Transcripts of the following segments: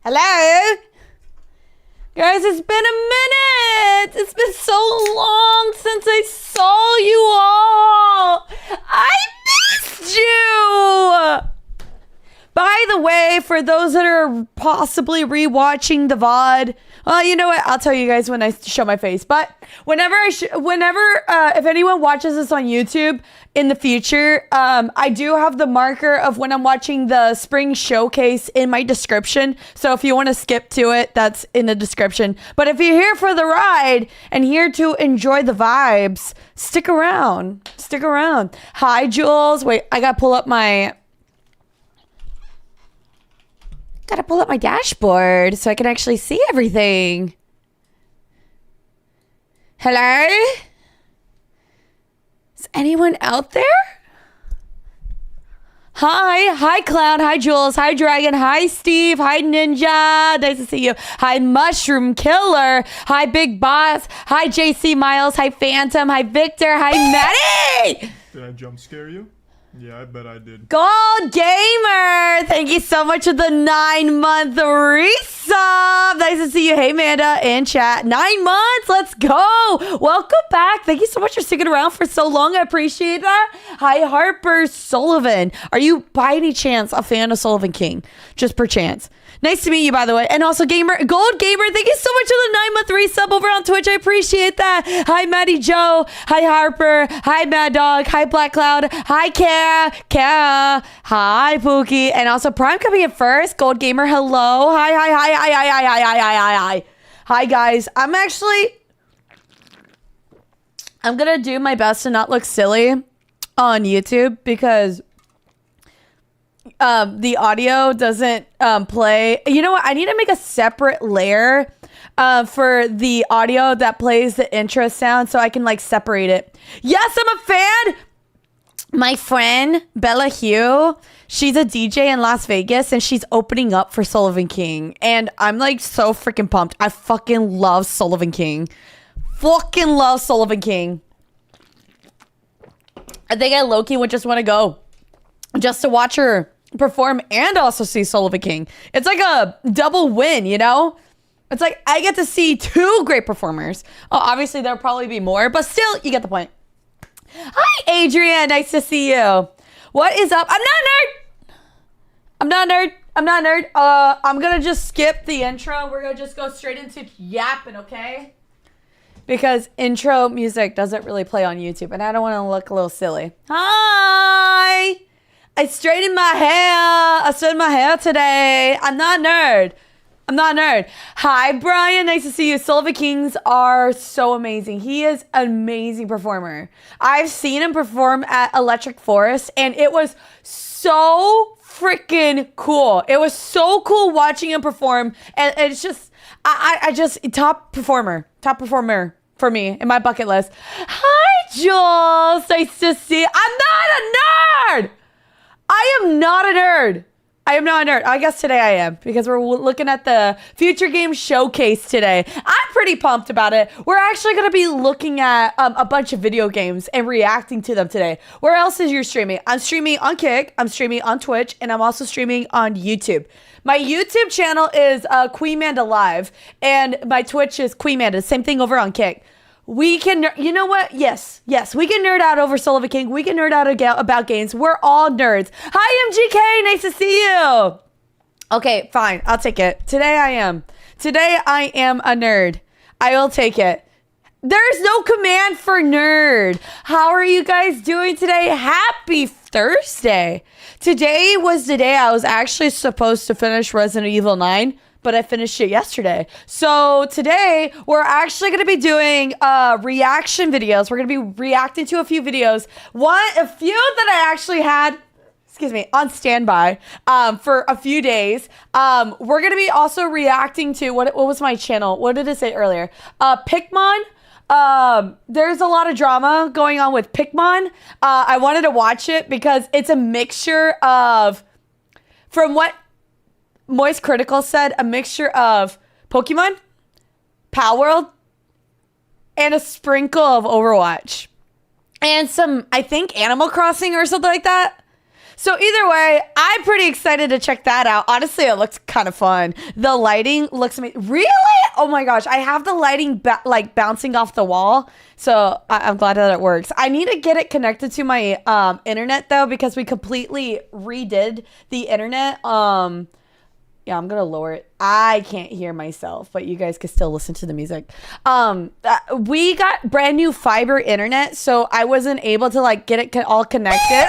Hello? Guys, it's been a minute. It's been so long since I saw you all. I missed you. By the way, for those that are possibly rewatching the VOD, well, you know what? I'll tell you guys when I show my face. But whenever if anyone watches this on YouTube in the future, I do have the marker of when I'm watching the spring showcase in my description. So if you want to skip to it, that's in the description. But if you're here for the ride and here to enjoy the vibes, stick around. Stick around. Hi, Jules. Wait, I got to pull up my... Gotta pull up my dashboard so I can actually see everything. Hello? Is anyone out there? Hi Cloud, hi Jules, hi Dragon, hi Steve, hi Ninja, nice to see you. Hi Mushroom Killer, hi Big Boss, hi JC Miles, hi Phantom, hi Victor, hi Maddie! Did I jump scare you? Yeah, I bet I did. Gold Gamer! Thank you so much for the 9-month resub. Nice to see you. Hey, Amanda in chat. 9 months. Let's go. Welcome back. Thank you so much for sticking around for so long. I appreciate that. Hi, Harper Sullivan. Are you, by any chance, a fan of Sullivan King? Just per chance. Nice to meet you, by the way. And also, Gold Gamer, thank you so much for the 9-month resub over on Twitch. I appreciate that. Hi, Maddie Joe. Hi, Harper. Hi, Mad Dog. Hi, Black Cloud. Hi, Kara. Hi, Pookie. And also, Prime coming in first. Gold Gamer, hello. Hi. Hi, guys. I'm going to do my best to not look silly on YouTube because... the audio doesn't play. You know what? I need to make a separate layer for the audio that plays the intro sound so I can like separate it. Yes, I'm a fan. My friend Bella Hugh, she's a DJ in Las Vegas and she's opening up for Sullivan King. And I'm like so freaking pumped. I fucking love Sullivan King. Fucking love Sullivan King. I think I low-key would just want to go just to watch her perform and also see Sullivan King. It's like a double win, you know? It's like I get to see two great performers. Oh, obviously there'll probably be more, but still, you get the point. Hi, Adrian. Nice to see you. What is up? I'm not a nerd. I'm gonna just skip the intro. We're gonna just go straight into yapping, okay? Because intro music doesn't really play on YouTube, and I don't want to look a little silly. Hi. I straightened my hair. I straightened my hair today. I'm not a nerd. Hi, Brian. Nice to see you. Sullivan Kings are so amazing. He is an amazing performer. I've seen him perform at Electric Forest, and it was so freaking cool. It was so cool watching him perform, and it's just, I just, top performer for me in my bucket list. Hi, Jules. Nice to see you. I'm not a nerd. I am not a nerd. I guess today I am because we're looking at the Future Game Showcase today. I'm pretty pumped about it. We're actually going to be looking at a bunch of video games and reacting to them today. Where else is your streaming? I'm streaming on Kick, I'm streaming on Twitch, and I'm also streaming on YouTube. My YouTube channel is Queen Manda Live, and my Twitch is Queen Manda. Same thing over on Kick. We can, you know what? Yes, we can nerd out over Sullivan King. We can nerd out about games. We're all nerds. Hi, MGK. Nice to see you. Okay, fine. I'll take it. Today I am a nerd. I will take it. There's no command for nerd. How are you guys doing today? Happy Thursday. Today was the day I was actually supposed to finish Resident Evil 9. But I finished it yesterday. So today we're actually going to be doing reaction videos. We're going to be reacting to a few videos. A few that I actually had, on standby for a few days. We're going to be also reacting to, what was my channel? What did it say earlier? Pikmin. There's a lot of drama going on with Pikmin. I wanted to watch it because it's a mixture of, from what Moist Critical said, a mixture of Pokemon, Palworld, and a sprinkle of Overwatch. And some, I think, Animal Crossing or something like that. So either way, I'm pretty excited to check that out. Honestly, it looks kind of fun. The lighting looks amazing. Really? Oh my gosh. I have the lighting like bouncing off the wall. So I'm glad that it works. I need to get it connected to my internet though, because we completely redid the internet. Yeah, I'm gonna lower it. I can't hear myself, but you guys can still listen to the music. We got brand new fiber internet, so I wasn't able to like get it all connected.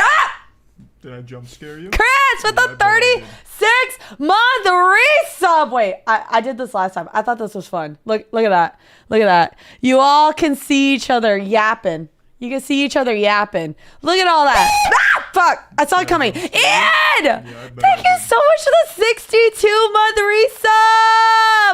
Did I jump scare you? Chris with the 36-month resub. Wait, I did this last time. I thought this was fun. Look at that. Look at that. You all can see each other yapping. You can see each other yapping. Look at all that. Fuck. I saw it coming. Ian! Thank you so much for the 62-month resub.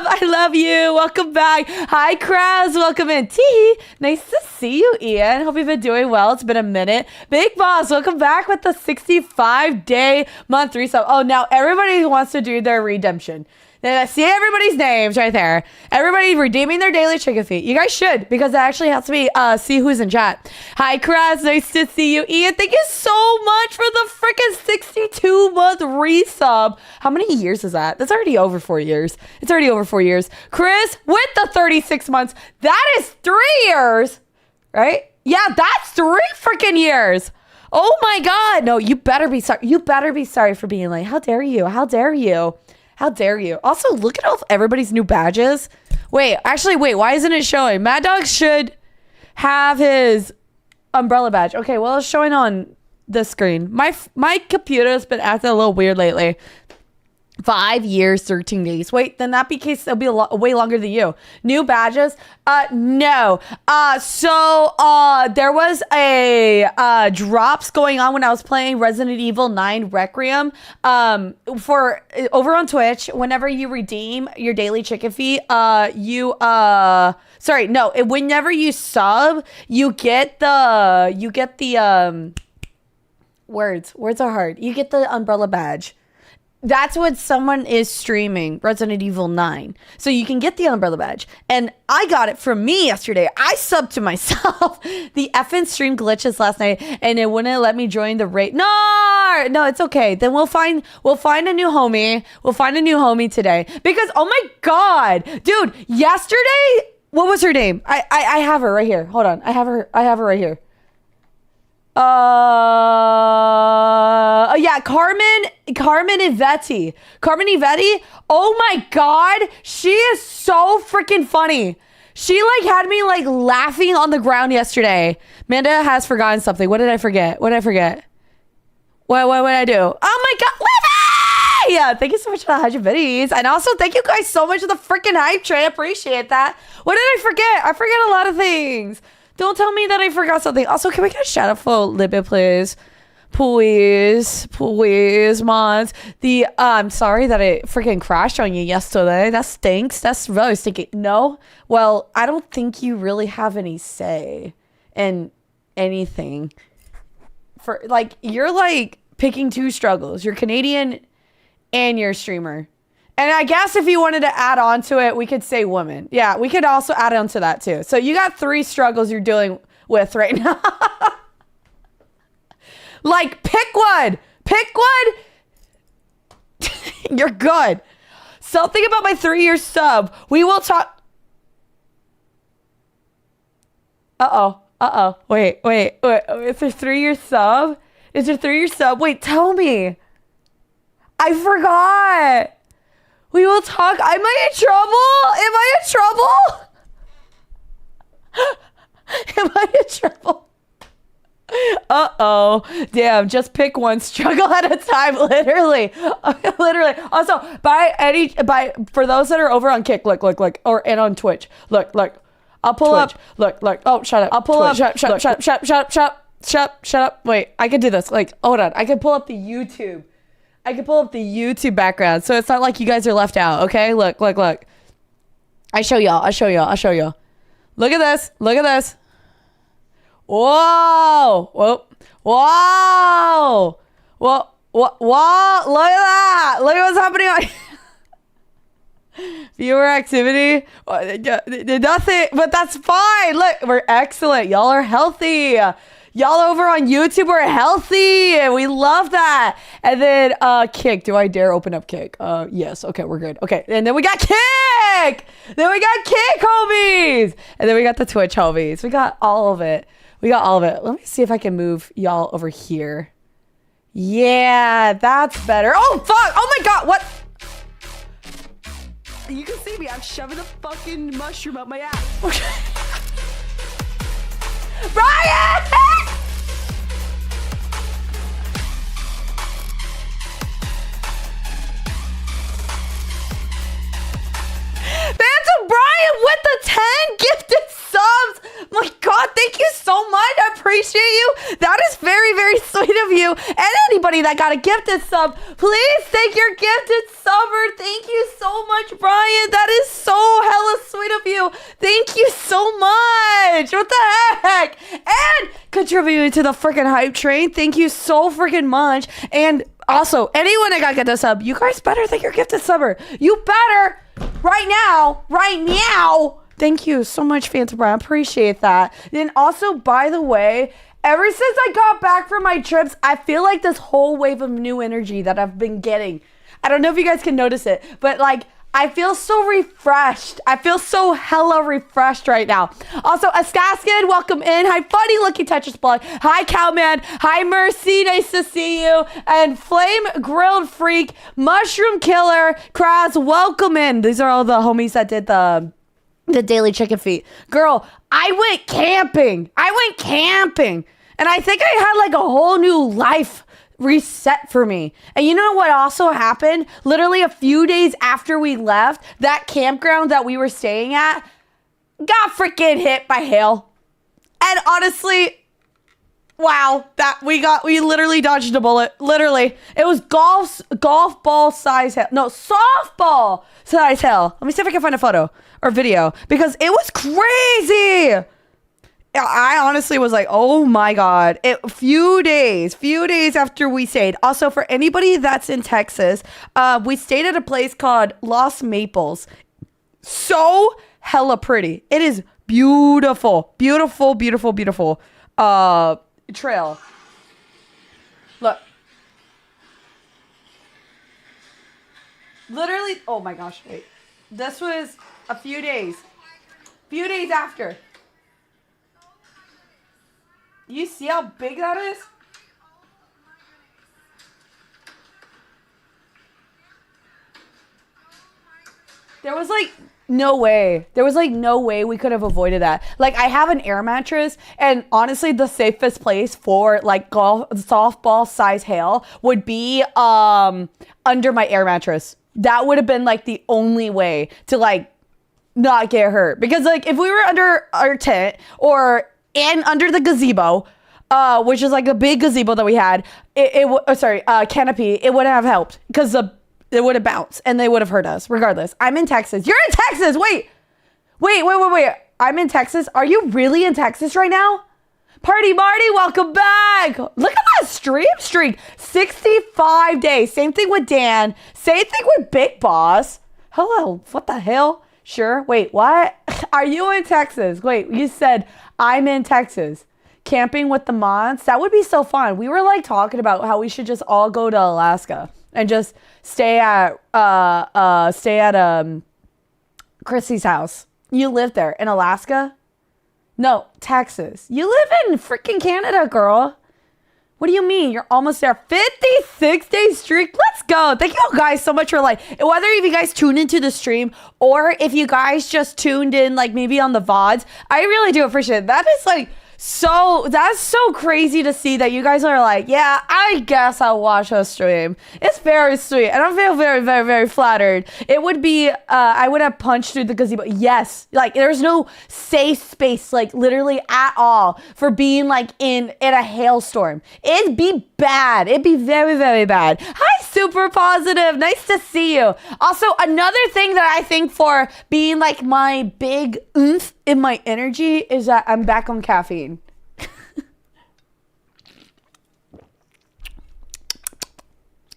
I love you. Welcome back. Hi, Kraz. Welcome in. Tee. Nice to see you, Ian. Hope you've been doing well. It's been a minute. Big Boss, welcome back with the 65-day month resub. Oh, now everybody wants to do their redemption. Then I see everybody's names right there. Everybody redeeming their daily chicken feet. You guys should, because that actually helps me see who's in chat. Hi, Kraz. Nice to see you. Ian, thank you so much for the freaking 62-month resub. How many years is that? That's already over 4 years. It's already over 4 years. Chris, with the 36 months, that is 3 years, right? Yeah, that's 3 freaking years. Oh my God. No, you better be sorry. You better be sorry for being late. How dare you? How dare you? How dare you? Also, look at all everybody's new badges. Wait, why isn't it showing? Mad Dog should have his umbrella badge. Okay, well, it's showing on the screen. My computer's been acting a little weird lately. 5 years, 13 days. Wait, then that case it'll be way longer than you. New badges? No. So there was a drops going on when I was playing Resident Evil 9 Requiem. For over on Twitch, whenever you redeem your daily chicken feet, whenever you sub, you get the words are hard. You get the umbrella badge. That's what someone is streaming, Resident Evil 9. So you can get the umbrella badge. And I got it from me yesterday. I subbed to myself. The effing stream glitches last night and it wouldn't let me join the raid. No, it's okay. Then we'll find a new homie. We'll find a new homie today. Because, oh my God, dude, yesterday, what was her name? I have her right here. Hold on. I have her right here. Yeah, Carmen Ivetti. Oh my God, she is so freaking funny. She like had me like laughing on the ground yesterday. Amanda has forgotten something. What did I forget? What did I do? Oh my God, Livy! Yeah, thank you so much for the 100 biddies. And also thank you guys so much for the freaking hype train. I appreciate that. What did I forget? I forget a lot of things. Don't tell me that I forgot something. Also, can we get a shout out for Libby, please? Please, mods. I'm sorry that I freaking crashed on you yesterday. That stinks. That's really stinky. No? Well, I don't think you really have any say in anything. For like, you're like picking two struggles. You're Canadian and you're a streamer. And I guess if you wanted to add on to it, we could say woman. Yeah, we could also add on to that too. So you got 3 struggles you're dealing with right now. Like, pick one. You're good. Something about my 3-year sub. We will talk. Uh-oh. Wait. It's a 3-year sub? Wait, tell me. I forgot. We will talk. Am I in trouble? Uh-oh. Damn, just pick one struggle at a time, literally. Also, for those that are over on Kick, look, and on Twitch, look. I'll pull up. Look. Oh, shut up. I'll pull up. Shut up. Wait, I can do this. Like, hold on. I can pull up the YouTube. Background, so it's not like you guys are left out, okay? Look. I show y'all. Look at this. Whoa! What? Look at that! Look at what's happening on viewer activity. Nothing, but that's fine. Look, we're excellent. Y'all are healthy. Y'all over on YouTube are healthy, and we love that. And then Kick. Do I dare open up Kick? Yes. Okay, we're good. Okay, and then we got Kick. Then we got Kick homies. And then we got the Twitch homies. We got all of it. Let me see if I can move y'all over here. Yeah, that's better. Oh, fuck. Oh, my God. What? You can see me. I'm shoving a fucking mushroom up my ass. Okay. Brian! Phantom Brian with the 10 gifted subs. My God, thank you so much. I appreciate you. That is very, very sweet of you. And anybody that got a gifted sub, please take your gifted subber. Thank you so much, Brian. That is so hella sweet of you. Thank you so much. What the heck? And contributing to the freaking hype train. Thank you so freaking much. And also, anyone that got gifted sub, you guys better thank your gifted subber. You better. Right now. Thank you so much, Phantom Brian. Appreciate that. Then also, by the way, ever since I got back from my trips, I feel like this whole wave of new energy that I've been getting. I don't know if you guys can notice it, but like, I feel so refreshed. I feel so hella refreshed right now. Also, Askaskin, welcome in. Hi, Funny Looking Tetris Blood. Hi, Cowman. Hi, Mercy. Nice to see you. And Flame Grilled Freak, Mushroom Killer, Kraz, welcome in. These are all the homies that did the daily chicken feet. Girl, I went camping. And I think I had like a whole new life reset for me. And you know what also happened? Literally a few days after we left, that campground that we were staying at got freaking hit by hail. And honestly, wow, we literally dodged a bullet. Literally. It was golf ball size hail. No, softball size hail. Let me see if I can find a photo or video because it was crazy. I honestly was like, oh my God. Few days after we stayed. Also, for anybody that's in Texas, we stayed at a place called Los Maples. So hella pretty. It is beautiful. Trail. Look. Literally, oh my gosh, wait. This was a few days after. You see how big that is? There was like no way we could have avoided that. Like, I have an air mattress, and honestly, the safest place for like softball size hail would be under my air mattress. That would have been like the only way to like not get hurt. Because like if we were under our tent and under the gazebo, which is like a big gazebo that we had, canopy, it wouldn't have helped because it would have bounced and they would have hurt us regardless. I'm in Texas. You're in Texas. Wait. I'm in Texas. Are you really in Texas right now? Party Marty, welcome back. Look at that stream streak. 65 days. Same thing with Dan. Same thing with Big Boss. Hello. What the hell? Sure. Wait, what? Are you in Texas? Wait, you said I'm in Texas. Camping with the mods. That would be so fun. We were like talking about how we should just all go to Alaska and just stay at Chrissy's house. You live there in Alaska? No, Texas. You live in freaking Canada, girl. What do you mean? You're almost there. 56-day streak. Let's go. Thank you guys so much for like, whether if you guys tune into the stream or if you guys just tuned in like maybe on the VODs, I really do appreciate it. That is like, that's so crazy to see that you guys are like, yeah, I guess I'll watch a stream. It's very sweet. And I feel very, very, very flattered. It would be, I would have punched through the gazebo. Yes. Like there's no safe space, like literally at all for being like in a hailstorm. It'd be bad. It'd be very, very bad. Hi, Super Positive. Nice to see you. Also, another thing that I think for being like my big oomph in my energy is that I'm back on caffeine.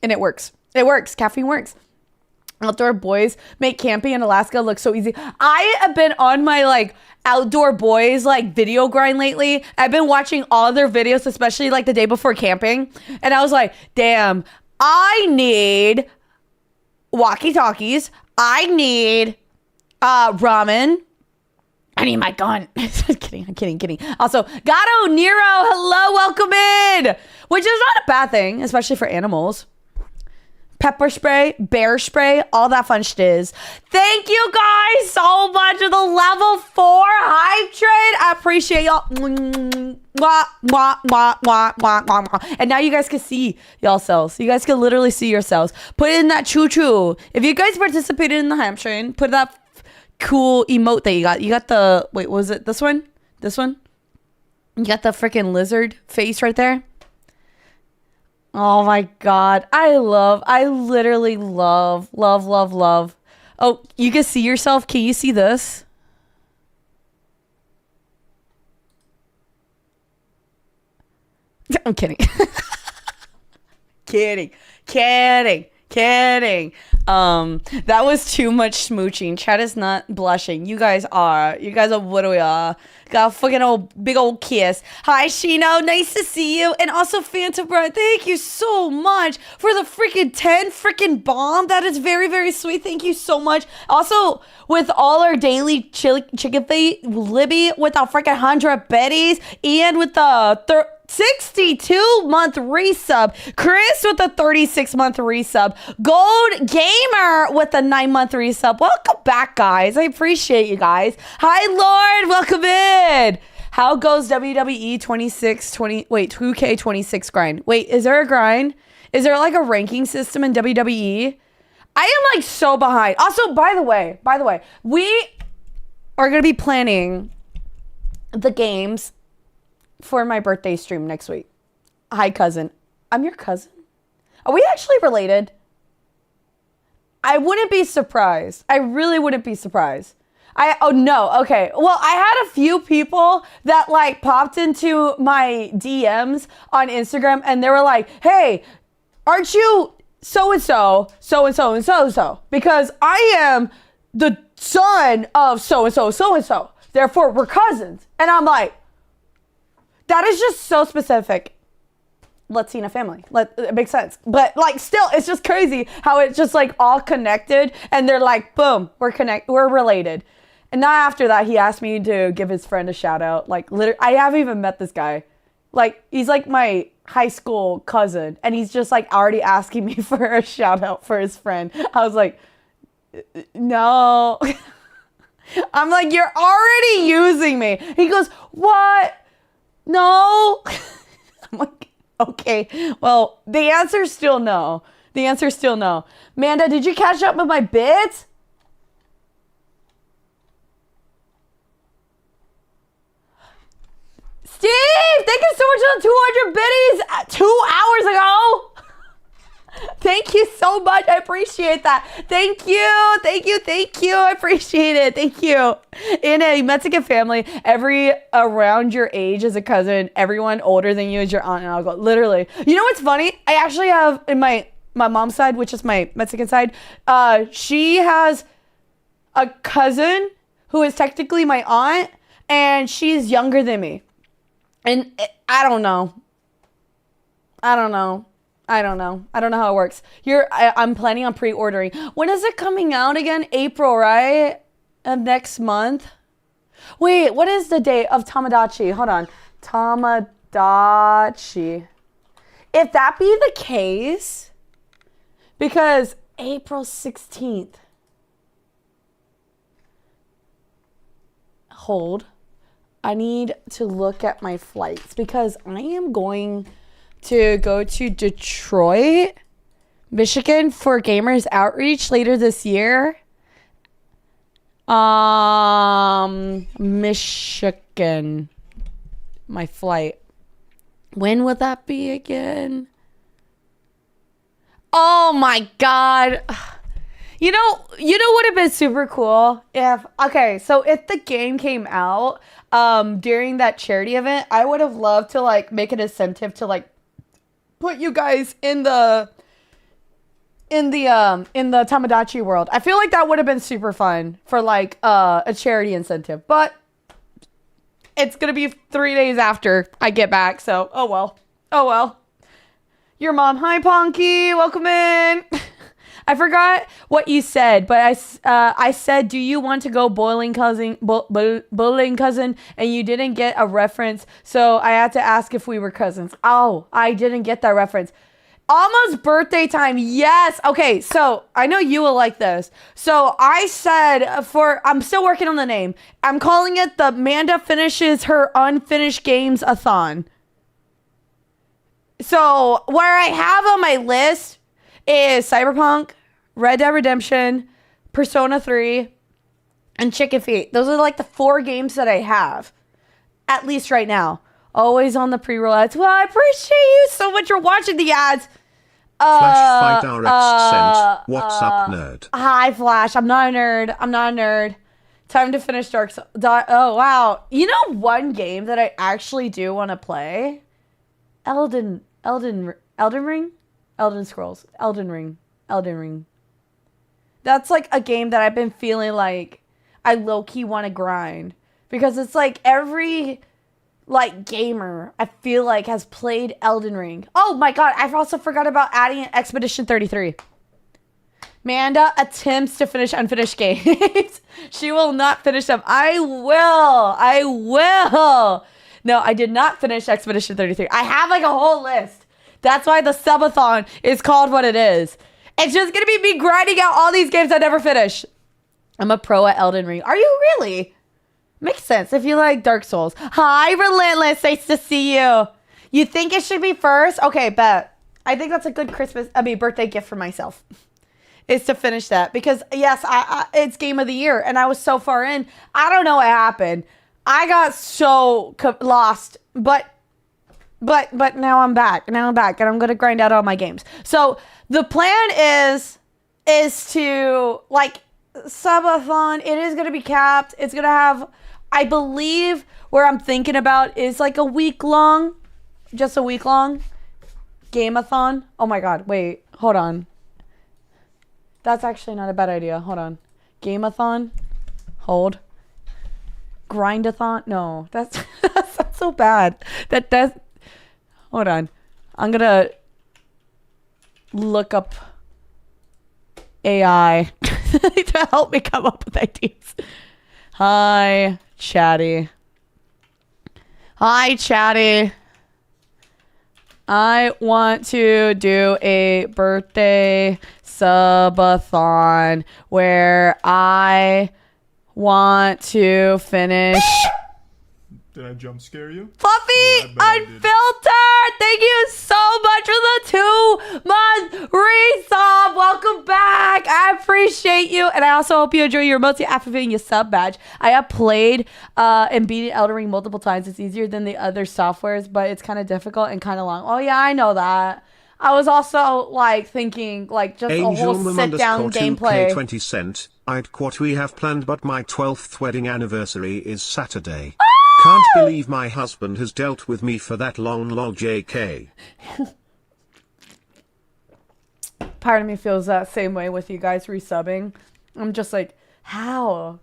And it works. Caffeine works. Outdoor boys make camping in Alaska look so easy. I have been on my like outdoor boys like video grind lately. I've been watching all their videos, especially like the day before camping. And I was like, damn, I need walkie-talkies. I need ramen. I need my gun. I'm kidding. Also, Gato, Nero, hello, welcome in. Which is not a bad thing, especially for animals. Pepper spray, bear spray, all that fun shiz. Thank you guys so much for the level 4 hype train. I appreciate y'all. And now you guys can see y'all selves. You guys can literally see yourselves. Put in that choo-choo. If you guys participated in the hype train, put that cool emote that you got. You got the, wait, was it this one? This one? You got the freaking lizard face right there. Oh my God. I literally love. Oh, you can see yourself. Can you see this? I'm kidding. Kidding. That was too much smooching. Chad is not blushing. You guys are. What we are. Got a fucking big old kiss. Hi, Shino. Nice to see you. And also, Phantom Bright, thank you so much for the freaking 10 freaking bomb. That is very, very sweet. Thank you so much. Also, with all our daily chicken feet, Libby with our freaking 100 Betties, and with the 62-month resub, Chris with a 36-month resub, Gold Gamer with a 9-month resub. Welcome back, guys. I appreciate you guys. Hi, Lord. Welcome in. How goes WWE 2K26 grind? Wait, is there a grind? Is there like a ranking system in WWE? I am like so behind. Also, by the way, we are going to be planning the games for my birthday stream next week. Hi, cousin. I'm your cousin? Are we actually related? I wouldn't be surprised. I really wouldn't be surprised. Oh no, okay. Well, I had a few people that like popped into my DMs on Instagram and they were like, hey, aren't you so-and-so, so-and-so, and so-and-so? Because I am the son of so-and-so, so-and-so. Therefore, we're cousins. And I'm like, that is just so specific. Latina family. It makes sense. But like still, it's just crazy how it's just like all connected and they're like, boom, we're related. And now after that, he asked me to give his friend a shout out. Like literally, I haven't even met this guy. Like he's like my high school cousin and he's just like already asking me for a shout out for his friend. I was like, no. I'm like, you're already using me. He goes, what? No. I'm like, okay. Well, the answer's still no. Manda, did you catch up with my bits? Steve, thank you so much for the 200 biddies 2 hours ago. Thank you so much. I appreciate that. Thank you. I appreciate it. Thank you. In a Mexican family, every around your age is a cousin. Everyone older than you is your aunt and uncle. Literally. You know what's funny? I actually have in my mom's side, which is my Mexican side, she has a cousin who is technically my aunt, and she's younger than me. And I don't know how it works. I'm planning on pre-ordering. When is it coming out again? April, right? Of next month. Wait, what is the date of Tamagotchi? Hold on. Tamagotchi. If that be the case, because April 16th. Hold. I need to look at my flights because I am going to go to Detroit, Michigan for Gamers Outreach later this year. Michigan. My flight. When would that be again? Oh my God. You know what would have been super cool if the game came out during that charity event, I would have loved to like make an incentive to like put you guys in the in the Tamagotchi world. I feel like that would have been super fun for like a charity incentive, but it's gonna be 3 days after I get back, so oh well. Your mom, hi Ponky, welcome in. I forgot what you said, but I said, do you want to go bowling cousin, and you didn't get a reference, so I had to ask if we were cousins. Oh, I didn't get that reference. Almost birthday time. Yes. Okay. So I know you will like this. So I said I'm still working on the name. I'm calling it the Manda finishes her unfinished games-a-thon. So where I have on my list is Cyberpunk, Red Dead Redemption, Persona 3, and Chicken Feet. Those are like the 4 games that I have, at least right now. Always on the pre-roll ads. Well, I appreciate you so much for watching the ads. Flash Fight RX sent. What's up, nerd? Hi, Flash. I'm not a nerd. Time to finish Dark Souls. Oh, wow. You know one game that I actually do want to play? Elden Ring? Elden Scrolls. Elden Ring. That's like a game that I've been feeling like I low-key want to grind. Because it's like every like gamer I feel like has played Elden Ring. Oh my god, I've also forgot about adding Expedition 33. Manda attempts to finish unfinished games. She will not finish them. I will. No, I did not finish Expedition 33. I have like a whole list. That's why the subathon is called what it is. It's just gonna be me grinding out all these games I never finish. I'm a pro at Elden Ring. Are you really? Makes sense if you like Dark Souls. Hi, Relentless. Nice to see you. You think it should be first? Okay, bet. I think that's a good birthday gift for myself. Is to finish that. Because, yes, it's game of the year. And I was so far in. I don't know what happened. I got so lost. But now I'm back. And I'm going to grind out all my games. So, the plan is to, like, subathon. It is going to be capped. It's going to have... I believe where I'm thinking about is like just a week long game-a-thon. Oh my god, wait, hold on. That's actually not a bad idea. Hold on. Game-a-thon. Hold. Grind-a-thon. No, that's so bad. That's hold on. I'm gonna look up AI to help me come up with ideas. Hi, Chatty. I want to do a birthday subathon where I want to finish. Did I jump scare you? Fluffy Unfiltered! Thank you so much for the 2-month resub. Welcome back. I appreciate you. And I also hope you enjoy your multi-activating your sub badge. I have played and beaten Elden Ring multiple times. It's easier than the other softwares, but it's kind of difficult and kind of long. Oh, yeah, I know that. I was also like thinking like just a whole sit-down gameplay. 20 cent. I'd quote we have planned, but my 12th wedding anniversary is Saturday. Can't believe my husband has dealt with me for that long, lol JK. Part of me feels that same way with you guys resubbing. I'm just like, how?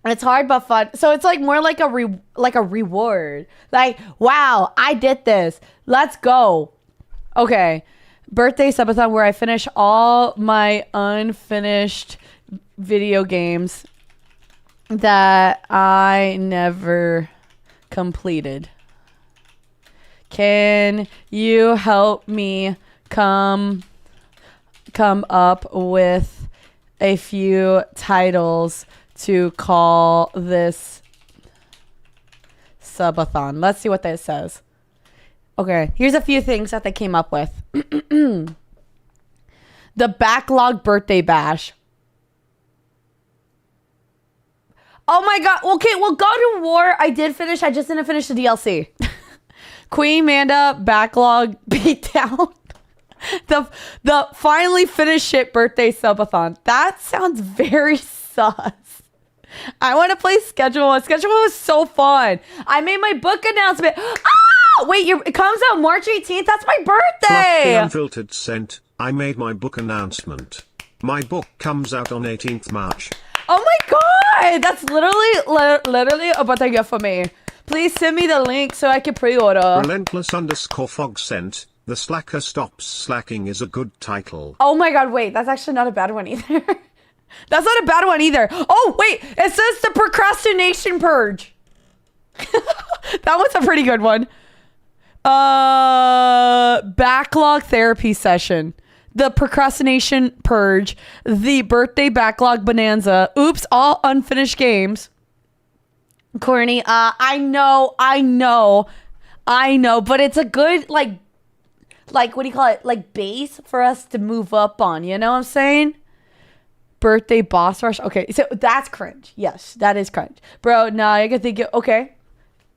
It's hard but fun. So it's like more like a reward. Like, wow, I did this. Let's go. Okay. Birthday subathon where I finish all my unfinished video games that I never completed. Can you help me come up with a few titles to call this subathon? Let's see what that says. Okay, here's a few things that they came up with. The Backlog Birthday Bash. Oh my god. Okay, well, God of War, I did finish. I just didn't finish the DLC. Queen Manda Backlog Beatdown. The finally finished shit birthday subathon. That sounds very sus. I want to play Schedule. Schedule was so fun. I made my book announcement. Ah! Wait, it comes out March 18th? That's my birthday. Fluffy Unfiltered sent. I made my book announcement. My book comes out on 18th March. Oh my god, that's literally a birthday gift for me. Please send me the link so I can pre-order. Relentless_fog sent. The slacker stops slacking is a good title. Oh my god, wait, that's actually not a bad one either. That's not a bad one either. Oh wait, it says the procrastination purge. That one's a pretty good one. Backlog therapy session. The procrastination purge. The birthday backlog bonanza. Oops, all unfinished games. Corny, I know, but it's a good, like, what do you call it? Like, base for us to move up on, you know what I'm saying? Birthday boss rush. Okay, so that's cringe. Yes, that is cringe. Bro, nah, you can think, okay.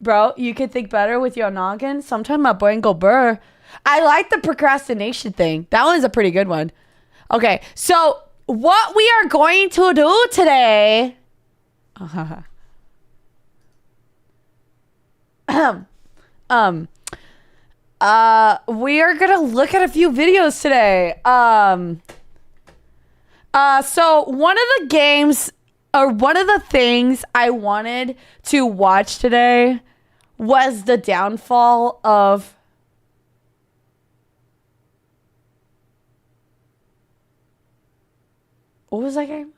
Bro, you can think better with your noggin. Sometimes my brain go burr. I like the procrastination thing. That one's a pretty good one. Okay, so what we are going to do today... we are gonna look at a few videos today. So one of the games, or one of the things I wanted to watch today was the downfall of... What was that game?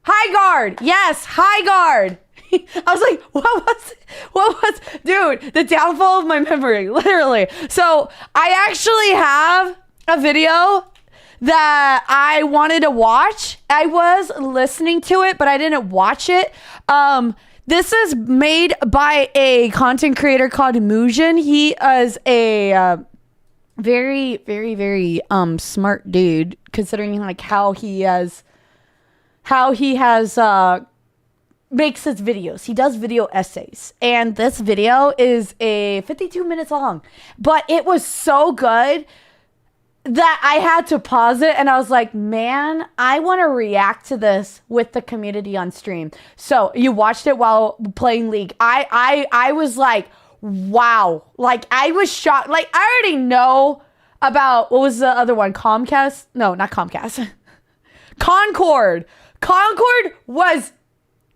Highguard! Yes, Highguard! I was like, what was, dude, the downfall of my memory, literally. So I actually have a video that I wanted to watch. I was listening to it, but I didn't watch it. This is made by a content creator called Mujan. He is a very, very, very smart dude, considering like how he has makes his videos. He does video essays. And this video is 52 minutes long. But it was so good that I had to pause it. And I was like, man, I want to react to this with the community on stream. So you watched it while playing League. I was like, wow. Like, I was shocked. Like, I already know about, what was the other one? Comcast? No, not Comcast. Concord. Concord was...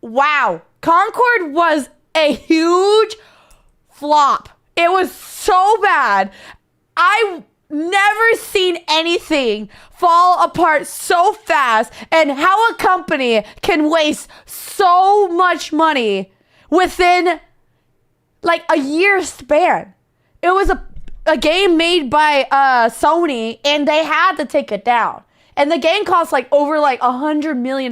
Wow. Concord was a huge flop. It was so bad. I've never seen anything fall apart so fast, and how a company can waste so much money within like a year span. It was a game made by Sony, and they had to take it down. And the game cost like over like $100 million.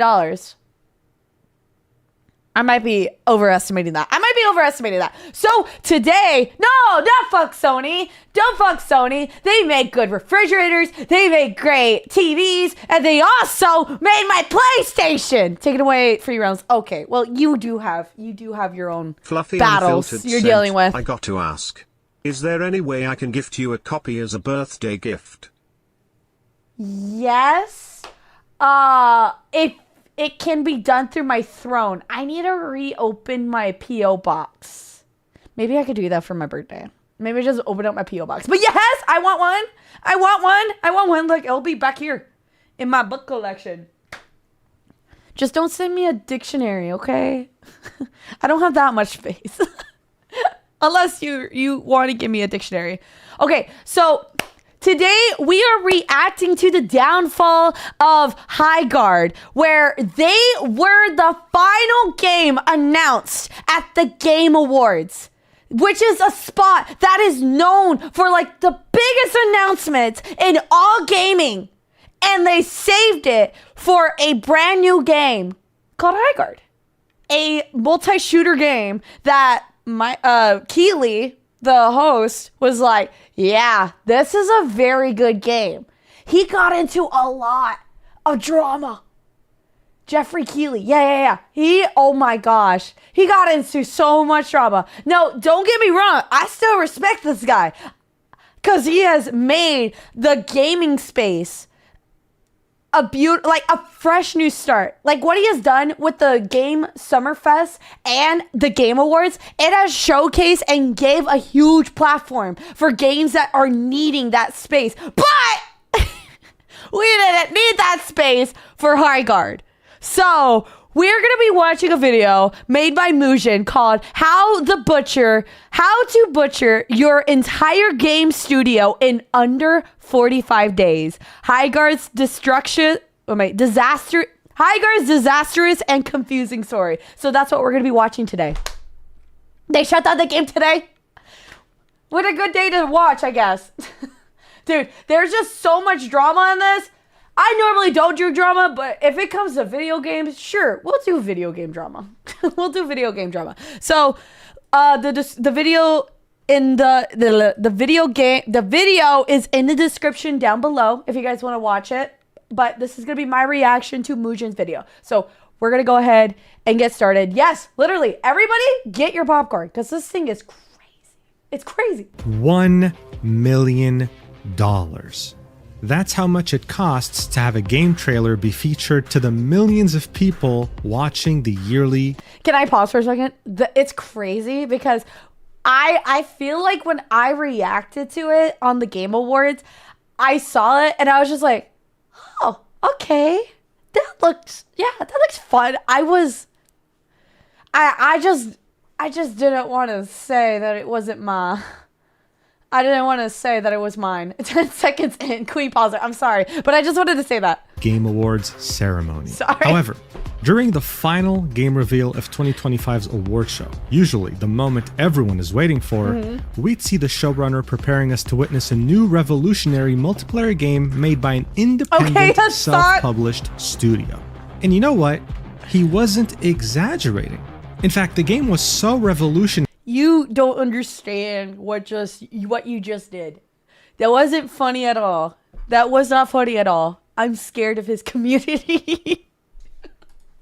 I might be overestimating that. So today, no, don't fuck Sony. Don't fuck Sony. They make good refrigerators. They make great TVs. And they also made my PlayStation. Take it away, free rounds. Okay, well, you do have your own Fluffy battles Unfiltered you're sent, dealing with. I got to ask, is there any way I can gift you a copy as a birthday gift? Yes. If it can be done through my throne. I need to reopen my P.O. box. Maybe I could do that for my birthday. Maybe just open up my P.O. box. But yes, I want one. Look, it'll be back here in my book collection. Just don't send me a dictionary, okay? I don't have that much space. Unless you want to give me a dictionary. Okay, so... Today, we are reacting to the downfall of Highguard, where they were the final game announced at the Game Awards, which is a spot that is known for like the biggest announcements in all gaming. And they saved it for a brand new game called Highguard, a multi-shooter game that Keely, the host, was like, yeah, this is a very good game. He got into a lot of drama. Jeffrey Keely. Yeah. Oh my gosh. He got into so much drama. No, don't get me wrong. I still respect this guy, because he has made the gaming space a fresh new start. Like what he has done with the Game Summerfest and the Game Awards, it has showcased and gave a huge platform for games that are needing that space. But we didn't need that space for Highguard. So we're going to be watching a video made by Mujin called How to Butcher Your Entire Game Studio in Under 45 Days. Highguard's disastrous and confusing story. So that's what we're going to be watching today. They shut down the game today. What a good day to watch, I guess. Dude, there's just so much drama in this. I normally don't do drama, but if it comes to video games, sure, we'll do video game drama. We'll do video game drama. So, the video in the video is in the description down below if you guys want to watch it. But this is gonna be my reaction to Mujin's video. So we're gonna go ahead and get started. Yes, literally, everybody get your popcorn because this thing is crazy. It's crazy. $1 million. That's how much it costs to have a game trailer be featured to the millions of people watching the yearly. Can I pause for a second? It's crazy because I feel like when I reacted to it on the Game Awards, I saw it and I was just like, oh, okay. That looks fun. I just didn't want to say that it wasn't I didn't want to say that it was mine. 10 seconds in, Queen pause it. I'm sorry, but I just wanted to say that. Game Awards ceremony. Sorry. However, during the final game reveal of 2025's award show, usually the moment everyone is waiting for, we'd see the showrunner preparing us to witness a new revolutionary multiplayer game made by an independent, self-published studio. And you know what? He wasn't exaggerating. In fact, the game was so revolutionary. You don't understand what you just did. That wasn't funny at all. That was not funny at all. I'm scared of his community.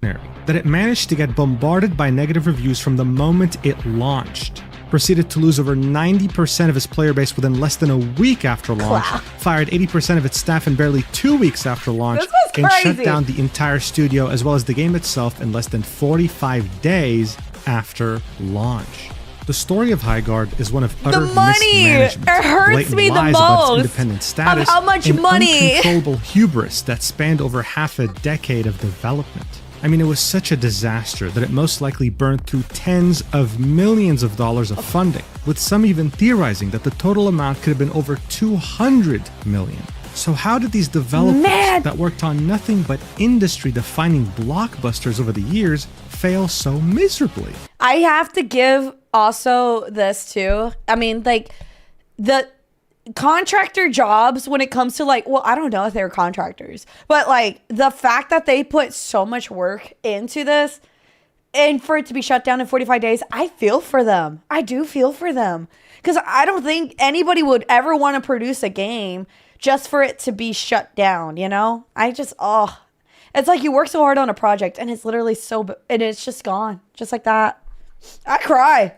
That it managed to get bombarded by negative reviews from the moment it launched. Proceeded to lose over 90% of its player base within less than a week after launch. Fired 80% of its staff in barely 2 weeks after launch. And shut down the entire studio as well as the game itself in less than 45 days after launch. The story of Highguard is one of utter mismanagement, it hurts me the lies about its most independent status, how much and money, uncontrollable hubris that spanned over half a decade of development. I mean, it was such a disaster that it most likely burned through tens of millions of dollars of funding, with some even theorizing that the total amount could have been over 200 million. So how did these developers that worked on nothing but industry-defining blockbusters over the years fail so miserably? I have to give also this too. I mean, like the contractor jobs when it comes to like, well, I don't know if they're contractors, but like the fact that they put so much work into this and for it to be shut down in 45 days, I feel for them. I do feel for them because I don't think anybody would ever want to produce a game just for it to be shut down, you know? It's like you work so hard on a project and it's literally and it's just gone, just like that. I cry.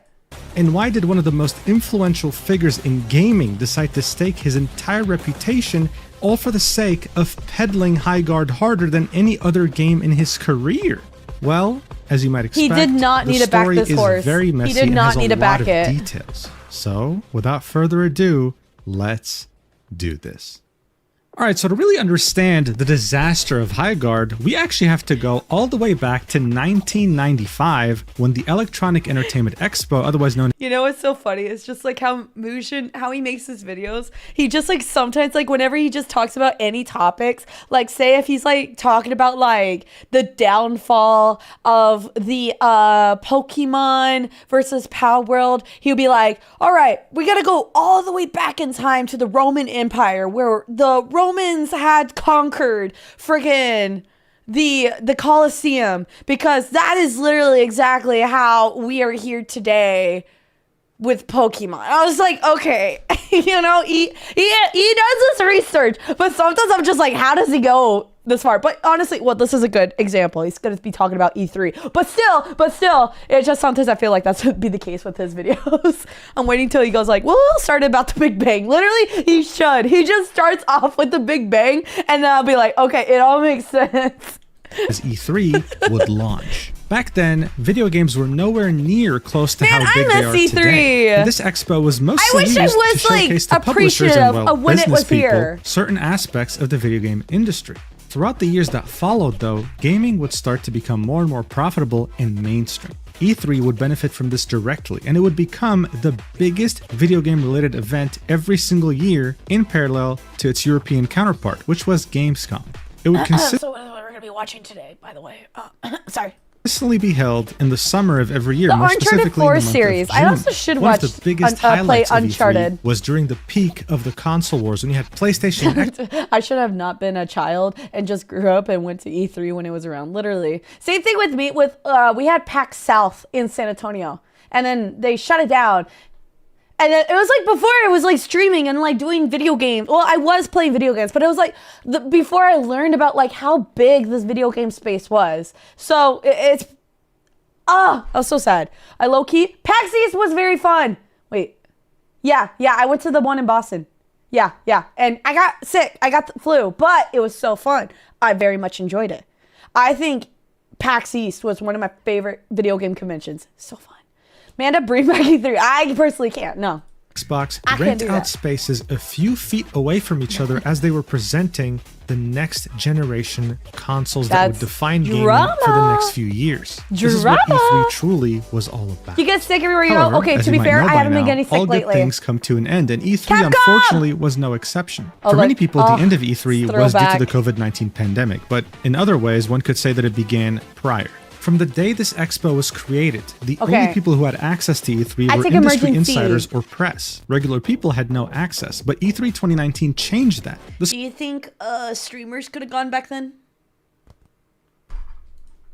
And why did one of the most influential figures in gaming decide to stake his entire reputation all for the sake of peddling Highguard harder than any other game in his career? Well, as you might expect, he did not need to back this horse. Very messy. He did not need to back it. And has a lot of details. So, without further ado, let's do this. All right, so to really understand the disaster of Highguard, we actually have to go all the way back to 1995 when the Electronic Entertainment Expo, otherwise known. You know what's so funny? It's just like how Mujin, how he makes his videos. He just like sometimes like whenever he just talks about any topics, like say if he's like talking about like the downfall of the Pokemon versus Power World, he'll be like, all right, we got to go all the way back in time to the Roman Empire where the Romans had conquered friggin' the Colosseum, because that is literally exactly how we are here today with Pokemon. I was like, okay, you know, he does this research, but sometimes I'm just like, how does he go this far. But honestly, well, this is a good example. He's going to be talking about E3. But still, it just sometimes I feel like that's would be the case with his videos. I'm waiting till he goes like, well, we'll start about the Big Bang. Literally, he should. He just starts off with the Big Bang, and then I'll be like, okay, it all makes sense. As E3 would launch. Back then, video games were nowhere near close to how big they are E3. today. And this expo was mostly used to showcase to publishers and when it business was people here. certain aspects of the video game industry. Throughout the years that followed, though, gaming would start to become more and more profitable and mainstream. E3 would benefit from this directly, and it would become the biggest video game related event every single year in parallel to its European counterpart, which was Gamescom. It would So what we're going to be watching today, by the way. Sorry. consistently be held in the summer of every year, The more Uncharted specifically 4 in the month series. of I June. also should One watch of the biggest play highlights of Uncharted. E3 was during the peak of the console wars when you had PlayStation and I should have not been a child and just grew up and went to E3 when it was around. Literally. Same thing with me. We had PAX South in San Antonio, and then they shut it down. And it was like before it was like streaming and like doing video games. Well, I was playing video games, but it was like before I learned about like how big this video game space was. So it's I was so sad. I low key PAX East was very fun. Wait, yeah, I went to the one in Boston. Yeah, and I got sick. I got the flu, but it was so fun. I very much enjoyed it. I think PAX East was one of my favorite video game conventions. So fun. Amanda, bring back E3. I personally can't. No. Xbox I can't rent do out that. spaces a few feet away from each other as they were presenting the next generation consoles that would That's define gaming drama. for the next few years. This is what Drama. E3 truly was all about. You get sick everywhere you However, go. Okay, as to you be might fair, know I by haven't been now, getting sick all good lately. things come to an end, and E3 Capcom! unfortunately was no exception. Oh, For many like, people, the end of E3 was due to throwback. the COVID-19 pandemic, but in other ways, one could say that it began prior. From the day this expo was created, the Okay. only people who had access to E3 I were take industry emergency. insiders or press. Regular people had no access, but E3 2019 changed that. This Do you think streamers could have gone back then?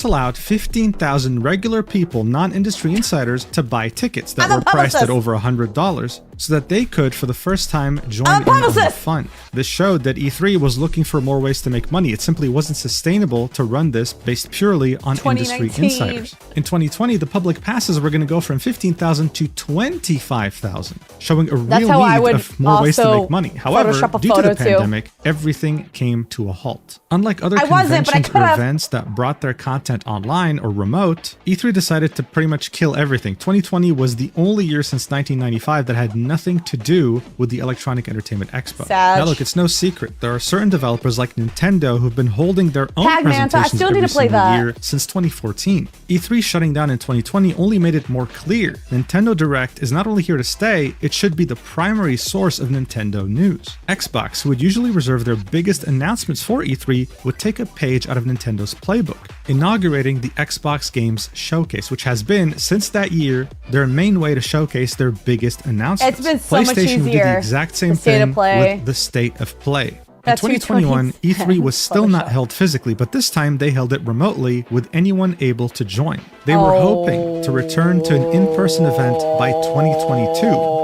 allowed 15,000 regular people, non-industry insiders, to buy tickets that I'm a were priced at publicist. over $100 so that they could, for the first time, join I'm a in on the publicist. fun. This showed that E3 was looking for more ways to make money. It simply wasn't sustainable to run this based purely on industry 2019. insiders. In 2020, the public passes were going to go from 15,000 to 25,000, showing a That's real how I need would of more ways to also make money. However, Photoshop a due to photo the too. pandemic, everything came to a halt. Unlike other I wasn't, but I conventions or could've. events that brought their content online or remote, E3 decided to pretty much kill everything. 2020 was the only year since 1995 that had nothing to do with the Electronic Entertainment Expo. Sad. Now look, it's no secret. There are certain developers like Nintendo who've been holding their own Pac-Man, so I presentations still need every to play single that. year since 2014. E3 shutting down in 2020 only made it more clear. Nintendo Direct is not only here to stay, it should be the primary source of Nintendo news. Xbox, who would usually reserve their biggest announcements for E3, would take a page out of Nintendo's playbook, inaugurating the Xbox Games Showcase, which has been, since that year, their main way to showcase their biggest announcements. It's been so much PlayStation would do the easier. exact same The State of thing Play. with the State of Play. In That's who 2021, Tony's E3 was still not Photoshop. held physically, but this time they held it remotely with anyone able to join. They were hoping to return to an in-person event by 2022,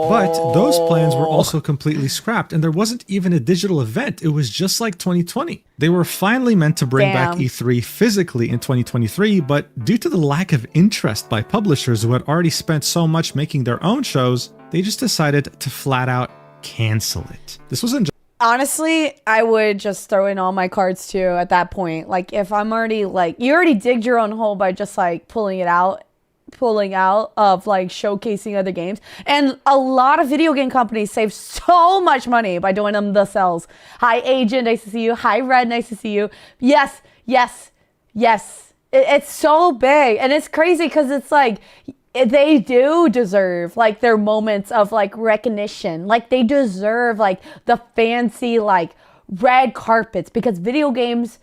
but those plans were also completely scrapped, and there wasn't even a digital event. It was just like 2020. They were finally meant to bring back Damn. E3 physically in 2023, but due to the lack of interest by publishers who had already spent so much making their own shows, they just decided to flat out cancel it. This wasn't Honestly, I would just throw in all my cards too at that point. Like if I'm already like, you already digged your own hole by just like pulling out of like showcasing other games. And a lot of video game companies save so much money by doing them themselves. Hi Agent, nice to see you. Hi Red, nice to see you. Yes. It's so big. And it's crazy because it's like, they do deserve like their moments of like recognition. Like they deserve like the fancy like red carpets, because video games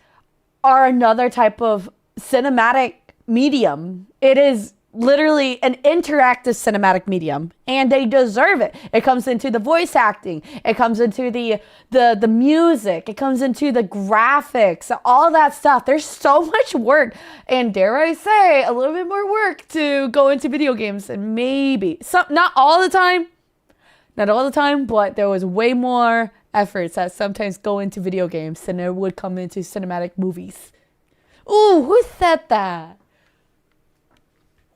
are another type of cinematic medium. It is literally an interactive cinematic medium, and they deserve it. It comes into the voice acting, it comes into the music, it comes into the graphics, all that stuff. There's so much work, and dare I say, a little bit more work to go into video games, and maybe some, not all the time, but there was way more efforts that sometimes go into video games than it would come into cinematic movies. Ooh, who said that?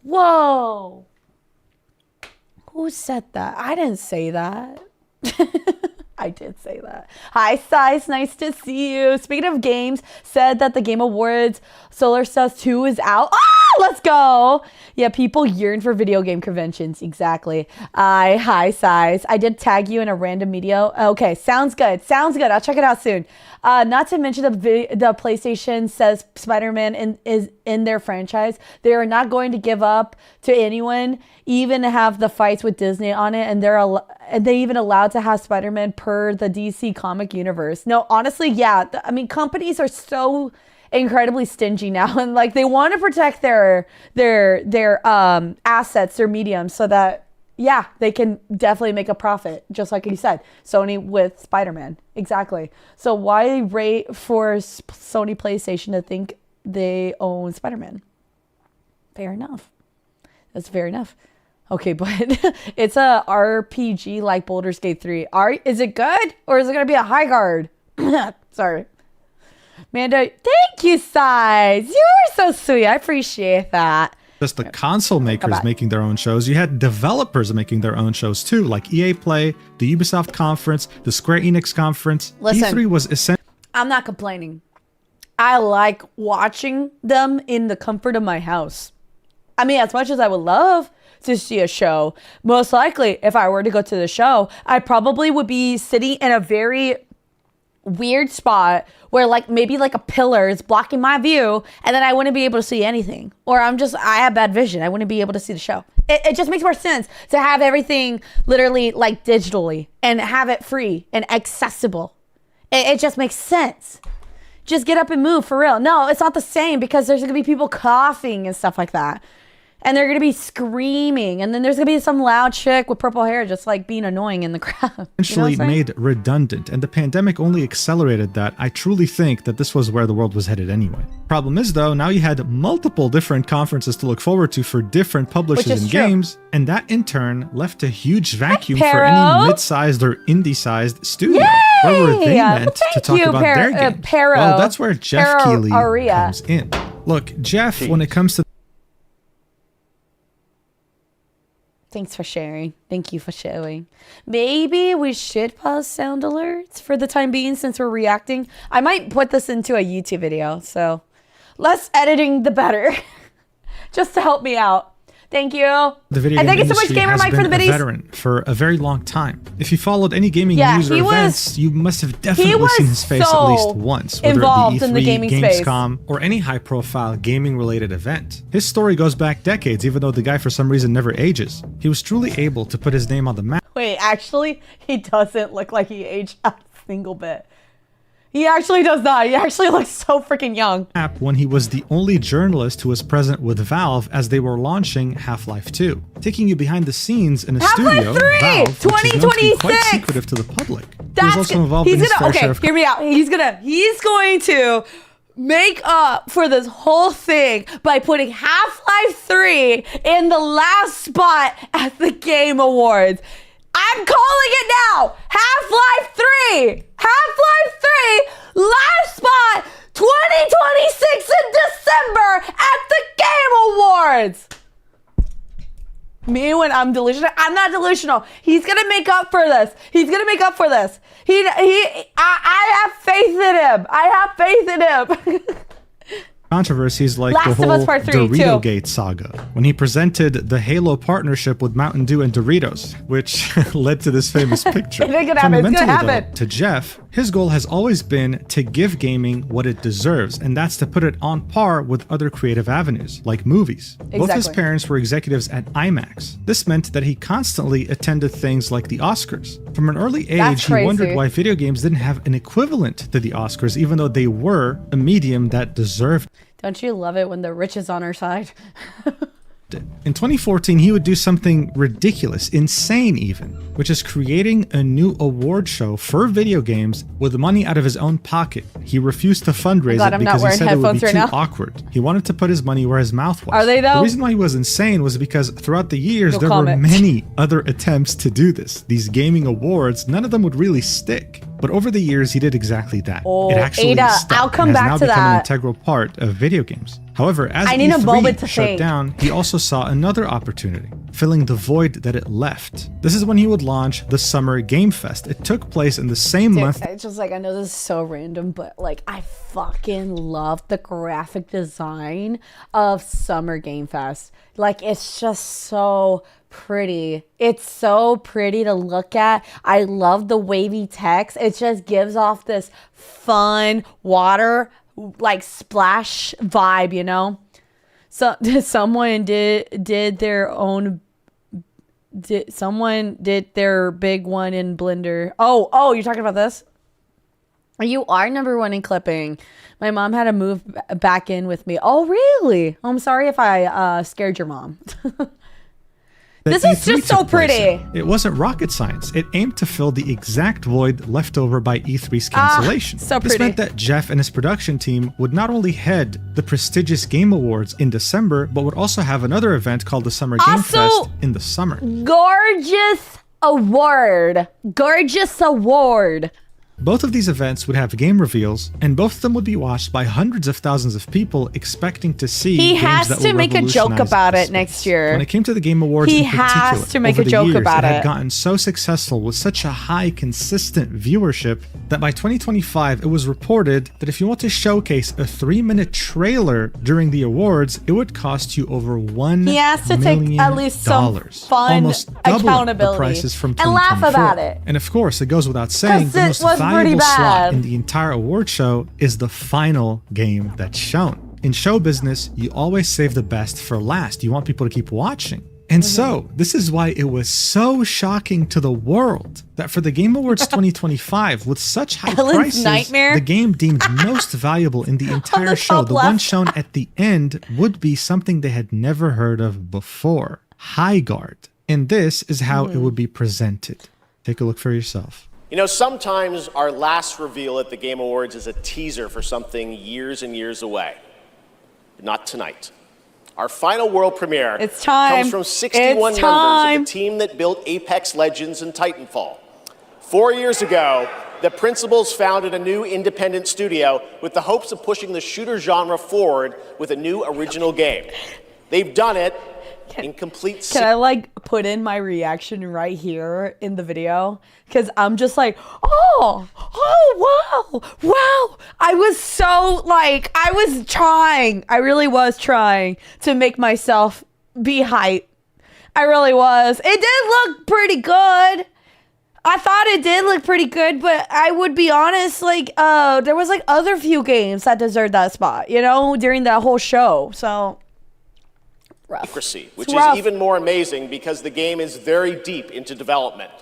Whoa. Who said that? I didn't say that. I did say that. Hi, Size. Nice to see you. Speaking of games, said that the Game Awards Solar Stars 2 is out. Ah, let's go. Yeah, people yearn for video game conventions. Exactly. Hi, Size. I did tag you in a random video. Okay, sounds good. Sounds good. I'll check it out soon. Not to mention the PlayStation says Spider-Man is in their franchise. They are not going to give up to anyone, even have the fights with Disney on it, and they even allowed to have Spider-Man per the DC comic universe. No, honestly, yeah. I mean, companies are so incredibly stingy now, and like they want to protect their assets, their mediums, so that yeah, they can definitely make a profit, just like you said. Sony with Spider-Man. Exactly. So why wait for Sony PlayStation to think they own Spider-Man? Fair enough. That's fair enough. Okay, but it's a RPG like Baldur's Gate 3. Is it good? Or is it going to be a Highguard? Sorry. Mando, thank you, Size. You are so sweet. I appreciate that. Just the console makers making their own shows. You had developers making their own shows too, like EA Play, the Ubisoft conference, the Square Enix conference. Listen, E3 was essentially... I'm not complaining. I like watching them in the comfort of my house. I mean, as much as I would love to see a show, most likely if I were to go to the show, I probably would be sitting in a very weird spot where like maybe like a pillar is blocking my view, and then I wouldn't be able to see anything, or I have bad vision. I wouldn't be able to see the show. It just makes more sense to have everything literally like digitally and have it free and accessible. It just makes sense. Just get up and move for real. No, it's not the same because there's gonna be people coughing and stuff like that. And they're going to be screaming. And then there's going to be some loud chick with purple hair just like being annoying in the crowd. Essentially made redundant. And the pandemic only accelerated that. I truly think that this was where the world was headed anyway. Problem is though, now you had multiple different conferences to look forward to for different publishers and games. And that in turn left a huge vacuum for any mid-sized or indie-sized studio. Yay! Where were they meant to talk about their games? Well, that's where Jeff Keighley comes in. Look, Jeff, when it comes to Thanks for sharing. Thank you for showing. Maybe we should pause sound alerts for the time being since we're reacting. I might put this into a YouTube video, so less editing the better. Just to help me out. Thank you. The video and game thank you so much, Gamer Mike, for the biddies. Veteran for a very long time. If you followed any gaming news or events, you must have definitely seen his face at least once, whether involved it be E3, in the gaming Gamescom, or any high-profile gaming-related event. His story goes back decades, even though the guy for some reason never ages. He was truly able to put his name on the map. Wait, actually, he doesn't look like he aged a single bit. He actually does not. He actually looks so freaking young. When he was the only journalist who was present with Valve as they were launching Half-Life 2, taking you behind the scenes in a studio, Valve, 2026! which is known to be quite secretive to the public. He was also involved in his fair share of... hear me out. He's going to make up for this whole thing by putting Half-Life 3 in the last spot at the Game Awards. I'm calling it now. Half-Life 3. Half-Life 3. Last spot. 2026 in December at the Game Awards. Me when I'm delusional. I'm not delusional. He's going to make up for this. He's going to make up for this. I have faith in him. I have faith in him. Controversies like the whole Dorito-gate saga, when he presented the Halo partnership with Mountain Dew and Doritos, which led to this famous picture. It's gonna happen. Though, to Jeff, his goal has always been to give gaming what it deserves, and that's to put it on par with other creative avenues, like movies. Exactly. Both his parents were executives at IMAX. This meant that he constantly attended things like the Oscars. From an early age, he wondered why video games didn't have an equivalent to the Oscars, even though they were a medium that deserved. Don't you love it when the rich is on our side? In 2014, he would do something ridiculous, insane even, which is creating a new award show for video games with money out of his own pocket. He refused to fundraise it because he said it would be too awkward. He wanted to put his money where his mouth was. Are they though? The reason why he was insane was because throughout the years, there were many other attempts to do this. These gaming awards, none of them would really stick. But over the years, he did exactly that. Oh, it actually Ada, stuck I'll come and has back now to become an that. integral part of video games. However, as I need a moment to E3 shut think. down, he also saw another opportunity, filling the void that it left. This is when he would launch the Summer Game Fest. It took place in the same month. It's just like, I know this is so random, but like, I fucking love the graphic design of Summer Game Fest. Like, it's just so pretty. It's so pretty to look at. I love the wavy text. It just gives off this fun water like splash vibe, you know. So someone did their big one in Blender. Oh, you're talking about this? You are #1 in clipping. My mom had to move back in with me. Oh, really? I'm sorry if I scared your mom. This is E3 just so took place pretty. in. It wasn't rocket science. It aimed to fill the exact void left over by E3's cancellation. so This pretty. meant that Jeff and his production team would not only head the prestigious Game Awards in December, but would also have another event called the Summer Game Also- Fest in the summer. Gorgeous award. Gorgeous award. Both of these events would have game reveals, and both of them would be watched by hundreds of thousands of people expecting to see He games has that to will make a joke revolutionize about the it space. next year. When it came to the Game Awards He in has particular, to make over a the joke years, about it had it. gotten so successful with such a high, consistent viewership that by 2025, it was reported that if you want to showcase a 3-minute trailer during the awards, it would cost you over $1 He has to take million, at least some fun almost double accountability the prices from and laugh 2024. about it. And of course, it goes without saying, 'Cause the it most was pretty valuable slot bad. in the entire award show is the final game that's shown. In show business, you always save the best for last. You want people to keep watching. And so, this is why it was so shocking to the world that for the Game Awards 2025, with such high Ellen's prices, nightmare. the game deemed most valuable in the entire the show, top the one left. shown at the end, would be something they had never heard of before. Highguard. And this is how it would be presented. Take a look for yourself. You know, sometimes our last reveal at the Game Awards is a teaser for something years and years away. But not tonight. Our final world premiere It's time. comes from 61 It's members time. of the team that built Apex Legends and Titanfall. 4 years ago, the principals founded a new independent studio with the hopes of pushing the shooter genre forward with a new original game. They've done it in complete Can I like put in my reaction right here in the video? Because I'm just like, wow. I was so like, I really was trying to make myself be hype. I really was. It did look pretty good. I thought it did look pretty good, but I would be honest, like, there was like other few games that deserved that spot, you know, during that whole show. So rough. secrecy, which It's is rough. even more amazing because the game is very deep into development.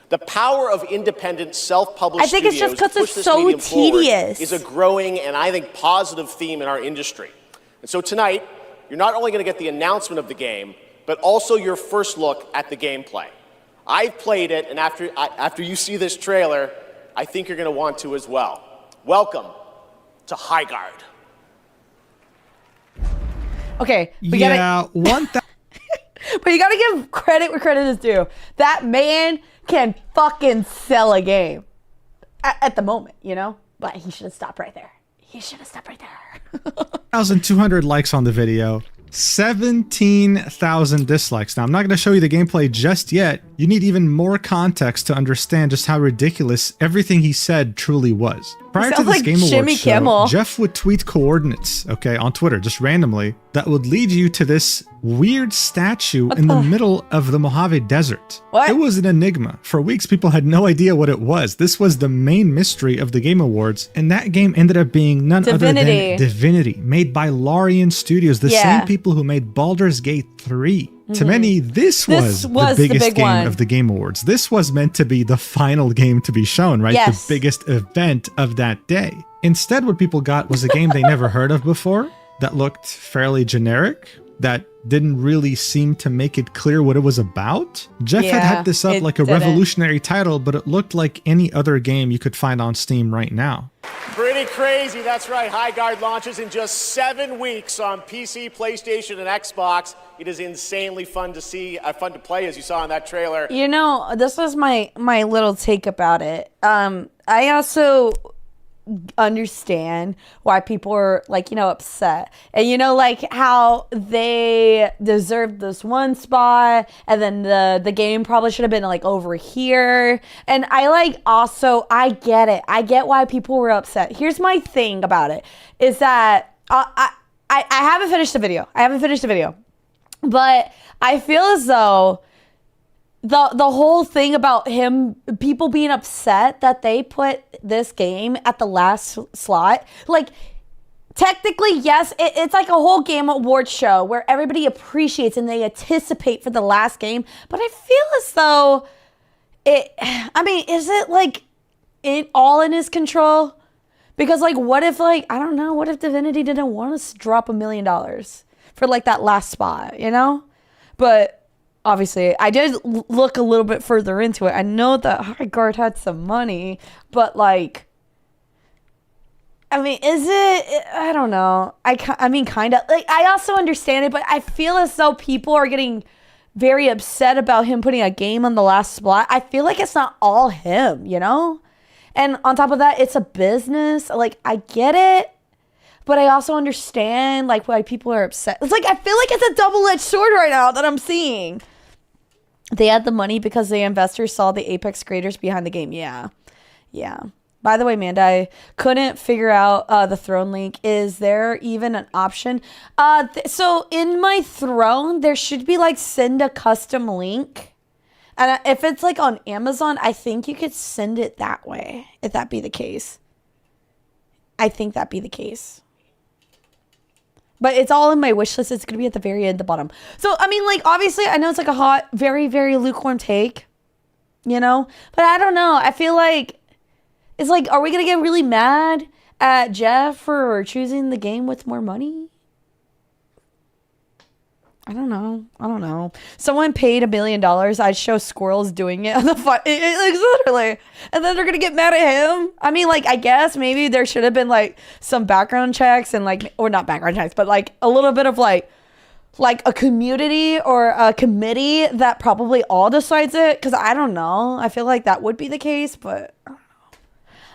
The power of independent, self-published I think it's just studios to 'cause push it's this so medium forward tedious. is a growing and I think positive theme in our industry. And so tonight, you're not only going to get the announcement of the game, but also your first look at the gameplay. I've played it, and after you see this trailer, I think you're going to want to as well. Welcome to Highguard. Okay, but you gotta give credit where credit is due. That man can fucking sell a game at the moment, you know? But he should have stopped right there. 1,200 likes on the video, 17,000 dislikes. Now, I'm not going to show you the gameplay just yet. You need even more context to understand just how ridiculous everything he said truly was. Prior to sounds this like Game Jimmy Awards show, Kimmel. Jeff would tweet coordinates, okay, on Twitter, just randomly, that would lead you to this weird statue in the middle of the Mojave Desert. What? It was an enigma. For weeks, people had no idea what it was. This was the main mystery of the Game Awards, and that game ended up being none other Divinity. than Divinity, made by Larian Studios, the Yeah. same people who made Baldur's Gate 3. To many, this was was the the biggest big game one. of the Game Awards. This was meant to be the final game to be shown, right? Yes. The biggest event of that day. Instead, what people got was a game they never heard of before, that looked fairly generic, that didn't really seem to make it clear what it was about. Jeff had Yeah, hyped this up it like a didn't. revolutionary title, but it looked like any other game you could find on Steam right now. Pretty Pretty crazy. That's right. Highguard launches in just 7 weeks on PC, PlayStation, and Xbox. It is insanely fun to see, fun to play, as you saw in that trailer. You know, this was my little take about it. I also understand why people are like, upset. And like how they deserved this one spot, and then the game probably should have been like over here. And I get it. I get why people were upset. Here's my thing about it is that I haven't finished the video. But I feel as though the whole thing about people being upset that they put this game at the last slot, like, technically, yes, it's like a whole game awards show where everybody appreciates and they anticipate for the last game. But I feel as though is it like all in his control? Because like, what if I don't know, what if Divinity didn't want us to drop $1 million for like that last spot, But obviously, I did look a little bit further into it. I know that Highguard had some money, but like, is it? I don't know. Kind of. Like, I also understand it, but I feel as though people are getting very upset about him putting a game on the last spot. I feel like it's not all him, And on top of that, it's a business. Like, I get it. But I also understand like why people are upset. It's like, I feel like it's a double-edged sword right now that I'm seeing. They had the money because the investors saw the Apex creators behind the game. Yeah. By the way, Amanda, I couldn't figure out the throne link. Is there even an option? So in my throne, there should be like send a custom link. And if it's like on Amazon, I think you could send it that way. If that be the case. I think that'd be the case. But it's all in my wish list. It's going to be at the very end, the bottom. So, obviously, I know it's like a hot, very, very lukewarm take, But I don't know. I feel like, it's like, are we going to get really mad at Jeff for choosing the game with more money? I don't know. Someone paid $1 million. I'd show squirrels doing it on the like, literally. And then they're going to get mad at him. I guess maybe there should have been like some background checks and like, or not background checks, but like a little bit of like a community or a committee that probably all decides it. Cause I don't know. I feel like that would be the case, but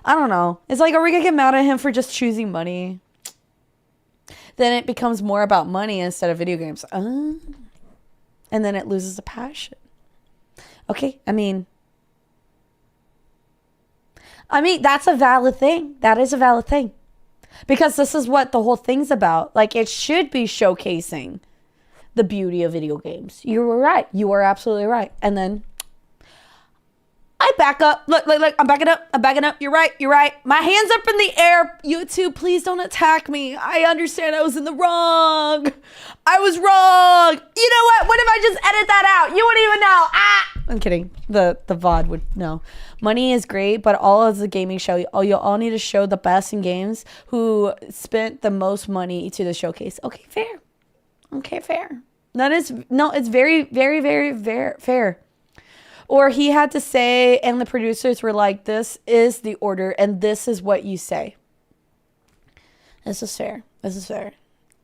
I don't know. It's like, are we going to get mad at him for just choosing money? Then it becomes more about money instead of video games. And then it loses the passion. Okay, that's a valid thing. That is a valid thing. Because this is what the whole thing's about. Like, it should be showcasing the beauty of video games. You were right. You are absolutely right. And then I back up. Look, I'm backing up. You're right. My hand's up in the air. YouTube, please don't attack me. I understand I was in the wrong. I was wrong. You know what? What if I just edit that out? You wouldn't even know. I'm kidding. The VOD would know. Money is great, but all of the gaming show, you all need to show the best in games who spent the most money to the showcase. Okay, fair. It's very, very, very fair. Or he had to say, and the producers were like, this is the order, and this is what you say. This is fair.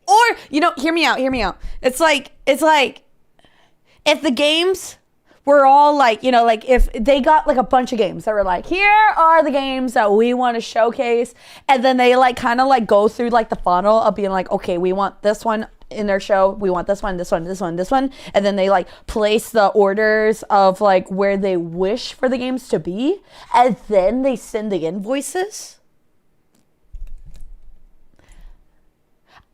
Or, hear me out. It's like, if the games were all like, if they got like a bunch of games that were like, here are the games that we want to showcase. And then they like kind of like go through like the funnel of being like, okay, we want this one in their show, we want this one, and then they like place the orders of like where they wish for the games to be, and then they send the invoices.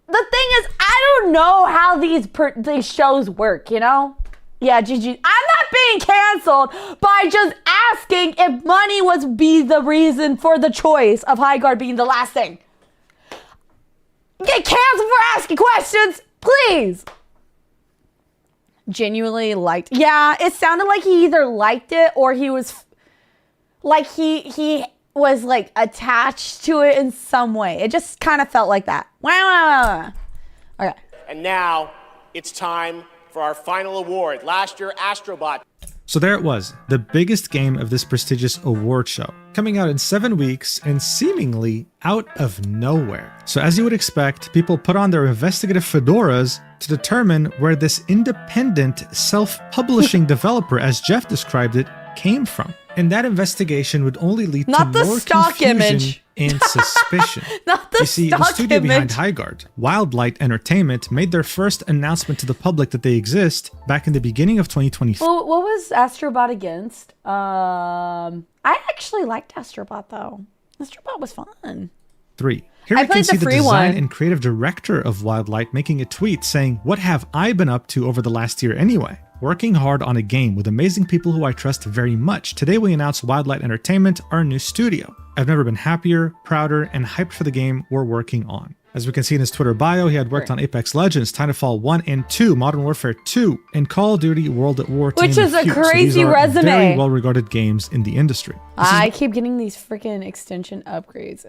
The thing is, I don't know how these shows work, Yeah, Gigi, I'm not being canceled by just asking if money be the reason for the choice of Highguard being the last thing. Get canceled for asking questions, please. Genuinely liked. Yeah, it sounded like he either liked it or he was like he was like attached to it in some way. It just kind of felt like that. Wow. Okay. And now it's time for our final award. Last year, Astrobot So there it was, the biggest game of this prestigious award show, coming out in 7 weeks and seemingly out of nowhere. So as you would expect, people put on their investigative fedoras to determine where this independent, self-publishing developer, as Jeff described it, came from. And that investigation would only lead Not to the more stock confusion image. and suspicion. Not the You see, the stock studio behind image. Highguard, Wildlight Entertainment, made their first announcement to the public that they exist back in the beginning of 2024. Well, what was Astrobot against? I actually liked Astrobot though. Astrobot was fun. 3. Here I we can played see the the free design one. and creative director of Wildlight making a tweet saying, "What have I been up to over the last year anyway? Working hard on a game with amazing people who I trust very much. Today we announced Wildlight Entertainment, our new studio. I've never been happier, prouder, and hyped for the game we're working on." As we can see in his Twitter bio, he had worked on Apex Legends, Titanfall 1 and 2, Modern Warfare 2, and Call of Duty World at War. to Which name is a few. So crazy these are resume. Very well-regarded games in the industry. I keep getting these freaking extension upgrades.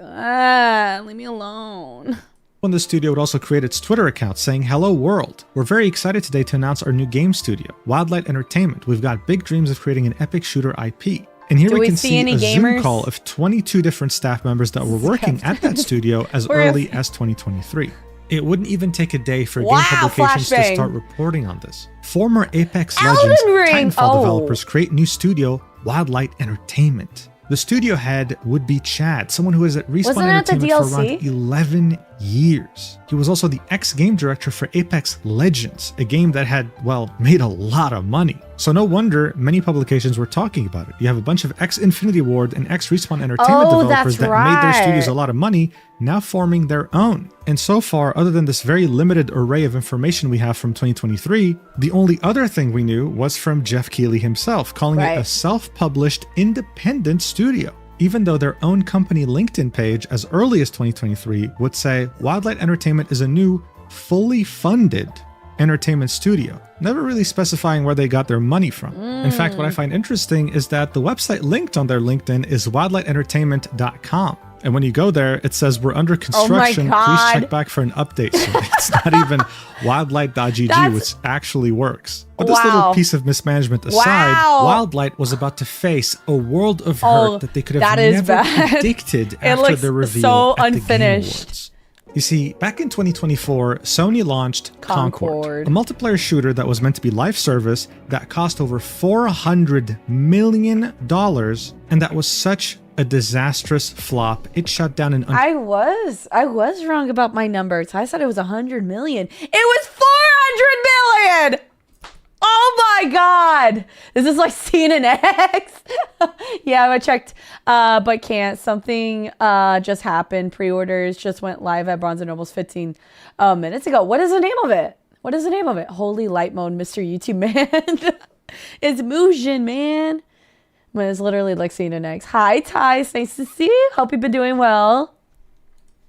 Leave me alone. When the studio would also create its Twitter account saying, "Hello world. We're very excited today to announce our new game studio, Wildlight Entertainment. We've got big dreams of creating an epic shooter IP." And here Do we we can see see any a gamers? Zoom call of 22 different staff members that were working at that studio as We're- early as 2023. It wouldn't even take a day for Wow, game publications to flashbang. start reporting on this. Former Apex Elden Legends Ring! Titanfall Oh. developers create new studio, Wildlight Entertainment. The studio head would be Chad, someone who was at Respawn Wasn't that the Entertainment for DLC? around 11 years. He was also the ex-game director for Apex Legends, a game that had, well, made a lot of money. So no wonder many publications were talking about it. You have a bunch of ex-Infinity Ward and ex-Respawn Entertainment Oh, developers that's that made their studios a right. lot of money, now forming their own. And so far, other than this very limited array of information we have from 2023, the only other thing we knew was from Jeff Keighley himself, calling it Right. a self-published independent studio. Even though their own company LinkedIn page as early as 2023 would say Wildlight Entertainment is a new, fully funded entertainment studio, never really specifying where they got their money from. In fact, what I find interesting is that the website linked on their LinkedIn is wildlightentertainment.com. And when you go there, it says we're under construction. Please God. check back for an update soon. It's not even wildlight.gg, That's- which actually works. But this little Wow. piece of mismanagement aside, Wow. Wildlight was about to face a world of Oh, hurt that they could have that is never bad. predicted It after looks the reveal so at the Game unfinished. Awards. You see, back in 2024, Sony launched Concord, a multiplayer shooter that was meant to be live service that cost over $400 million, and that was such a disastrous flop. It shut down an I was wrong about my numbers. I said it was 100 million. It was 400 million. Oh my God. This is like CNN X. Yeah, I checked, but can't. Something just happened. Pre-orders just went live at Barnes & Noble's 15 minutes ago. What is the name of it? What is the name of it? Holy light mode, Mr. YouTube man. It's Musion, man. But it's literally like CNN X. Hi, Ty. It's nice to see you. Hope you've been doing well.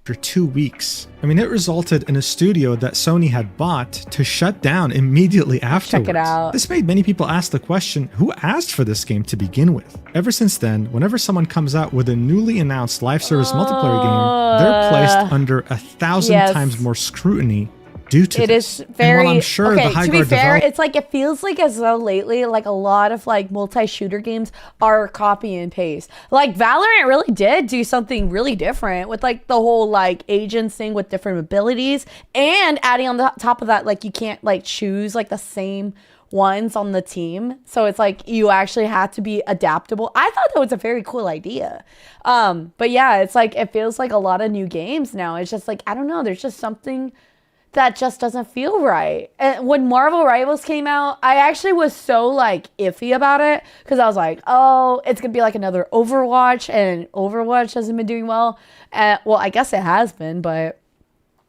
after 2 weeks. I mean, it resulted in a studio that Sony had bought to shut down immediately afterwards. Check it out. This made many people ask the question, who asked for this game to begin with? Ever since then, whenever someone comes out with a newly announced live service multiplayer game, they're placed under 1,000 yes. times more scrutiny due to It this. is very And while I'm sure okay. the Highguard To be fair, develop- it's like it feels like as though lately, like a lot of like multi-shooter games are copy and paste. Like Valorant really did do something really different with like the whole like agents thing with different abilities, and adding on the top of that, like you can't like choose like the same ones on the team. So it's like you actually have to be adaptable. I thought that was a very cool idea. But yeah, it's like it feels like a lot of new games now. It's just like I don't know. There's just something that just doesn't feel right. And when Marvel Rivals came out, I actually was so like iffy about it because I was like, oh, it's gonna be like another Overwatch, and Overwatch hasn't been doing well. Well, I guess it has been, but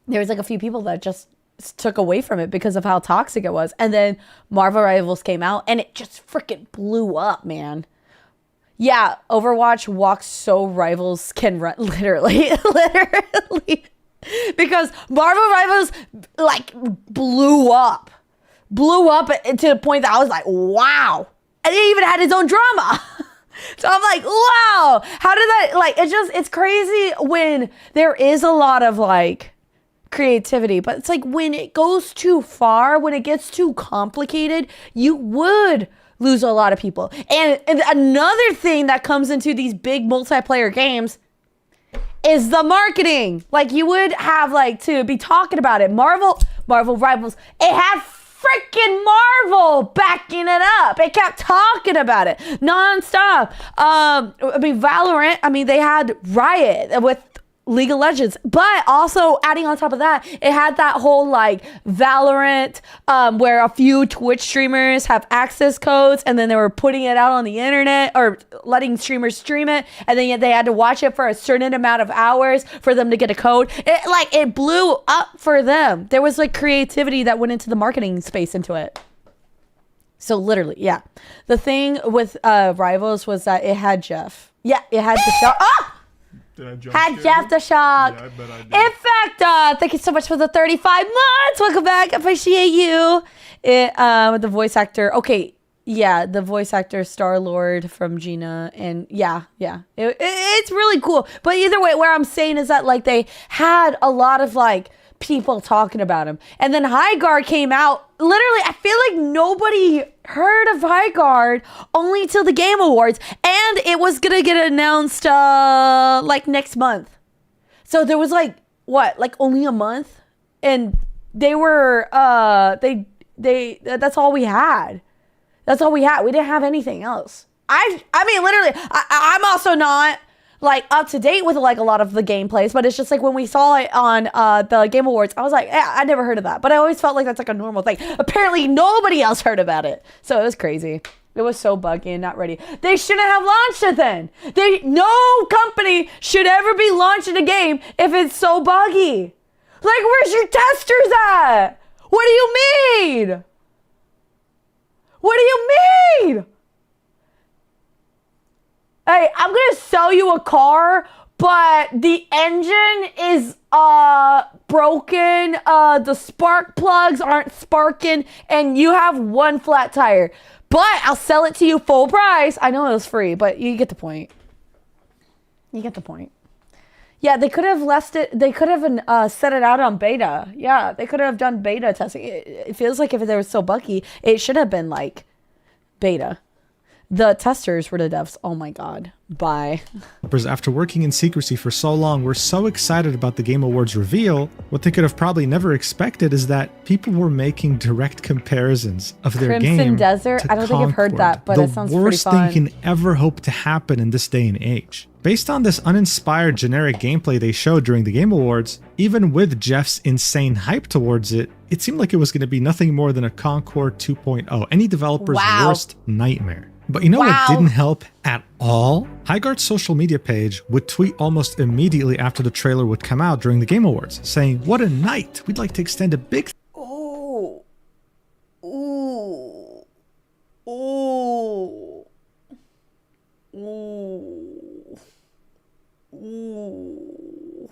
there was like a few people that just took away from it because of how toxic it was. And then Marvel Rivals came out and it just freaking blew up, man. Yeah, Overwatch walks so Rivals can run, literally. Because Marvel Rivals like blew up to the point that I was like, wow. And it even had its own drama. So I'm like, wow, how did that, like, it's crazy when there is a lot of like creativity, but it's like when it goes too far, when it gets too complicated, you would lose a lot of people. And another thing that comes into these big multiplayer games is the marketing. Like, you would have like to be talking about it. Marvel Rivals, it had freaking Marvel backing it up. It kept talking about it nonstop. Valorant, they had Riot with League of Legends, but also adding on top of that, it had that whole like Valorant where a few Twitch streamers have access codes, and then they were putting it out on the internet or letting streamers stream it, and then they had to watch it for a certain amount of hours for them to get a code. It blew up for them. There was like creativity that went into the marketing space into it. So literally, yeah. The thing with Rivals was that it had Jeff. Yeah, it had the show. Ah! Had Jeff the Shock. Yeah, I bet I did. In fact, thank you so much for the 35 months. Welcome back. Appreciate you. With the voice actor. Okay, yeah, the voice actor Star-Lord from Gina. And yeah. It's really cool. But either way, where I'm saying is that like they had a lot of like people talking about him. And then Highguard came out. Literally, I feel like nobody heard of Highguard only till the Game Awards. And it was going to get announced like next month. So there was like, what, like only a month? And they were, that's all we had. That's all we had. We didn't have anything else. Literally, I'm also not like up to date with like a lot of the gameplays, but it's just like when we saw it on the Game Awards, I was like, I never heard of that, but I always felt like that's like a normal thing. Apparently nobody else heard about it, so it was crazy. It was so buggy and not ready. They shouldn't have launched it then. No company should ever be launching a game if it's so buggy. Like, where's your testers at? What do you mean? What do you mean? Hey, I'm gonna sell you a car, but the engine is broken, the spark plugs aren't sparking, and you have one flat tire. But I'll sell it to you full price. I know it was free, but you get the point. You get the point. Yeah, they could have left it. They could have set it out on beta. Yeah, they could have done beta testing. It feels like if they were so buggy, it should have been like beta. The testers were the devs. Oh my god. Bye. After working in secrecy for so long, we're so excited about the Game Awards reveal. What they could have probably never expected is that people were making direct comparisons of their game Crimson Desert? to I don't think I've heard Concord, that, but it sounds the pretty worst fun. thing can ever hope to happen in this day and age. Based on this uninspired generic gameplay they showed during the Game Awards, even with Jeff's insane hype towards it, it seemed like it was going to be nothing more than a Concord 2.0, any developer's worst nightmare. But you know what didn't help at all? Highguard's social media page would tweet almost immediately after the trailer would come out during the Game Awards, saying, "What a night! We'd like to extend a big..." Oh. Ooh. Ooh. Ooh. Ooh.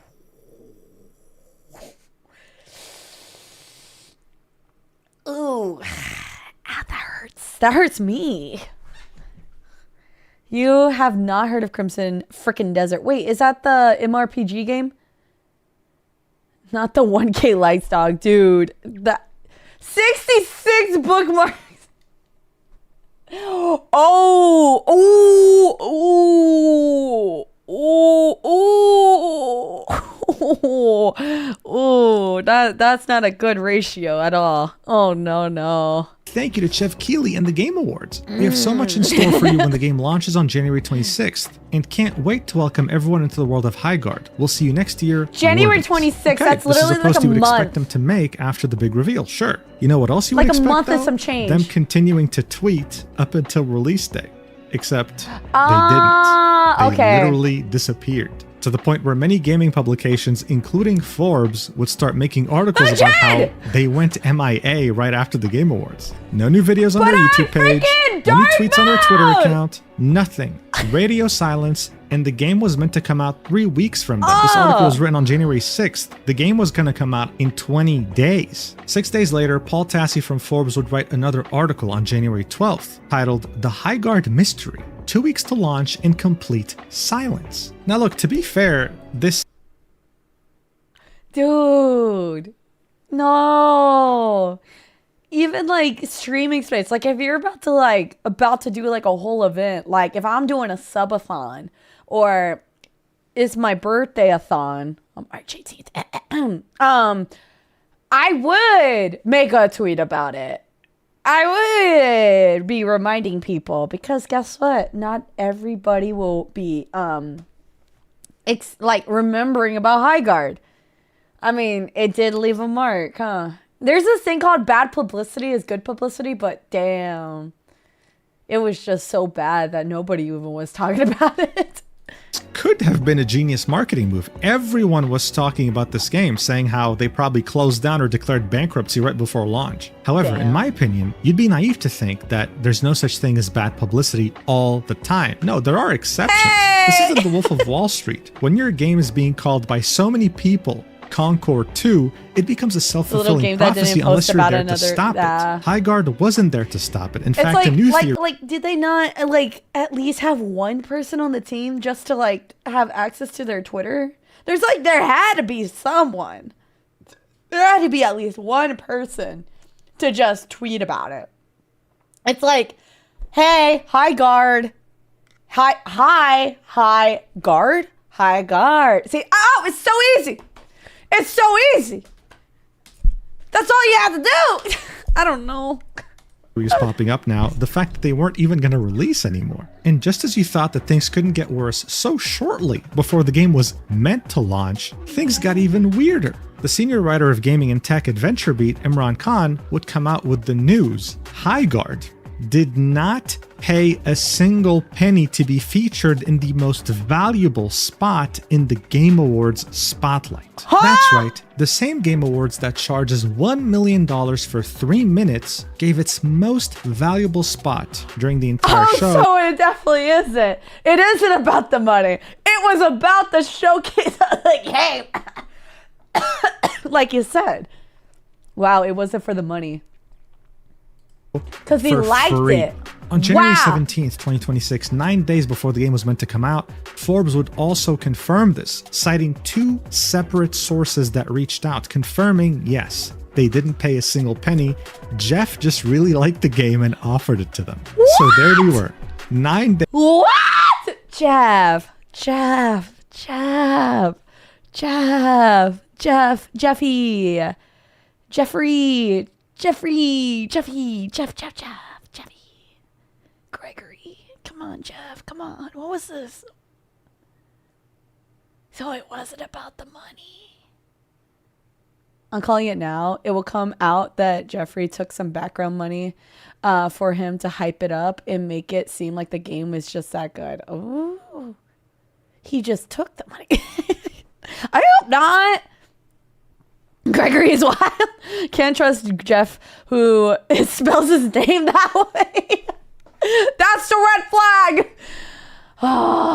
Ooh. Ow, that hurts. That hurts me. You have not heard of Crimson frickin' Desert. Wait, is that the MRPG game? Not the 1K Lights Dog, dude. That 66 bookmarks. Oh, that's not a good ratio at all. Oh, no. Thank you to Jeff Keighley and the Game Awards. We have so much in store for you when the game launches on January 26th, and can't wait to welcome everyone into the world of Highguard. We'll see you next year. January 26th, that's literally like a This is a post you would expect month. them to make after the big reveal, sure. You know what else you Like would a expect, month and though? some change. Them continuing to tweet up until release day. Except they didn't. They Okay. literally disappeared. To the point where many gaming publications, including Forbes, would start making articles about how they went MIA right after the Game Awards. No new videos on their YouTube page, no new tweets on their Twitter account, nothing. Radio silence, and the game was meant to come out 3 weeks from then. This article was written on January 6th. The game was going to come out in 20 days. 6 days later, Paul Tassi from Forbes would write another article on January 12th, titled The Highguard Mystery. 2 weeks to launch in complete silence. Now look, to be fair, this... Dude. No. even like streaming space, like if you're about to do like a whole event, like if I'm doing a subathon or it's my birthday-a-thon on March 18th, I would make a tweet about it. I would be reminding people because guess what? Not everybody will be like remembering about Highguard. I mean, it did leave a mark, huh? There's this thing called bad publicity is good publicity, but damn. It was just so bad that nobody even was talking about it. Could have been a genius marketing move. Everyone was talking about this game, saying how they probably closed down or declared bankruptcy right before launch. However, in my opinion, you'd be naive to think that there's no such thing as bad publicity all the time. No, there are exceptions. This isn't the Wolf of Wall Street. When your game is being called by so many people Concord 2, it becomes a self-fulfilling prophecy unless you're there to stop it. Highguard wasn't there to stop it. In fact, like, a new theory... Like, did they not, like, at least have one person on the team just to, like, have access to their Twitter? There had to be someone. There had to be at least one person to just tweet about it. It's like, hey, Highguard. Highguard. See, oh, it's so easy. It's so easy. That's all you have to do. I don't know. Is popping up now, the fact that they weren't even going to release anymore. And just as you thought that things couldn't get worse so shortly before the game was meant to launch, things got even weirder. The senior writer of Gaming and Tech Adventure Beat, Imran Khan, would come out with the news. Highguard did not pay a single penny to be featured in the most valuable spot in the Game Awards spotlight. Huh? That's right, the same Game Awards that charges $1 million for 3 minutes gave its most valuable spot during the entire show. So it definitely isn't. It isn't about the money. It was about the showcase. Like, hey, like you said. Wow, it wasn't for the money. Because he liked it. On January 17th, 2026, 9 days before the game was meant to come out, Forbes would also confirm this, citing 2 separate sources that reached out, confirming, yes, they didn't pay a single penny. Jeff just really liked the game and offered it to them. What? So there they were. 9 days. What? Jeffrey. Gregory. Come on, Jeff. Come on. What was this? So it wasn't about the money. I'm calling it now. It will come out that Jeffrey took some background money for him to hype it up and make it seem like the game was just that good. Oh, he just took the money. I hope not. Gregory is wild. Can't trust Jeff, who spells his name that way. That's the red flag.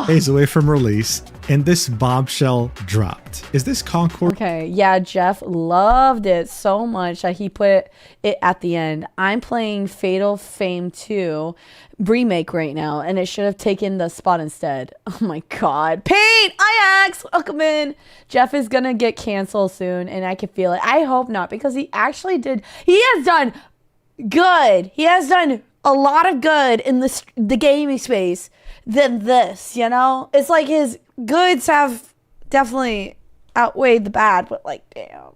Days away from release, and this bombshell dropped. Is this Concord? Okay, yeah, Jeff loved it so much that he put it at the end. I'm playing Fatal Fame 2 remake right now, and it should have taken the spot instead. Oh my god. Pete, Ajax, welcome in. Jeff is gonna get canceled soon, and I can feel it. I hope not, because he actually did. He has done good. He has done a lot of good in the gaming space than this, you know? It's like his goods have definitely outweighed the bad, but like, damn.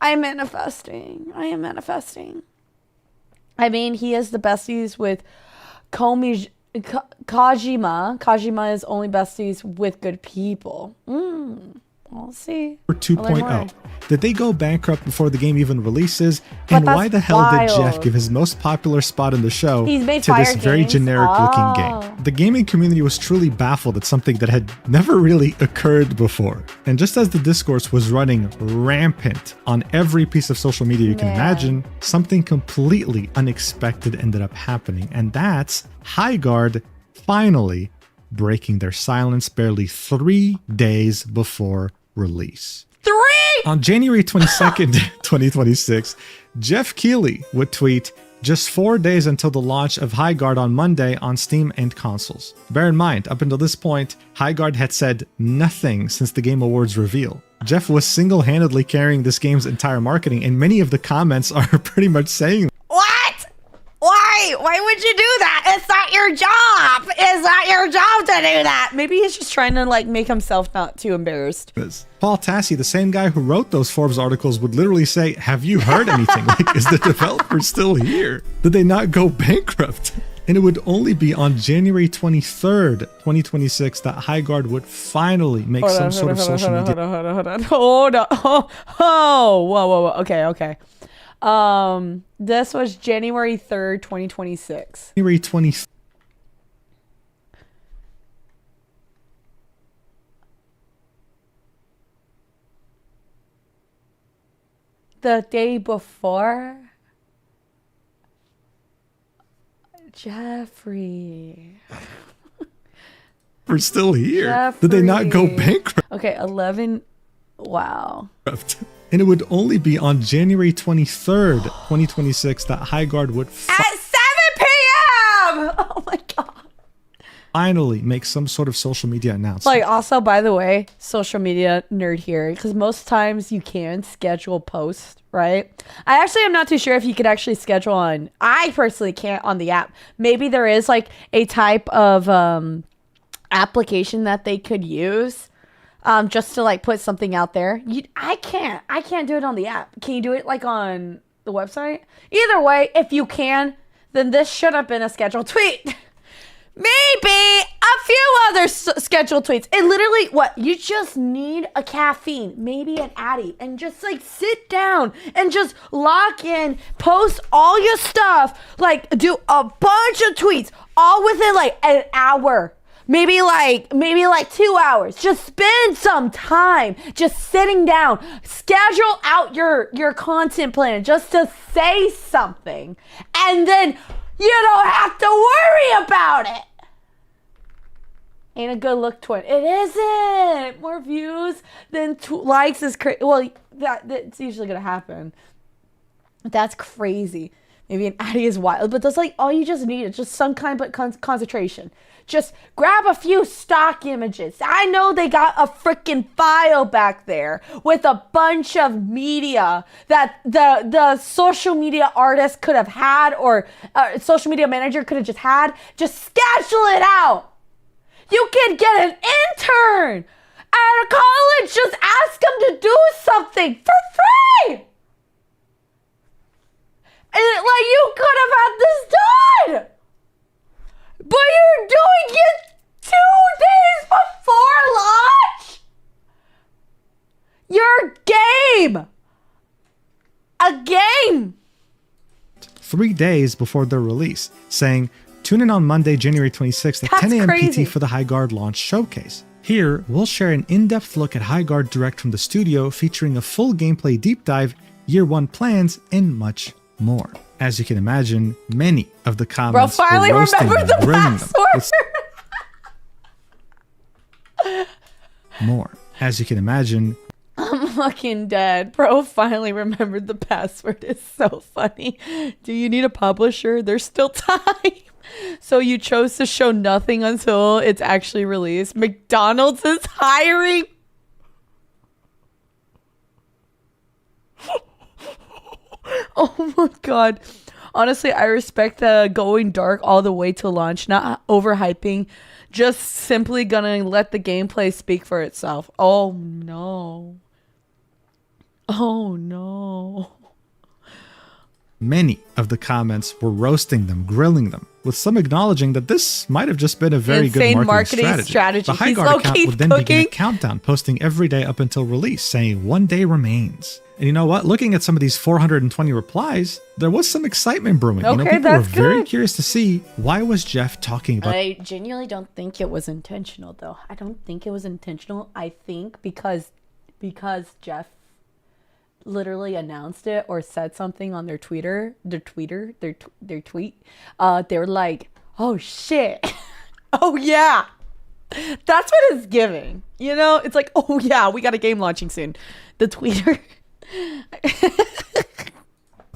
I am manifesting. I mean, he is the besties with Kojima. Kojima is only besties with good people. We'll see. 2.0. Did they go bankrupt before the game even releases? And why the hell did Jeff give his most popular spot in the show to this very generic looking game? The gaming community was truly baffled at something that had never really occurred before. And just as the discourse was running rampant on every piece of social media you can imagine, something completely unexpected ended up happening. And that's Highguard finally breaking their silence barely 3 days before release. On January 22nd, 2026, Jeff Keighley would tweet, "Just 4 days until the launch of Highguard on Monday on Steam and consoles." Bear in mind, up until this point, Highguard had said nothing since the Game Awards reveal. Jeff was single-handedly carrying this game's entire marketing, and many of the comments are pretty much saying, What? Why? Why would you do that? It's not your job. It's not your job to do that. Maybe he's just trying to like make himself not too embarrassed. this. Paul Tassi, the same guy who wrote those Forbes articles, would literally say, have you heard anything? Like, is the developer still here? Did they not go bankrupt? And it would only be on January 23rd, 2026, that Highguard would finally make some sort of social media. Hold on. Oh, whoa. Okay. This was January 3rd, 2026. January 23rd. The day before? Jeffrey. We're still here. Did they not go bankrupt? Okay, 11. Wow. And it would only be on January 23rd, 2026, that Highguard would At 7 p.m. Oh my god. finally make some sort of social media announcement. Like, also, by the way, social media nerd here, because most times you can schedule posts, right? I actually am not too sure if you could actually schedule on, I personally can't on the app. Maybe there is like a type of application that they could use just to like put something out there. I can't do it on the app. Can you do it like on the website? Either way, if you can, then this should have been a scheduled tweet. Maybe a few other scheduled tweets. It literally, what? You just need a caffeine, maybe an Addy, and just like sit down and just lock in, post all your stuff, like do a bunch of tweets, all within like an hour. Maybe like 2 hours. Just spend some time just sitting down. Schedule out your content plan just to say something. And then you don't have to worry about it. Ain't a good look, twin. It isn't. More views than likes is crazy. Well, that's usually gonna happen. That's crazy. Maybe an Addy is wild, but that's like all you just need is just some kind of concentration. Just grab a few stock images. I know they got a freaking file back there with a bunch of media that the social media artist could have had, or social media manager could have just had. Just schedule it out. You can get an intern at a college. Just ask them to do something for free. And like, you could have had this done. But you're doing it 2 days before launch? Your game. A game. 3 days before their release, saying, tune in on Monday, January 26th at 10 a.m. PT for the Highguard launch showcase. Here, we'll share an in-depth look at Highguard direct from the studio, featuring a full gameplay deep dive, year 1 plans, and much more. As you can imagine, many of the comments Bro, finally were roasting remembered them, the bringing password. them. More. As you can imagine, I'm fucking dead. Bro finally remembered the password. It's so funny. Do you need a publisher? There's still time. So you chose to show nothing until it's actually released. McDonald's is hiring. Oh my god. Honestly, I respect the going dark all the way to launch, not overhyping, just simply gonna let the gameplay speak for itself. Oh no. Oh no. many of the comments were roasting them, grilling them, with some acknowledging that this might have just been a very Insane good marketing strategy. The Highguard account would then begin a countdown, posting every day up until release, saying 1 day remains. And you know what? Looking at some of these 420 replies, there was some excitement brewing. Okay, people were that's very good. curious to see, why was Jeff talking about... I genuinely don't think it was intentional, though. I don't think it was intentional. I think because Jeff literally announced it or said something on their tweet, they were like, oh shit. Oh yeah. That's what it's giving. You know, it's like, oh yeah, we got a game launching soon. The tweeter.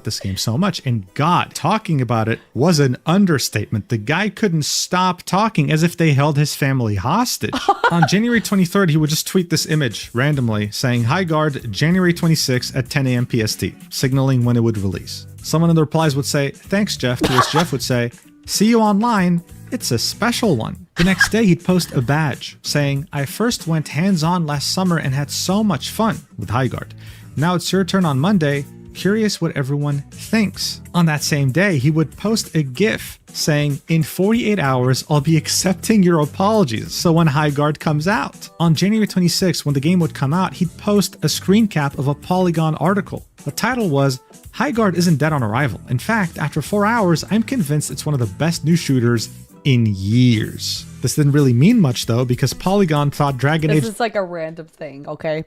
this game so much. And God, talking about it was an understatement. The guy couldn't stop talking as if they held his family hostage. On January 23rd, he would just tweet this image randomly saying, Highguard, January 26 at 10 a.m. PST, signaling when it would release. Someone in the replies would say, thanks, Jeff, to which Jeff would say, see you online. It's a special one. The next day, he'd post a badge saying, I first went hands-on last summer and had so much fun with Highguard. Now it's your turn on Monday. Curious what everyone thinks. On that same day, he would post a GIF saying, in 48 hours, I'll be accepting your apologies. So when Highguard comes out. On January 26th, when the game would come out, he'd post a screen cap of a Polygon article. The title was, Highguard isn't dead on arrival. In fact, after 4 hours, I'm convinced it's one of the best new shooters in years. This didn't really mean much though, because Polygon thought Dragon Age... This is like a random thing, okay?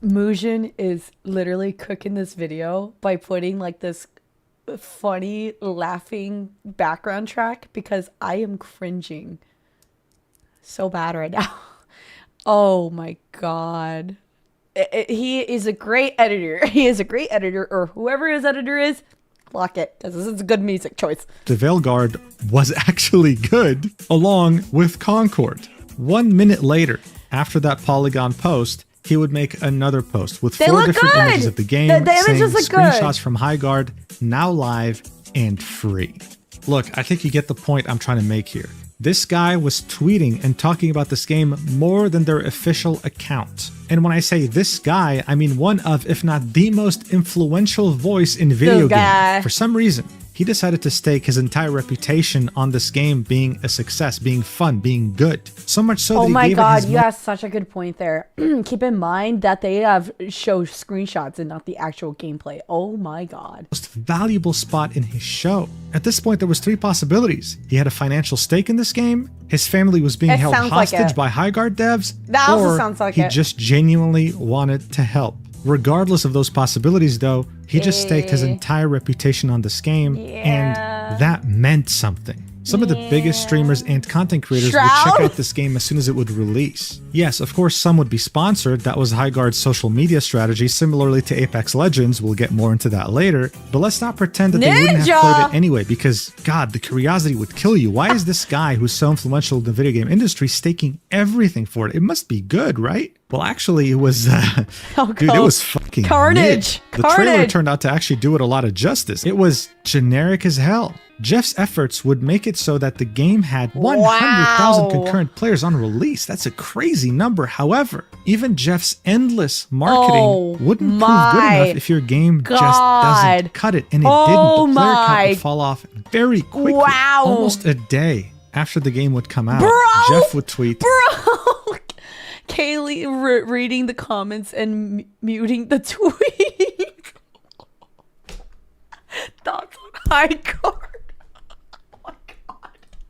Mujin is literally cooking this video by putting like this funny laughing background track because I am cringing so bad right now. Oh my God. He is a great editor. He is a great editor, or whoever his editor is, lock it, because this is a good music choice. The Veilguard was actually good, along with Concord. 1 minute later, after that Polygon post, he would make another post with 4 different images of the game, the images saying look good. screenshots from Highguard, now live and free. Look, I think you get the point I'm trying to make here. This guy was tweeting and talking about this game more than their official account. And when I say this guy, I mean one of, if not the most influential voice in video gaming. For some reason, he decided to stake his entire reputation on this game being a success, being fun, being good. So much so that he gave it his you have such a good point there. Keep in mind that they have show screenshots and not the actual gameplay. Oh my God. most valuable spot in his show. At this point, there was 3 possibilities. He had a financial stake in this game, his family was being held hostage by Highguard devs, or he just genuinely wanted to help. Regardless of those possibilities, though, he just staked his entire reputation on this game, and that meant something. Some of the biggest streamers and content creators would check out this game as soon as it would release. Yes, of course, some would be sponsored. That was Highguard's social media strategy, similarly to Apex Legends. We'll get more into that later. But let's not pretend that they wouldn't have played it anyway, because, God, the curiosity would kill you. Why is this guy who's so influential in the video game industry staking everything for it? It must be good, right? Well, actually, it was, dude, it was fucking carnage. The trailer turned out to actually do it a lot of justice. It was generic as hell. Jeff's efforts would make it so that the game had 100,000 concurrent players on release. That's a crazy number. However, even Jeff's endless marketing wouldn't prove good enough if your game just doesn't cut it. And it didn't. The player count would fall off very quickly. Almost a day after the game would come out, Jeff would tweet, Kaylee reading the comments and muting the tweet. Thoughts on Highguard?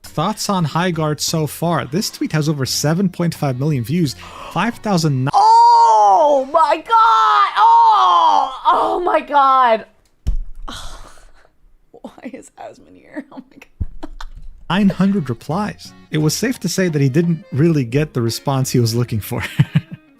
Thoughts on Highguard so far? This tweet has over 7.5 million views, 5,000. Oh my God! Oh my God! Why is Asmon here? Oh my God. 900 replies. It was safe to say that he didn't really get the response he was looking for.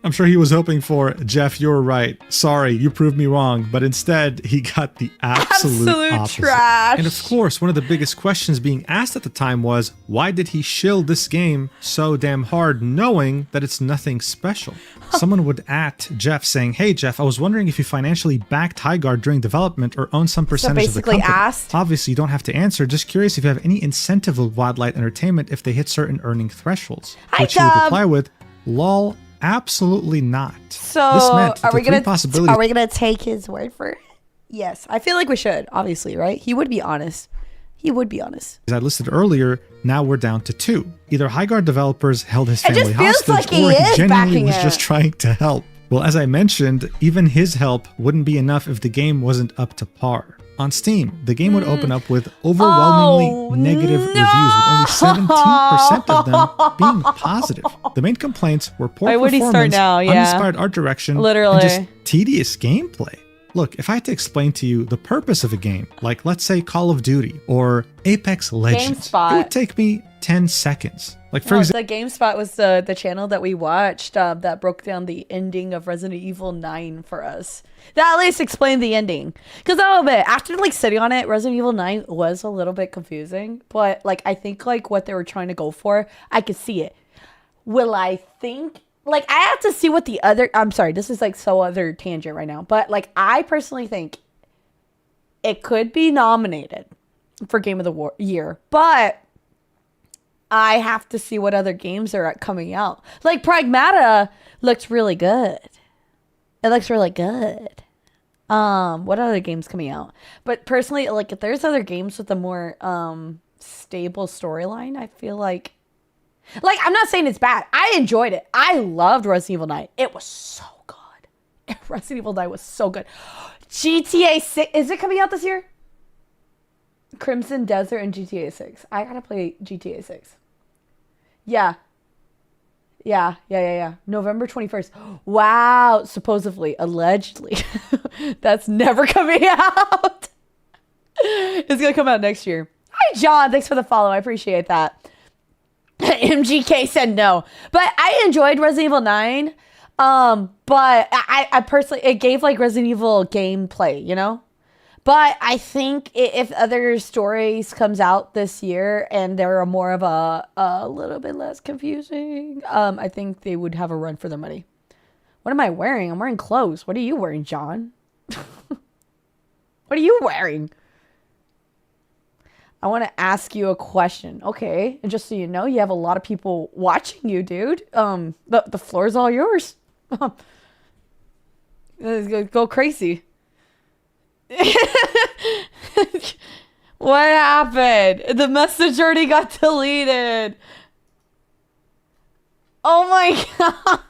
I'm sure he was hoping for, Jeff, you're right. Sorry, you proved me wrong. But instead, he got the absolute opposite. Trash. And of course, one of the biggest questions being asked at the time was, why did he shill this game so damn hard, knowing that it's nothing special? Someone would at Jeff saying, hey, Jeff, I was wondering if you financially backed Highguard during development or own some percentage of the company. Obviously, you don't have to answer. Just curious if you have any incentive with Wildlight Entertainment if they hit certain earning thresholds. Which he would reply with, lol, absolutely not. So this meant are we gonna take his word for it? Yes, I feel like we should, obviously, right? He would be honest. He would be honest. As I listed earlier, now we're down to 2. Either Highguard developers held his family hostage, or he genuinely was just trying to help. Well, as I mentioned, even his help wouldn't be enough if the game wasn't up to par. On Steam, the game would open up with overwhelmingly negative reviews, with only 17% of them being positive. The main complaints were poor performance, uninspired art direction, and just tedious gameplay. Look, if I had to explain to you the purpose of a game, like let's say Call of Duty or Apex Legends, it would take me 10 seconds. Like, for Oh, example, the GameSpot was the channel that we watched that broke down the ending of Resident Evil 9 for us. That at least explained the ending. Because a little bit, after like sitting on it, Resident Evil 9 was a little bit confusing. But like, I think like what they were trying to go for, I could see it. Will I think? Like, I have to see what the other... I'm sorry, this is like so other tangent right now. But like, I personally think it could be nominated for Game of the Year. But I have to see what other games are coming out. Like, Pragmata looks really good. It looks really good. What other games coming out? But personally, like, if there's other games with a more stable storyline, I feel like I'm not saying it's bad. I enjoyed it. I loved Resident Evil 9. It was so good. Resident Evil 9 was so good. GTA 6, is it coming out this year? Crimson Desert and GTA 6. I gotta play GTA 6. Yeah. November 21st. Wow. Supposedly, allegedly. That's never coming out. It's going to come out next year. Hi, John. Thanks for the follow. I appreciate that. MGK said no. But I enjoyed Resident Evil 9. But I personally, it gave like Resident Evil gameplay, you know? But I think if other stories comes out this year and they're more of a little bit less confusing, I think they would have a run for their money. What am I wearing? I'm wearing clothes. What are you wearing, John? What are you wearing? I want to ask you a question. Okay. And just so you know, you have a lot of people watching you, dude. The floor's all yours. Go crazy. What happened? The message already got deleted. Oh my god.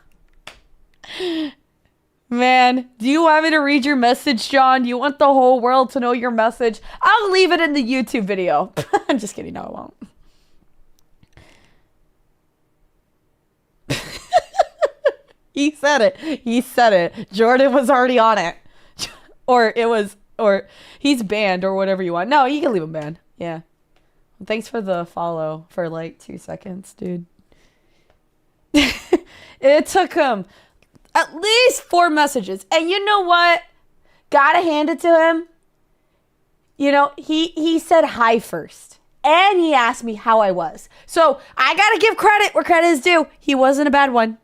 Man, do you want me to read your message, John? Do you want the whole world to know your message? I'll leave it in the YouTube video. I'm just kidding. No, I won't. He said it. He said it. Jordan was already on it. Or he's banned or whatever you want. No, you can leave him banned. Yeah. Thanks for the follow for like 2 seconds, dude. It took him at least 4 messages. And you know what? Gotta hand it to him. You know, he said hi first. And he asked me how I was. So I gotta give credit where credit is due. He wasn't a bad one.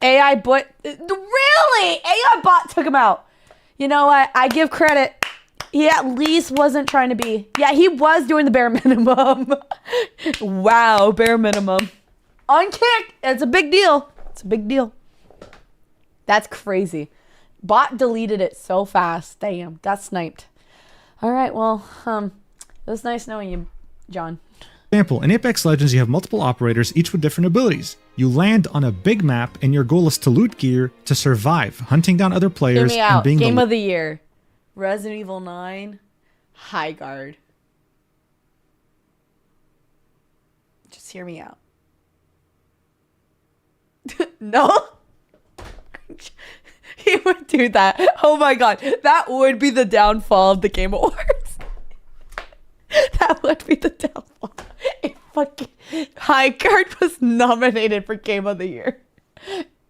AI bot. Really? AI bot took him out. You know what? I give credit. He at least wasn't trying to be. Yeah, he was doing the bare minimum. Wow, bare minimum. Unkicked. It's a big deal. It's a big deal. That's crazy. Bot deleted it so fast. Damn, got sniped. All right, well, it was nice knowing you, John. example, in Apex Legends, you have multiple operators, each with different abilities. You land on a big map, and your goal is to loot gear to survive, hunting down other players Hear me out. and being Game of the year. Resident Evil 9, Highguard. Just hear me out. No? He would do that. Oh my god. That would be the downfall of the Game Awards. That would be the downfall. If fucking Highguard was nominated for Game of the Year.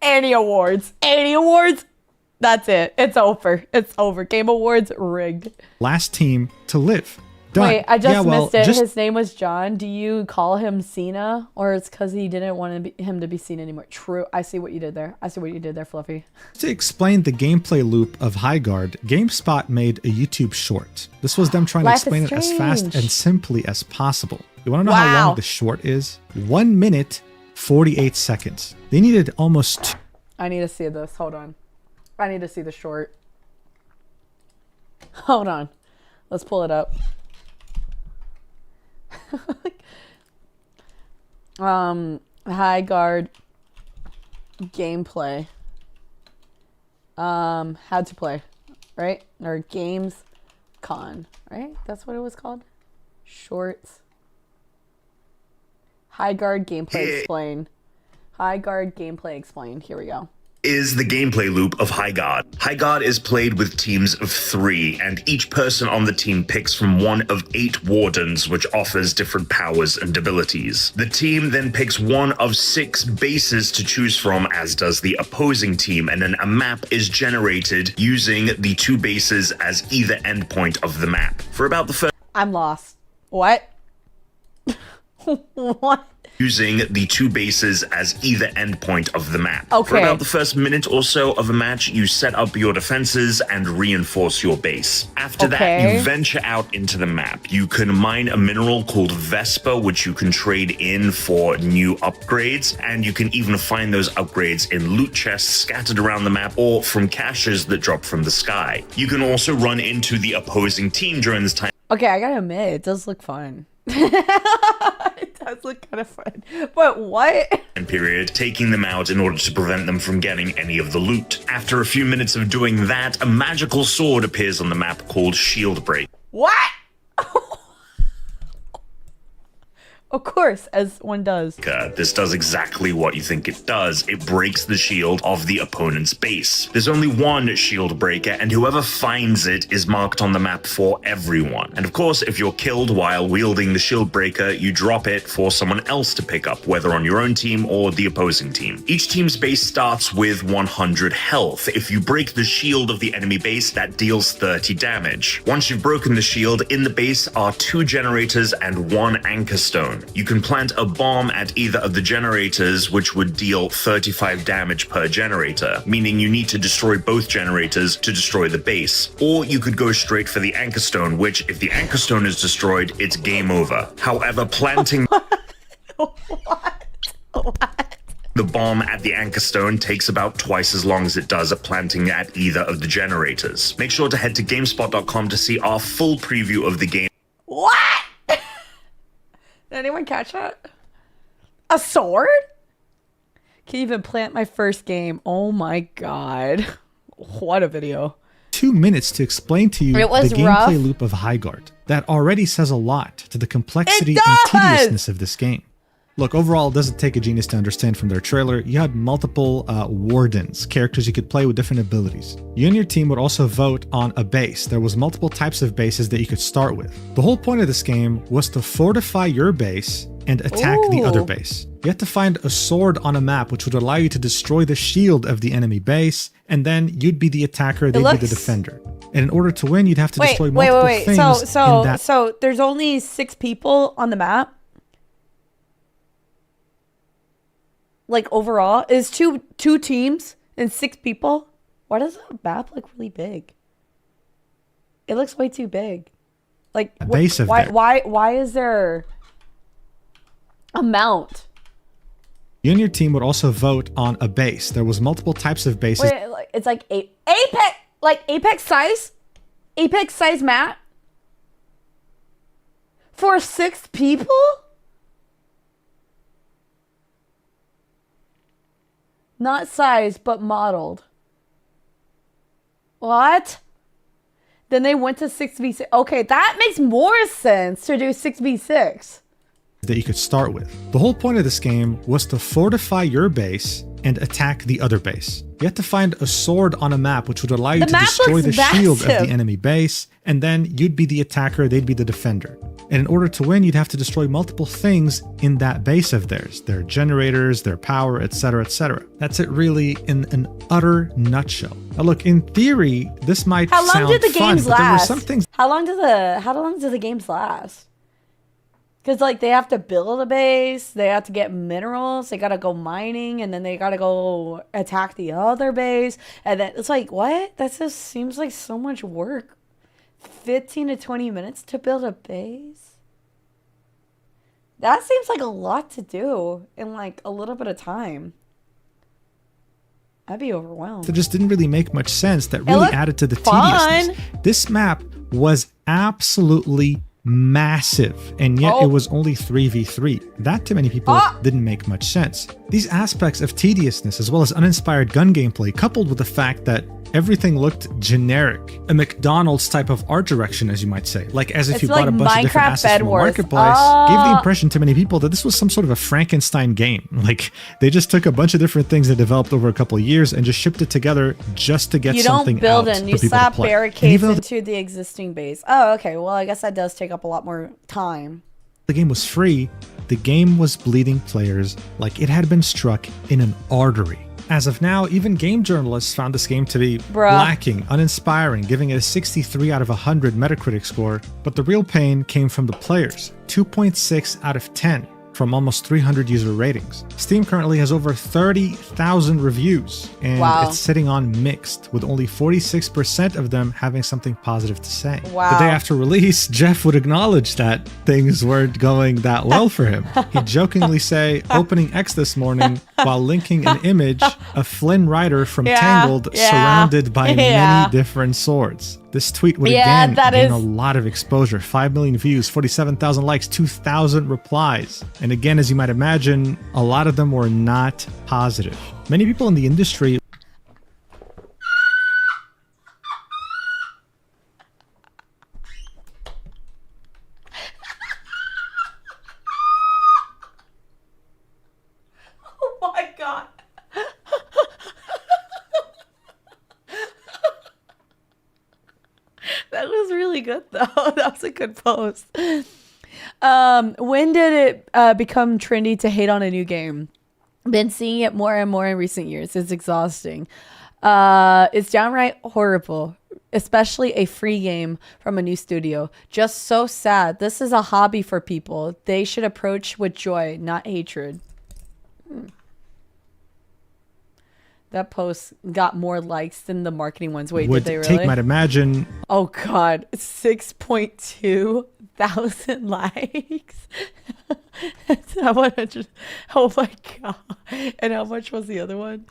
Any awards. That's it. It's over. It's over. Game Awards rigged. last team to live. Done. Wait, I just missed it. His name was John. Do you call him Cena, or it's because he didn't want him to be seen anymore? True. I see what you did there. Fluffy. To explain the gameplay loop of Highguard, GameSpot made a YouTube short. This was them trying to explain it as fast and simply as possible. You want to know how long the short is? 1 minute, 48 seconds. They needed almost... I need to see this. Hold on. I need to see the short. Hold on. Let's pull it up. Highguard gameplay. How to play, right? Or games con, right? That's what it was called. Shorts. Highguard gameplay explained. Highguard gameplay explained. Here we go. is the gameplay loop of Highguard. Highguard is played with teams of 3, and each person on the team picks from one of 8 wardens, which offers different powers and abilities. The team then picks one of 6 bases to choose from, as does the opposing team, and then a map is generated using the 2 bases as either endpoint of the map. For about the first I'm lost. What? What? using the 2 bases as either endpoint of the map. Okay. For about the first minute or so of a match, you set up your defenses and reinforce your base. After that, you venture out into the map. You can mine a mineral called Vespa, which you can trade in for new upgrades, and you can even find those upgrades in loot chests scattered around the map or from caches that drop from the sky. You can also run into the opposing team during this time. Okay, I gotta admit, it does look fun. It does look kind of fun. But what? Period, taking them out in order to prevent them from getting any of the loot. After a few minutes of doing that, a magical sword appears on the map called Shield Break. What? Of course, as one does. This does exactly what you think it does. It breaks the shield of the opponent's base. There's only one shield breaker, and whoever finds it is marked on the map for everyone. And of course, if you're killed while wielding the shield breaker, you drop it for someone else to pick up, whether on your own team or the opposing team. Each team's base starts with 100 health. If you break the shield of the enemy base, that deals 30 damage. Once you've broken the shield, in the base are 2 generators and 1 anchor stone. You can plant a bomb at either of the generators, which would deal 35 damage per generator, meaning you need to destroy both generators to destroy the base. Or you could go straight for the anchor stone, which, if the anchor stone is destroyed, it's game over. However, planting the bomb at the anchor stone takes about twice as long as it does at planting at either of the generators. Make sure to head to GameSpot.com to see our full preview of the game. What? Did anyone catch that? A sword? Can't even plant my first game. Oh my god. What a video. 2 minutes to explain to you the gameplay loop of Highguard. That already says a lot to the complexity and tediousness of this game. Look, overall, it doesn't take a genius to understand from their trailer. You had multiple wardens, characters you could play with different abilities. You and your team would also vote on a base. There was multiple types of bases that you could start with. The whole point of this game was to fortify your base and attack the other base. You had to find a sword on a map which would allow you to destroy the shield of the enemy base, and then you'd be the attacker, they'd be the defender. And in order to win, you'd have to destroy multiple things. So there's only 6 people on the map? Like overall, is two teams and 6 people? Why does the map look really big? It looks way too big. Like why is there a mount? You and your team would also vote on a base. There was multiple types of bases. Wait, it's like Apex size map for 6 people? Not size, but modeled. What? Then they went to 6v6. Okay, that makes more sense to do 6v6. That you could start with. The whole point of this game was to fortify your base and attack the other base. You had to find a sword on a map which would allow you to destroy the shield of the enemy base, and then you'd be the attacker, they'd be the defender. And in order to win, you'd have to destroy multiple things in that base of theirs. Their generators, their power, etc., etc. That's it really in an utter nutshell. Now look, in theory, this might sound fun. How long did the games last? How long do the games last? Because, like, they have to build a base, they have to get minerals, they gotta go mining, and then they gotta go attack the other base. And then it's like, what? That just seems like so much work. 15 to 20 minutes to build a base? That seems like a lot to do in, like, a little bit of time. I'd be overwhelmed. It just didn't really make much sense. That really added to the tediousness. This map was absolutely massive, and yet it was only 3v3. That to many people didn't make much sense. These aspects of tediousness, as well as uninspired gun gameplay, coupled with the fact that everything looked generic. A McDonald's type of art direction, as you might say. Like as if It's you like bought a bunch of different Minecraft assets from a Bed Wars. marketplace. Gave the impression to many people that this was some sort of a Frankenstein game. Like they just took a bunch of different things they developed over a couple of years and just shipped it together just to get You something don't build out in, for you people to slap play. And barricades even though into the existing base. Oh, okay. Well, I guess that does take up a lot more time. the game was free, the game was bleeding players like it had been struck in an artery. As of now, even game journalists found this game to be lacking, uninspiring, giving it a 63 out of 100 Metacritic score, but the real pain came from the players, 2.6 out of 10 from almost 300 user ratings. Steam currently has over 30,000 reviews, and it's sitting on mixed, with only 46% of them having something positive to say. The day after release, Jeff would acknowledge that things weren't going that well for him. He'd jokingly say, opening X this morning, while linking an image of Flynn Rider from Tangled surrounded by many different swords. This tweet would again gain a lot of exposure. 5 million views, 47,000 likes, 2,000 replies. And again, as you might imagine, a lot of them were not positive. Many people in the industry Oh my god. That was really good though. That was a good post. When did it become trendy to hate on a new game? Been seeing it more and more in recent years. It's exhausting. It's downright horrible, especially a free game from a new studio. Just so sad. This is a hobby for people. They should approach with joy, not hatred. That post got more likes than the marketing ones. Wait, did they really? might imagine. Oh God, 6.2 thousand likes. How much? Oh my God! And how much was the other one?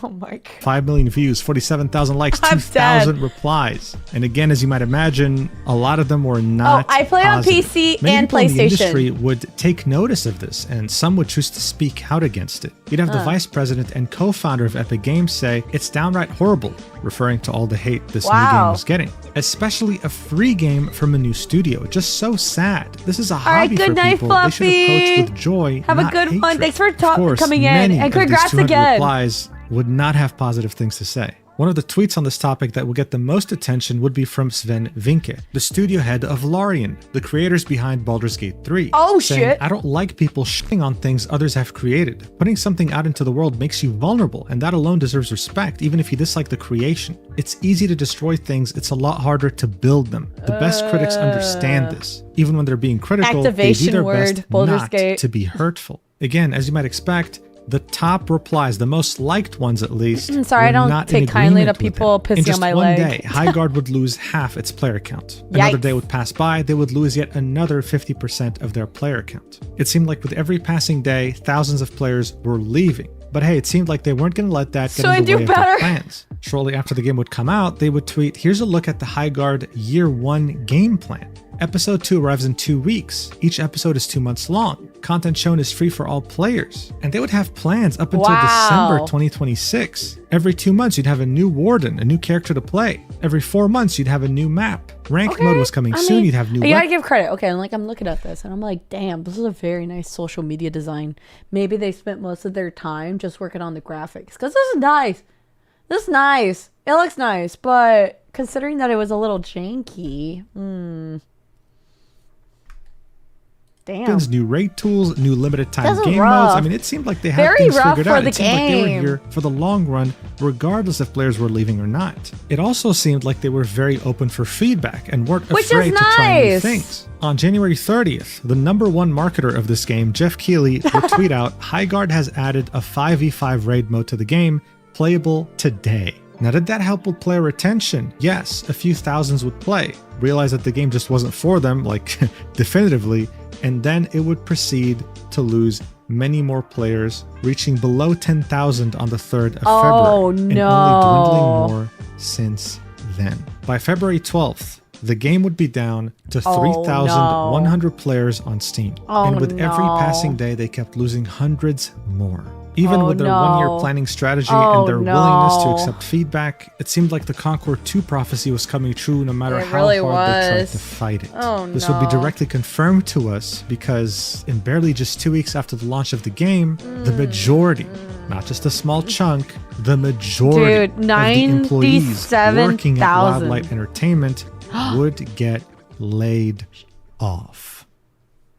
Oh my God. 5 million views, 47,000 likes, I'm 2,000 replies. And again, as you might imagine, a lot of them were not I play positive. on PC Many and people in the PlayStation. industry would take notice of this, and some would choose to speak out against it. You'd have the vice president and co-founder of Epic Games say, it's downright horrible, referring to all the hate this new game was getting. Especially a free game from a new studio. Just so sad. This is a hobby for people. They should approach with joy, Have not a good hatred. one. Thanks for Of course, coming in. many And of these congrats 200 again. replies would not have positive things to say. One of the tweets on this topic that will get the most attention would be from Sven Vinke, the studio head of Larian, the creators behind Baldur's Gate 3. Oh, saying, shit. I don't like people shitting on things others have created. Putting something out into the world makes you vulnerable, and that alone deserves respect, even if you dislike the creation. It's easy to destroy things, it's a lot harder to build them. The best critics understand this. Even when they're being critical, they do their best not to be hurtful. Again, as you might expect, the top replies, the most liked ones at least, sorry, I don't not take in kindly to agreement with people him. pissing In just on my one leg. day, Highguard would lose half its player count. Another Yikes. day would pass by, they would lose yet another 50% of their player count. It seemed like with every passing day, thousands of players were leaving. But hey, it seemed like they weren't going to let that get in the way of their plans. Shortly after the game would come out, they would tweet, here's a look at the Highguard Year 1 game plan. Episode 2 arrives in 2 weeks. Each episode is 2 months long. Content shown is free for all players. And they would have plans up until December 2026. Every 2 months, you'd have a new warden, a new character to play. Every 4 months, you'd have a new map. Ranked mode was coming soon. You'd have new You gotta weapons. give credit. Okay, and I'm looking at this and I'm like, damn, this is a very nice social media design. Maybe they spent most of their time just working on the graphics. Because this is nice. This is nice. It looks nice. But considering that it was a little janky, damn. New raid tools, new limited time This is game rough. modes. I mean, it seemed like they had Very things rough figured for out. the It seemed like they were game. here for the long run, regardless if players were leaving or not. It also seemed like they were very open for feedback and weren't Which is afraid to try new nice. things. On January 30th, the #1 marketer of this game, Jeff Keighley, would tweet out, Highguard has added a 5v5 raid mode to the game, playable today. Now, did that help with player retention? Yes, a few thousands would play, realize that the game just wasn't for them, like definitively, and then it would proceed to lose many more players, reaching below 10,000 on the 3rd of February, and only dwindling more since then. By February 12th, the game would be down to 3,100 players on Steam, and with every passing day, they kept losing hundreds more. Even Oh, with their no. one-year planning strategy Oh, and their willingness to no. accept feedback, it seemed like the Concord 2 prophecy was coming true no matter It how really hard they tried was. to fight it. Oh, This would be no. directly confirmed to us because in barely just 2 weeks after the launch of the game, the majority, not just a small chunk, the majority Dude, of the employees working at 97,000. Wildlight Entertainment would get laid off.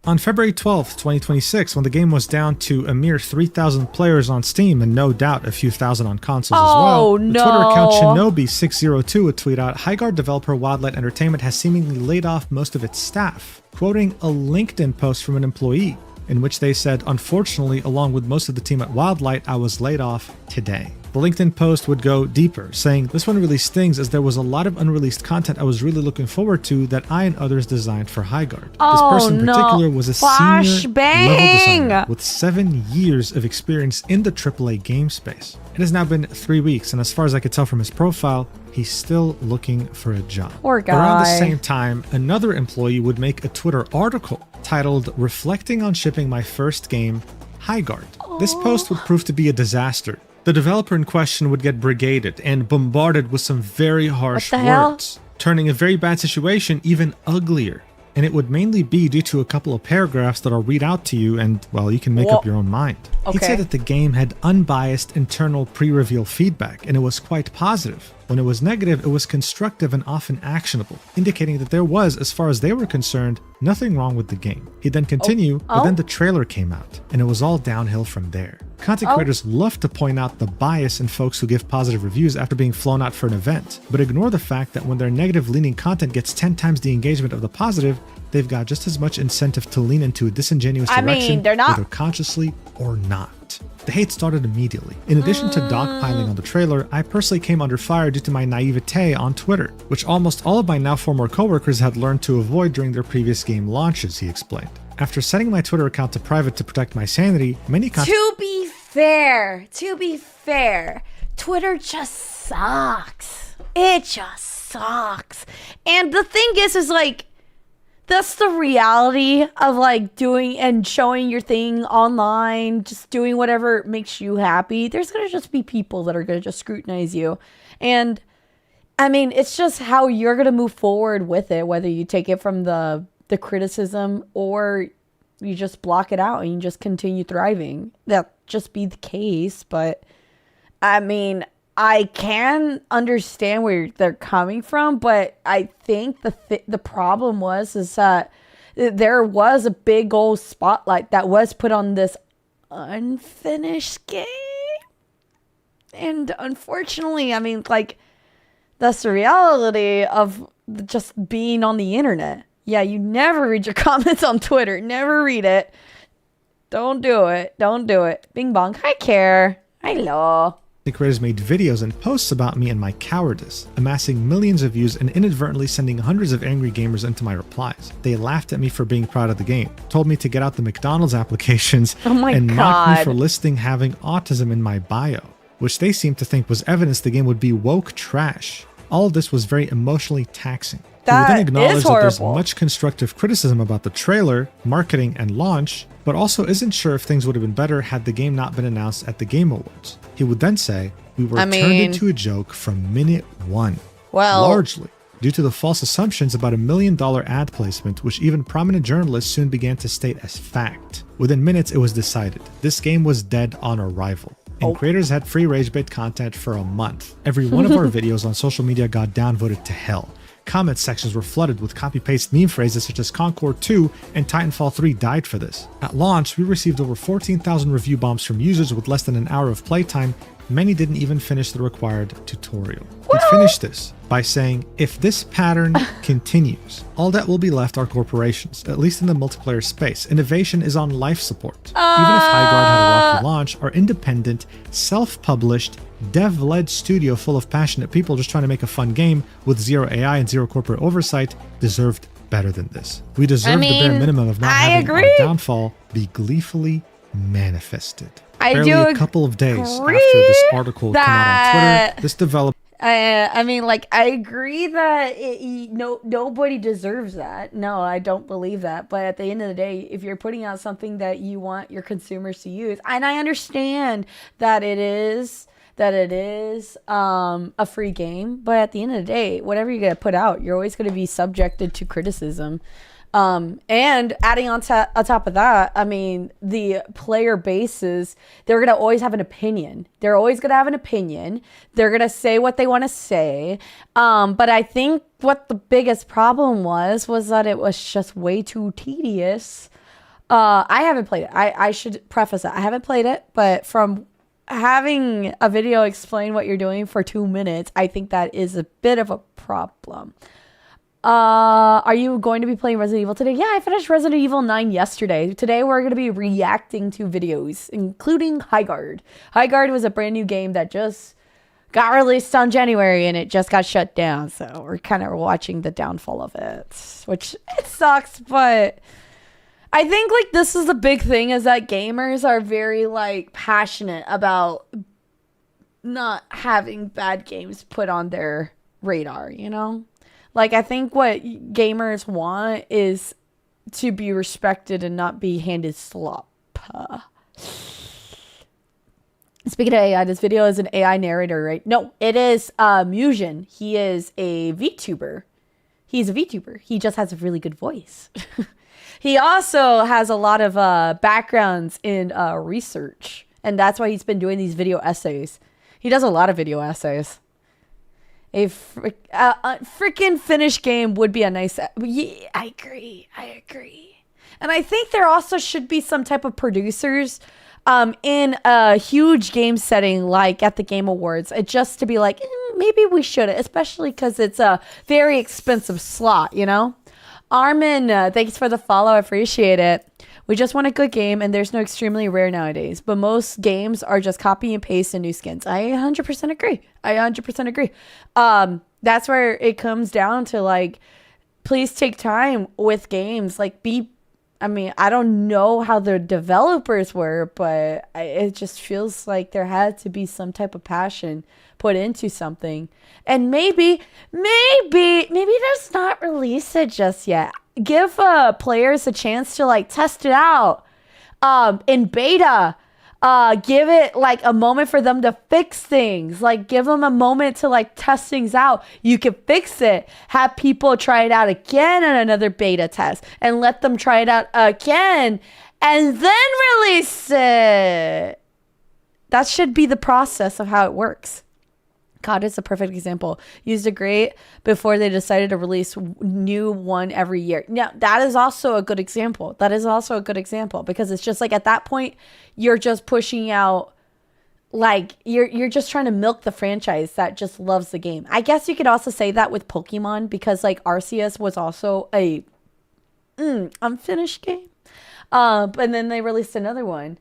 On February 12th, 2026, when the game was down to a mere 3,000 players on Steam and no doubt a few thousand on consoles as well, Oh, the Twitter account no. Shinobi602 would tweet out, Highguard developer Wildlight Entertainment has seemingly laid off most of its staff, quoting a LinkedIn post from an employee in which they said, unfortunately, along with most of the team at Wildlight, I was laid off today. The LinkedIn post would go deeper, saying, this one really stings as there was a lot of unreleased content I was really looking forward to that I and others designed for Highguard. Oh, This person in no. particular was a senior level Flashbang! designer with 7 years of experience in the AAA game space. It has now been 3 weeks, and as far as I could tell from his profile, he's still looking for a job. Poor Around the guy. same time, another employee would make a Twitter article titled, Reflecting on Shipping My First Game, Highguard. This post would prove to be a disaster. The developer in question would get brigaded and bombarded with some very harsh What the hell? words, turning a very bad situation even uglier. And it would mainly be due to a couple of paragraphs that I'll read out to you and, well, you can make up your own mind. He'd Okay. say that the game had unbiased internal pre-reveal feedback and it was quite positive. When it was negative, it was constructive and often actionable, indicating that there was, as far as they were concerned, nothing wrong with the game. He'd then continue, but then the trailer came out, and it was all downhill from there. Content creators love to point out the bias in folks who give positive reviews after being flown out for an event, but ignore the fact that when their negative-leaning content gets 10 times the engagement of the positive, they've got just as much incentive to lean into a disingenuous I mean, direction, they're not- whether consciously or not. The hate started immediately. In addition to dogpiling on the trailer, I personally came under fire due to my naivete on Twitter, which almost all of my now former coworkers had learned to avoid during their previous game launches, he explained. After setting my Twitter account to private to protect my sanity, many To be fair, Twitter just sucks. It just sucks. And the thing is like, that's the reality of like doing and showing your thing online, just doing whatever makes you happy. There's going to just be people that are going to just scrutinize you. And I mean, it's just how you're going to move forward with it, whether you take it from the criticism or you just block it out and you just continue thriving. That'll just be the case. But I mean, I can understand where they're coming from, but I think the problem is that there was a big old spotlight that was put on this unfinished game. And unfortunately, I mean, like, that's the reality of just being on the internet. Yeah, you never read your comments on Twitter. Never read it. Don't do it. Don't do it. Bing bong. I care. I love. The creators made videos and posts about me and my cowardice, amassing millions of views and inadvertently sending hundreds of angry gamers into my replies. They laughed at me for being proud of the game, told me to get out the McDonald's applications, Oh my and mocked me God. for listing having autism in my bio, which they seemed to think was evidence the game would be woke trash. All of this was very emotionally taxing. He would then That acknowledge is that there's horrible. much constructive criticism about the trailer, marketing, and launch, but also isn't sure if things would have been better had the game not been announced at the Game Awards. He would then say, we were turned into a joke from minute one. Well, Largely due to the false assumptions about $1 million ad placement, which even prominent journalists soon began to state as fact. Within minutes, it was decided. This game was dead on arrival. And creators had free rage bait content for a month. Every one of our videos on social media got downvoted to hell. Comment sections were flooded with copy-paste meme phrases such as Concord 2 and Titanfall 3 died for this. At launch, we received over 14,000 review bombs from users with less than an hour of playtime. Many didn't even finish the required tutorial. He'd finished this by saying, if this pattern continues, all that will be left are corporations, at least in the multiplayer space. Innovation is on life support. Even if Highguard had a rocky launch, our independent, self-published, dev-led studio full of passionate people just trying to make a fun game with zero AI and zero corporate oversight deserved better than this. We deserve the bare minimum of not having our downfall be gleefully manifested. I Barely do a couple of days after this article came out on Twitter, this developer I mean, like, I agree that nobody deserves that. No, I don't believe that. But at the end of the day, if you're putting out something that you want your consumers to use, and I understand that it is a free game, but at the end of the day, whatever you're gonna put out, you're always gonna be subjected to criticism. And adding on top of that, I mean, the player bases, they're going to always have an opinion. They're always going to have an opinion. They're going to say what they want to say. But I think what the biggest problem was that it was just way too tedious. I haven't played it. I should preface that. I haven't played it, but from having a video explain what you're doing for 2 minutes, I think that is a bit of a problem. Are you going to be playing Resident Evil today? Yeah, I finished Resident Evil 9 yesterday. Today we're going to be reacting to videos, including Highguard. Highguard was a brand new game that just got released on January and it just got shut down. So we're kind of watching the downfall of it, which it sucks, but I think like this is the big thing is that gamers are very like passionate about not having bad games put on their radar, you know? Like, I think what gamers want is to be respected and not be handed slop. Speaking of AI, this video is an AI narrator, right? No, it is Musion. He is a VTuber. He's a VTuber. He just has a really good voice. He also has a lot of backgrounds in research. And that's why he's been doing these video essays. He does a lot of video essays. A freaking finished game would be a nice... Yeah, I agree. And I think there also should be some type of producers in a huge game setting like at the Game Awards. Just to be like, maybe we should, especially because it's a very expensive slot, you know? Armin, thanks for the follow. I appreciate it. We just want a good game, and there's no extremely rare nowadays. But most games are just copy and paste and new skins. I 100% agree. That's where it comes down to, like, please take time with games. Like, I don't know how the developers were, but it just feels like there had to be some type of passion put into something. And maybe just not release it just yet. Give players a chance to like test it out in beta. Give it like a moment for them to fix things. Like give them a moment to like test things out. You can fix it. Have people try it out again in another beta test and let them try it out again and then release it. That should be the process of how it works. COD is a perfect example. Used it great before they decided to release new one every year. Now, that is also a good example. Because it's just like at that point, you're just pushing out, like, you're just trying to milk the franchise that just loves the game. I guess you could also say that with Pokemon because, like, Arceus was also a unfinished game. And then they released another one.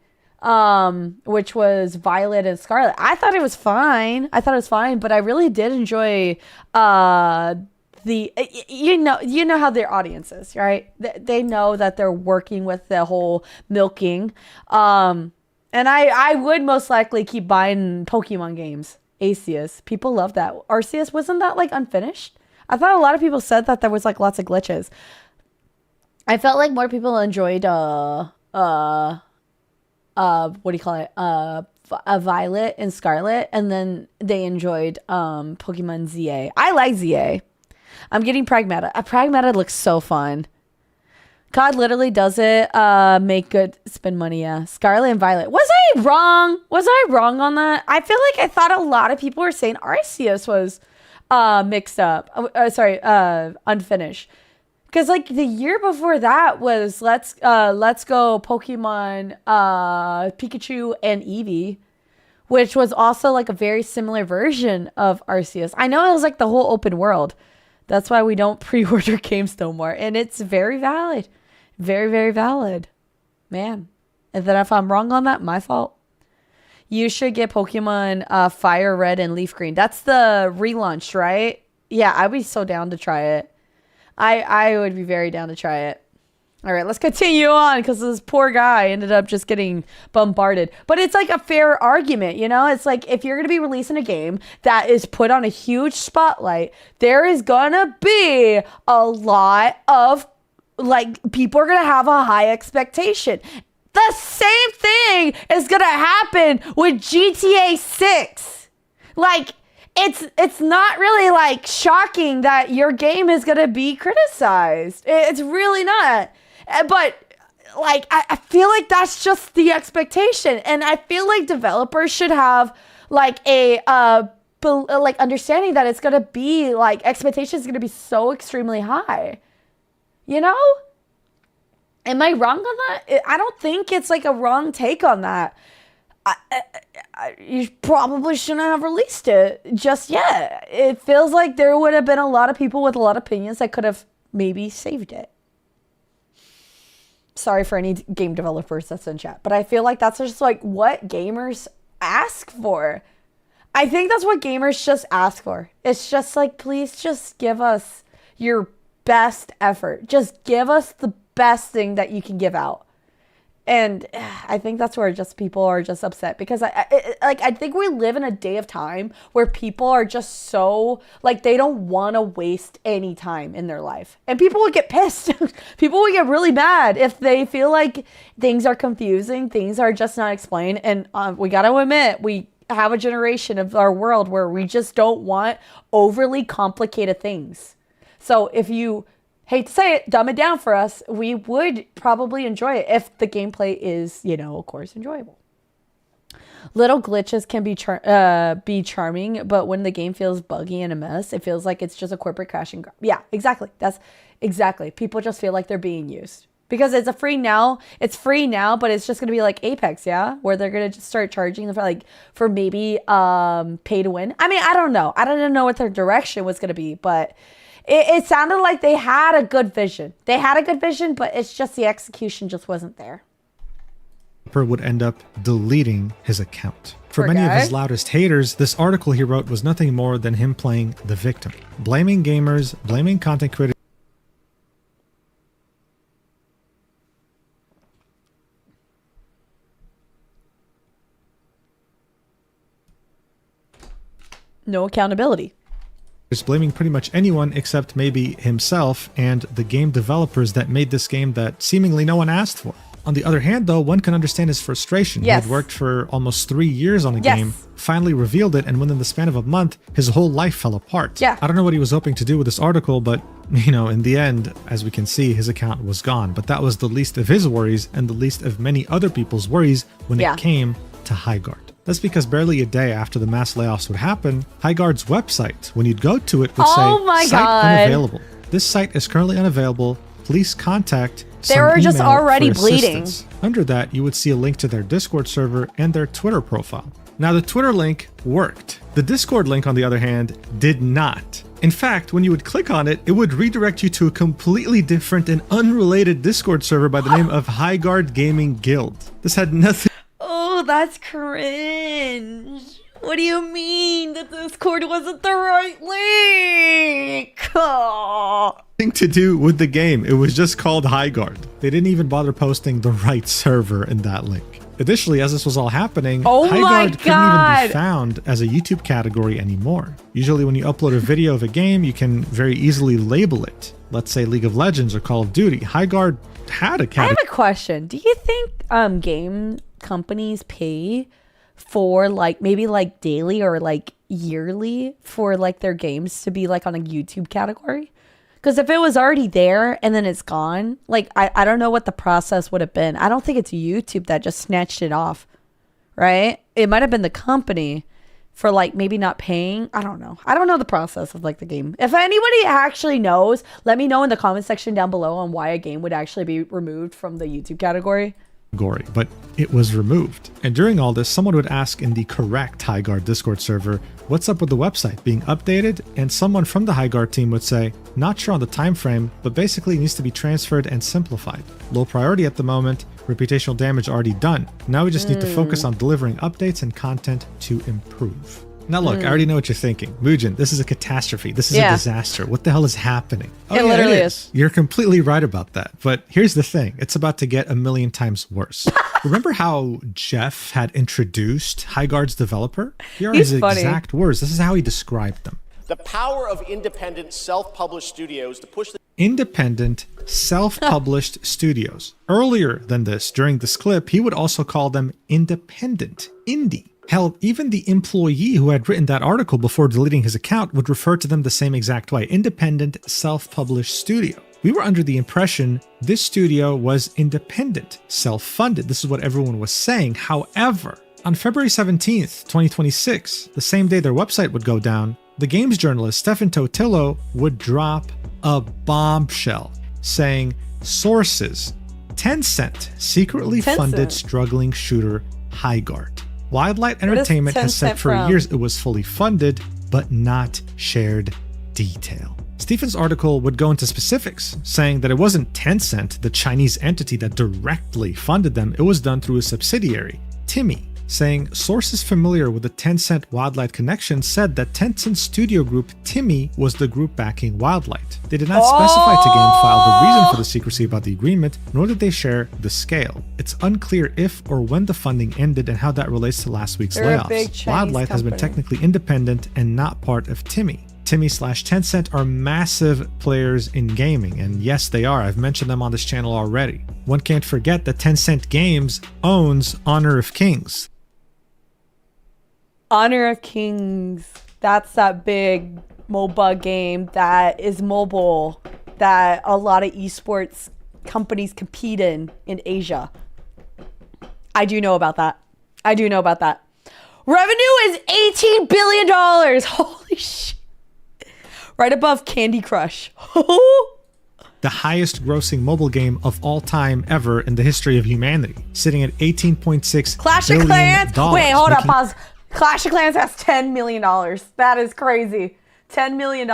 Which was Violet and Scarlet. I thought it was fine, but I really did enjoy you know how their audience is, right? They know that they're working with the whole milking. And I would most likely keep buying Pokemon games. Arceus. People love that. Arceus, wasn't that like unfinished? I thought a lot of people said that there was like lots of glitches. I felt like more people enjoyed Violet and Scarlet, and then they enjoyed Pokemon ZA. I like ZA. I'm getting Pragmata. Pragmata looks so fun. COD literally does it. Make good spend money. Yeah. Scarlet and Violet. Was I wrong? On that? I feel like I thought a lot of people were saying Arceus was mixed up. Unfinished. Because like the year before that was Let's Go Pokemon Pikachu and Eevee, which was also like a very similar version of Arceus. I know it was like the whole open world. That's why we don't pre-order games no more. And it's very valid. Very, very valid. Man. And then if I'm wrong on that, my fault. You should get Pokemon Fire Red and Leaf Green. That's the relaunch, right? Yeah, I'd be so down to try it. I would be very down to try it. All right, let's continue on because this poor guy ended up just getting bombarded. But it's like a fair argument, you know? It's like if you're going to be releasing a game that is put on a huge spotlight, there is going to be a lot of, like, people are going to have a high expectation. The same thing is going to happen with GTA 6. Like, it's not really, like, shocking that your game is going to be criticized. It's really not. But, like, I feel like that's just the expectation. And I feel like developers should have, like, a understanding that it's going to be, like, expectations going to be so extremely high. You know? Am I wrong on that? I don't think it's, like, a wrong take on that. You probably shouldn't have released it just yet. It feels like there would have been a lot of people with a lot of opinions that could have maybe saved it. Sorry for any game developers that's in chat, but I feel like that's just like what gamers ask for. I think that's what gamers just ask for. It's just like, please just give us your best effort. Just give us the best thing that you can give out. And I think that's where just people are just upset because I think we live in a day of time where people are just so like they don't want to waste any time in their life. And people would get pissed. People would get really mad if they feel like things are confusing, things are just not explained. And we got to admit, we have a generation of our world where we just don't want overly complicated things. So if you hate to say it, dumb it down for us, we would probably enjoy it if the gameplay is, you know, of course, enjoyable. Little glitches can be charming, but when the game feels buggy and a mess, it feels like it's just a corporate crash and grind. Yeah, exactly. That's exactly. People just feel like they're being used because it's free now, but it's just going to be like Apex, yeah, where they're going to just start charging for maybe pay to win. I mean, I don't know. I don't know what their direction was going to be, but it sounded like they had a good vision. They had a good vision, but it's just the execution just wasn't there. Would end up deleting his account. For Poor many guy. of his loudest haters, this article he wrote was nothing more than him playing the victim, blaming gamers, blaming content creators. No accountability. Is blaming pretty much anyone except maybe himself and the game developers that made this game that seemingly no one asked for. On the other hand, though, one can understand his frustration. Yes. He had worked for almost 3 years on a Yes. game, finally revealed it, and within the span of a month, his whole life fell apart. Yeah. I don't know what he was hoping to do with this article, but, you know, in the end, as we can see, his account was gone. But that was the least of his worries and the least of many other people's worries when Yeah. it came to Highguard. That's because barely a day after the mass layoffs would happen, Highguard's website, when you'd go to it, would Oh say, my site God. unavailable. This site is currently unavailable. Please contact They were just email already for bleeding. assistance. Under that, you would see a link to their Discord server and their Twitter profile. Now, the Twitter link worked. The Discord link, on the other hand, did not. In fact, when you would click on it, it would redirect you to a completely different and unrelated Discord server by the name of Highguard Gaming Guild. This had nothing Oh, that's cringe. What do you mean that Discord wasn't the right link? Oh. to do with the game. It was just called Highguard. They didn't even bother posting the right server in that link. Additionally, as this was all happening, Oh my Highguard couldn't even God. be found as a YouTube category anymore. Usually when you upload a video of a game, you can very easily label it. Let's say League of Legends or Call of Duty. Highguard had a I category. have a question. Do you think game companies pay for like maybe like daily or like yearly for like their games to be like on a YouTube category? Because if it was already there and then it's gone, like I don't know what the process would have been. I don't think it's YouTube that just snatched it off, right? It might have been the company for like maybe not paying. I don't know. I don't know the process of like the game. If anybody actually knows, let me know in the comment section down below on why a game would actually be removed from the YouTube category. But it was removed. And during all this, someone would ask in the correct Highguard Discord server, what's up with the website being updated? And someone from the Highguard team would say, not sure on the time frame, but basically it needs to be transferred and simplified. Low priority at the moment, reputational damage already done. Now we just need to focus on delivering updates and content to improve. Now look, I already know what you're thinking. Mugen, this is a catastrophe. This is a disaster. What the hell is happening? It literally is. You're completely right about that. But here's the thing. It's about to get a million times worse. Remember how Jeff had introduced Highguard's developer? Here are his exact words. This is how he described them. The power of independent self-published studios to push the Independent, self-published studios. Earlier than this, during this clip, he would also call them independent, indie. Hell, even the employee who had written that article before deleting his account would refer to them the same exact way. Independent, self-published studio. We were under the impression this studio was independent, self-funded. This is what everyone was saying. However, on February 17th, 2026, the same day their website would go down, the games journalist Stefan Totillo would drop a bombshell saying, sources, Tencent secretly funded struggling shooter Highguard. Wildlight Entertainment has said for years it was fully funded, but not shared detail. Stephen's article would go into specifics, saying that it wasn't Tencent, the Chinese entity that directly funded them, it was done through a subsidiary, Timmy, saying sources familiar with the Tencent Wildlight connection said that Tencent studio group Timmy was the group backing Wildlight. They did not specify to GameFile the reason for the secrecy about the agreement, nor did they share the scale. It's unclear if or when the funding ended and how that relates to last week's layoffs. Wildlight has been technically independent and not part of Timmy. Timmy/Tencent are massive players in gaming, and yes, they are. I've mentioned them on this channel already. One can't forget that Tencent Games owns Honor of Kings. Honor of Kings. That's that big MOBA game that is mobile that a lot of esports companies compete in Asia. I do know about that. Revenue is $18 billion. Holy shit. Right above Candy Crush. The highest grossing mobile game of all time ever in the history of humanity, sitting at $18.6 Clash billion. of Clans. Wait, hold up, pause. Clash of Clans has $10 million. That is crazy. $10 million.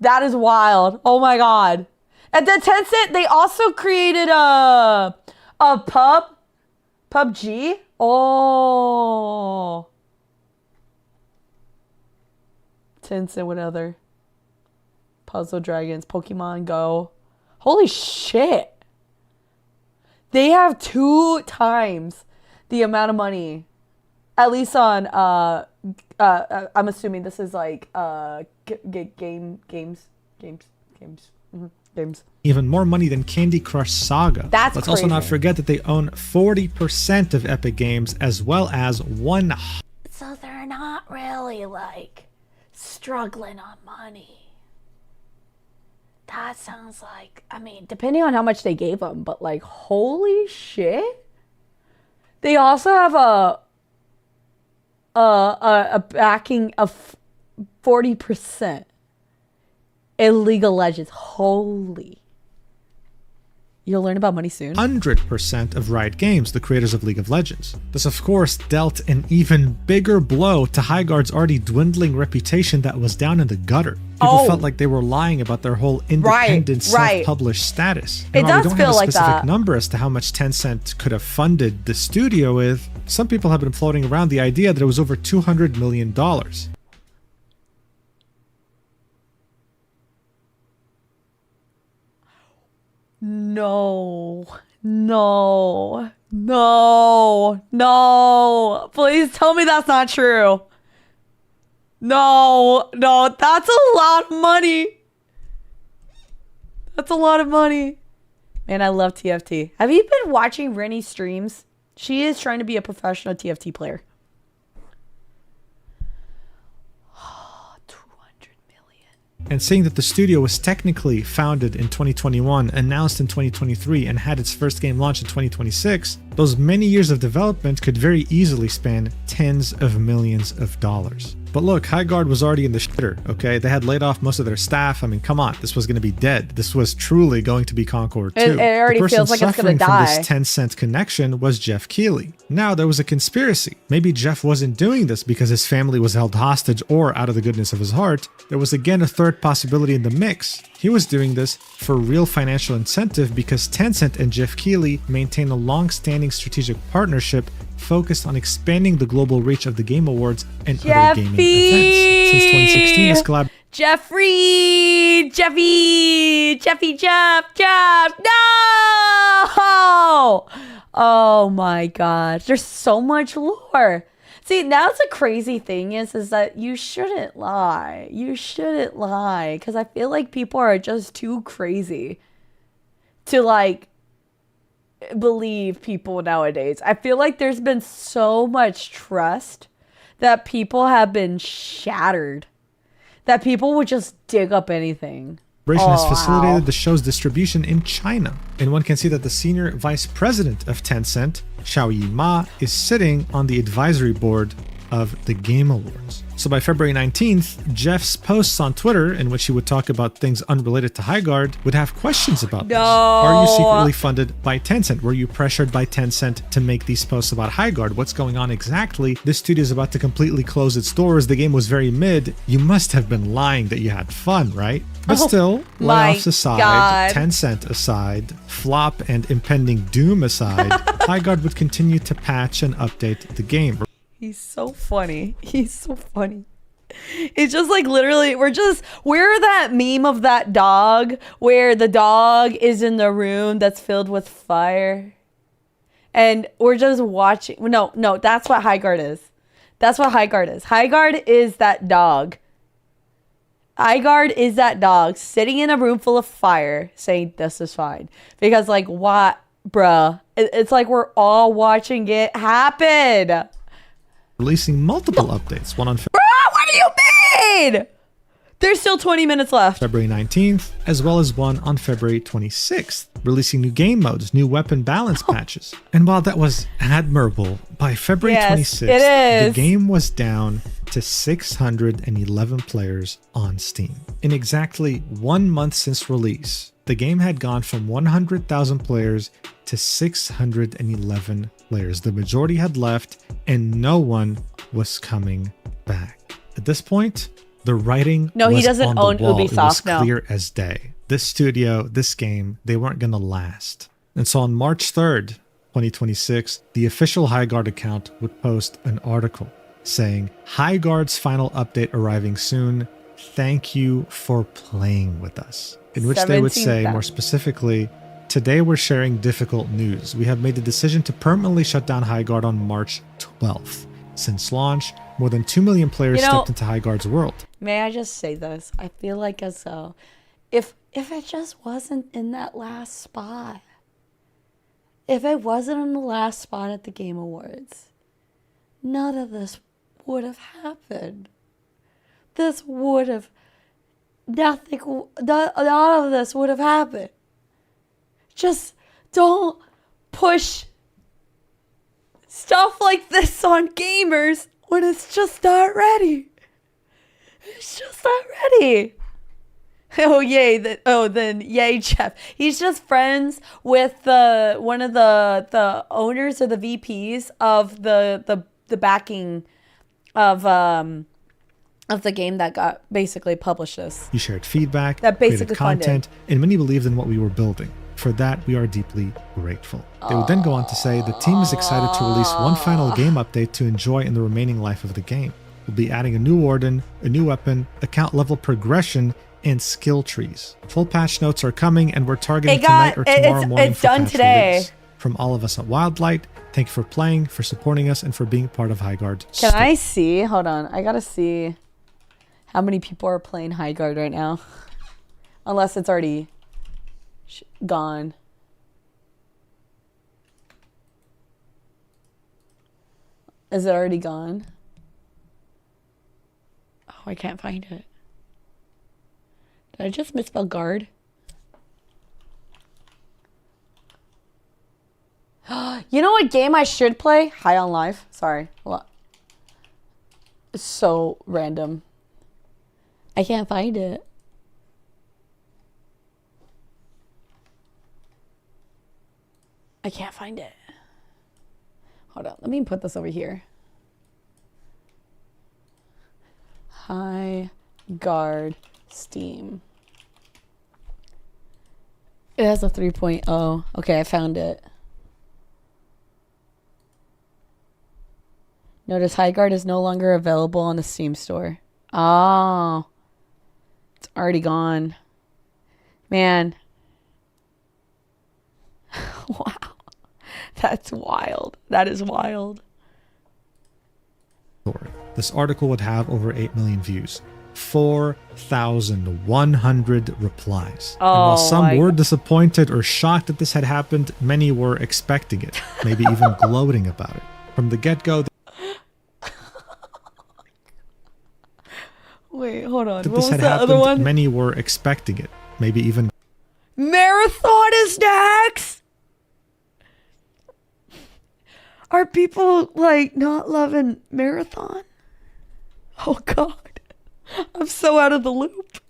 That is wild. Oh my god. And then Tencent, they also created a PUBG. Oh. Tencent, what other? Puzzle Dragons, Pokemon Go. Holy shit. They have 2 times the amount of money. At least on I'm assuming this is like games. Even more money than Candy Crush Saga. Let's crazy. Also not forget that they own 40% of Epic Games as well as one. So they're not really like struggling on money. That sounds like, I mean, depending on how much they gave them, but like, holy shit. They also have a backing of 40% in League of Legends. Holy. You'll learn about money soon. 100% of Riot Games, the creators of League of Legends. This, of course, dealt an even bigger blow to Highguard's already dwindling reputation that was down in the gutter. People felt like they were lying about their whole independent, self-published status. It does we don't feel have a like specific that. number as to how much Tencent could have funded the studio with. Some people have been floating around the idea that it was over $200 million. No. Please tell me that's not true. No, that's a lot of money. Man, I love TFT. Have you been watching Rennie's streams? She is trying to be a professional TFT player. And saying that the studio was technically founded in 2021, announced in 2023, and had its first game launched in 2026, those many years of development could very easily span tens of millions of dollars. But look, Highguard was already in the shitter, okay? They had laid off most of their staff. I mean, come on, this was going to be dead. This was truly going to be Concord 2. It already feels like it's going to die. The person suffering from this Tencent connection was Jeff Keighley. Now, there was a conspiracy. Maybe Jeff wasn't doing this because his family was held hostage or out of the goodness of his heart. There was again a third possibility in the mix. He was doing this for real financial incentive because Tencent and Jeff Keighley maintain a long-standing strategic partnership focused on expanding the global reach of the Game Awards and other gaming events. Since 2016, this collab Jeff. No! Oh my gosh. There's so much lore. See, that's the crazy thing is that you shouldn't lie. You shouldn't lie. Because I feel like people are just too crazy to like believe people nowadays. I feel like there's been so much trust that people have been shattered. That people would just dig up anything. has facilitated the show's distribution in China. And one can see that the senior vice president of Tencent, Xiaoyi Ma, is sitting on the advisory board of the Game Awards. So by February 19th, Jeff's posts on Twitter, in which he would talk about things unrelated to Highguard, would have questions about this. Are you secretly funded by Tencent? Were you pressured by Tencent to make these posts about Highguard? What's going on exactly? This studio is about to completely close its doors. The game was very mid. You must have been lying that you had fun, right? But still, layoffs aside, Tencent aside, flop and impending doom aside, Highguard would continue to patch and update the game. He's so funny. He's so funny. It's just like literally, we're that meme of that dog where the dog is in the room that's filled with fire. And we're just watching. No, that's what Highguard is. That's what Highguard is. Highguard is that dog. Highguard is that dog sitting in a room full of fire saying, this is fine. Because like, what, bruh? It's like we're all watching it happen. Releasing multiple updates. One on Bro, what do you mean? There's still 20 minutes left. February 19th, as well as one on February 26th, releasing new game modes, new weapon balance patches. And while that was admirable, by February 26th, the game was down to 611 players on Steam. In exactly 1 month since release, the game had gone from 100,000 players to 611 players. The majority had left and no one was coming back. At this point, the writing was he doesn't on the own wall. Ubisoft. It was clear as day. This studio, this game, they weren't going to last. And so on March 3rd, 2026, the official Highguard account would post an article saying, Highguard's final update arriving soon. Thank you for playing with us. In which they would say, more specifically, today we're sharing difficult news. We have made the decision to permanently shut down Highguard on March 12th. Since launch, more than 2 million players stepped into Highguard's world. May I just say this? I feel like as though if it just wasn't in that last spot, if it wasn't in the last spot at the Game Awards, none of this would have happened. This would have, none of this would have happened. Just don't push stuff like this on gamers when it's just not ready. It's just not ready. Oh yay! Then yay, Jeff. He's just friends with one of the owners or the VPs of the backing of the game that got basically published this. You shared feedback, that basically created content, and many believed in what we were building. For that, we are deeply grateful. They would then go on to say, the team is excited to release one final game update to enjoy in the remaining life of the game. We'll be adding a new warden, a new weapon, account level progression, and skill trees. Full patch notes are coming, and we're targeting tonight or tomorrow morning for patch release. From all of us at Wildlight, thank you for playing, for supporting us, and for being part of Highguard. Can I see? Hold on. I gotta see how many people are playing Highguard right now. Unless it's already gone. Is it already gone? Oh, I can't find it. Did I just misspell guard? You know what game I should play? High on Life. Sorry. It's so random. I can't find it. I can't find it. Hold on. Let me put this over here. Highguard Steam. It has a 3.0. Okay, I found it. Notice Highguard is no longer available on the Steam store. Oh. It's already gone. Man. Wow. That's wild. That is wild. This article would have over 8 million views. 4,100 replies. And while some were disappointed or shocked that this had happened, many were expecting it, maybe even gloating about it. From the get-go, Wait, hold on. that What this was had the other happened, one? many were expecting it, maybe even Marathon is next! Are people, like, not loving Marathon? Oh, God. I'm so out of the loop.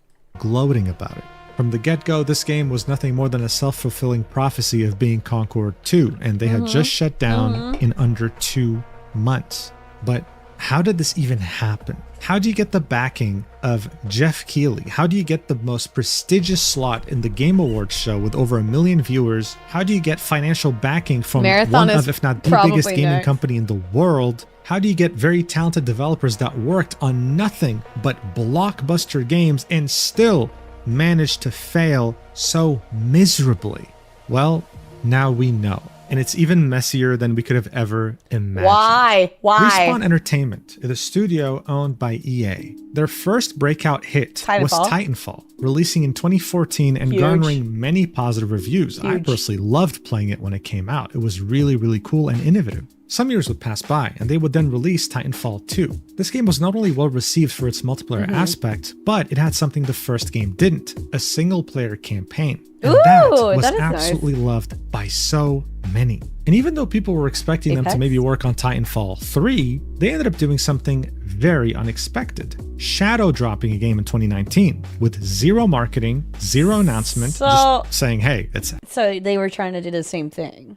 gloating about it. From the get-go, this game was nothing more than a self-fulfilling prophecy of being Concord 2, and they had just shut down in under 2 months. But how did this even happen? How do you get the backing of Jeff Keighley? How do you get the most prestigious slot in the Game Awards show with over 1 million viewers? How do you get financial backing from Marathon one is of, if not the probably biggest gaming next. company in the world? How do you get very talented developers that worked on nothing but blockbuster games and still manage to fail so miserably? Well, now we know. And it's even messier than we could have ever imagined. Why? Respawn Entertainment is a studio owned by EA. Their first breakout hit was Titanfall, releasing in 2014 and garnering many positive reviews. I personally loved playing it when it came out. It was really, really cool and innovative. Some years would pass by, and they would then release Titanfall 2. This game was not only well received for its multiplayer aspect, but it had something the first game didn't, a single-player campaign. And that was absolutely loved by so many. And even though people were expecting them to maybe work on Titanfall 3, they ended up doing something very unexpected. Shadow dropping a game in 2019 with zero marketing, zero announcement, just saying, hey, it's... So they were trying to do the same thing.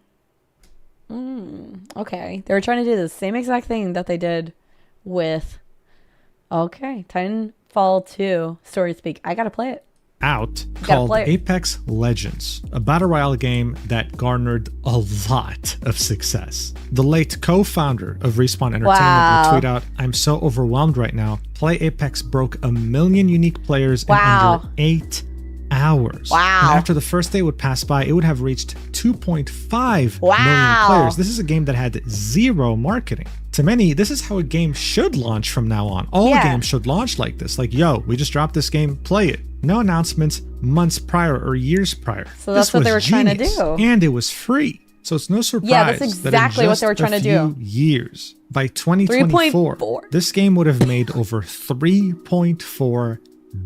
Okay. They were trying to do the same exact thing that they did with... Okay. Titanfall 2, story to speak. I gotta play it. Out called Apex Legends, a battle royale game that garnered a lot of success. The late co-founder of Respawn Entertainment would tweet out, "I'm so overwhelmed right now. Play Apex broke 1 million unique players in under 8 hours. And after the first day would pass by, it would have reached 2.5 million players. This is a game that had zero marketing. To many, this is how a game should launch from now on. All games should launch like this. Like, yo, we just dropped this game, play it. No announcements months prior or years prior. So that's what they were trying to do. And it was free. So it's no surprise that's exactly what they were trying to do. Years. By 2024, this game would have made over $3.4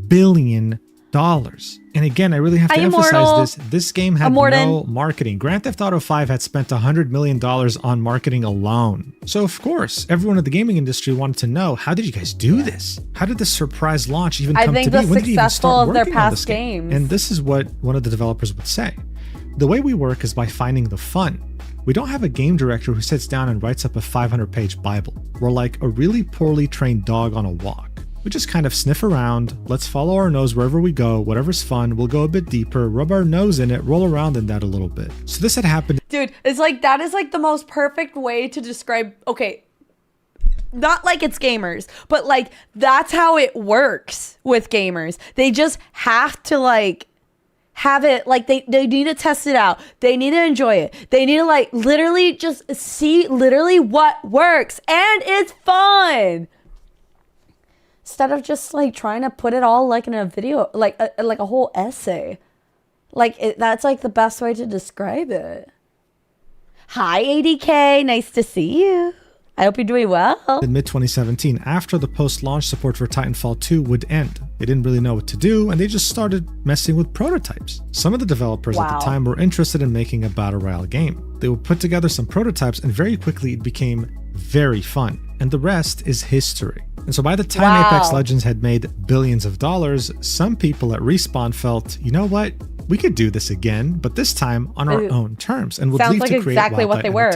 billion. And again, I really have to emphasize this. This game had no marketing. Grand Theft Auto 5 had spent $100 million on marketing alone. So of course, everyone in the gaming industry wanted to know, how did you guys do this? How did this surprise launch even come to be? When did you even start working on this game? And this is what one of the developers would say. The way we work is by finding the fun. We don't have a game director who sits down and writes up a 500-page Bible. We're like a really poorly trained dog on a walk. We just kind of sniff around, let's follow our nose wherever we go, whatever's fun, we'll go a bit deeper, rub our nose in it, roll around in that a little bit. So this had happened. Dude, it's like, that is like the most perfect way to describe, okay, not like it's gamers, but like that's how it works with gamers. They just have to like have it, like they need to test it out. They need to enjoy it. They need to like literally just see literally what works, and it's fun. Instead of just like trying to put it all like in a video, like a whole essay. Like that's like the best way to describe it. Hi, ADK. Nice to see you. I hope you're doing well. In mid-2017, after the post-launch support for Titanfall 2 would end. They didn't really know what to do, and they just started messing with prototypes. Some of the developers at the time were interested in making a battle royale game. They would put together some prototypes, and very quickly it became very fun. And the rest is history. And so by the time Apex Legends had made billions of dollars, some people at Respawn felt, you know what? We could do this again, but this time on our own terms, and would leave to create exactly what they were.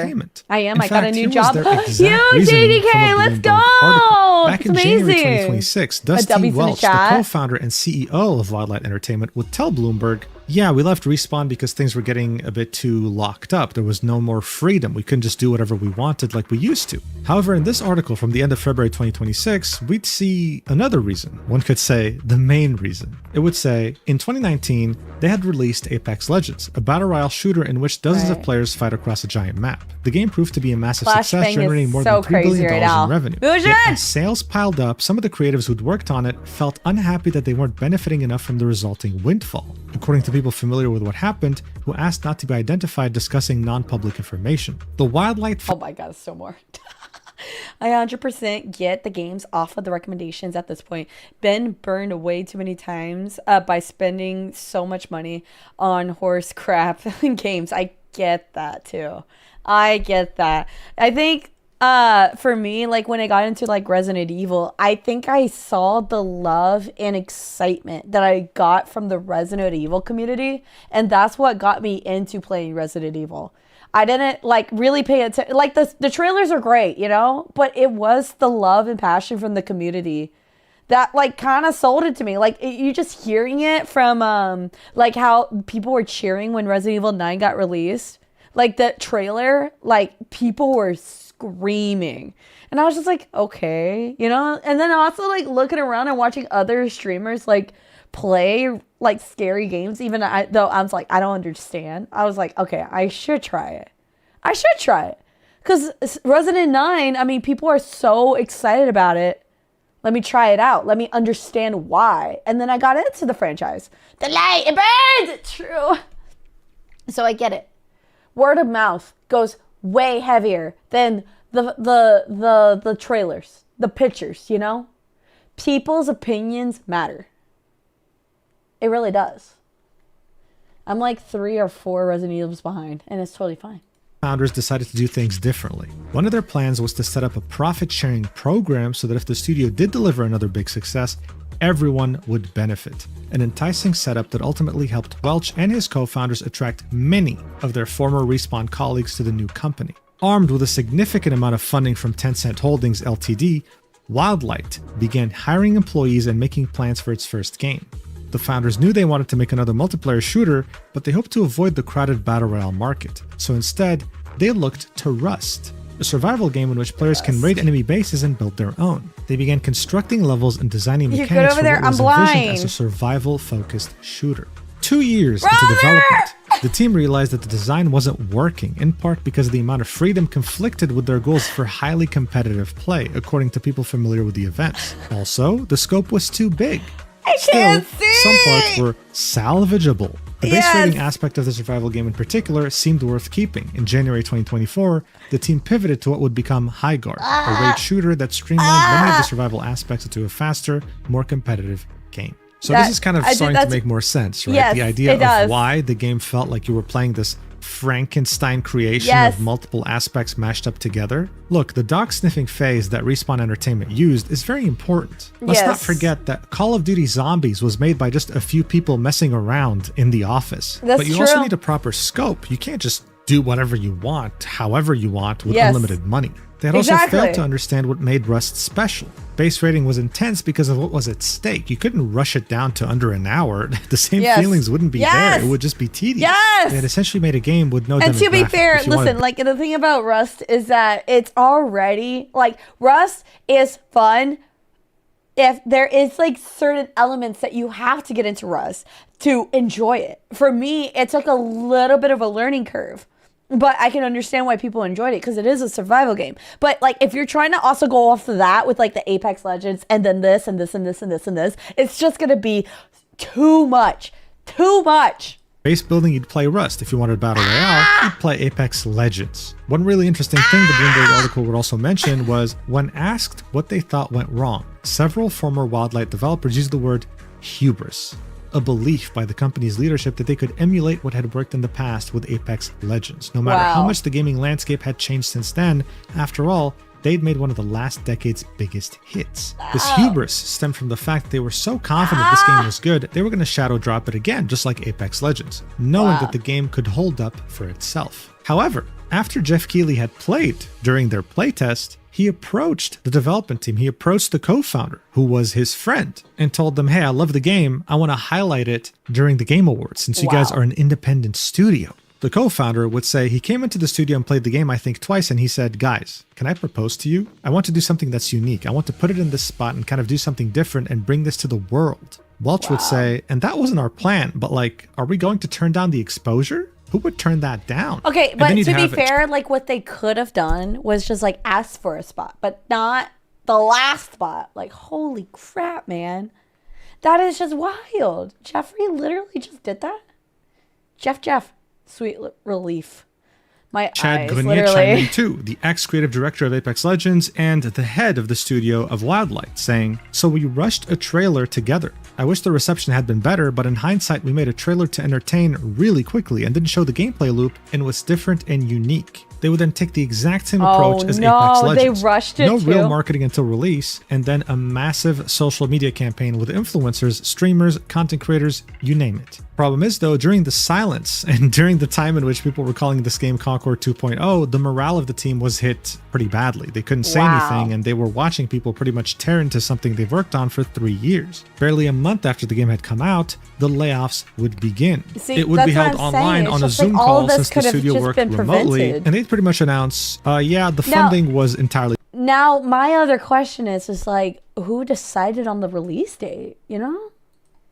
I got a new job. Huge ADK, let's go! Back in January 2026, Dusty Welch, the co-founder and CEO of Wildlight Entertainment, would tell Bloomberg, yeah, we left Respawn because things were getting a bit too locked up. There was no more freedom. We couldn't just do whatever we wanted like we used to. However, in this article from the end of February 2026, we'd see another reason. One could say the main reason. It would say, in 2019, they had released Apex Legends, a battle royale shooter in which dozens of players fight across a giant map. The game proved to be a massive success, generating more than $3 billion in revenue. Yet, as sales piled up, some of the creatives who'd worked on it felt unhappy that they weren't benefiting enough from the resulting windfall. According to people familiar with what happened, who asked not to be identified discussing non-public information. The Wildlight... Oh my god, so more. I 100% get the games off of the recommendations at this point. Been burned way too many times by spending so much money on horse crap games. I get that too. I get that. I think for me, like when I got into like Resident Evil, I think I saw the love and excitement that I got from the Resident Evil community, and that's what got me into playing Resident Evil. I didn't like really pay attention. Like the trailers are great, you know, but it was the love and passion from the community that like kind of sold it to me. Like you just hearing it from like how people were cheering when Resident Evil 9 got released. Like the trailer, like people were screaming. And I was just like, okay, you know? And then also like looking around and watching other streamers like play like scary games, even though I was like, I don't understand. I was like, okay, I should try it. I should try it. Because Resident 9, I mean, people are so excited about it. Let me try it out. Let me understand why. And then I got into the franchise. The light, it burns! It's true. So I get it. Word of mouth goes way heavier than the trailers, the pictures, you know? People's opinions matter. It really does. I'm like 3 or 4 Resident Evils behind, and it's totally fine. Founders decided to do things differently. One of their plans was to set up a profit-sharing program so that if the studio did deliver another big success, everyone would benefit. An enticing setup that ultimately helped Welch and his co-founders attract many of their former Respawn colleagues to the new company. Armed with a significant amount of funding from Tencent Holdings Ltd, Wildlight began hiring employees and making plans for its first game. The founders knew they wanted to make another multiplayer shooter, but they hoped to avoid the crowded battle royale market. So instead, they looked to Rust, a survival game in which players can raid enemy bases and build their own. They began constructing levels and designing mechanics for what was envisioned as a survival-focused shooter. 2 years into development, the team realized that the design wasn't working, in part because the amount of freedom conflicted with their goals for highly competitive play, according to people familiar with the events. Also, the scope was too big. Still, some parts were salvageable. The base raiding aspect of the survival game in particular seemed worth keeping. In January 2024, the team pivoted to what would become Highguard, a raid shooter that streamlined many of the survival aspects into a faster, more competitive game. So this is kind of starting to make more sense, right? Yes, the idea of why the game felt like you were playing this Frankenstein creation of multiple aspects mashed up together. Look, the dog sniffing phase that Respawn Entertainment used is very important. Let's not forget that Call of Duty Zombies was made by just a few people messing around in the office. But you also need a proper scope. You can't just do whatever you want, however you want, with unlimited money. They had also failed to understand what made Rust special. Base rating was intense because of what was at stake. You couldn't rush it down to under an hour. The same feelings wouldn't be there. It would just be tedious. They had essentially made a game with no demographic. And to be fair, listen, like the thing about Rust is that it's already, like, Rust is fun if there is like certain elements that you have to get into Rust to enjoy it. For me, it took a little bit of a learning curve. But I can understand why people enjoyed it because it is a survival game. But like if you're trying to also go off of that with like the Apex Legends and then this and this and this and this and this, it's just going to be too much. Too much. Base building, you'd play Rust. If you wanted Battle Royale, you'd play Apex Legends. One really interesting thing the Bloomberg article would also mention was when asked what they thought went wrong, several former Wildlight developers used the word hubris, a belief by the company's leadership that they could emulate what had worked in the past with Apex Legends. No matter how much the gaming landscape had changed since then, after all, they'd made one of the last decade's biggest hits. This hubris stemmed from the fact that they were so confident this game was good, they were going to shadow drop it again, just like Apex Legends, knowing that the game could hold up for itself. However, after Jeff Keighley had played during their playtest, he approached the development team. He approached the co-founder, who was his friend, and told them, hey, I love the game. I want to highlight it during the Game Awards, since you guys are an independent studio. The co-founder would say he came into the studio and played the game, I think, twice, and he said, guys, can I propose to you? I want to do something that's unique. I want to put it in this spot and kind of do something different and bring this to the world. Welch would say, and that wasn't our plan, but like, are we going to turn down the exposure? Who would turn that down? Okay, but to be fair, like what they could have done was just like ask for a spot, but not the last spot. Like, holy crap, man. That is just wild. Jeffrey literally just did that? Jeff. Sweet relief. My Chad eyes, Grenier chimed in literally. too, the ex-creative director of Apex Legends and the head of the studio of Wildlight, saying, so we rushed a trailer together. I wish the reception had been better, but in hindsight, we made a trailer to entertain really quickly and didn't show the gameplay loop and was different and unique. They would then take the exact same approach as Apex Legends. They rushed it no too. real marketing until release, and then a massive social media campaign with influencers, streamers, content creators, you name it. Problem is, though, during the silence and during the time in which people were calling this game Concord 2.0, the morale of the team was hit pretty badly. They couldn't say anything, and they were watching people pretty much tear into something they've worked on for 3 years. Barely a month after the game had come out, the layoffs would begin. See, it would be held online on a Zoom call since the studio worked remotely, and they'd pretty much announce, the funding was entirely... Now, my other question is like, who decided on the release date, you know?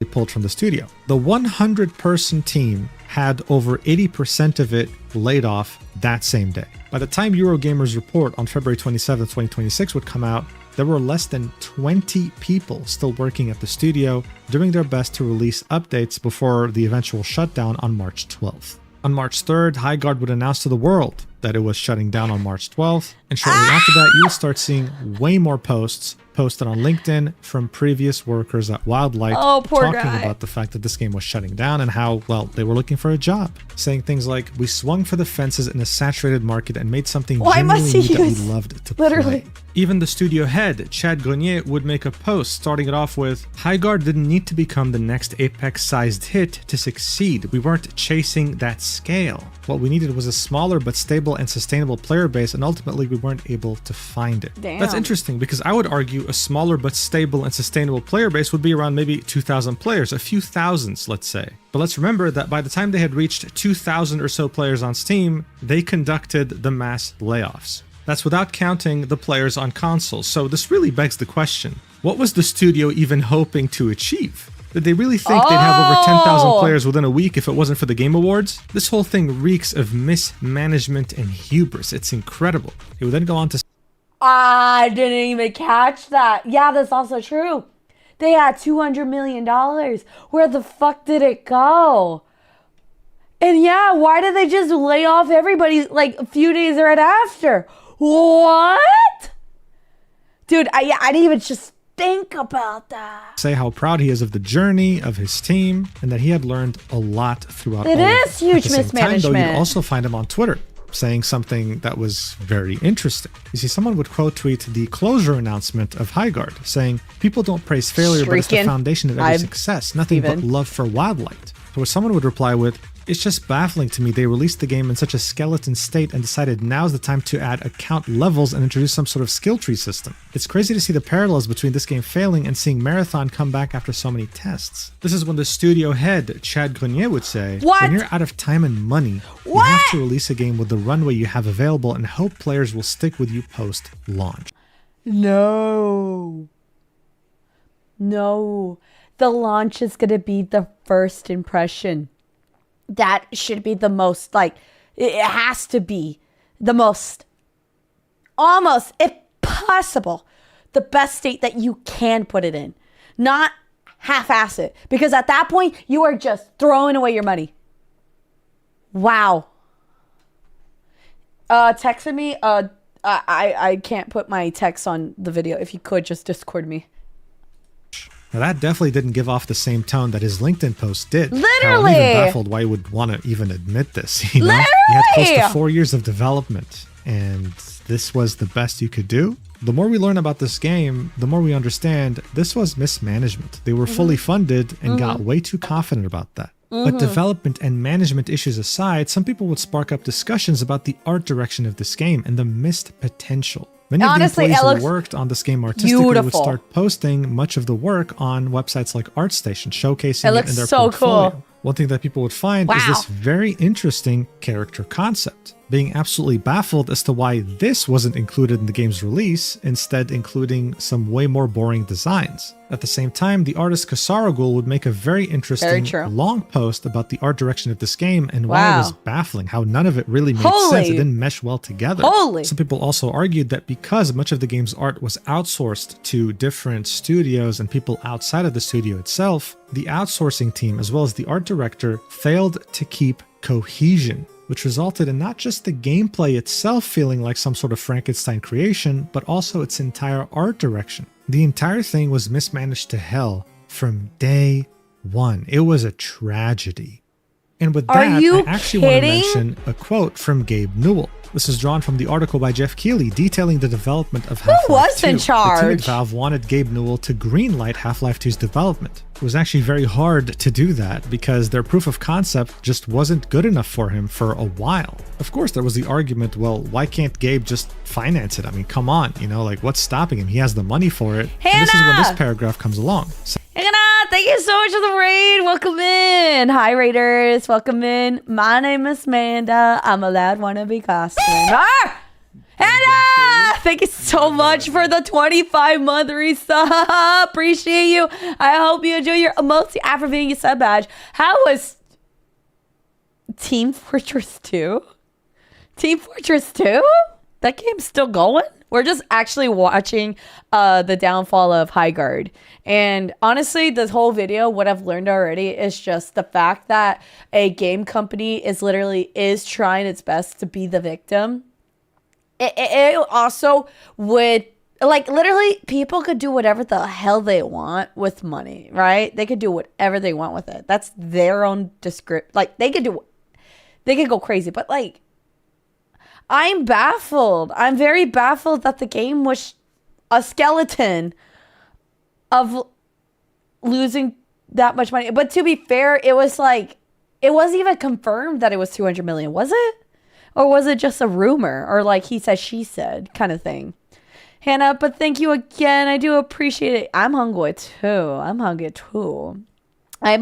pulled from the studio. The 100-person team had over 80% of it laid off that same day. By the time Eurogamer's report on February 27, 2026 would come out, there were less than 20 people still working at the studio, doing their best to release updates before the eventual shutdown on March 12th. On March 3rd, Highguard would announce to the world that it was shutting down on March 12th, and shortly after that, you would start seeing way more posts posted on LinkedIn from previous workers at Wildlight talking about the fact that this game was shutting down and how, well, they were looking for a job. Saying things like, we swung for the fences in a saturated market and made something genuinely new that we loved to play. Even the studio head, Chad Grenier, would make a post starting it off with, Highguard didn't need to become the next Apex-sized hit to succeed. We weren't chasing that scale. What we needed was a smaller but stable and sustainable player base, and ultimately we weren't able to find it. Damn. That's interesting because I would argue a smaller but stable and sustainable player base would be around maybe 2,000 players, a few thousands, let's say. But let's remember that by the time they had reached 2,000 or so players on Steam, they conducted the mass layoffs. That's without counting the players on consoles. So this really begs the question, what was the studio even hoping to achieve? Did they really think they'd have over 10,000 players within a week if it wasn't for the Game Awards? This whole thing reeks of mismanagement and hubris. It's incredible. It would then go on to... I didn't even catch that. Yeah, that's also true. They had $200 million. Where the fuck did it go? And yeah, why did they just lay off everybody like a few days right after? What? Dude, I didn't even just think about that. Say how proud he is of the journey of his team and that he had learned a lot throughout all of it. It is huge mismanagement. Though, you'd also find him on Twitter saying something that was very interesting. You see, someone would quote tweet the closure announcement of Highguard, saying, people don't praise failure, but it's the foundation of every success. Nothing but love for Wildlight. To which someone would reply with, it's just baffling to me they released the game in such a skeleton state and decided now's the time to add account levels and introduce some sort of skill tree system. It's crazy to see the parallels between this game failing and seeing Marathon come back after so many tests. This is when the studio head, Chad Grenier, would say, when you're out of time and money, you have to release a game with the runway you have available and hope players will stick with you post-launch. No. The launch is going to be the first impression. That should be the most, like, it has to be the most, almost, if possible, the best state that you can put it in. Not half-ass it. Because at that point, you are just throwing away your money. Wow. Texting me. I can't put my text on the video. If you could, just Discord me. Now, that definitely didn't give off the same tone that his LinkedIn post did. Hell, Literally. I'm even baffled why you would want to even admit this. You know, you had close to Literally. 4 years of development, and this was the best you could do. The more we learn about this game, the more we understand this was mismanagement. They were fully funded and got way too confident about that. But development and management issues aside, some people would spark up discussions about the art direction of this game and the missed potential. Many Honestly, of the it employees looks who worked on this game artistically would beautiful. start posting much of the work on websites like ArtStation, showcasing It it looks in their so portfolio. cool. One thing that people would find is Wow. this very interesting character concept, being absolutely baffled as to why this wasn't included in the game's release, instead including some way more boring designs. At the same time, the artist Kasaragul would make a very interesting true. long post about the art direction of this game and why it was Wow. baffling, how none of it really made Holy. sense. It didn't mesh well together. Holy. Some people also argued that because much of the game's art was outsourced to different studios and people outside of the studio itself, the outsourcing team, as well as the art director, failed to keep cohesion, which resulted in not just the gameplay itself feeling like some sort of Frankenstein creation, but also its entire art direction. The entire thing was mismanaged to hell from day one. It was a tragedy. And with Are that, you I actually want to kidding? mention a quote from Gabe Newell. This is drawn from the article by Jeff Keighley detailing the development of Half-Life 2. was in The team at charge? Valve wanted Gabe Newell to greenlight Half-Life 2's development. It was actually very hard to do that because their proof of concept just wasn't good enough for him for a while. Of course, there was the argument, well, why can't Gabe just finance it? I mean, come on, you know, like what's stopping him? He has the money for it. And this is when this Hannah! paragraph comes along. Hannah, thank you so much for the raid. Welcome in. Hi, Raiders. Welcome in. My name is Amanda. I'm a loud wannabe costume. Ah! Hannah! Thank you so much for the 25-month resub. Appreciate you. I hope you enjoy your emoji after being a sub badge. How was Team Fortress 2? Team Fortress 2? That game's still going? We're just actually watching the downfall of Highguard. And honestly, this whole video, what I've learned already is just the fact that a game company is trying its best to be the victim. It also would, like, literally, people could do whatever the hell they want with money, right? They could do whatever they want with it. That's their own description. Like, they could go crazy. But, like, I'm baffled. I'm very baffled that the game was a skeleton of losing that much money. But to be fair, it was like, it wasn't even confirmed that it was 200 million, was it? Or was it just a rumor? Or like he said, she said kind of thing. Hannah, but thank you again. I do appreciate it. I'm hungry too. I'm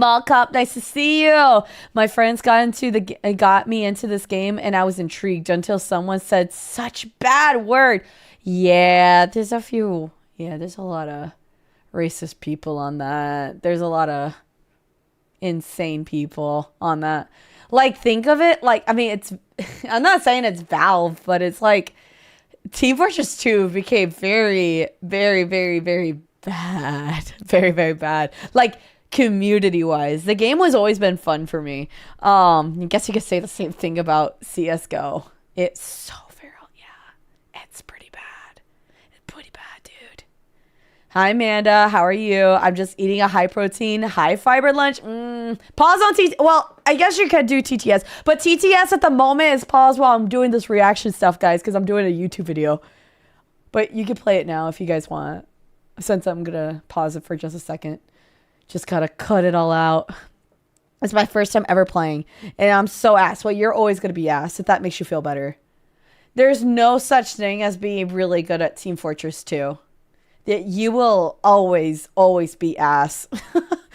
all cup. Nice to see you. My friends got me into this game, and I was intrigued until someone said such bad word. Yeah, there's a lot of racist people on that. There's a lot of insane people on that. Like, think of it like, I mean, it's, I'm not saying it's Valve, but it's like Team Fortress 2 became very, very, very, very bad. Very, very bad. Like, community wise, the game has always been fun for me. I guess you could say the same thing about CSGO. It's so feral. Yeah, it's pretty bad. It's pretty bad, dude. Hi, Amanda. How are you? I'm just eating a high protein, high fiber lunch. Pause on TTS. Well, I guess you could do TTS, but TTS at the moment is paused while I'm doing this reaction stuff, guys, because I'm doing a YouTube video. But you can play it now if you guys want, since I'm gonna pause it for just a second. Just gotta cut it all out. It's my first time ever playing, and I'm so ass. Well, you're always gonna be ass if that makes you feel better. There's no such thing as being really good at Team Fortress 2. You will always be ass.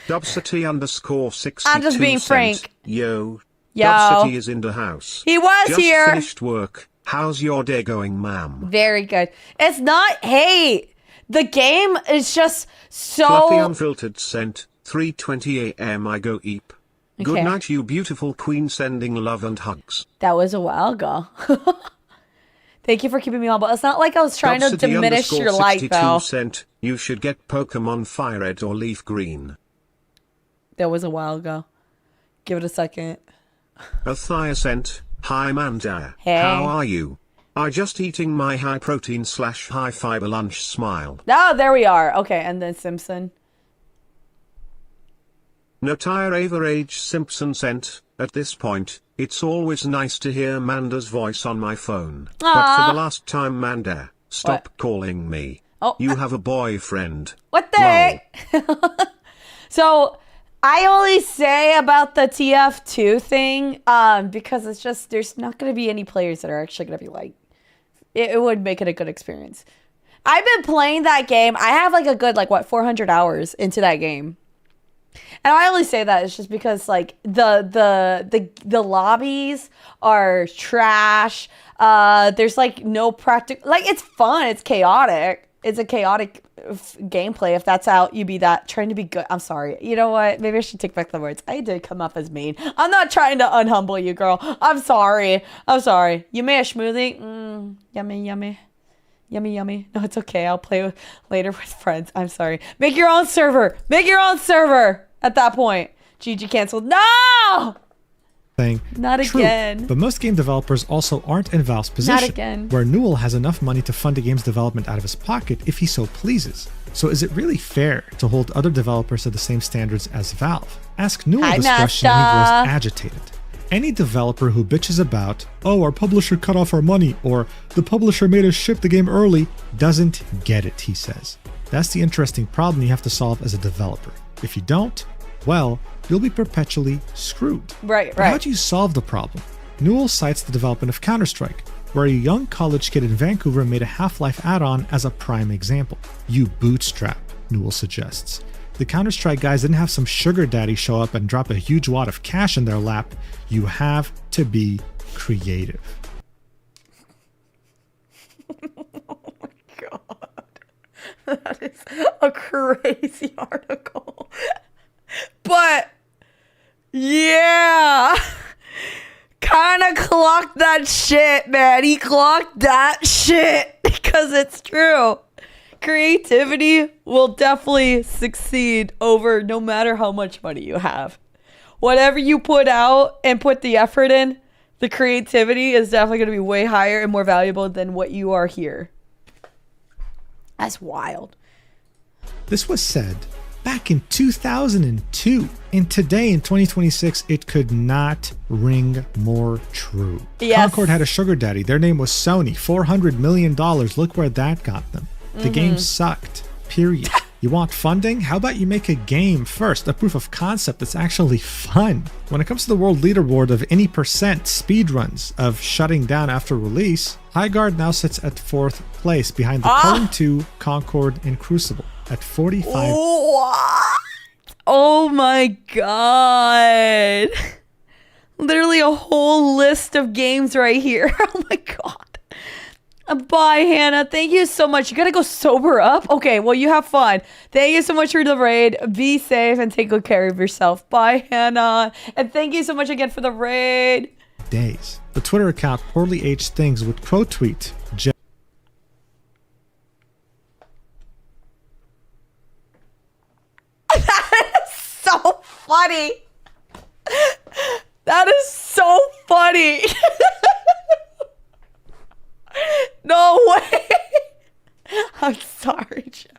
Dubcity_62. I'm just being frank. Yo. Yo. Dubcity is in the house. He was Just here. finished work. How's your day going, ma'am? Very good. It's not hate. The game is just Fluffy so. unfiltered sent. 3:20 a.m. I go eep. Good Okay. night, you beautiful queen. Sending love and hugs. That was a while ago. Thank you for keeping me humble. It's not like I was trying to diminish your light, though. Sent. You should get Pokemon Fire Red or Leaf Green. That was a while ago. Give it a second. Athia sent. Hi, Manda. Hey. How are you? I just eating my high protein / high fiber lunch. Smile. Oh, there we are. Okay, and then Simpson. No tire average Simpson sent. At this point, it's always nice to hear Manda's voice on my phone. But for the last time, Manda, stop calling me. Oh, you have a boyfriend. What the heck? So I only say about the TF2 thing because it's just there's not going to be any players that are actually going to be like, it would make it a good experience. I've been playing that game. I have like a good 400 hours into that game. And I only say that it's just because like the lobbies are trash. There's like no practical, like it's fun, it's chaotic. It's a chaotic gameplay if that's how you be that trying to be good. I'm sorry. You know what? Maybe I should take back the words. I did come up as mean. I'm not trying to unhumble you, girl. I'm sorry. You made a smoothie? Yummy, yummy. Yummy, yummy. No, it's okay. I'll play later with friends. I'm sorry. Make your own server. At that point. GG canceled. No! Not True, again. but most game developers also aren't in Valve's position, again. where Newell has enough money to fund a game's development out of his pocket if he so pleases. So is it really fair to hold other developers to the same standards as Valve? Ask Newell Hi, this question and he Master. grows agitated. Any developer who bitches about, oh, our publisher cut off our money, or the publisher made us ship the game early, doesn't get it, he says. That's the interesting problem you have to solve as a developer. If you don't, well, you'll be perpetually screwed. Right. But how do you solve the problem? Newell cites the development of Counter-Strike, where a young college kid in Vancouver made a Half-Life add-on as a prime example. You bootstrap, Newell suggests. The Counter-Strike guys didn't have some sugar daddy show up and drop a huge wad of cash in their lap. You have to be creative. Oh my god. That is a crazy article. But yeah. Kinda clocked that shit, man. He clocked that shit because it's true. Creativity will definitely succeed over no matter how much money you have. Whatever you put out and put the effort in, the creativity is definitely going to be way higher and more valuable than what you are here. That's wild. This was said back in 2002, and today in 2026, it could not ring more true. Yes. Concord had a sugar daddy. Their name was Sony. $400 million. Look where that got them. The game sucked. Period. You want funding? How about you make a game first, a proof of concept that's actually fun? When it comes to the world leaderboard of any percent speedruns of shutting down after release, Highguard now sits at 4th place behind the Culling 2, Concord, and Crucible at 45. What? Oh my god. Literally a whole list of games right here. Oh my god. Bye, Hannah. Thank you so much. You gotta go sober up? Okay, well, you have fun. Thank you so much for the raid. Be safe and take good care of yourself. Bye, Hannah. And thank you so much again for the raid. Days. The Twitter account Poorly Aged Things would quote tweet Jeff. That is so funny. That is so funny. No way. I'm sorry, Jeff.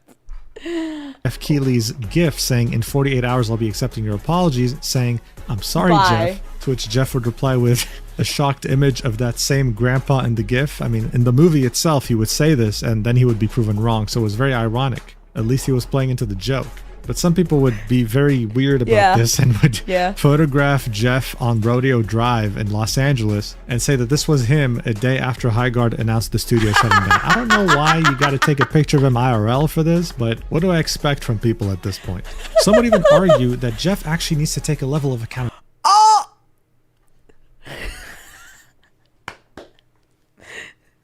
Jeff Keighley's GIF saying, in 48 hours I'll be accepting your apologies, saying, I'm sorry, Bye. Jeff. To which Jeff would reply with a shocked image of that same grandpa in the GIF. I mean, in the movie itself, he would say this and then he would be proven wrong. So it was very ironic. At least he was playing into the joke. But some people would be very weird about this and would photograph Jeff on Rodeo Drive in Los Angeles and say that this was him a day after Highguard announced the studio shutting down. I don't know why you got to take a picture of him IRL for this, but what do I expect from people at this point? Some would even argue that Jeff actually needs to take a level of accountability. Oh!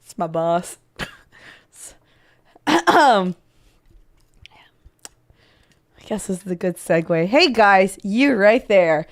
It's my boss. I guess this is a good segue. Hey guys, you right there.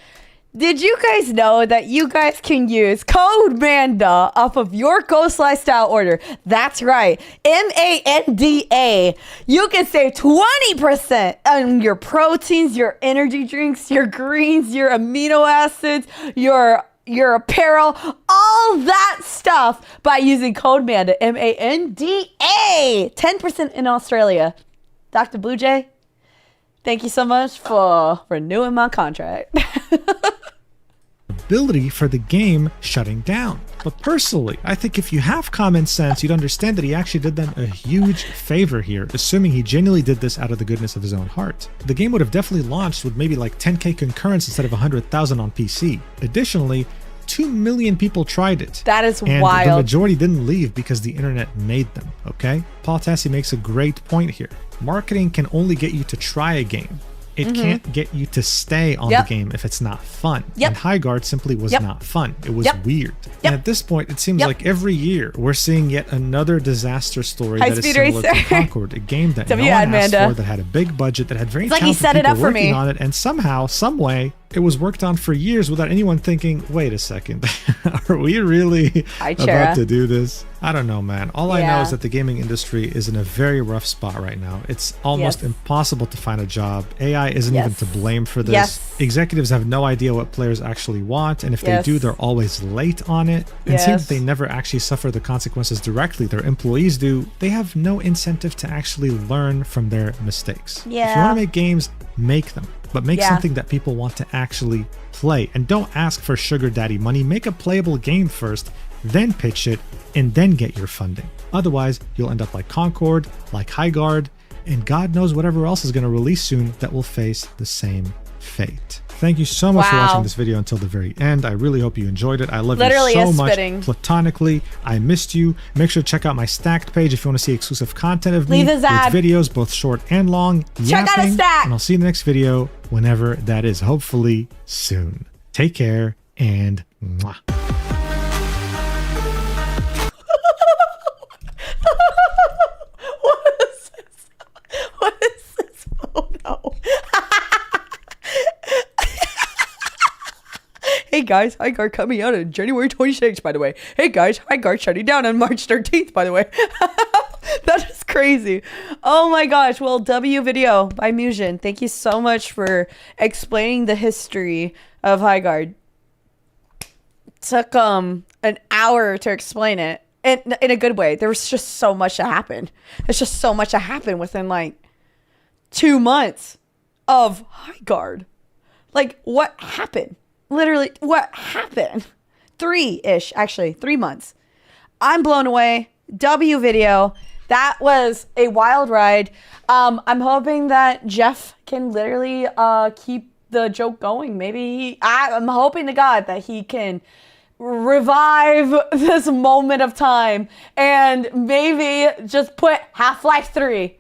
Did you guys know that you guys can use code MANDA off of your Ghost Lifestyle order? That's right. MANDA. You can save 20% on your proteins, your energy drinks, your greens, your amino acids, your apparel, all that stuff by using code MANDA. MANDA. 10% in Australia. Dr. Blue Jay? Thank you so much for renewing my contract. Ability for the game shutting down. But personally, I think if you have common sense, you'd understand that he actually did them a huge favor here, assuming he genuinely did this out of the goodness of his own heart. The game would have definitely launched with maybe like 10k concurrence instead of 100,000 on PC. Additionally, 2 million people tried it. That is and wild. The majority didn't leave because the internet made them, okay? Paul Tassi makes a great point here. Marketing can only get you to try a game. It can't get you to stay on the game if it's not fun. And Highguard simply was not fun. It was weird. And at this point, it seems like every year we're seeing yet another disaster story that is similar to Concord, a game that no one asked for, that had a big budget, that had very talented people working on it, and somehow, some way, it was worked on for years without anyone thinking, wait a second, are we really about to do this? I don't know, man. All I know is that the gaming industry is in a very rough spot right now. It's almost impossible to find a job. AI isn't even to blame for this. Executives have no idea what players actually want, and if they do, they're always late on it. And seeing that they never actually suffer the consequences directly, their employees do, they have no incentive to actually learn from their mistakes. If you want to make games, make them. But make something that people want to actually play. And don't ask for sugar daddy money. Make a playable game first, then pitch it, and then get your funding. Otherwise, you'll end up like Concord, like Highguard, and God knows whatever else is going to release soon that will face the same fate. Thank you so much for watching this video until the very end. I really hope you enjoyed it. I love you so much platonically. I missed you. Make sure to check out my Stacked page if you want to see exclusive content of me with videos, both short and long. Check out a Stack. And I'll see you in the next video, whenever that is, hopefully soon. Take care and mwah. What is this? What is this? Oh no. Hey guys, Highguard coming out on January 26th, by the way. Hey guys, Highguard shutting down on March 13th, by the way. That is crazy. Oh my gosh. Well, W video by Musion. Thank you so much for explaining the history of Highguard. Took an hour to explain it in a good way. There was just so much that happened. There's just so much that happened within like 2 months of Highguard. Like, what happened? Literally, what happened? 3-ish, actually, 3 months. I'm blown away. W video. That was a wild ride. I'm hoping that Jeff can literally keep the joke going. Maybe I'm hoping to God that he can revive this moment of time and maybe just put Half-Life 3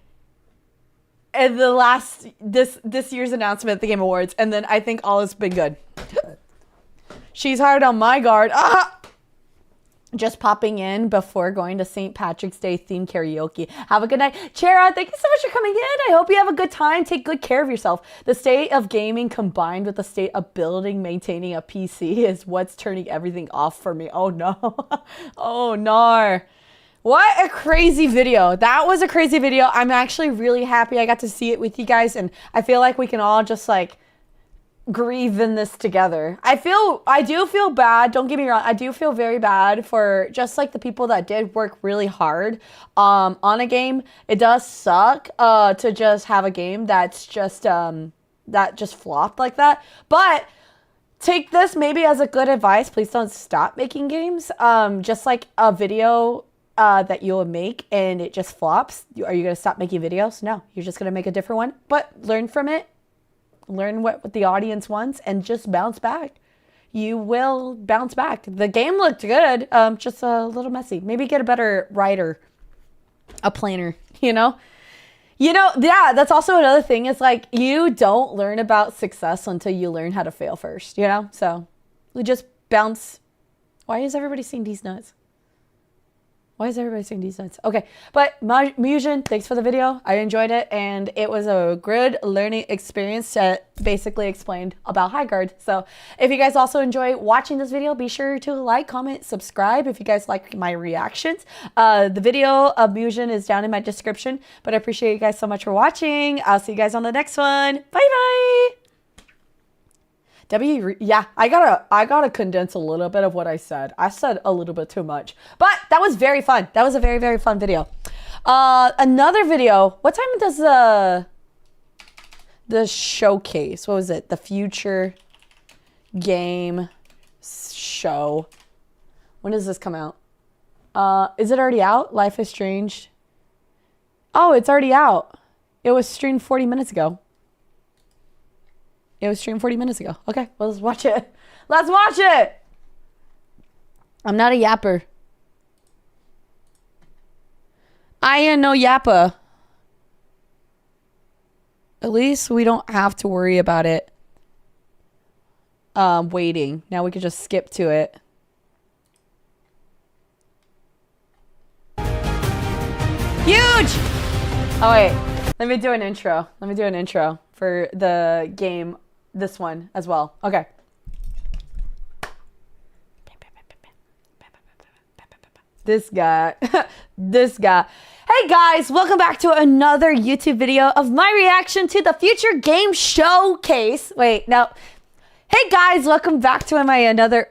in the last this year's announcement at the Game Awards, and then I think all has been good. She's hard on my guard. Just popping in before going to St. Patrick's Day themed karaoke. Have a good night. Chera, thank you so much for coming in. I hope you have a good time. Take good care of yourself. The state of gaming combined with the state of building, maintaining a PC is what's turning everything off for me. Oh no. Oh no. What a crazy video. That was a crazy video. I'm actually really happy I got to see it with you guys, and I feel like we can all just like grieve in this together. I do feel bad, don't get me wrong, I do feel very bad for just like the people that did work really hard on a game. It does suck to just have a game that's just that just flopped like that, but take this maybe as a good advice. Please don't stop making games. Just like a video that you'll make and it just flops, are you gonna stop making videos? No, you're just gonna make a different one, but learn from it. Learn what the audience wants and just bounce back. You will bounce back. The game looked good, just a little messy. Maybe get a better writer, a planner, you know? Yeah, that's also another thing. Is like, you don't learn about success until you learn how to fail first, you know? So we just bounce. Why is everybody saying these nuts? Why is everybody saying these nuts? Okay, but Musion, thanks for the video. I enjoyed it, and it was a good learning experience that basically explained about Highguard. So if you guys also enjoy watching this video, be sure to like, comment, subscribe if you guys like my reactions. The video of Musion is down in my description, but I appreciate you guys so much for watching. I'll see you guys on the next one. Bye-bye. Yeah, I gotta condense a little bit of what I said. I said a little bit too much, but that was very fun. That was a very, very fun video. Another video. What time does The showcase. What was it? The future game show. When does this come out? Is it already out? Life is Strange. Oh, it's already out. It was streamed 40 minutes ago. It was streamed 40 minutes ago. Okay, well, let's watch it. Let's watch it. I'm not a yapper. I ain't no yapper. At least we don't have to worry about it waiting. Now we can just skip to it. Huge! Oh, wait. Let me do an intro. Let me do an intro for the game, this one as well. Okay. This guy. This guy. Hey guys, welcome back to another YouTube video of my reaction to the Future Game Showcase. Wait, no. Hey guys, welcome back to another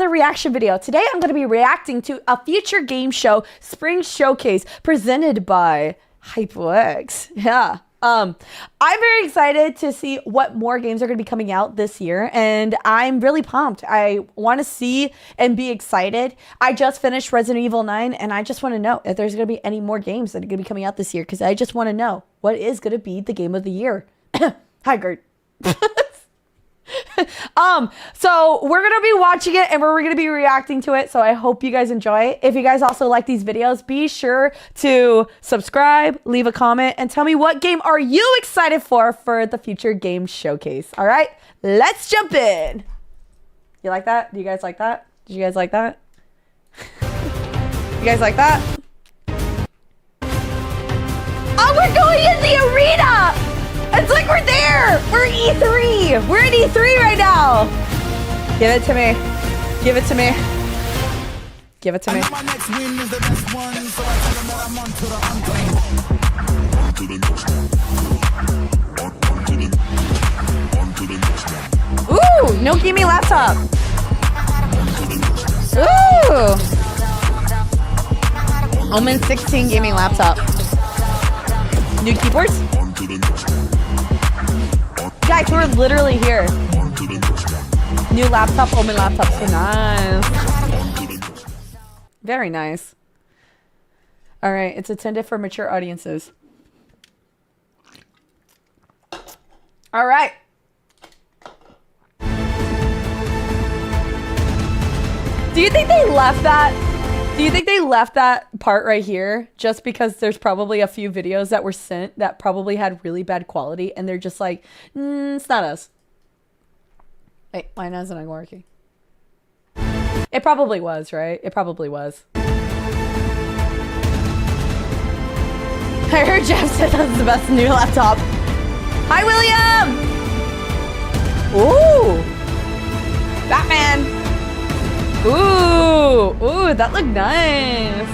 reaction video. Today I'm going to be reacting to a Future Game Show Spring Showcase presented by HyperX. Yeah. I'm very excited to see what more games are going to be coming out this year, and I'm really pumped. I want to see and be excited. I just finished Resident Evil 9, and I just want to know if there's going to be any more games that are going to be coming out this year, because I just want to know what is going to be the game of the year. Highguard. So we're gonna be watching it and we're gonna be reacting to it, so I hope you guys enjoy it. If you guys also like these videos, be sure to subscribe, leave a comment, and tell me what game are you excited for the Future Game Showcase. All right, let's jump in. You like that? Do you guys like that? Did you guys like that? You guys like that? Oh, we're going in the arena! It's like we're there! We're E3! We're at E3 right now! Give it to me. Give it to me. Give it to me. Ooh! No gimme laptop! Ooh! Omen 16 gaming laptop. New keyboards? Guys, we're literally here. New laptop, Omen laptop. So nice. Very nice. All right, it's intended for mature audiences. All right. Do you think they left that? Do you think they left that part right here just because there's probably a few videos that were sent that probably had really bad quality and they're just like, it's not us. Wait, mine isn't working. It probably was, right? It probably was. I heard Jeff said that's the best new laptop. Hi, William! Ooh! Batman! Ooh, ooh, that looked nice.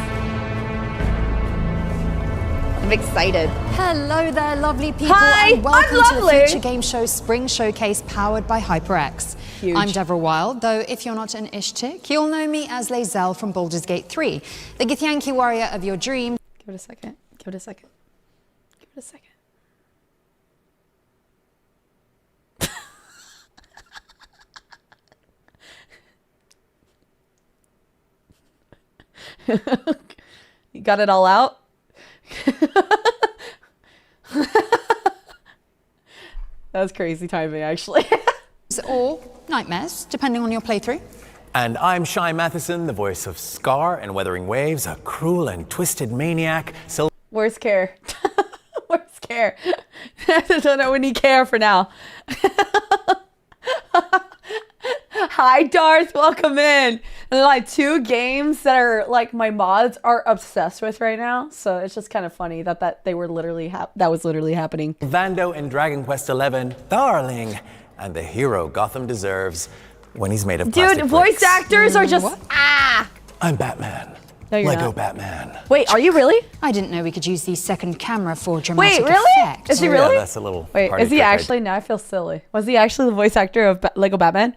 I'm excited. Hello there, lovely people. Hi, and welcome I'm to the lovely. Future Game Show Spring Showcase powered by HyperX. Huge. I'm Deborah Wild, though if you're not an Ish chick, you'll know me as Lae'zel from Baldur's Gate 3, the Githyanki warrior of your dreams. Give it a second. Give it a second. Give it a second. You got it all out? That was crazy timing, actually. Or nightmares, depending on your playthrough. And I'm Shai Matheson, the voice of Scar in Weathering Waves, a cruel and twisted maniac. Where's Care? Where's Care? I don't know any Care for now. Hi, Darth. Welcome in. And like two games that are like my mods are obsessed with right now. So it's just kind of funny that they were literally that was literally happening. Vando in Dragon Quest XI, darling, and the hero Gotham deserves when he's made of plastic Dude, voice bricks. actors are just I'm Batman. No, you're Lego not. Batman. Wait, are you really? I didn't know we could use the second camera for dramatic Wait, really? effect. Is he Oh, really? Yeah, that's a little Wait, party is he trick actually? Now I feel silly. Was he actually the voice actor of Lego Batman?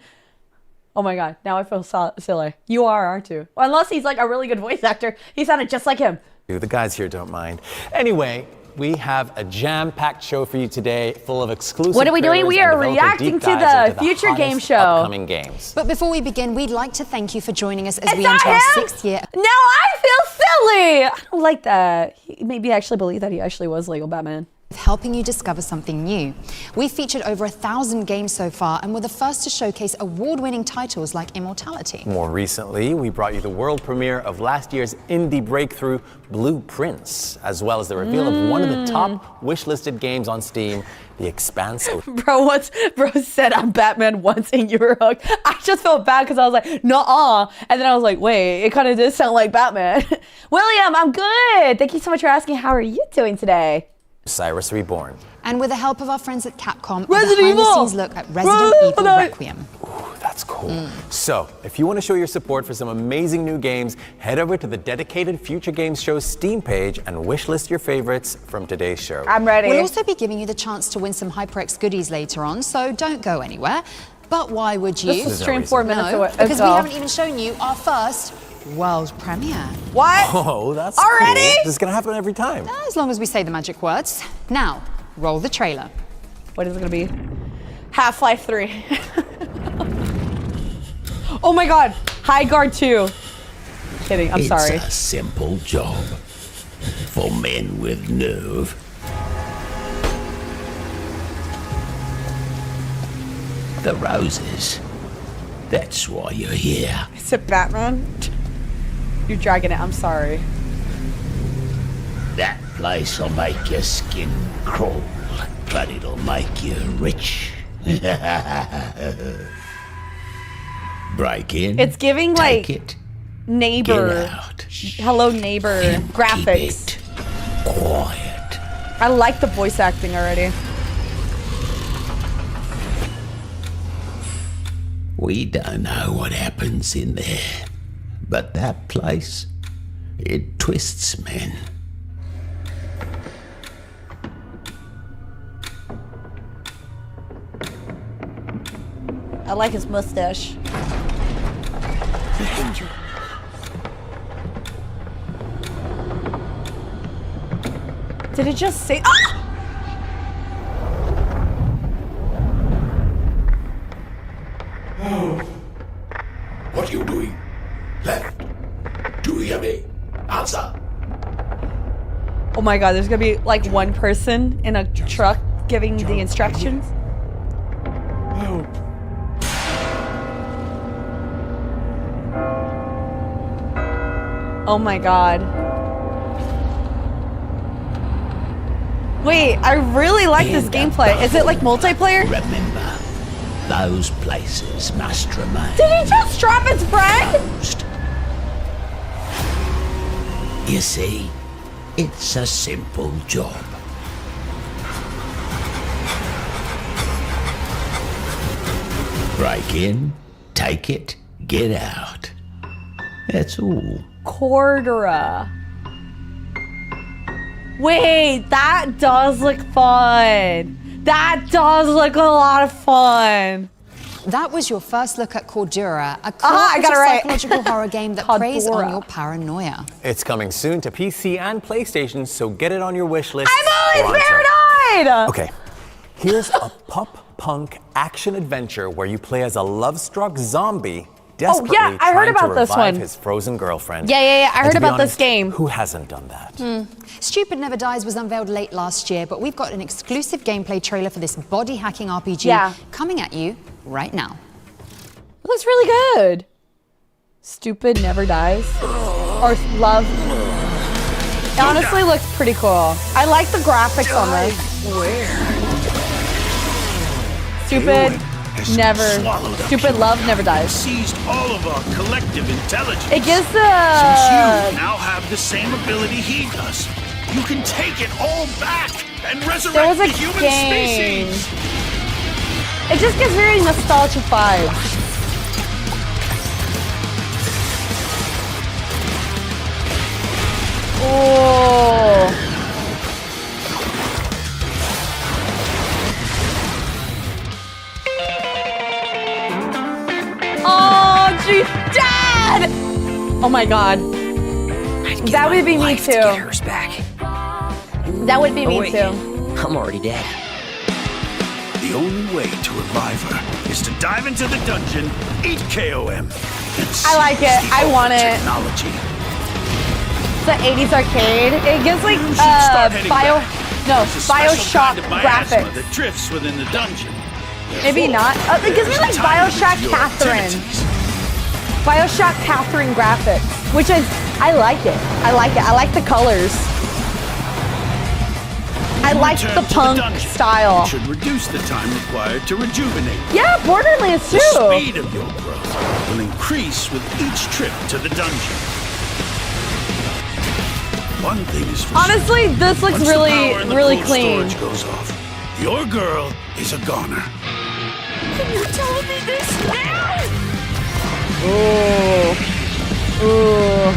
Oh my god, now I feel silly. You are, aren't you? Well, unless he's like a really good voice actor. He sounded just like him. The guys here don't mind. Anyway, we have a jam-packed show for you today, full of exclusive. What are we doing? trailers We and are developer reacting deep to dives the into future game hottest show. Upcoming games. But before we begin, we'd like to thank you for joining us as It's we not enter our him? 6th year. Now I feel silly. I don't like that. He made me actually believe that he actually was Lego Batman. Helping you discover something new. We've featured over 1,000 games so far and we're the first to showcase award-winning titles like Immortality. More recently, we brought you the world premiere of last year's indie breakthrough, Blue Prince, as well as the reveal of one of the top wish-listed games on Steam, The Expanse. Bro said I'm Batman once and you were hooked. I just felt bad because I was like, nuh-uh. And then I was like, wait, it kind of did sound like Batman. William, I'm good. Thank you so much for asking. How are you doing today? Cyrus Reborn. And with the help of our friends at Capcom, Resident a behind-the-scenes Evil! look at Resident Evil Requiem. Ooh, that's cool. So, if you want to show your support for some amazing new games, head over to the dedicated Future Games Show Steam page and wishlist your favorites from today's show. I'm ready. We'll also be giving you the chance to win some HyperX goodies later on, so don't go anywhere. But why would you? This was streamed 4 minutes No, ago. because we haven't even shown you our first world premiere. What? Oh, that's Already? cool. This is going to happen every time. As long as we say the magic words. Now, roll the trailer. What is it gonna be? Half-Life 3. Oh my god, Highguard 2. Kidding, I'm sorry. It's a simple job for men with nerve. The roses. That's why you're here. Is it Batman? You're dragging it, I'm sorry. That place'll make your skin crawl, but it'll make you rich. Break in. It's giving take like it, neighbor, get out. hello neighbor graphics. Keep it quiet. I like the voice acting already. We don't know what happens in there, but that place, it twists men. I like his mustache. Did it just say? Ah! What are you doing? Left. Do you hear me? Answer. Oh my god, there's gonna be like one person in a truck giving the instructions. Oh my god. Wait, I really like this gameplay. Is it like multiplayer? Remember, those places must remain Did he just drop his friend? closed. You see, it's a simple job. Break in, take it, get out. That's all. Cordura. Wait, that does look fun. That does look a lot of fun. That was your first look at Cordura, a I got it right. psychological horror game that preys on Cordura. your paranoia. It's coming soon to PC and PlayStation, so get it on your wish list. I'm always pronto. paranoid! Okay, here's a pop-punk action-adventure where you play as a love-struck zombie desperately I heard trying about to this revive one. his frozen girlfriend. Yeah, I And heard to be about this honest, game. Who hasn't done that? Stupid Never Dies was unveiled late last year, but we've got an exclusive gameplay trailer for this body-hacking RPG coming at you right now. It looks really good. Stupid Never Dies. Or Love. It honestly looks pretty cool. I like the graphics on this. Stupid Stupid Love Never Dies. Seized all of our collective intelligence. It gives Since the... you now have the same ability he does, you can take it all back and There resurrect was the a human game. species. It just gives very nostalgic vibes. Oh. Oh, she's dead! Oh my god. That would be me too. That would be me wait. too. I'm already dead. The only way to revive her is to dive into the dungeon, eat KOM, and I like it. seize the I want ultimate it. technology. It's an 80s arcade. It gives like You should start heading back. There's a special Bioshock kind of miasma graphics. that drifts within the dungeon. Maybe not. It gives me like There's time Bioshock to your Catherine. activities. Bioshock Catherine graphics, which is, I like it. I like it. I like the colors. I like Return the to punk dungeon. style. It should reduce the time required to rejuvenate. Yeah, Borderlands The too. speed of your growth will increase with each trip to the dungeon. One thing is for Honestly, this looks Once really, the power in the really cold clean. storage goes off, your girl is a goner. You told me this now? Ooh. Ooh.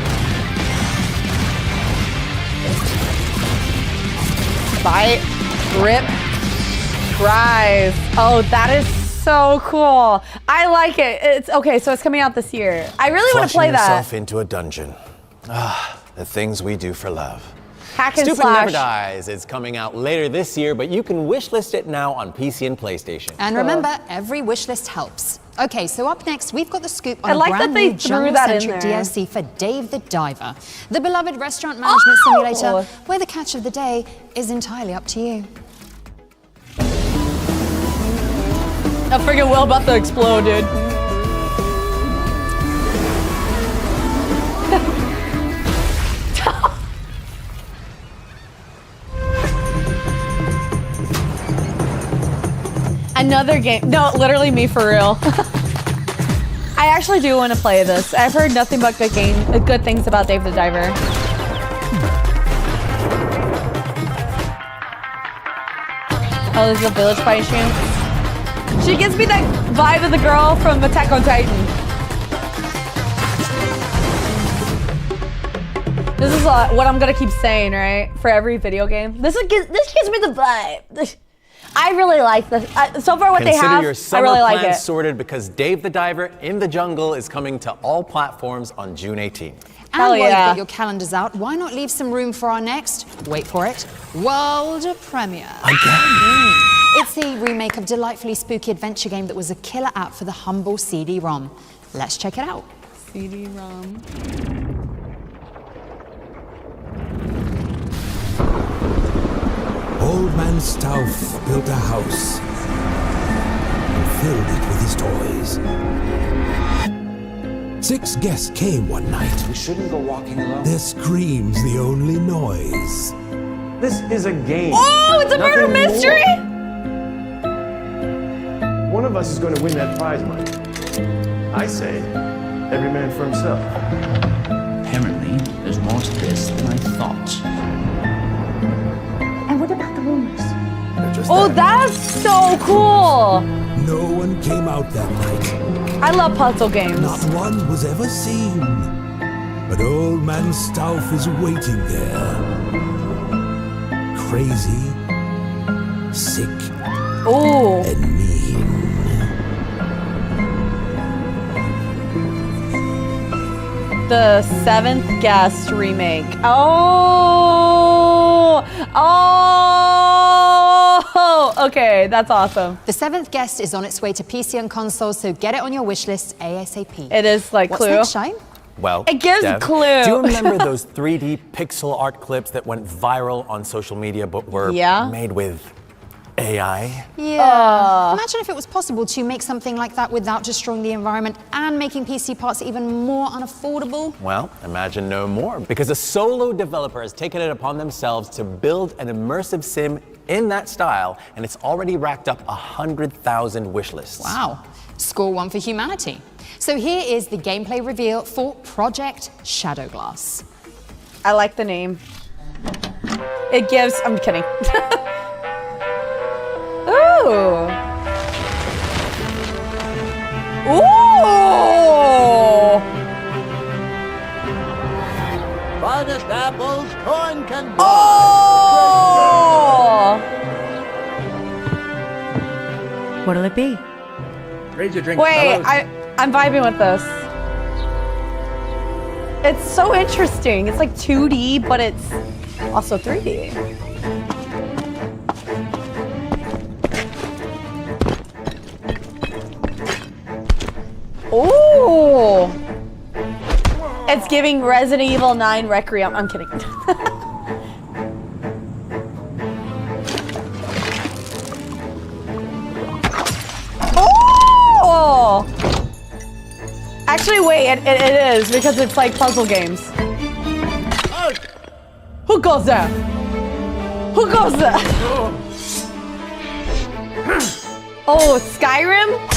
Bite, rip, rise. Oh, that is so cool. I like it. It's okay, so it's coming out this year. I really want to play Flushing yourself that. into a dungeon. Ah, the things we do for love. Hack and Stupid slash. Never Dies is coming out later this year, but you can wishlist it now on PC and PlayStation. And remember, every wishlist helps. Okay, so up next, we've got the scoop on I like a brand that they new threw that in jungle-centric there. DLC for Dave the Diver, the beloved restaurant management simulator, where the catch of the day is entirely up to you. That friggin' wheel about to explode, dude. Another game. No, literally me for real. I actually do want to play this. I've heard nothing but good things about Dave the Diver. Oh, there's a village fight stream. She gives me that vibe of the girl from Attack on Titan. This is what I'm gonna keep saying, right? For every video game. This gives me the vibe. I really like this. So far, what they Consider have, your I summer really like plans it. sorted because Dave the Diver in the Jungle is coming to all platforms on June 18th. And Hell while you've yeah. got your calendars out, why not leave some room for our next, wait for it, world premiere? It's the remake of delightfully spooky adventure game that was a killer app for the humble CD-ROM. Let's check it out. CD-ROM. Old Man Stauff built a house and filled it with his toys. 6 guests came one night. We shouldn't go walking alone. Their screams the only noise. This is a game. Oh, it's a murder Nothing mystery? more. One of us is going to win that prize money. I say, every man for himself. Apparently, there's more to this than I thought. And what about the rumors? They're just Oh, that. that's so cool. No one came out that night. I love puzzle games. Not one was ever seen. But Old Man Stauff is waiting there. Crazy, sick, Ooh. and mean. The 7th Guest remake. Oh. Oh. Okay, that's awesome. The 7th Guest is on its way to PC and consoles, so get it on your wish list ASAP. It is like What's Clue. next, Shine? Well, It gives Dev, Clue. Do you remember those 3D pixel art clips that went viral on social media but were Yeah. made with AI? Yeah. Imagine if it was possible to make something like that without destroying the environment and making PC parts even more unaffordable. Well, imagine no more, because a solo developer has taken it upon themselves to build an immersive sim in that style, and it's already racked up 100,000 wish lists. Wow. Score 1 for humanity. So here is the gameplay reveal for Project Shadowglass. I like the name. It gives. I'm kidding. Ooh. Ooh. Finest apples coin can buy. Oh. What'll it be? Raise your drink, Wait, fellas. I'm vibing with this. It's so interesting. It's like 2D, but it's also 3D. It's giving Resident Evil 9 Requiem. I'm kidding. Oh! Actually, wait, it is because it's like puzzle games. Who goes there? Who goes there? Oh, Skyrim?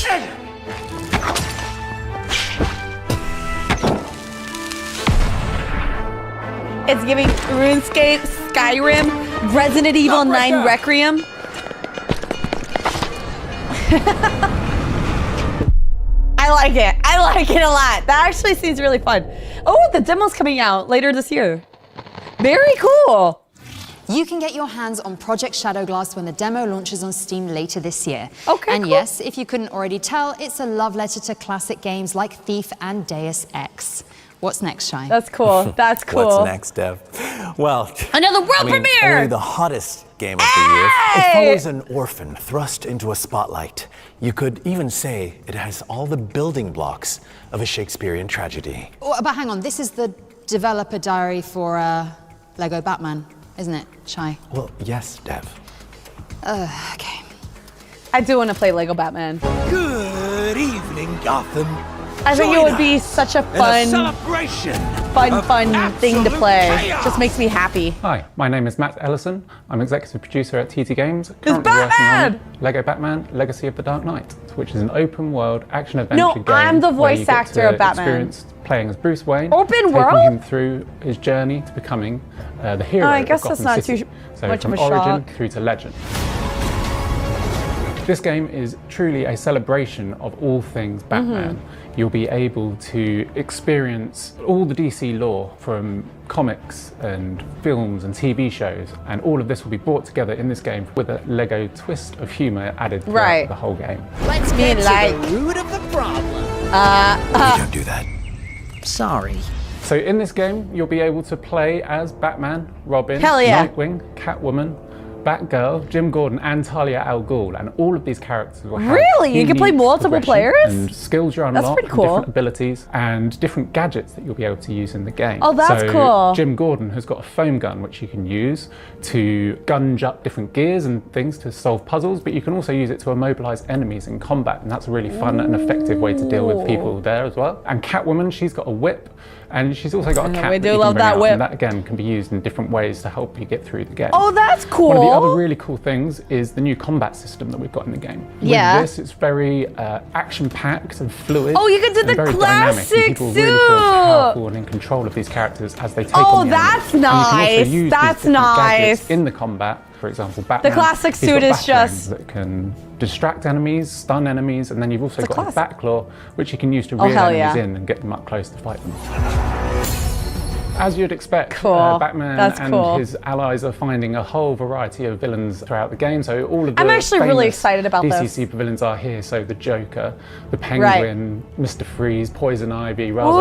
It's giving RuneScape, Skyrim, Resident Evil 9 Requiem. I like it. I like it a lot. That actually seems really fun. Oh, the demo's coming out later this year. Very cool. You can get your hands on Project Shadowglass when the demo launches on Steam later this year. Okay, and cool. yes, if you couldn't already tell, it's a love letter to classic games like Thief and Deus Ex. What's next, Shai? That's cool. That's cool. What's next, Dev? Well, another world premiere! Only the hottest game of the year. It follows an orphan thrust into a spotlight. You could even say it has all the building blocks of a Shakespearean tragedy. Oh, but hang on, this is the developer diary for Lego Batman, isn't it, Shai? Well, yes, Dev. Okay. I do want to play Lego Batman. Good evening, Gotham. I think it would be such a fun thing to play. Chaos. Just makes me happy. Hi, my name is Matt Ellison. I'm executive producer at TT Games. It's Batman! Working on Lego Batman: Legacy of the Dark Knight, which is an open-world action-adventure game. No, I'm the where voice you get actor to of Batman. Experience playing as Bruce Wayne, Open taking world? him through his journey to becoming the hero I guess of Gotham that's not City. too So much from of a origin shock. through to legend. This game is truly a celebration of all things Batman. You'll be able to experience all the DC lore from comics and films and TV shows, and all of this will be brought together in this game with a Lego twist of humor added throughout the whole game. Let's get to the root of the problem. We don't do that. Sorry. So in this game, you'll be able to play as Batman, Robin, Hell yeah. Nightwing, Catwoman, Batgirl, Jim Gordon, and Talia al Ghul, and all of these characters will have Really? You can play unique multiple progression players? and skills you That's unlock, pretty and cool. different abilities, and different gadgets that you'll be able to use in the game. Oh, that's so cool. Jim Gordon has got a foam gun which you can use to gunge up different gears and things to solve puzzles, but you can also use it to immobilize enemies in combat, and that's a really fun and effective way to deal with people there as well. And Catwoman, she's got a whip, and she's also got a cat we that do you can love bring that out, whip. and that again can be used in different ways to help you get through the game. Oh, that's cool. One of the other really cool things is the new combat system that we've got in the game. Yeah. With this, it's very action-packed and fluid. Oh, you can do and the very dynamic, classic and people really feel powerful and in control of these characters as they take on Oh, the that's enemy. And you can nice. also use That's these different gadgets nice. in the combat. For example, Batman. classic he's suit got is batarangs just- that can distract enemies, stun enemies, and then you've also It's a got a classic. Batclaw, which you can use to Oh, reel hell enemies yeah. in and get them up close to fight them. As you'd expect, Cool. Batman That's and cool. his allies are finding a whole variety of villains throughout the game. So all of the I'm actually really famous excited about DC this. supervillains are here. So the Joker, the Penguin, Mr. Freeze, Poison Ivy, Ra's al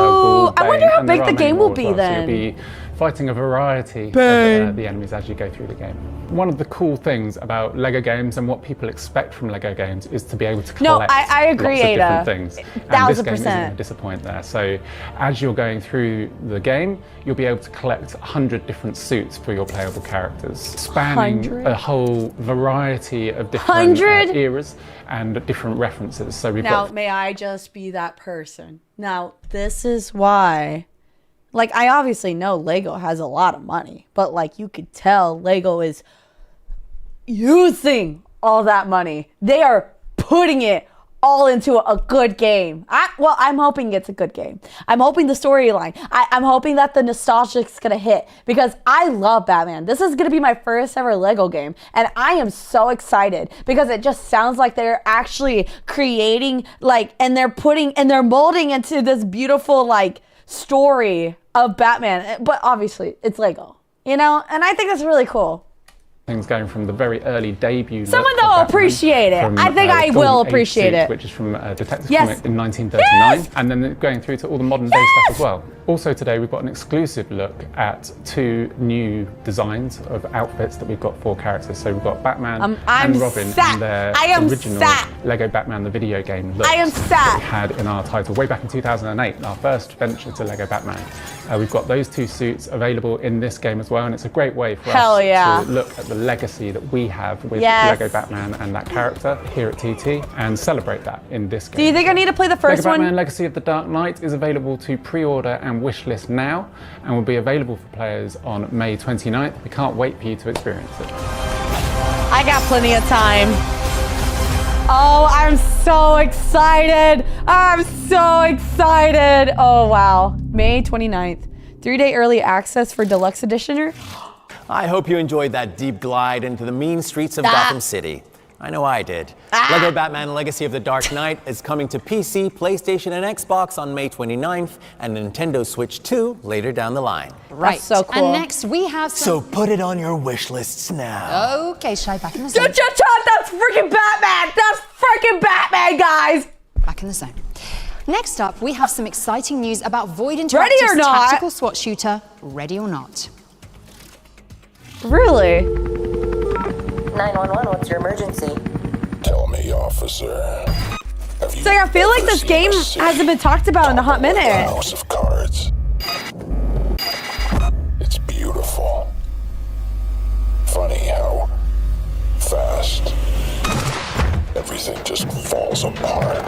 Ghul, I wonder Bane, how and there big are the many game more will as be well. So then. you'll be fighting a variety of Bane. the enemies as you go through the game. One of the cool things about Lego games and what people expect from Lego games is to be able to No, collect I agree, lots of Ada. different things. And this 1000%. game isn't going to disappoint there. So as you're going through the game, you'll be able to collect 100 different suits for your playable characters, spanning 100? a whole variety of different 100? eras and different references. So we've Now, got may I just be that person? Now, this is why. Like, I obviously know Lego has a lot of money, but like, you could tell Lego is using all that money. They are putting it all into a good game. I'm hoping it's a good game. I'm hoping the storyline. I'm hoping that the nostalgic's gonna hit because I love Batman. This is gonna be my first ever Lego game, and I am so excited because it just sounds like they're actually creating and they're molding into this beautiful story of Batman. But obviously, it's Lego, and I think that's really cool. things going from the very early debut. Someone look of that will Batman appreciate it. from, I think I Golden will Age appreciate suit, it. Which is from Detective Yes. Comics in 1939, Yes. and then going through to all the modern day stuff as well. Also today we've got an exclusive look at 2 new designs of outfits that we've got for characters. So we've got Batman I'm and Robin set. in their I am original set. Lego Batman the video game looks I am that we set. had in our title way back in 2008, our first venture to Lego Batman. We've got those 2 suits available in this game as well, and it's a great way for Hell us yeah. to look at the legacy that we have with Yes. Lego Batman and that character here at TT and celebrate that in this game. Do you think I need to play the first Lego one? Batman Legacy of the Dark Knight is available to pre-order and wishlist now and will be available for players on May 29th. We can't wait for you to experience it. I got plenty of time. Oh, I'm so excited. I'm so excited. Oh, wow. May 29th. 3-day early access for deluxe editioner. I hope you enjoyed that deep glide into the mean streets of Gotham City. I know I did. Lego Batman Legacy of the Dark Knight is coming to PC, PlayStation, and Xbox on May 29th, and Nintendo Switch 2 later down the line. Right. so cool. And next we have some... So put it on your wish lists now. Okay, Shy, back in the zone. That's freaking Batman. That's freaking Batman, guys. Back in the zone. Next up, we have some exciting news about Void Ready Interactive's or not? tactical SWAT shooter, Ready or Not. Really? 911, what's your emergency? Tell me, officer. It's like I feel like this game hasn't been talked about in a hot minute. House of Cards. It's beautiful. Funny how fast everything just falls apart.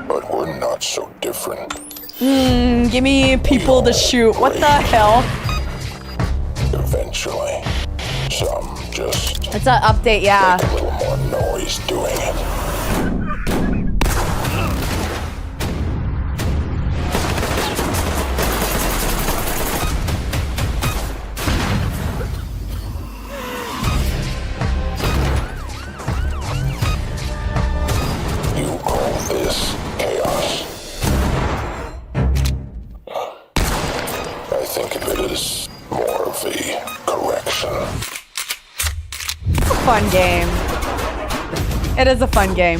But we're not so different. Give me people to shoot. What the hell? Eventually, some just It's an update, yeah. make a little more noise doing it. You call this chaos? I think of it as more of a correction. It's a fun game. It is a fun game.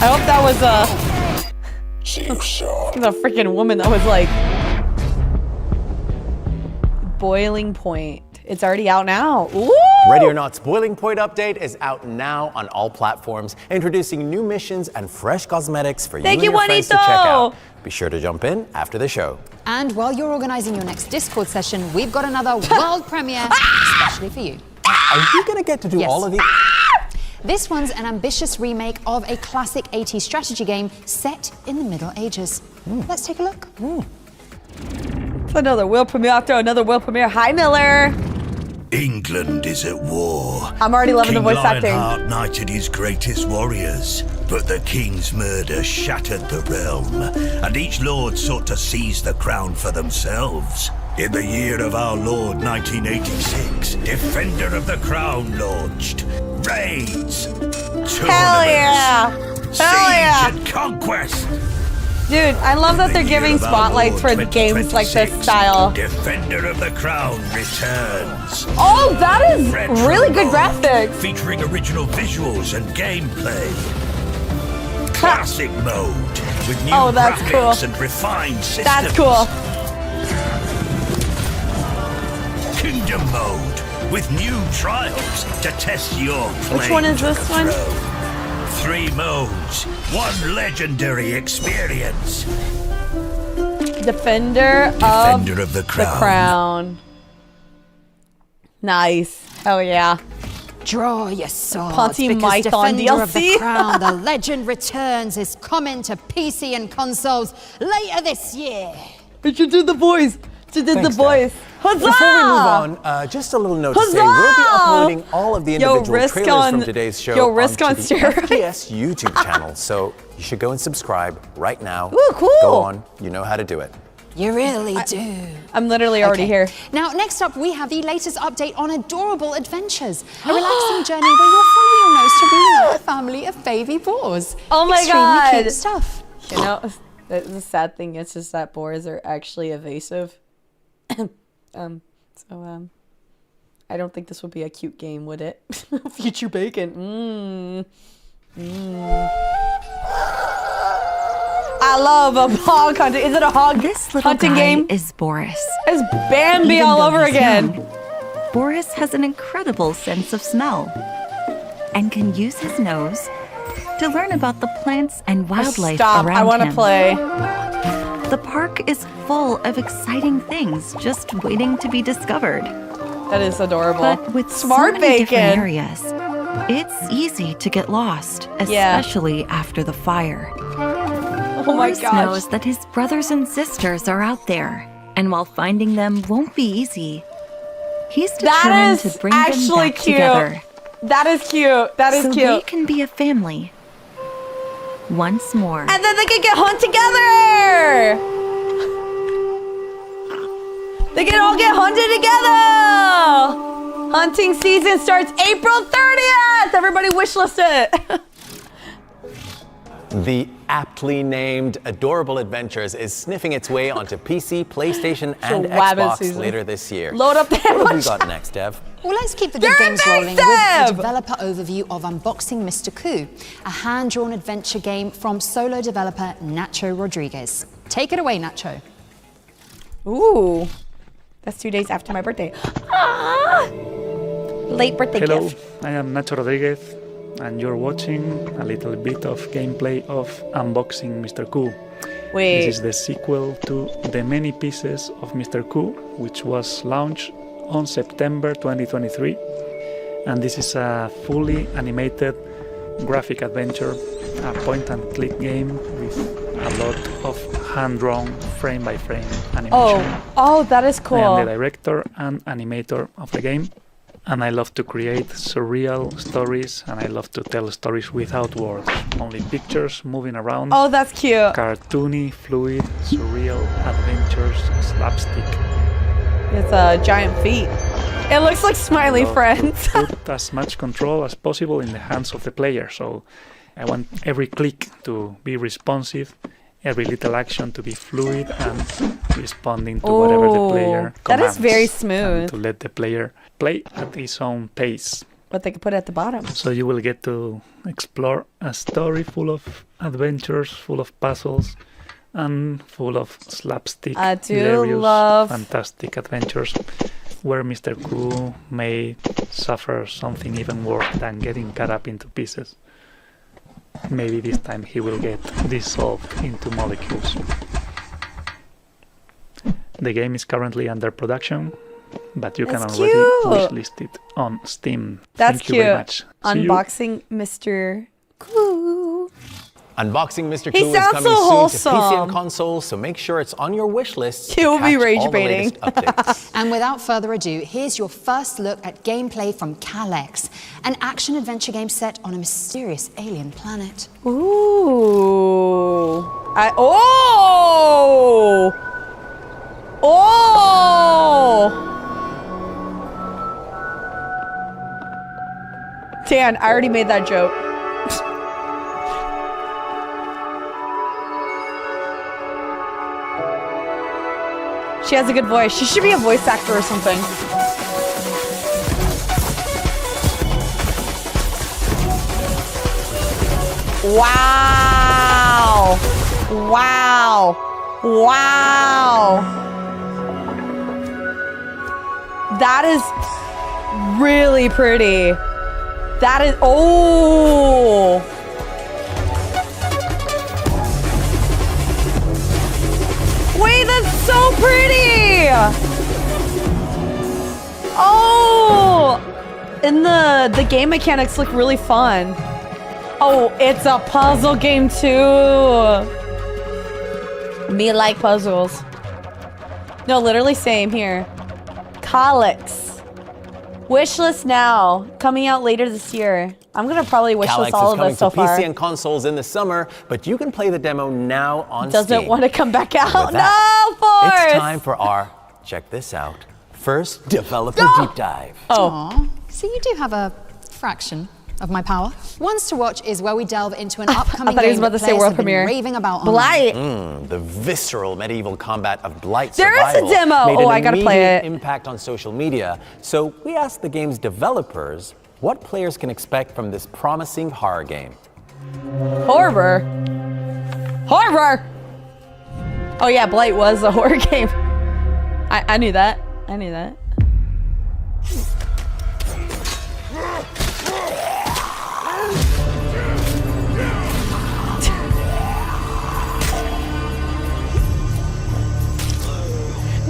I hope that was See you soon. the freaking woman that was like Boiling Point. It's already out now. Ooh! Ready or Not's Boiling Point update is out now on all platforms, introducing new missions and fresh cosmetics for Thank you you, and your friends to Juanito. check out. Be sure to jump in after the show. And while you're organizing your next Discord session, we've got another world premiere, especially for you. Are you going to get to do Yes. all of these? This one's an ambitious remake of a classic 80s strategy game set in the Middle Ages. Let's take a look. Another world premiere after another world premiere. Hi, Miller. England is at war. I'm already loving the voice acting. Lionheart knighted his greatest warriors, but the king's murder shattered the realm, and each lord sought to seize the crown for themselves. In the year of our Lord 1986, Defender of the Crown launched raids, tournaments, Hell yeah. siege Hell yeah. and conquest. Dude, I love that they're giving spotlights for games like this style. Defender of the Crown returns. Oh, that is Retro really good mode, graphics. featuring original visuals and gameplay. Classic mode with new Oh, that's graphics cool. and refined systems. That's cool. Kingdom mode with new trials to test your claim. Which one is to this the one? throne. 3 modes, 1 legendary experience. Defender of the Crown. Nice. Hell yeah. Draw your swords, Ponty because Mython Defender of DLC. the Crown, The Legend Returns, is coming to PC and consoles later this year. It should do the voice. Should do the Thanks, voice. Huzzah! Before we move on, just a little note to say, we'll be uploading all of the individual trailers from today's show Risk on onto the steroids. FPS YouTube channel, so you should go and subscribe right now. Ooh, cool. Go on, you know how to do it. You really do. I'm literally already here. Now, next up, we have the latest update on Adorable Adventures, a relaxing journey where you'll follow you'll know Serena, a family of baby boars. Oh my Extremely God. cute stuff. You know, the sad thing is just that boars are actually evasive. I don't think this would be a cute game, would it? Future bacon. I love a hog hunting. Is it a hog hunting game? Is Boris. It's Bambi Even all though over he's again. young, Boris has an incredible sense of smell and can use his nose to learn about the plants and wildlife Stop, around I want to him. play. The park is full of exciting things just waiting to be discovered. That is adorable. But with Smart so many different bacon. areas, it's easy to get lost, Yeah. especially after the fire. Oh my Boris gosh. knows that his brothers and sisters are out there, and while finding them won't be easy, he's That determined is to bring them actually back cute. together. That is cute. That is so cute. they can be a family once more. And then they can get hunt together. They can all get hunted together. Hunting season starts April 30th. Everybody wishlist it. The aptly named Adorable Adventures is sniffing its way onto PC, PlayStation, and Xbox season. later this year. Load up the What have we got next, Dev? Well, let's keep the good games rolling with a developer overview of Unboxing Mr. Coup, a hand-drawn adventure game from solo developer Nacho Rodriguez. Take it away, Nacho. Ooh, that's 2 days after my birthday. Ah! Late birthday Hello, gift. I am Nacho Rodriguez, and you're watching a little bit of gameplay of Unboxing Mr. Coup. Wait. This is the sequel to The Many Pieces of Mr. Coup, which was launched on September 2023. And this is a fully animated graphic adventure, a point-and-click game with a lot of hand-drawn frame-by-frame animation. Oh, that is I cool. am the director and animator of the game, and I love to create surreal stories, and I love to tell stories without words, only pictures moving around. Oh, that's cute. Cartoony, fluid, surreal adventures, slapstick. It's a giant feet. It looks like Smiley Love Friends. to put as much control as possible in the hands of the player, so I want every click to be responsive, every little action to be fluid and responding to whatever the player commands. That is very and smooth. to let the player play at his own pace. But they could put it at the bottom. So you will get to explore a story full of adventures, full of puzzles, and full of slapstick, I do hilarious, love- fantastic adventures where Mr. Coup may suffer something even worse than getting cut up into pieces. Maybe this time he will get dissolved into molecules. The game is currently under production, but you can That's already cute. wishlist it on Steam. That's Thank you very cute. much. See you. Unboxing Mr. Coup. Unboxing Mr. He Coup is sounds coming so soon wholesome. to PC and consoles, so make sure it's on your wish list. You will be to catch rage all the baiting. latest updates. And without further ado, here's your first look at gameplay from Calex, an action-adventure game set on a mysterious alien planet. Ooh. Oh! Dan, I already made that joke. She has a good voice. She should be a voice actor or something. Wow. Wow. Wow. That is really pretty. That is, oh. Wait, that's so pretty. Oh. And the game mechanics look really fun. Oh, it's a puzzle game too. Me like puzzles. No, literally same here. Calex. Wishlist now. Coming out later this year. I'm gonna probably wishlist Calex all is of coming us so to far. PC and consoles in the summer, but you can play the demo now on Doesn't Steam. want to come back out. With that, No, Forrest. It's time for our, check this out, first developer deep dive. Oh. Aw, so you do have a fraction of my power. Ones to watch is where we delve into an upcoming thought he was game about that to say players world have been premiere. raving about Blight. The visceral medieval combat of Blight There is a Survival demo. made Oh, an I gotta play immediate it. impact on social media. So we asked the game's developers what players can expect from this promising horror game. Horror. Horror. Oh yeah, Blight was a horror game. I knew that. I knew that.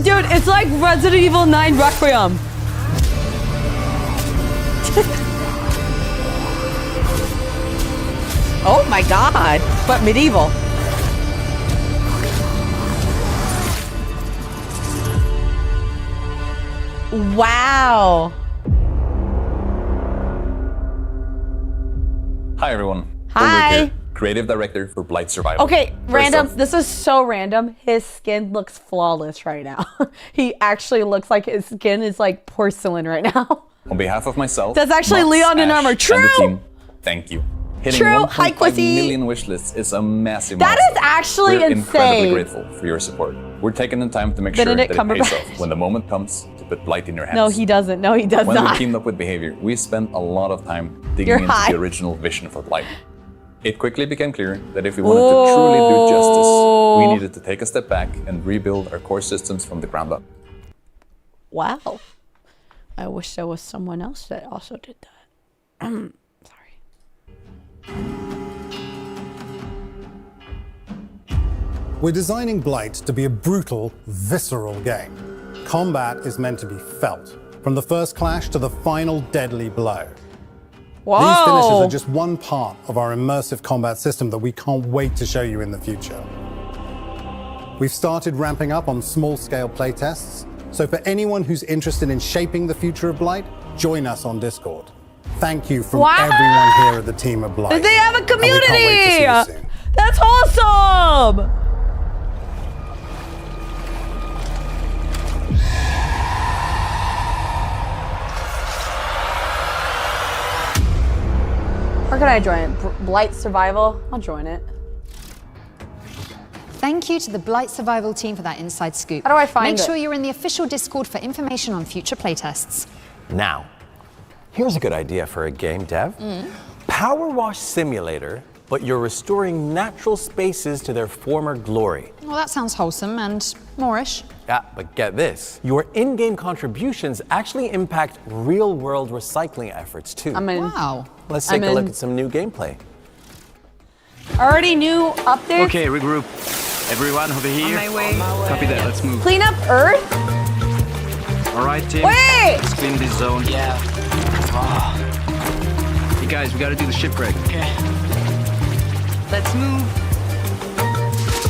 Dude, it's like Resident Evil 9 Requiem. Oh my god, but medieval. Wow. Hi everyone. Hi. Ulrich here, creative director for Blight Survival. Okay, First random. off, This is so random. His skin looks flawless right now. He actually looks like his skin is like porcelain right now. on behalf of myself, That's actually Mats, Leon in Ash, armor. and True. the team, thank you. Hitting True. 1.5 Hi, Quizzy. million wish lists is a massive That milestone. is actually We're incredibly insane. grateful for your support. We're taking the time to make Benedict sure that it pays Cumberbatch. off when the moment comes to put Blight in your hands. No, he doesn't. No, he does when not. we teamed up with Behavior, we spent a lot of time digging You're into high. the original vision for Blight. It quickly became clear that if we wanted to truly do justice, we needed to take a step back and rebuild our core systems from the ground up. Wow. I wish there was someone else that also did that. We're designing Blight to be a brutal, visceral game. Combat is meant to be felt, from the first clash to the final deadly blow. Whoa. These finishes are just one part of our immersive combat system that we can't wait to show you in the future. We've started ramping up on small-scale playtests, so for anyone who's interested in shaping the future of Blight, join us on Discord. Thank you from Wow. everyone here at the team of Blight. They have a And we can't wait to see you community. soon. That's awesome. Where can I join it? Blight Survival? I'll join it. Thank you to the Blight Survival team for that inside scoop. How do I find Make it? sure you're in the official Discord for information on future playtests. Now, here's a good idea for a game dev. Power Wash Simulator, but you're restoring natural spaces to their former glory. Well, that sounds wholesome and Moorish. Yeah, but get this. Your in-game contributions actually impact real-world recycling efforts too. I'm in. Wow. Let's take I'm a look in. at some new gameplay. Already new updates? Okay, regroup. Everyone over here. my way. Copy that, let's move. Clean up Earth? Alright, team. Wait! Let's clean this zone. Yeah. Hey guys, we gotta do the shipwreck. Okay. Let's move.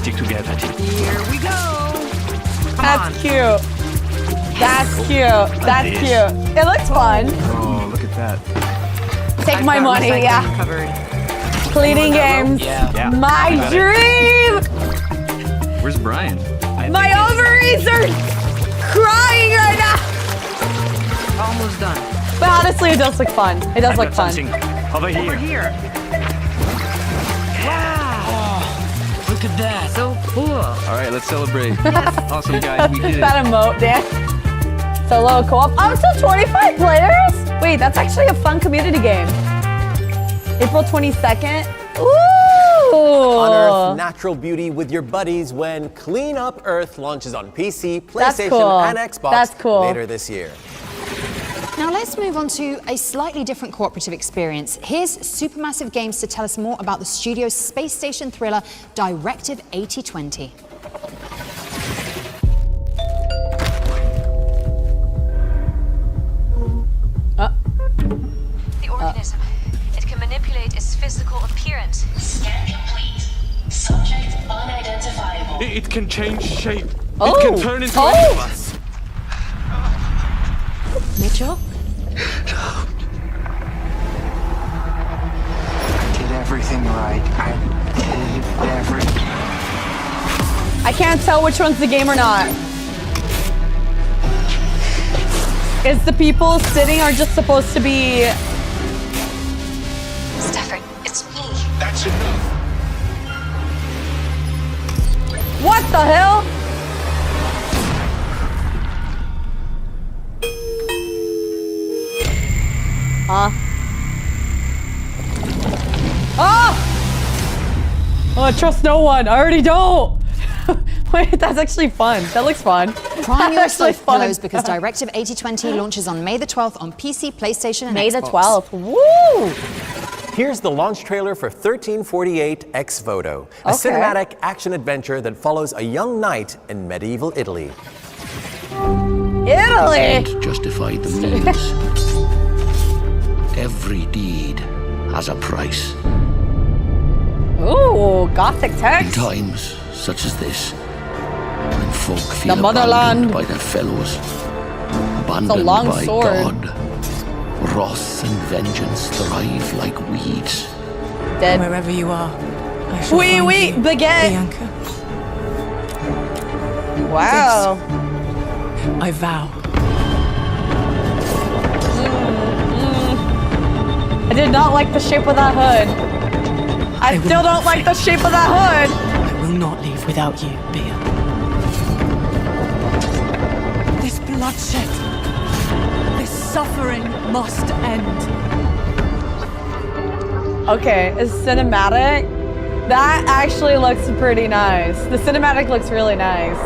Stick together, team. Here we go. That's cute. That's cute. That's this. cute. It looks fun. Oh, look at that. Take my money, yeah. Covered. Cleaning games. Yeah. My Got it. dream. Where's Brian? My ovaries are crying right now. Almost done. But honestly, it does look fun. It does look fun. Over here. Over here. Wow. Look at that. So cool. Alright, let's celebrate. Awesome, guys. We did it. That emote, Dan. Solo co-op. Up to 25 players? Wait, that's actually a fun community game. April 22nd. Ooh. Unearth natural beauty with your buddies when Clean Up Earth launches on PC, That's PlayStation, cool. and Xbox That's cool. later this year. Now let's move on to a slightly different cooperative experience. Here's Supermassive Games to tell us more about the studio's space station thriller, Directive 8020. The organism. It can manipulate its physical appearance. Scan complete. Subject unidentifiable. It can change shape. Oh. It can turn into Oh. any of us. Mitchell? Did everything right. I did everything. I can't tell which one's the game or not. Is the people sitting are just supposed to be the hell? Huh? Oh! I trust no one. I already don't. Wait, that's actually fun. That looks fun. Prime your stealth pillows because Directive 8020 launches on May the 12th on PC, PlayStation, and May Xbox. the 12th. Woo! Here's the launch trailer for 1348 Ex Voto, a cinematic action-adventure that follows a young knight in medieval Italy. Italy! Don't justify the means. Every deed has a price. Ooh, gothic In text. times such as this, when folk feel The motherland. abandoned by their fellows, It's abandoned a long by sword. God, wrath and vengeance thrive like weeds. Dead. Wherever you are, I shall Wait, find wait, you, baguette. Bianca. Wow. I vow. I did not like the shape of that hood. I still don't like the shape of that hood. I will not leave without you, Bia. This bloodshed, this suffering must end. Okay, is cinematic? That actually looks pretty nice. The cinematic looks really nice.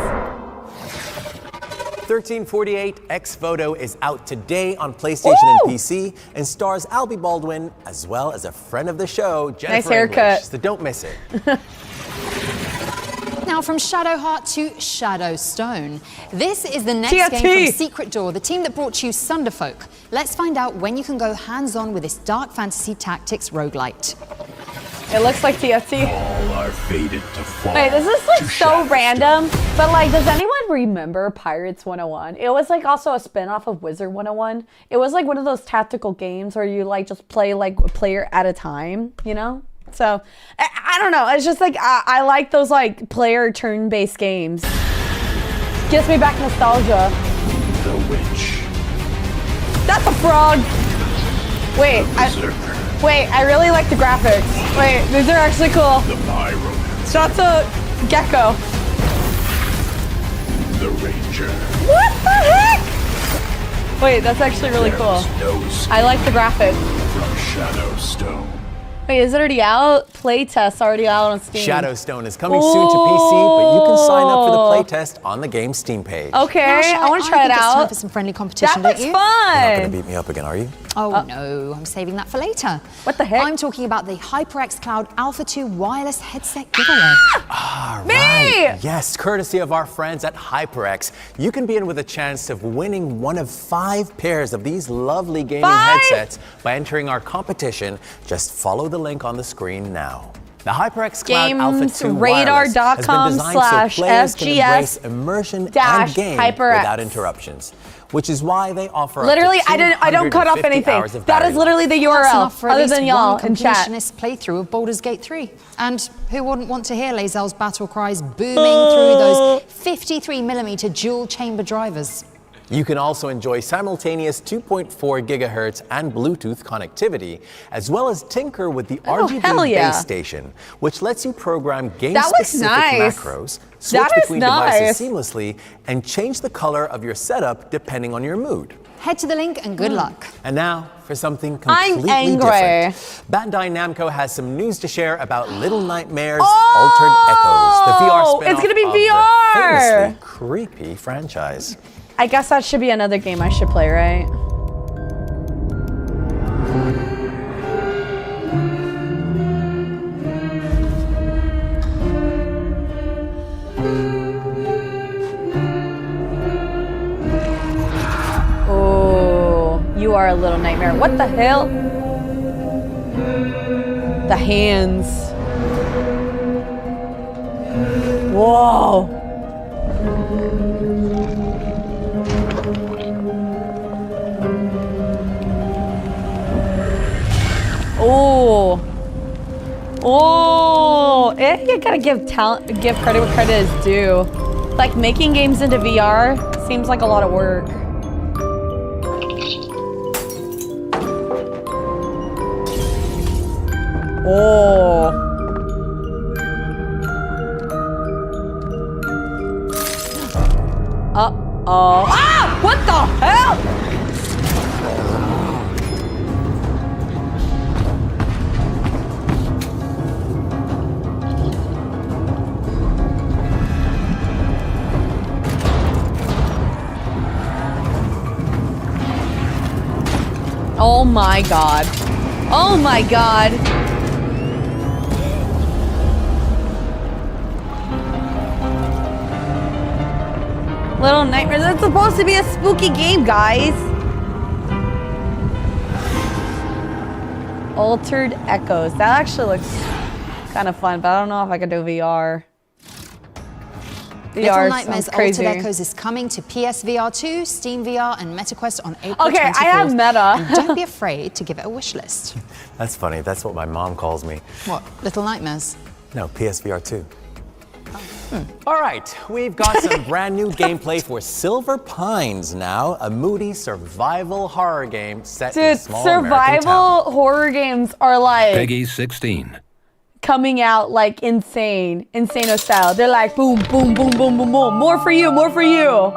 1348 Ex Voto is out today on PlayStation and PC and stars Albie Baldwin as well as a friend of the show, Jennifer haircut. English, so don't miss it. Now from Shadowheart to Shadowstone. This is the next TFT. game from Secret Door, the team that brought you Sunderfolk. Let's find out when you can go hands-on with this dark fantasy tactics roguelite. It looks like TFT. All are fated to fall. Wait, this is like so random, but like, does anyone remember Pirates 101? It was like also a spin-off of Wizard 101. It was like one of those tactical games where you like just play like a player at a time, you know? So, I don't know. It's just like, I like those like player turn-based games. Gets me back nostalgia. The witch. That's a frog. Wait, I really like the graphics. Wait, these are actually cool. The pyromancer. That's a gecko. The ranger. What the heck? Wait, that's actually really cool. I like the graphics. From Shadowstone. Wait, is it already out? Playtest already out on Steam. Shadowstone is coming soon to PC, but you can sign up for the playtest on the game's Steam page. Okay, I want to try it It's time out. for some friendly competition, That don't looks you? You're not fun. going to beat me up again, are you? Oh no, I'm saving that for later. What the heck? I'm talking about the HyperX Cloud Alpha 2 wireless headset giveaway. Me! Yes, courtesy of our friends at HyperX, you can be in with a chance of winning one of 5 pairs of these lovely gaming headsets by entering our competition. Just follow the link on the screen now. The HyperX Cloud Alpha 2 wireless has been designed so players can embrace immersion and game without interruptions, which is why they offer Literally, up to I don't cut off 250 anything. hours of That battery is literally the That's URL, enough for at other least than y'all one in chat. completionist playthrough of Baldur's Gate 3. And who wouldn't want to hear Lae'zel's battle cries booming through those 53mm dual chamber drivers? You can also enjoy simultaneous 2.4 gigahertz and Bluetooth connectivity, as well as tinker with the RGB hell yeah. base station, which lets you program looks game-specific nice. macros, switch That is between nice. devices seamlessly, and change the color of your setup depending on your mood. Head to the link and good luck. And now for something I'm completely angry. different. Bandai Namco has some news to share about Little Nightmares Altered Echoes, the VR spin-off it's gonna be of VR. the famously creepy franchise. I guess that should be another game I should play, right? Oh, you are a little nightmare. What the hell? The hands. Whoa. Oh. Oh. You gotta give credit where credit is due. Like making games into VR seems like a lot of work. Oh. Uh-oh. Ah! What the hell? Oh my god. Oh my god. Little Nightmares. It's supposed to be a spooky game, guys. Altered Echoes. That actually looks kind of fun, but I don't know if I could do VR. Little VR Nightmares sounds crazy. Altered Echoes is coming to PSVR 2, Steam VR, and MetaQuest on April 24th. Okay, I have Meta. And don't be afraid to give it a wish list. That's funny. That's what my mom calls me. What? Little Nightmares? No, PSVR 2. All right, we've got some brand new gameplay for Silver Pines now, a moody survival horror game set in a Dude, small American town. survival horror games are like Peggy 16. coming out like insane style. They're like boom, boom, boom, boom, boom, boom. More for you, more for you.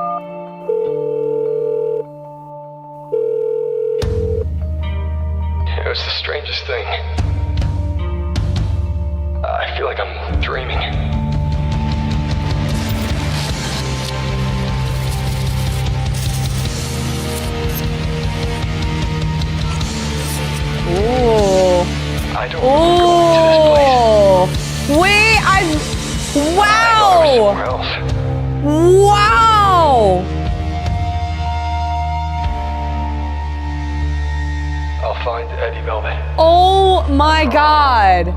It was the strangest thing. I feel like I'm dreaming. Ooh. I don't remember going to this place. Wait, wow. Somewhere else. Wow. I'll find Eddie Velvet. Oh my god.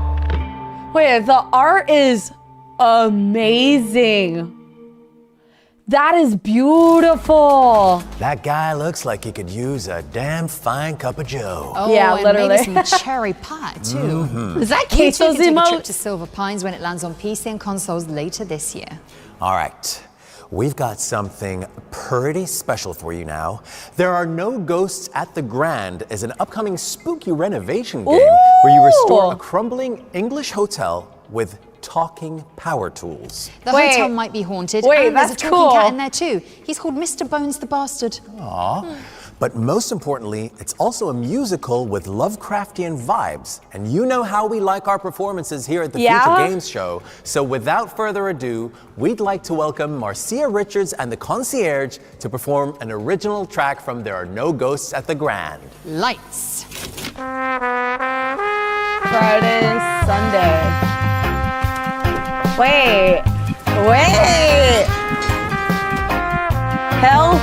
Wait, the art is amazing. That is beautiful. That guy looks like he could use a damn fine cup of joe. Oh, yeah, and literally. maybe some cherry pie, too. Is that You too queso's can take a emote? trip to Silver Pines when it lands on PC and consoles later this year. All right, we've got something pretty special for you now. There Are No Ghosts at the Grand is an upcoming spooky renovation game where you restore a crumbling English hotel with talking power tools. The hotel might be haunted, Wait, and there's a that's talking cool. cat in there too. He's called Mr. Bones the Bastard. Aww. But most importantly, it's also a musical with Lovecraftian vibes. And you know how we like our performances here at the Future Games Show. So without further ado, we'd like to welcome Marcia Richards and the Concierge to perform an original track from There Are No Ghosts at the Grand. Lights. Friday, Sunday. Wait. Hell?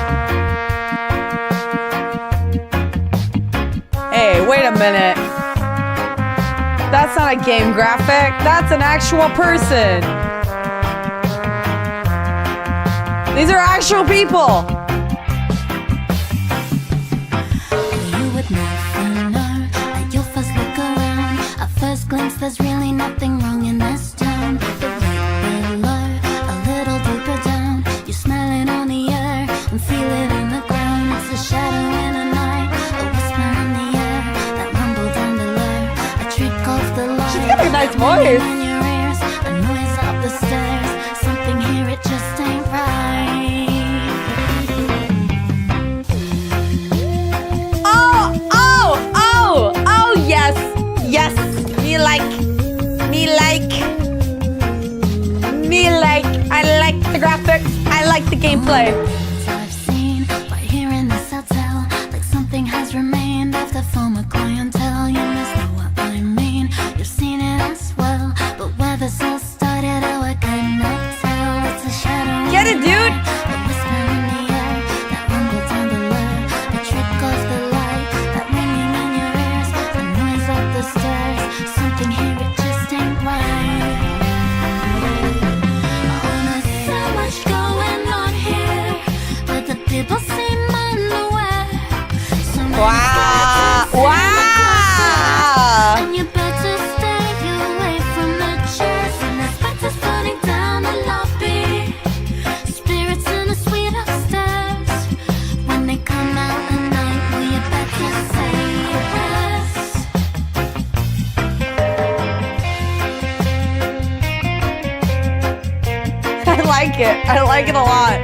Hey, wait a minute. That's not a game graphic. That's an actual person. These are actual people. You would never know at your first look around. At first glance, there's really nothing wrong in this town. But right below, a little deeper down, you smell it on the air and feel it in the ground. It's a shadow in the night, a whisper in the air that rumble down below, a trick of the light. She's got a nice voice. In your ears, a noise up the stairs. Something here, it just ain't right. Oh, yes. I like the graphics. I like the gameplay. I've seen right here in this hotel, like something has remained of the former clientele. You must know what I mean. You've seen it as well, but where this all started, oh, I cannot tell. It's a shadow. Get it, dude. A whisper in the air that rumbled down below, a trick of the light that ringing in your ears, the noise up the stairs. Something here, it just ain't right. People seem unaware. Wow. And you better stay away from the chairs. And the specters floating down the lobby. Spirits in the suite upstairs. When they come out at night, will you better say I like it. I like it a lot.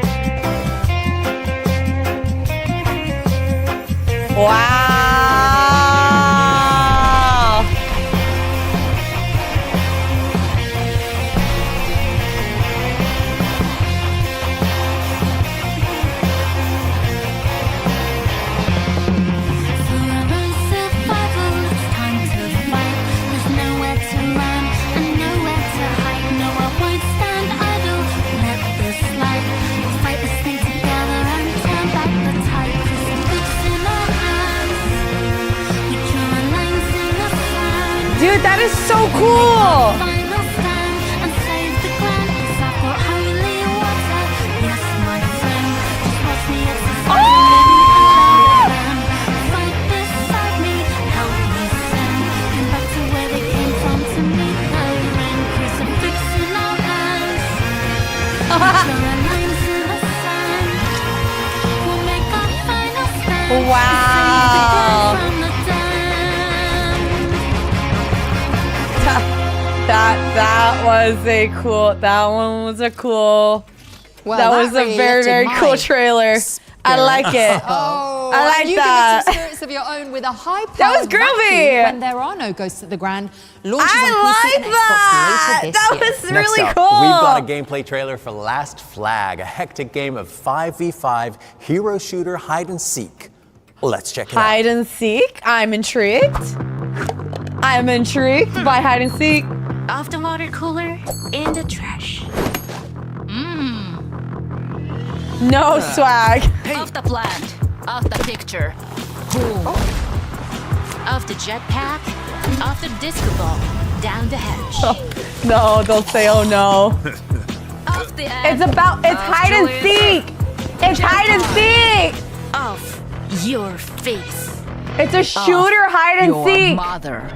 Wow. Dude, that is so cool! Wow! That was a cool. That one was a cool. Well, that was a really very, very lifted cool my trailer. I like it. Oh, I like and you that. can have some spirits of your own with a high-powered That was groovy. vacuum when there are no ghosts at the Grand. Launches I on PC like and Xbox that. later this That year. was Next really up, cool. we've got a gameplay trailer for Last Flag, a hectic game of 5v5 hero shooter hide and seek. Let's check it out. Hide and seek. I'm intrigued. I'm intrigued by hide and seek. Off the water cooler, in the trash. No swag. Off the plant, off the picture. Boom. Off the jetpack, off the disco ball, down the hatch. Oh, no, don't say oh no. Off the It's hide and seek. It's hide and seek. Off your face. It's a shooter hide and your seek. Mother.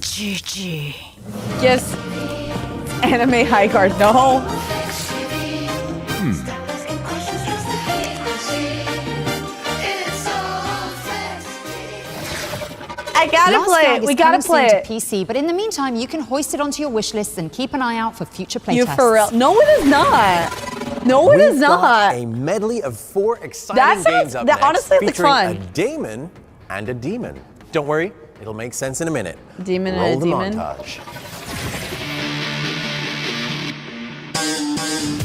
GG. Yes. Anime Highguard. No. I gotta Last play Flag it. is We gotta coming play soon it. to PC, but in the meantime, you can hoist it onto your wish lists and keep an eye out for future playtests. You for real? No, it is not. No, it is We've got not. a medley of 4 exciting That sounds- games up that next, honestly looks featuring fun. a daemon and a demon. Don't worry, it'll make sense in a minute. Demon Roll and a the demon. montage.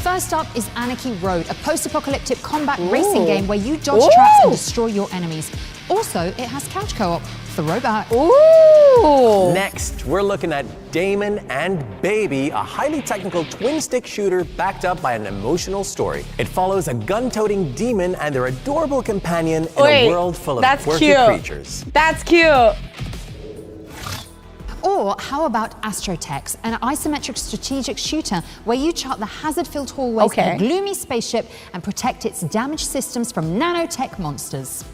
First up is Anarchy Road, a post-apocalyptic combat racing game where you dodge traps and destroy your enemies. Also, it has couch co-op. Throwback. Ooh. Next, we're looking at Daemon and Baby, a highly technical twin-stick shooter backed up by an emotional story. It follows a gun-toting demon and their adorable companion in a world full of quirky creatures. That's cute. Or how about Astrotex, an isometric strategic shooter where you chart the hazard-filled hallways of a gloomy spaceship and protect its damaged systems from nanotech monsters.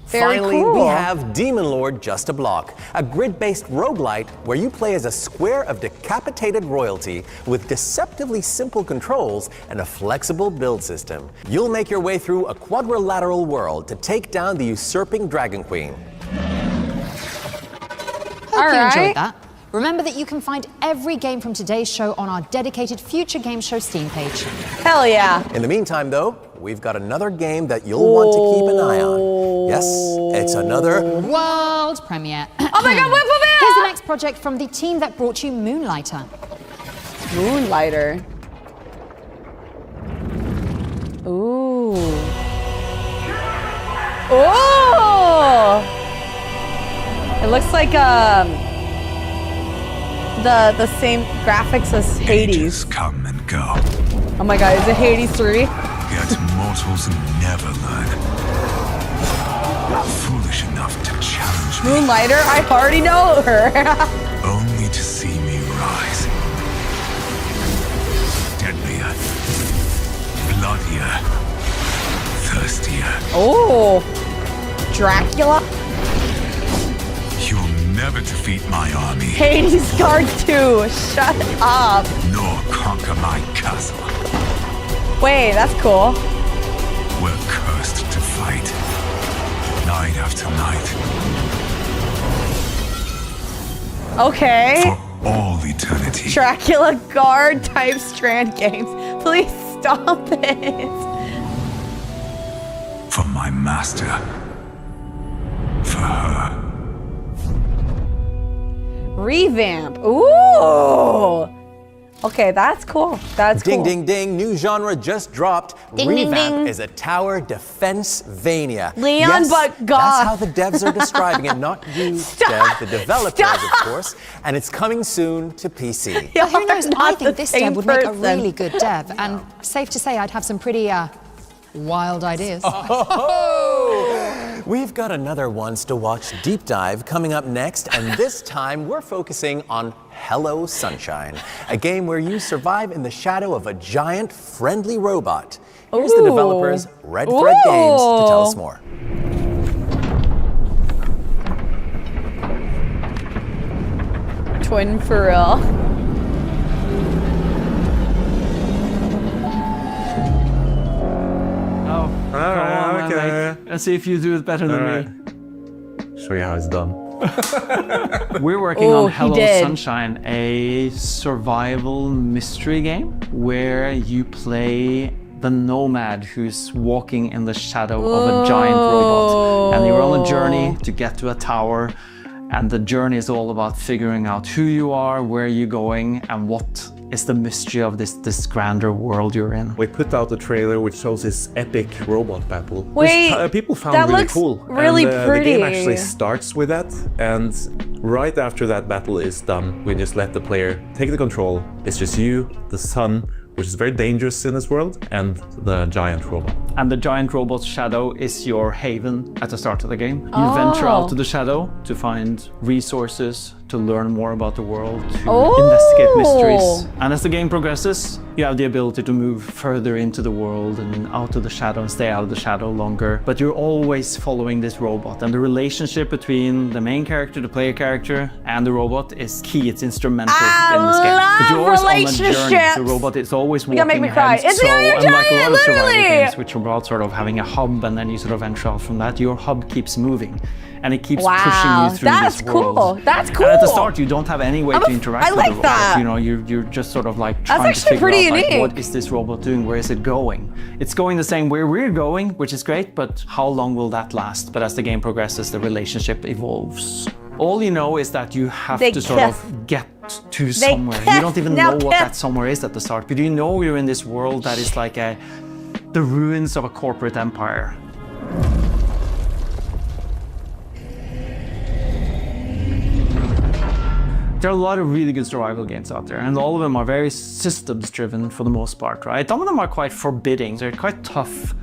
Finally, we have Demon Lord Just a Block, a grid-based roguelite where you play as a square of decapitated royalty with deceptively simple controls and a flexible build system. You'll make your way through a quadrilateral world to take down the usurping Dragon Queen. Hope you enjoyed that. Remember that you can find every game from today's show on our dedicated Future Game Show Steam page. Hell yeah. In the meantime, though, we've got another game that you'll want to keep an eye on. Yes, it's another world premiere. Oh my god, whip whip! Here's the next project from the team that brought you Moonlighter. Moonlighter. Ooh. Oh! It looks like the same graphics as Hades. Come and go. Oh my god, is it Hades 3? Yet mortals never learn. Foolish enough to challenge me. Moonlighter? I already know her. Only to see me rise. Deadlier. Bloodier. Thirstier. Oh. Dracula? You'll never defeat my army. Hades Guard 2. Shut up. Nor conquer my castle. Wait, that's cool. We're cursed to fight. of tonight. Okay. For all eternity. Dracula guard type strand games. Please stop it. For my master. For her. Revamp. Ooh. Okay, that's cool. That's ding, cool. Ding, ding, new genre just dropped. Ding, Revamp ding, ding. is a tower defense-vania. Leon, yes, but God. That's how the devs are describing it, not you, Dev, the developers, of course. And it's coming soon to PC. But who knows? I think this dev would make a person. really good dev, and safe to say I'd have some pretty wild ideas. We've got another Ones to Watch deep dive coming up next, and this time we're focusing on Hello Sunshine, a game where you survive in the shadow of a giant friendly robot. Here's the developers, Red Thread Games, to tell us more. Twin for real. Oh, come on, okay. man, mate. Let's see if you do it better than me. Show you how it's done. We're working on Hello Sunshine, a survival mystery game where you play the nomad who's walking in the shadow of a giant robot. And you're on a journey to get to a tower, and the journey is all about figuring out who you are, where you're going, and what is the mystery of this grander world you're in. We put out a trailer which shows this epic robot battle, Wait, which people found that really looks cool. really and, pretty. The game actually starts with that, and right after that battle is done, we just let the player take the control. It's just you, the sun, which is very dangerous in this world, and the giant robot. And the giant robot's shadow is your haven at the start of the game. You venture out to the shadow to find resources, to learn more about the world, to investigate mysteries. And as the game progresses, you have the ability to move further into the world and out of the shadow and stay out of the shadow longer. But you're always following this robot, and the relationship between the main character, the player character, and the robot is key. It's instrumental in this game. But you're always on a journey. The robot is always walking make me cry. ahead. It's So your unlike a lot of survival literally. games, which are about sort of having a hub and then you sort of venture out from that, your hub keeps moving. And it keeps pushing you through that's this world. cool. That's cool. And at the start, you don't have any way to interact I with like the robot. that. You know, you're just sort of like That's trying to actually figure pretty out like, unique. what is this robot doing? Where is it going? It's going the same way we're going, which is great, but how long will that last? But as the game progresses, the relationship evolves. All you know is that you have to sort of get to somewhere. You don't even know what that somewhere is at the start, but you know you're in this world that is like the ruins of a corporate empire. There are a lot of really good survival games out there, and all of them are very systems driven for the most part, right? Some of them are quite forbidding, they're quite tough.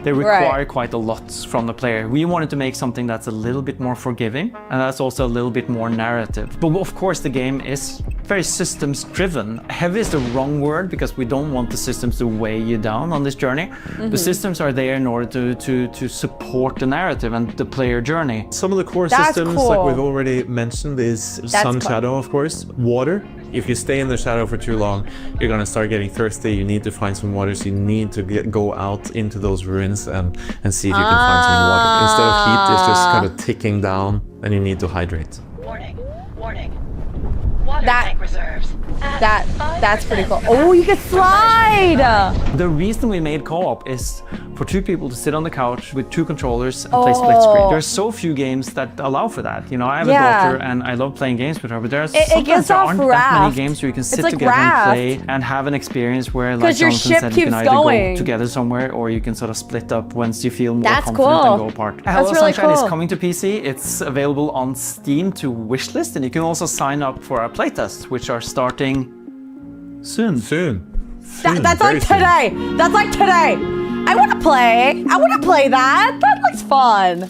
They require quite a lot from the player. We wanted to make something that's a little bit more forgiving, and that's also a little bit more narrative. But of course the game is very systems driven. Heavy is the wrong word because we don't want the systems to weigh you down on this journey. The systems are there in order to support the narrative and the player journey. Some of the core systems, like we've already mentioned, is sun shadow, of course. Water. If you stay in the shadow for too long, you're gonna start getting thirsty. You need to find some water, so you need to go out into those ruins and see if you can find some water. Instead of heat, it's just kind of ticking down, and you need to hydrate. Warning, warning. Water tank reserves. That's pretty cool. Oh, you can slide! The reason we made co-op is for two people to sit on the couch with two controllers and play split screen. There are so few games that allow for that. You know, I have a daughter and I love playing games with her, but there's sometimes there aren't that many games where you can sit together and play and have an experience where, like Jonathan said, you can either go together somewhere or you can sort of split up once you feel more confident and go apart. Hello Sunshine is coming to PC. It's available on Steam to wishlist, and you can also sign up for our playtests, which are starting soon. That's like today. That's like today. I want to play. I want to play that. That looks fun.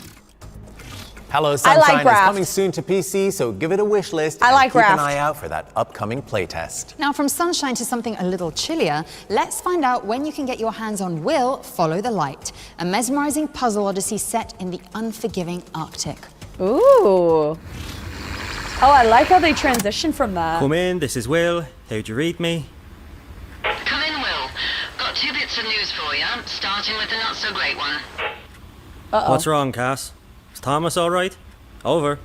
Hello Sunshine is coming soon to PC, so give it a wish list. I like keep Raft. an eye out for that upcoming playtest. Now, from sunshine to something a little chillier, let's find out when you can get your hands on Will Follow the Light, a mesmerizing puzzle odyssey set in the unforgiving Arctic. Ooh. Oh, I like how they transition from that. Come in, this is Will. How'd you read me? Come in, Will. Got 2 bits of news for you, starting with the not-so-great one. What's wrong, Cass? Is Thomas all right? Over.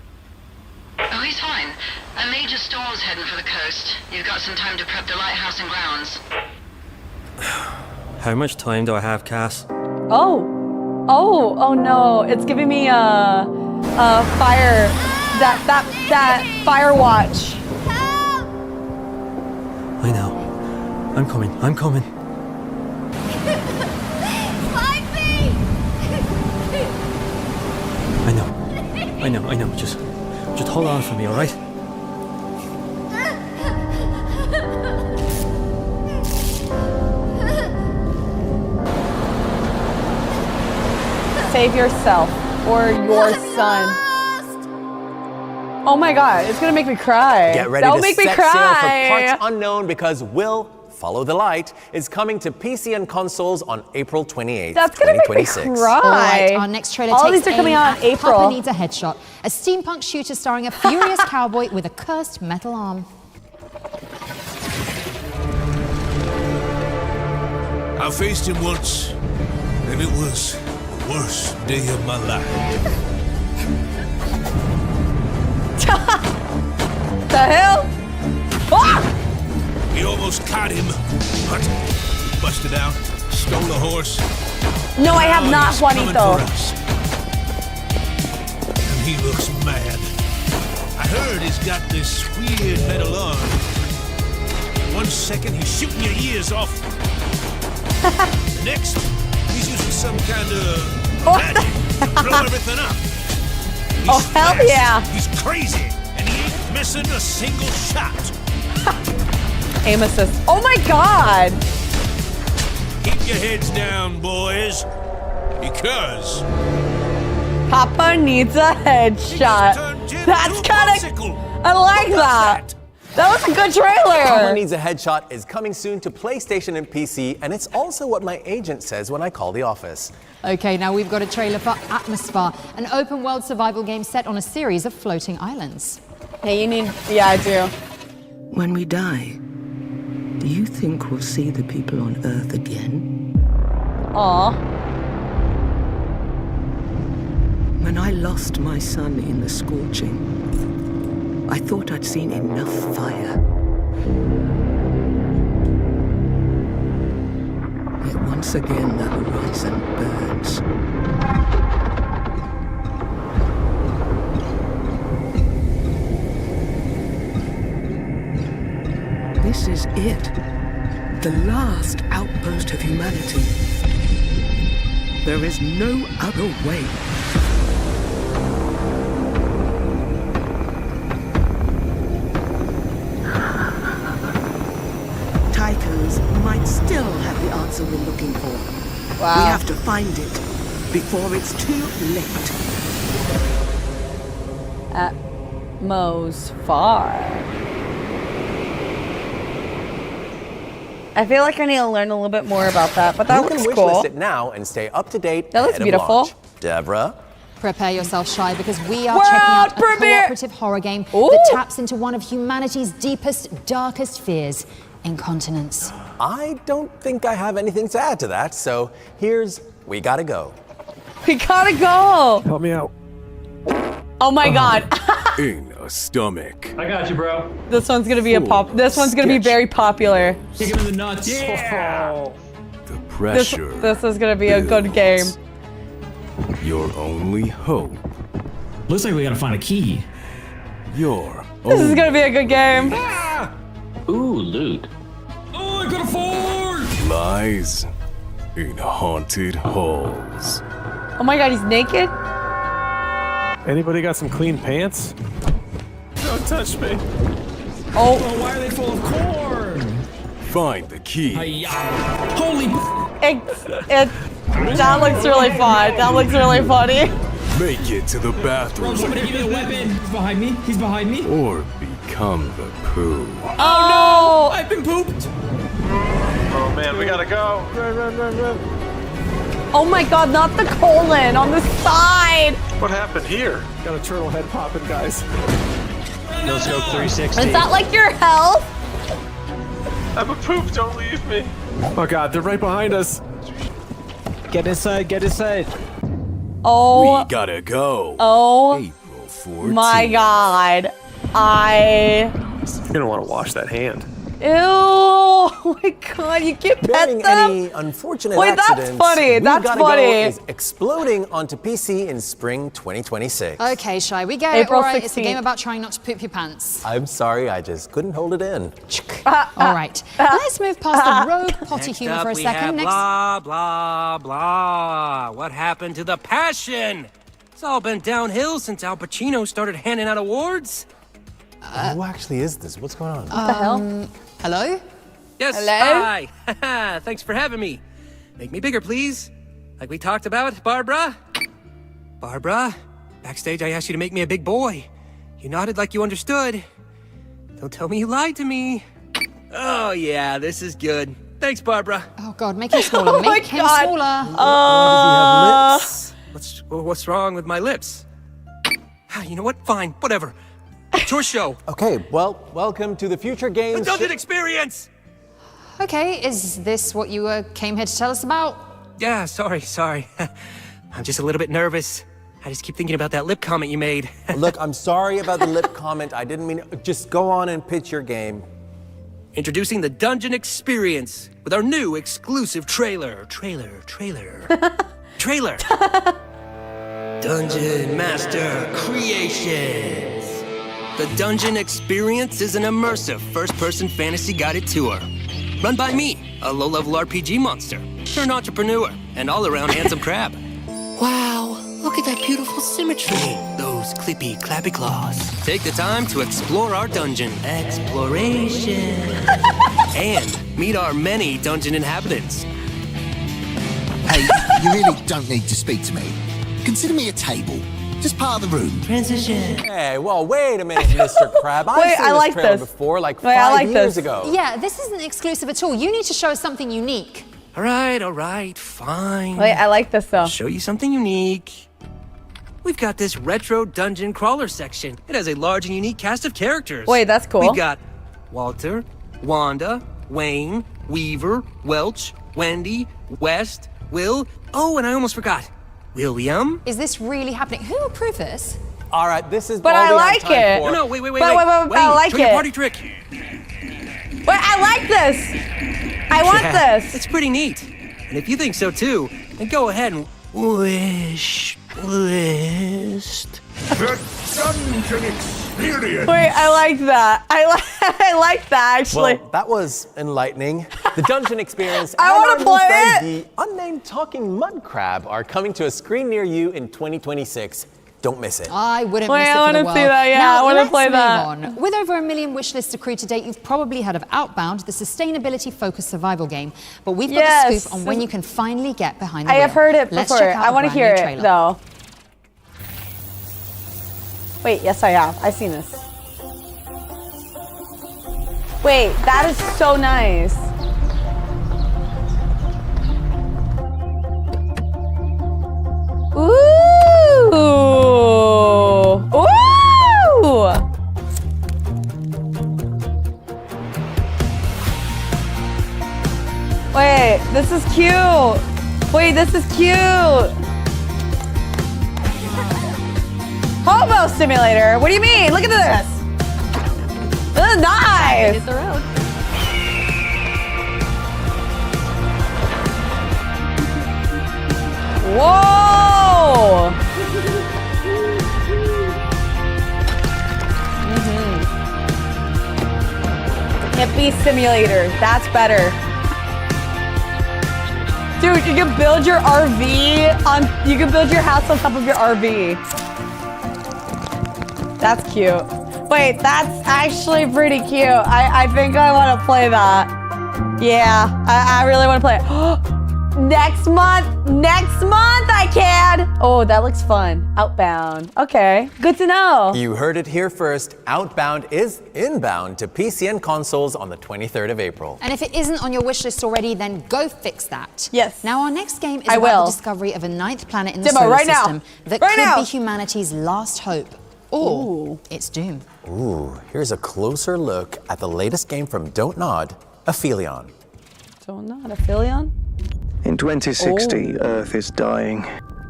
Oh, he's fine. A major storm's heading for the coast. You've got some time to prep the lighthouse and grounds. How much time do I have, Cass? Oh no! It's giving me a fire. That fire watch. I know. I'm coming. I know. Just hold on for me, all right? Save yourself or your son. Oh my God! It's gonna make me cry. Get ready That'll to make me set cry. sail for parts unknown because Will Follow the Light is coming to PC and consoles on April 28th, That's gonna make me 2026. cry. All right, our next trailer All takes these are coming aim out in at April. Papa Needs a Headshot, a steampunk shooter starring a furious cowboy with a cursed metal arm. I faced him once, and it was the worst day of my life. The hell? Ah! We almost caught him, but he busted out, stole a horse. No, I have Now not, he's coming Juanito. for us. And he looks mad. I heard he's got this weird metal arm. 1 second he's shooting your ears off. Next, he's using some kind of magic to blow everything up. He's hell fast, yeah. He's crazy, and he ain't missing a single shot. Aim assist. Oh my God! Keep your heads down, boys, because Papa needs a headshot. That's kind of. I like that. That was a good trailer. Papa Needs a Headshot is coming soon to PlayStation and PC, and it's also what my agent says when I call the office. Okay, now we've got a trailer for Atmosphere, an open-world survival game set on a series of floating islands. Hey, you need. Yeah, I do. When we die, do you think we'll see the people on Earth again? Aw. When I lost my son in the scorching, I thought I'd seen enough fire. Yet once again the horizon burns. This is it. The last outpost of humanity. There is no other way. Tychos might still have the answer we're looking for. Wow. We have to find it before it's too late. Atmosphère. I feel like I need to learn a little bit more about that, but that You can looks wishlist cool. it now and stay up to date. That looks ahead of beautiful. launch. Deborah? Prepare yourself, Shy, because we are World checking out a premiere! cooperative horror game Ooh. that taps into one of humanity's deepest, darkest fears, incontinence. I don't think I have anything to add to that, so here's We Gotta Go. We gotta go. Help me out. Oh my God. In a stomach. I got you, bro. This one's gonna be a pop. This one's gonna be very popular. Kick him in the nuts. The This, pressure. this is gonna be a good game. Your only hope. Looks like we gotta find a key. Your This is gonna be a good game. Ooh, loot. Oh, I got a forge! lies in haunted halls. Oh my God, he's naked? Anybody got some clean pants? Don't touch me. Oh. Why are they full of corn? Find the key. Holy. That looks really fun. That looks really funny. Make it to the bathroom. Bro, somebody give me a weapon. He's behind me. He's behind me. Or become the poo. Oh no! I've been pooped. Oh man, we gotta go. Run, run, run, run. Oh my God, not the colon, on the side. What happened here? Got a turtle head popping, guys. No scope 360. Is that like your health? I'm a poop, don't leave me. Oh God, they're right behind us. Get inside, get inside. Oh. We gotta go. Oh. April 14th. My God. You're gonna want to wash that hand. Ew. Oh my God. You can't pet Barring them. any unfortunate Wait, that's accidents, funny. We That's Gotta funny. Go is exploding onto PC in spring 2026. Okay, Shy, we get April it. All right, it's a 16th. game about trying not to poop your pants. I'm sorry, I just couldn't hold it in. All right, let's move past the rogue potty Next humor up, for a we second. have blah, blah, blah. What happened to the passion? It's all been downhill since Al Pacino started handing out awards. Who actually is this? What's going on? What the hell? Hello? Yes, Hello? hi. Thanks for having me. Make me bigger, please. Like we talked about, Barbara. Barbara, backstage I asked you to make me a big boy. You nodded like you understood. Don't tell me you lied to me. Oh yeah, this is good. Thanks, Barbara. Oh God, make him smaller. Oh my Make him God. smaller. Why does he have lips? What's wrong with my lips? You know what? Fine, whatever. It's your show. Okay, well, welcome to the Future Games. The Dungeon Experience! Okay, is this what you came here to tell us about? Yeah, sorry. I'm just a little bit nervous. I just keep thinking about that lip comment you made. Look, I'm sorry about the lip comment. I didn't mean it. Just go on and pitch your game. Introducing the Dungeon Experience with our new exclusive trailer. Trailer. Dungeon Master Creations. The Dungeon Experience is an immersive first-person fantasy guided tour. Run by me, a low-level RPG monster, turned entrepreneur, and all-around handsome crab. Wow, look at that beautiful symmetry. Those clippy, clappy claws. Take the time to explore our dungeon. Exploration. And meet our many dungeon inhabitants. Hey, you really don't need to speak to me. Consider me a table. Just part of the room. Transition. Hey, well, wait a minute, Mr. Crab. I've Wait, seen I this like trailer this. before, like Wait, I 5 like years this. ago. Yeah, this isn't exclusive at all. You need to show us something unique. All right, fine. Wait, I like this though. I'll show you something unique. We've got this retro dungeon crawler section. It has a large and unique cast of characters. Wait, that's cool. We've got Walter, Wanda, Wayne, Weaver, Welch, Wendy, West, Will. Oh, and I almost forgot. William. Is this really happening? Who approved this? All right, this is But all I we have like time it. for. No, wait. Wait, I like show your it. party trick. Wait, I like this. I want this. It's pretty neat. And if you think so too, then go ahead and wish list. The Dungeon Experience. Wait, I like that. I like that actually. Well, that was enlightening. The Dungeon Experience I and wanna our new play friend, it. the unnamed talking mud crab, are coming to a screen near you in 2026. Don't miss it. I wouldn't Wait, miss it I for wanna the world. see that, yeah, Now, I wanna let's play move that. on. With over 1 million wishlist accrued to date, you've probably heard of Outbound, the sustainability-focused survival game. But we've got the Yes. scoop on when you can finally get behind the I wheel. have heard it Let's before. check out I a want to brand hear new it trailer. though. Wait, yes I have. I've seen this. Wait, that is so nice. Ooh! Ooh! Wait, this is cute. Wait, this is cute. Hobo simulator. What do you mean? Look at this. This is nice. Hit the road. Whoa. Hippie simulator. That's better. Dude, you can build your RV on. You can build your house on top of your RV. That's cute. Wait, that's actually pretty cute. I think I want to play that. Yeah, I really want to play it. Next month I can. Oh, that looks fun. Outbound. Okay, good to know. You heard it here first. Outbound is inbound to PC and consoles on the 23rd of April. And if it isn't on your wish list already, then go fix that. Yes. Now, our next game is I about will. the discovery of a 9th planet in the Demo, solar right now. system that Right could now. be humanity's last hope. Or its doom. Ooh, here's a closer look at the latest game from Don't Nod, Aphelion. Don't know. Aphelion? In 2060, Earth is dying.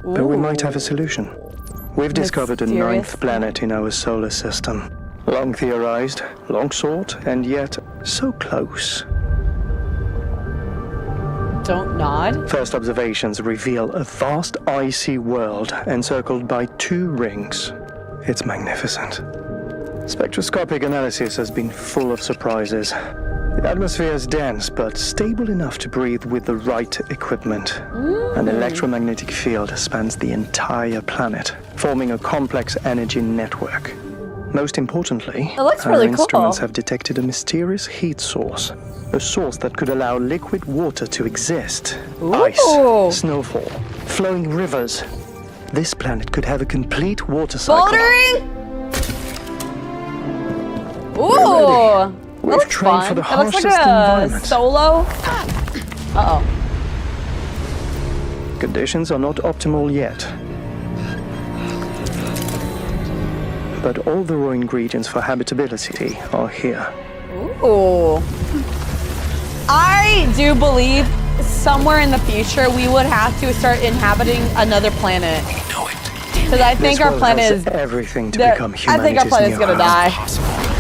But we might have a solution. We've discovered a ninth planet in our solar system. Long theorized, long sought, and yet so close. Don't nod. First observations reveal a vast icy world encircled by 2 rings. It's magnificent. Spectroscopic analysis has been full of surprises. The atmosphere is dense, but stable enough to breathe with the right equipment. An electromagnetic field spans the entire planet, forming a complex energy network. Most importantly, it looks our really cool. instruments have detected a mysterious heat source. A source that could allow liquid water to exist. Ice, snowfall, flowing rivers. This planet could have a complete water cycle. Bouldering? Ooh! We've trained fun. for the It looks harshest like a environment. solo. Uh-oh. Conditions are not optimal yet. But all the raw ingredients for habitability are here. Ooh. I do believe somewhere in the future we would have to start inhabiting another planet. Because I think our planet is everything to become I think our planet is gonna die.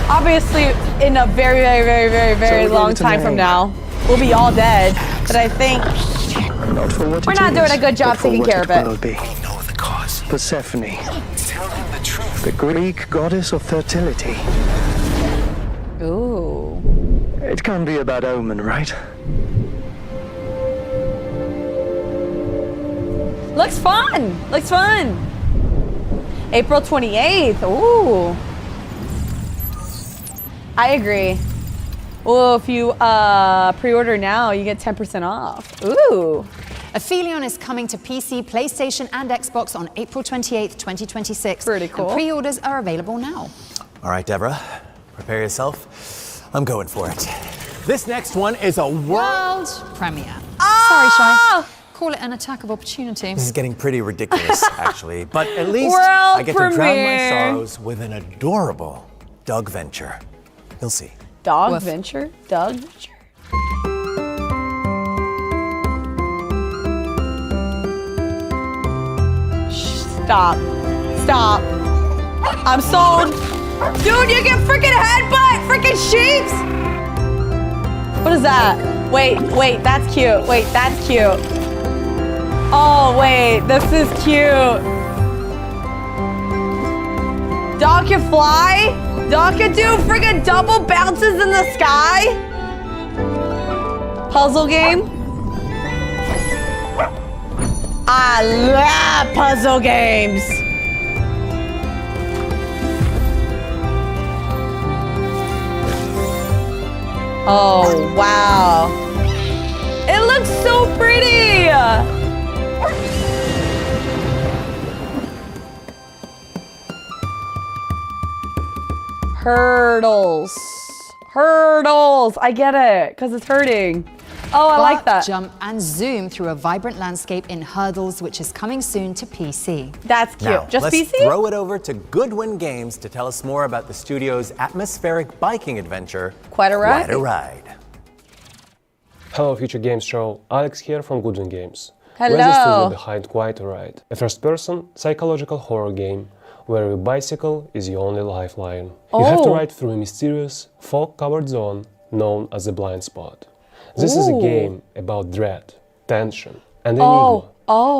Obviously, in a very, very, very, very, very long time from now, we'll be all dead. But I think we're not doing a good job taking care of it. Persephone, the Greek goddess of fertility. Ooh. It can't be a bad omen, right? Looks fun. Looks fun. April 28th. Ooh. I agree. Well, if you pre-order now, you get 10% off. Ooh. Aphelion is coming to PC, PlayStation, and Xbox on April 28th, 2026. Pretty cool. And pre-orders are available now. All right, Deborah, prepare yourself. I'm going for it. This next one is a world premiere. Oh! Sorry, Shy. Call it an attack of opportunity. This is getting pretty ridiculous, actually. But at least World I get to drown my premiere. sorrows with an adorable dog venture. You'll see. Dog venture? Dog venture? Stop. Stop. I'm sold. Dude, you get freaking headbutt! Freaking sheeps! What is that? Wait, that's cute. Wait, that's cute. Oh, wait, this is cute. Dog can fly? Dog can do freaking double bounces in the sky? Puzzle game? I love puzzle games. Oh, wow. It looks so pretty. Hurdles. Hurdles. I get it, because it's hurting. Oh, I like that. Jump and zoom through a vibrant landscape in Hurdles, which is coming soon to PC. That's cute. Now, Just let's PC? throw it over to Goodwin Games to tell us more about the studio's atmospheric biking adventure, Quite a Ride. Quite a Ride. Hello, Future Games Show. Alex here from Goodwin Games. Hello. We're the studio behind Quite a Ride, a first-person psychological horror game where your bicycle is your only lifeline. You have to ride through a mysterious, fog-covered zone known as the blind spot. This is a game about dread, tension, and enigma,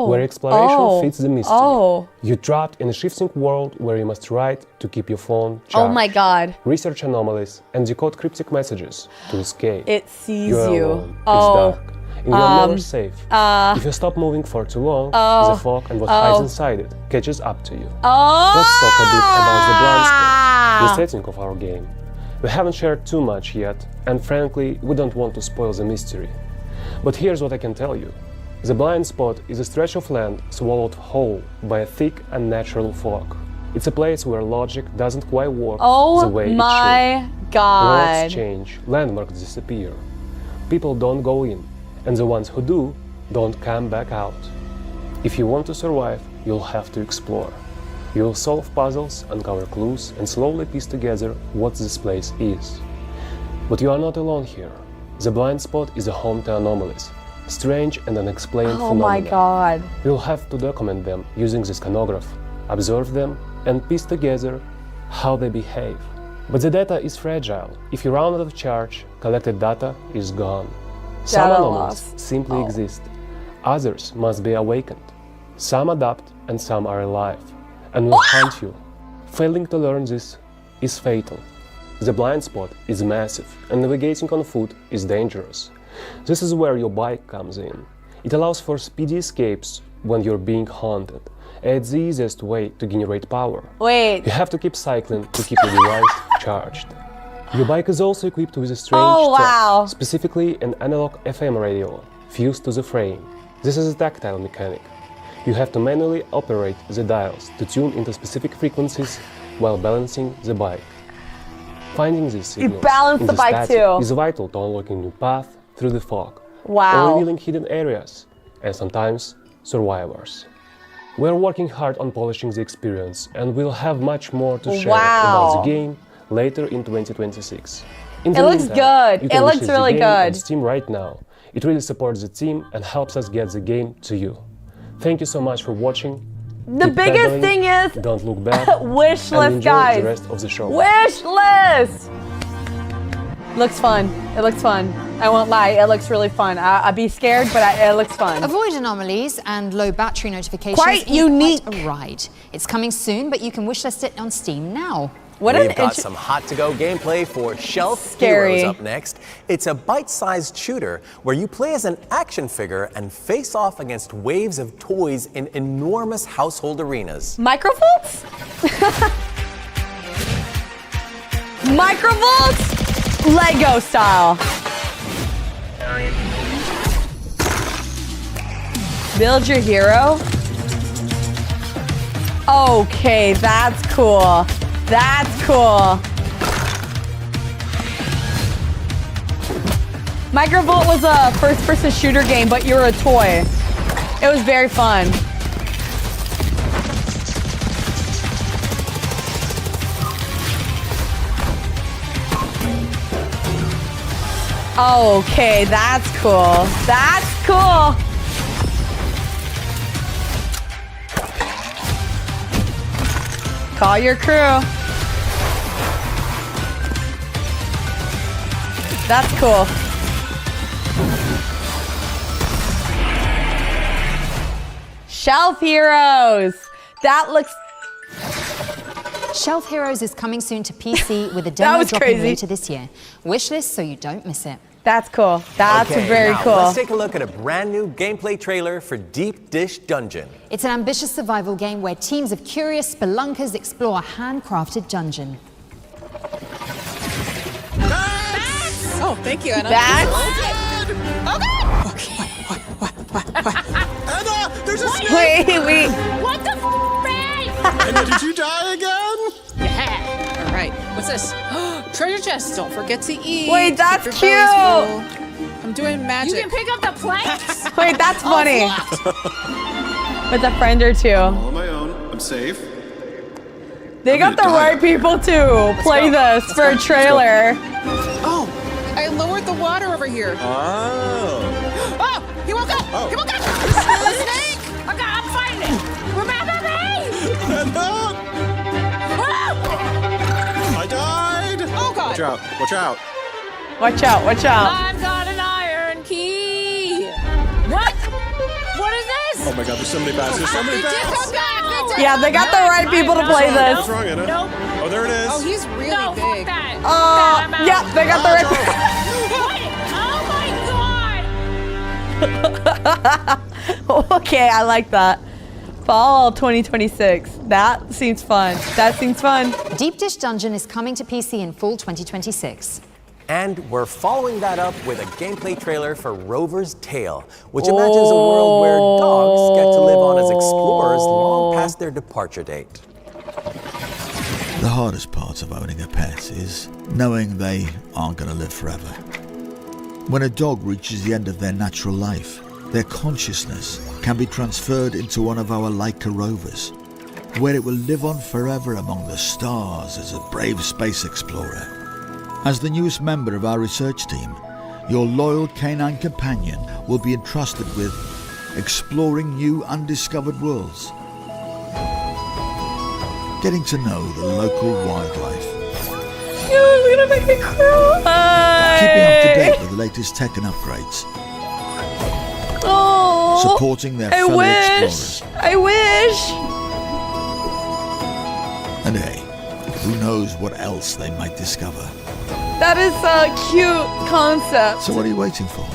where exploration fits the mystery. You're trapped in a shifting world where you must ride to keep your phone charged. Oh my god. Research anomalies and decode cryptic messages to escape. It sees You're you. alone. It's dark. And you're never safe. If you stop moving for too long, the fog and what hides inside it catches up to you. Let's talk a bit about the blind spot, the setting of our game. We haven't shared too much yet, and frankly, we don't want to spoil the mystery. But here's what I can tell you. The blind spot is a stretch of land swallowed whole by a thick and natural fog. It's a place where logic doesn't quite work the way it should. Oh my god. Roads change, landmarks disappear. People don't go in, and the ones who do don't come back out. If you want to survive, you'll have to explore. You'll solve puzzles, uncover clues, and slowly piece together what this place is. But you are not alone here. The blind spot is a home to anomalies, strange and unexplained Oh phenomena. my god. You'll have to document them using the scanograph, observe them, and piece together how they behave. But the data is fragile. If you run out of charge, collected data is gone. Some Data anomalies loss. simply exist. Others must be awakened. Some adapt and some are alive, and will hunt you. Failing to learn this is fatal. The blind spot is massive, and navigating on foot is dangerous. This is where your bike comes in. It allows for speedy escapes when you're being haunted. It's the easiest way to generate power. Wait. You have to keep cycling to keep your device charged. Your bike is also equipped with a strange wow. specifically an analog FM radio fused to the frame. This is a tactile mechanic. You have to manually operate the dials to tune into specific frequencies while balancing the bike. Finding these signals balance in the bike static too. is vital to unlocking new paths through the fog, Wow. or revealing hidden areas, and sometimes survivors. We're working hard on polishing the experience, and we'll have much more to share about the game later in 2026. In the It looks meantime, good. you It can looks purchase really the game on good. Steam right now. It really supports the team and helps us get the game to you. Thank you so much for watching. The Keep biggest pedaling, thing is don't look back. wish and list, enjoy guys. the rest of the show. Wish list. Looks fun. It looks fun. I won't lie. It looks really fun. I'd be scared, but it looks fun. Avoid anomalies and low battery notifications. Quite unique. Quite a ride. It's coming soon, but you can wishlist it on Steam now. We've got some hot-to-go gameplay for Shelf Scary. Heroes up next. It's a bite-sized shooter where you play as an action figure and face off against waves of toys in enormous household arenas. Microvolts? Microvolts? Lego style. Build your hero? Okay, that's cool. That's cool. Microvolt was a first-person shooter game, but you're a toy. It was very fun. Okay, that's cool. That's cool. Call your crew. That's cool. Shelf Heroes. That looks... Shelf Heroes is coming soon to PC with a demo was dropping crazy. later this year. Wishlist so you don't miss it. That's cool. That's Okay, very now cool. Let's take a look at a brand new gameplay trailer for Deep Dish Dungeon. It's an ambitious survival game where teams of curious spelunkers explore a handcrafted dungeon. Oh, thank you, Anna. That's... Anna, there's a snake! Wait. What the f***, Anna, did you die again? Yeah. All right, what's this? Treasure chest. Don't forget to eat. Wait, that's Keep your bellies cute. full. I'm doing magic. You can pick up the planks. Wait, that's funny. With a friend or two. All on my own. I'm safe. They got the right people to play this for a trailer. Oh, I lowered the water over here. Oh. Oh, he woke up. Oh. He woke up. The snake. Okay, I'm fighting it. Remember me? Anna! I died. Oh God. Watch out. Watch out. Watch out, watch out. I've got an iron key. What? What is this? Oh my God, there's so many bats. There's so many bats. Yeah, they got the right people to play this. What's wrong, Anna? Nope. Oh, there it is. Oh, he's really No, fuck big. that. I'm out. Yeah, they got the right people. Oh my god. Okay, I like that. Fall 2026. That seems fun. That seems fun. Deep Dish Dungeon is coming to PC in fall 2026. And we're following that up with a gameplay trailer for Rover's Tale, which imagines a world where dogs get to live on as explorers long past their departure date. The hardest part of owning a pet is knowing they aren't going to live forever. When a dog reaches the end of their natural life, their consciousness can be transferred into one of our Leica rovers, where it will live on forever among the stars as a brave space explorer. As the newest member of our research team, your loyal canine companion will be entrusted with exploring new undiscovered worlds, getting to know the local wildlife, You're gonna make me cry. keeping up to date with the latest tech and upgrades, supporting their fellow explorers. I wish. And hey, who knows what else they might discover. That is a cute concept. So what are you waiting for?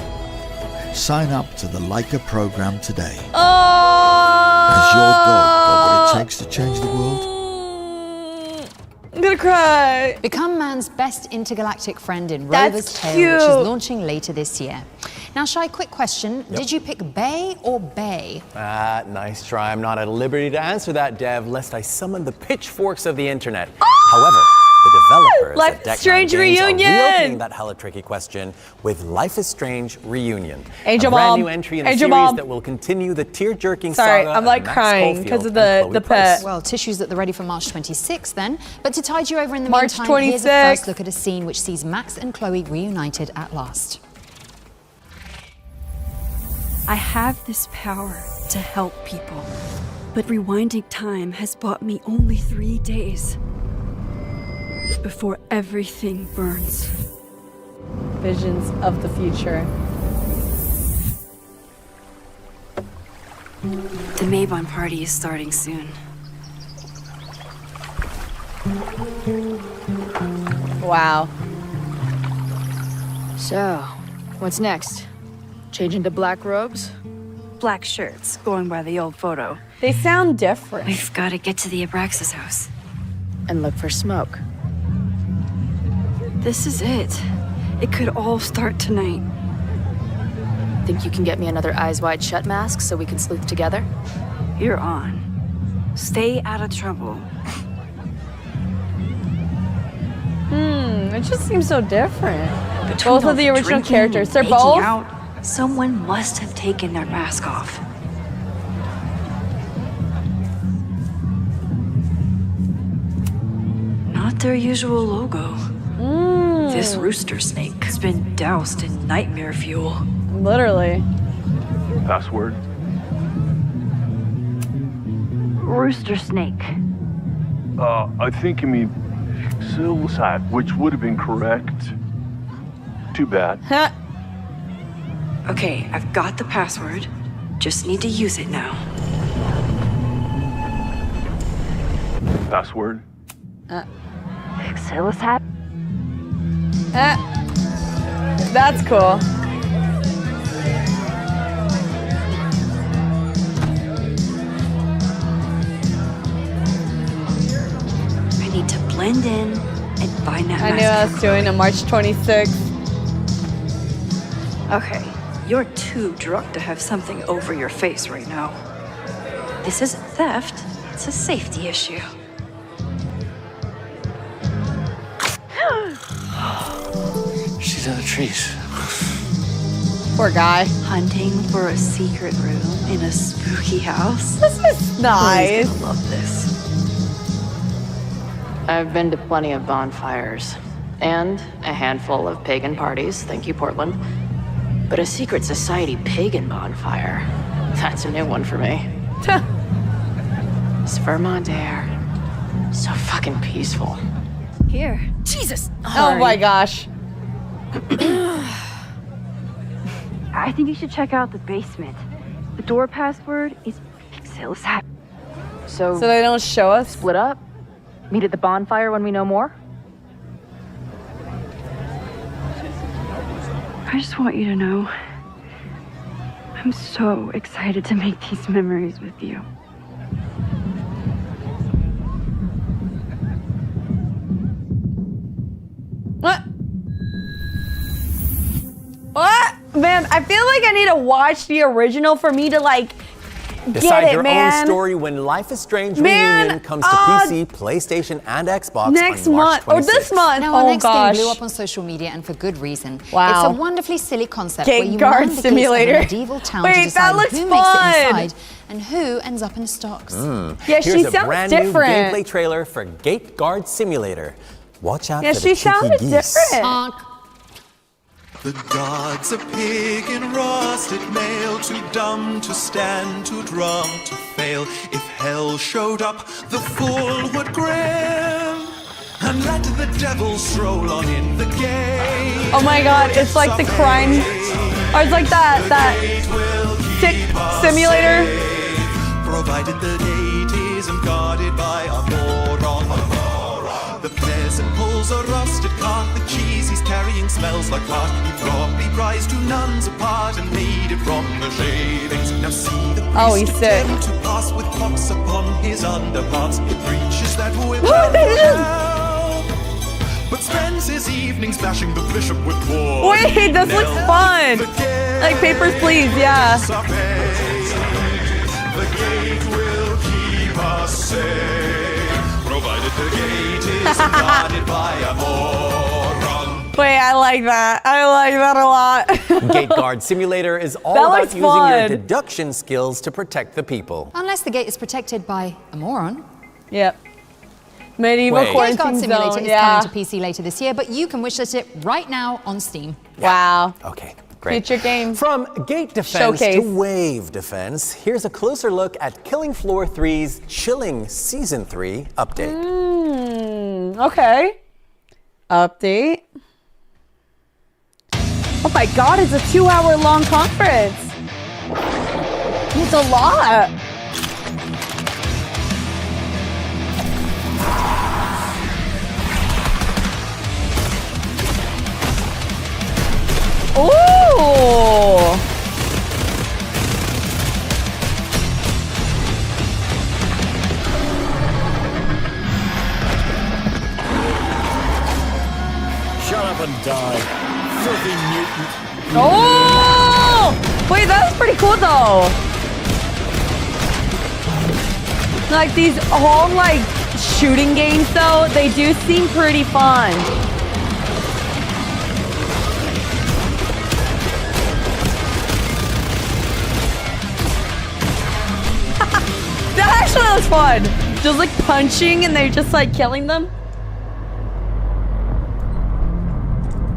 Sign up to the Leica program today. Has your dog got what it takes to change the world? I'm gonna cry. Become man's best intergalactic friend in That's Rover's Tale, cute. which is launching later this year. Now, Shai, quick question. Did you pick Bay or Bay? Nice try. I'm not at liberty to answer that, Dev, lest I summon the pitchforks of the internet. However, the developers Life at Deck is Strange 9 Games Reunion. are reopening that hella tricky question with Life is Strange Reunion. Angel a brand Mom. new entry in the Angel series Mom. that will continue the tear-jerking Sorry, saga I'm like of Max crying because Caulfield of and the Chloe pet. Price. Well, tissues that they're ready for March 26th then. But to tide you over in the March meantime, here's a 26th. first look at a scene which sees Max and Chloe reunited at last. I have this power to help people, but rewinding time has bought me only 3 days before everything burns. Visions of the future. The Maybon party is starting soon. Wow. So, what's next? Change into black robes? Black shirts, going by the old photo. They sound different. We've got to get to the Abraxas house. And look for smoke. This is it. It could all start tonight. Think you can get me another eyes wide shut mask so we can sleuth together? You're on. Stay out of trouble. It just seems so different. Between Both all of the original drinking characters. and They're making both. out, someone must have taken their mask off. Not their usual logo. This rooster snake has been doused in nightmare fuel. Literally. Password? Rooster snake. I think you mean Silsat, which would have been correct. Too bad. Okay, I've got the password. Just need to use it now. Password? Silsat? That's cool. I need to blend in and find that I knew mask. I was doing it March 26th. Okay, you're too drunk to have something over your face right now. This isn't theft, it's a safety issue. She's in the trees. Poor guy. Hunting for a secret room in a spooky house? This is nice. Chloe's gonna love this. I've been to plenty of bonfires. And a handful of pagan parties, thank you, Portland. But a secret society pagan bonfire, that's a new one for me. It's Vermont air. So fucking peaceful. Here. Jesus! Oh my gosh. I think you should check out the basement. The door password is Silsat. So they don't show us? Split up? Meet at the bonfire when we know more? I just want you to know, I'm so excited to make these memories with you. What? What? Man, I feel like I need to watch the original for me to like Decide get it, your man. own story when Life is Strange Man, Reunion comes to PC, PlayStation, and Xbox next on March month or 26th. this month. Now, our Oh next gosh. game blew up on social media, and for good reason. Wow. It's a wonderfully silly concept Gate where you Guard man the gates Simulator. of a medieval town Wait, to that decide looks who fun. makes it inside and who ends up in stocks. Yeah, Here's she a sounds brand different. new gameplay trailer for Gate Guard Simulator. Watch out Yeah, for she the cheeky sounded geese. different. The gods, a pig in rusted mail, too dumb to stand, too drunk to fail. If hell showed up, the fool would grin and let the devil stroll on in the gate. Oh my god, it's like the crime, or it's like that sick simulator. Provided the gate isn't guarded by a moron. The peasant pulls a rusted cart, the cheese he's carrying smells like rot. He promptly pries two nuns apart and made it from the shavings. Now see the priest attempt to pass with pox upon his underparts. It preaches that women hell, but spends his evenings bashing the bishop with war. Wait, this looks fun. Like Papers, Please, yeah. The gate will keep us safe, provided the gate is guarded by a moron. Wait, I like that. I like that a lot. Gate Guard Simulator is all about using your deduction skills to protect the people. Unless the gate is protected by a moron. Yep. Medieval Gate Guard Quarantine Simulator Zone, is yeah. coming to PC later this year, but you can wishlist it right now on Steam. Wow. Okay, great. Future game. From Gate Defense to Wave Defense, here's a closer look at Killing Floor 3's Chilling Season 3 update. Okay. Update. Oh my god, it's a 2-hour-long conference. It's a lot. Ooh! Shut up and die. Filthy mutant. Oh! Wait, that was pretty cool though. Like these whole like shooting games though, they do seem pretty fun. That actually looks fun. Just like punching and they're just like killing them.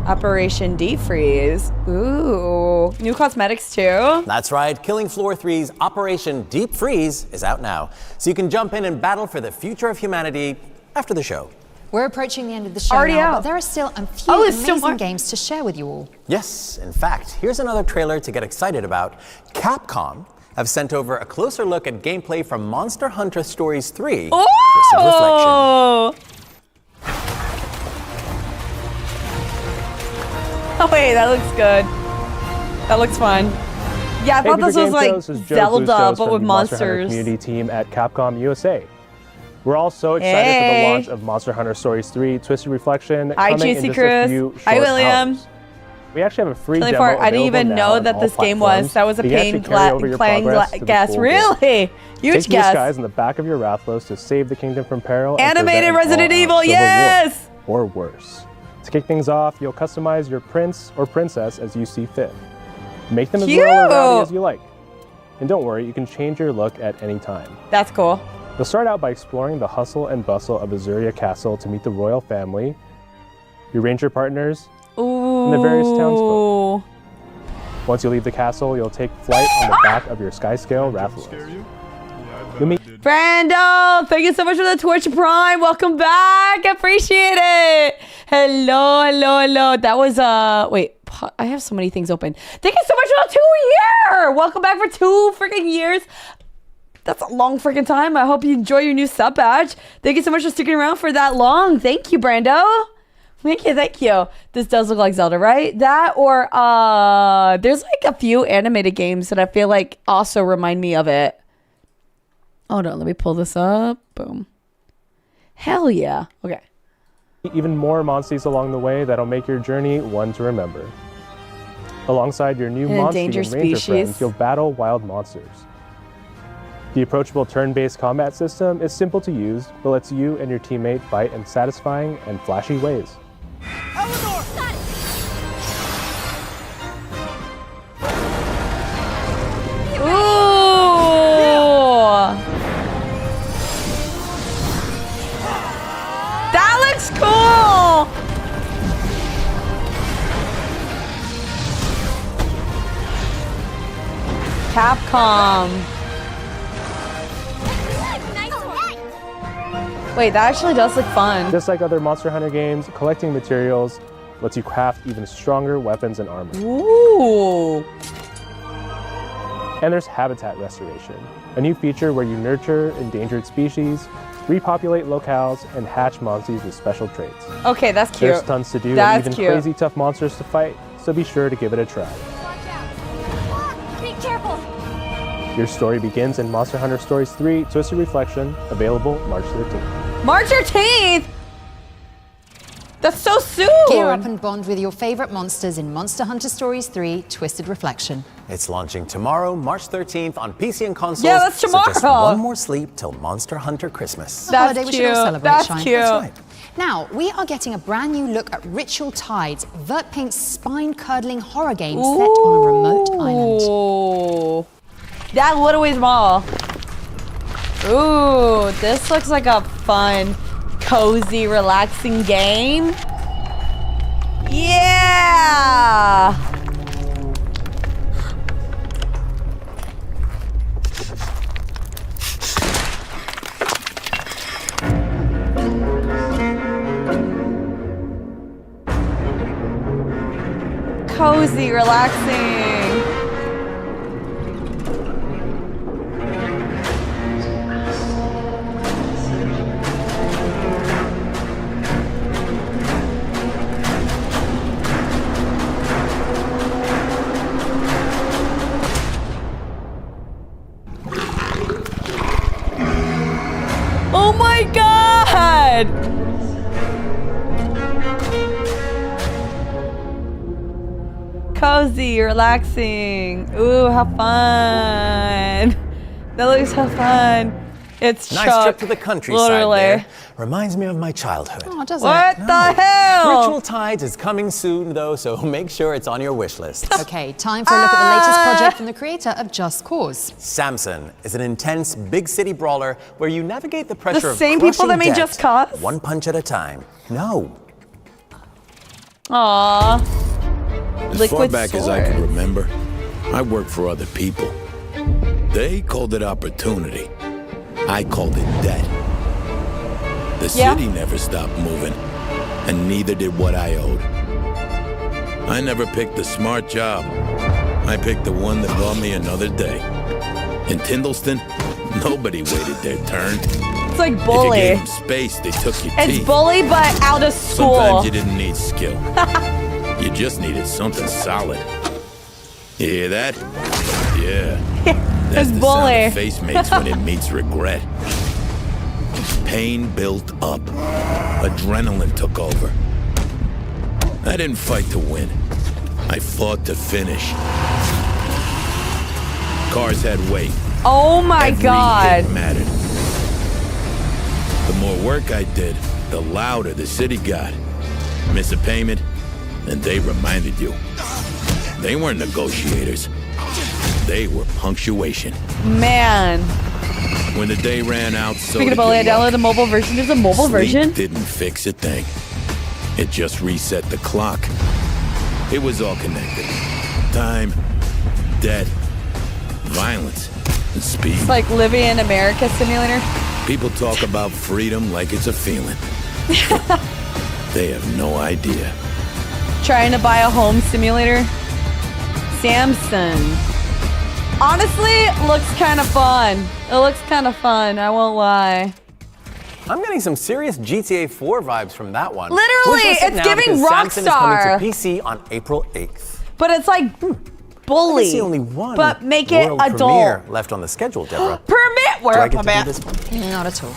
Operation Defreeze. Ooh. New cosmetics too? That's right. Killing Floor 3's Operation Deep Freeze is out now. So you can jump in and battle for the future of humanity after the show. We're approaching the end of the show Already now, out. but there are still a few amazing games to share with you all. Yes, in fact, here's another trailer to get excited about. Capcom have sent over a closer look at gameplay from Monster Hunter Stories 3. Oh! Oh wait, that looks good. That looks fun. Yeah, I thought this was like Zelda, but with monsters. Monster Hunter community team at Capcom USA. We're all so excited for the launch of Monster Hunter Stories 3 Twisted Reflection coming in just a few short Hi, William. hours. We actually have a free Really demo far. I didn't even know that this game was. That was a pain playing guess. Really? Huge Take guess. the skies in the back of your Rathlos to save the kingdom from peril. Animated Resident Evil, yes! Or worse. To kick things off, you'll customize your prince or princess as you see fit. Make them as royal or rowdy as you like. And don't worry, you can change your look at any time. That's cool. You'll start out by exploring the hustle and bustle of Azuria Castle to meet the royal family, your ranger partners, and the various townsfolk. Once you leave the castle, you'll take flight on the back of your Skyscale Rathlos. You'll meet Brando, thank you so much for the Twitch Prime. Welcome back. Appreciate it. Hello. That was, wait, I have so many things open. Thank you so much for the 2 year. Welcome back for 2 freaking years. That's a long freaking time. I hope you enjoy your new sub badge. Thank you so much for sticking around for that long. Thank you, Brando. Thank you. This does look like Zelda, right? That or, there's like a few animated games that I feel like also remind me of it. Hold on, let me pull this up. Boom. Hell yeah. Okay. even more monsters along the way that'll make your journey one to remember. Alongside your new monster and ranger friends, you'll battle wild monsters. The approachable turn-based combat system is simple to use, but lets you and your teammate fight in satisfying and flashy ways. That looks cool! Capcom. Wait, that actually does look fun. Just like other Monster Hunter games, collecting materials lets you craft even stronger weapons and armor. Ooh. And there's habitat restoration, a new feature where you nurture endangered species, repopulate locales, and hatch monsters with special traits. Okay, that's cute. There's tons to do That's and even cute. crazy tough monsters to fight, so be sure to give it a try. Be careful. Your story begins in Monster Hunter Stories 3 Twisted Reflection, available March 13th. March 13th? That's so soon! Gear up and bond with your favorite monsters in Monster Hunter Stories 3 Twisted Reflection. It's launching tomorrow, March 13th on PC and consoles. Yeah, that's tomorrow. So just one more sleep till Monster Hunter Christmas. The holiday we should all celebrate, That's Shine. cute. That's right. Now, we are getting a brand new look at Ritual Tides, Vertpaint's spine-curdling horror game set on a remote island. Ooh. That literally small. Ooh, this looks like a fun, cozy, relaxing game. Yeah! Cozy, relaxing. Oh my God! Cozy, relaxing. Ooh, how fun. That looks so fun. It's Nice Chuck, trip to the countryside literally. there. Reminds me of my childhood. Oh, does What it? the hell? Ritual Tides is coming soon, though, so make sure it's on your wish list. Okay, time for a look at the latest project from the creator of Just Cause. Samson is an intense big city brawler where you navigate the pressure of same people that crushing made debt Just Cause? one punch at a time. No. Aww. As Liquid far back as I can swords. remember, I worked for other people. They called it opportunity. I called it debt. The city never stopped moving, and neither did what I owed. I never picked the smart job. I picked the one that brought me another day. In Tyndallston, nobody waited their turn. It's like If you Bully. gave them space, they took your It's teeth. Bully, but out of school. Sometimes you didn't need skill. You just needed something solid. You hear that? Yeah. That's the Bully. sound a face makes when it meets regret. Pain built up. Adrenaline took over. I didn't fight to win. I fought to finish. Cars had weight. Oh my Every God. hit mattered. The more work I did, the louder the city got. Miss a payment, and they reminded you. They weren't negotiators. They were punctuation. Man. When the day ran out, so Speaking did of Bully, I your luck. downloaded a mobile version. There's a mobile Sleep version. didn't fix a thing. It just reset the clock. It was all connected. Time, debt, violence, and speed. It's like Living in America Simulator. People talk about freedom like it's a feeling. They have no idea. Trying to buy a home simulator. Samson. Honestly, looks kind of fun. It looks kind of fun, I won't lie. I'm getting some serious GTA 4 vibes from that one. Literally, Wish list it it's now giving because Samson is coming Rockstar. to PC on April 8th. But it's like Bully. I see only one but make it world adult. premiere left on the schedule, Deborah. Permit Do I work. get to do this one? Not at all.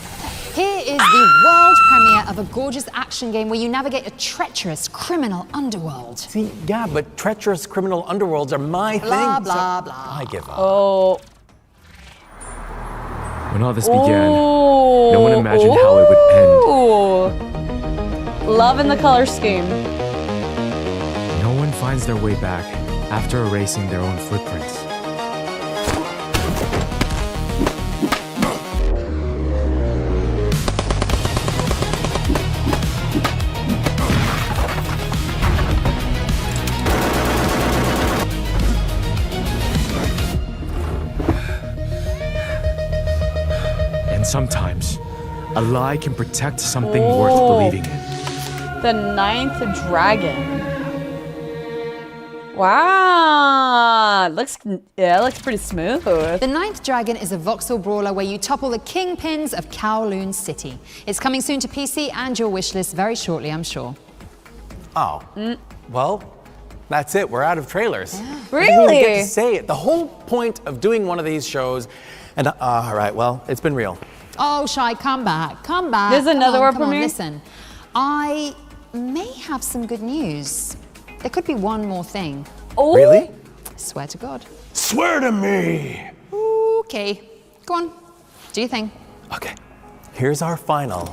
Here is the world premiere of a gorgeous action game where you navigate a treacherous criminal underworld. See, yeah, but treacherous criminal underworlds are my Blah, thing. blah, so blah. I give up. Oh. When all this began, no one imagined how it would end. Loving the color scheme. No one finds their way back after erasing their own footprints. sometimes, a lie can protect something worth believing in. The 9th dragon. Wow, it looks pretty smooth. The 9th Dragon is a voxel brawler where you topple the kingpins of Kowloon City. It's coming soon to PC and your wishlist very shortly, I'm sure. Oh, well, that's it. We're out of trailers. Really? I didn't even get to say it. The whole point of doing one of these shows, and all right, well, it's been real. Oh, Shai, come back, come back. There's another one come for on, me? Listen, I may have some good news. There could be one more thing. Oh, Really? Swear to God. Swear to me! Okay, go on. Do your thing. Okay, here's our final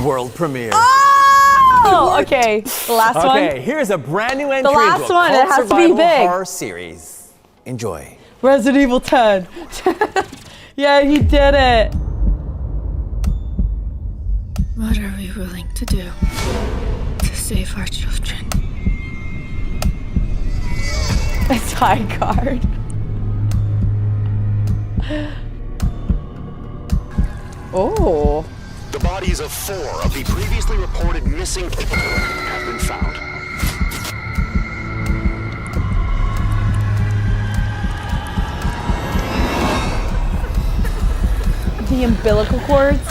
world premiere. Oh, okay. The last one. Okay, here's a brand new entry last into a one, it cult has to be survival big. horror series. Enjoy. Resident Evil 10. Yeah, he did it. What are we willing to do to save our children? It's Highguard. Oh. The bodies of 4 of the previously reported missing people have been found. The umbilical cords.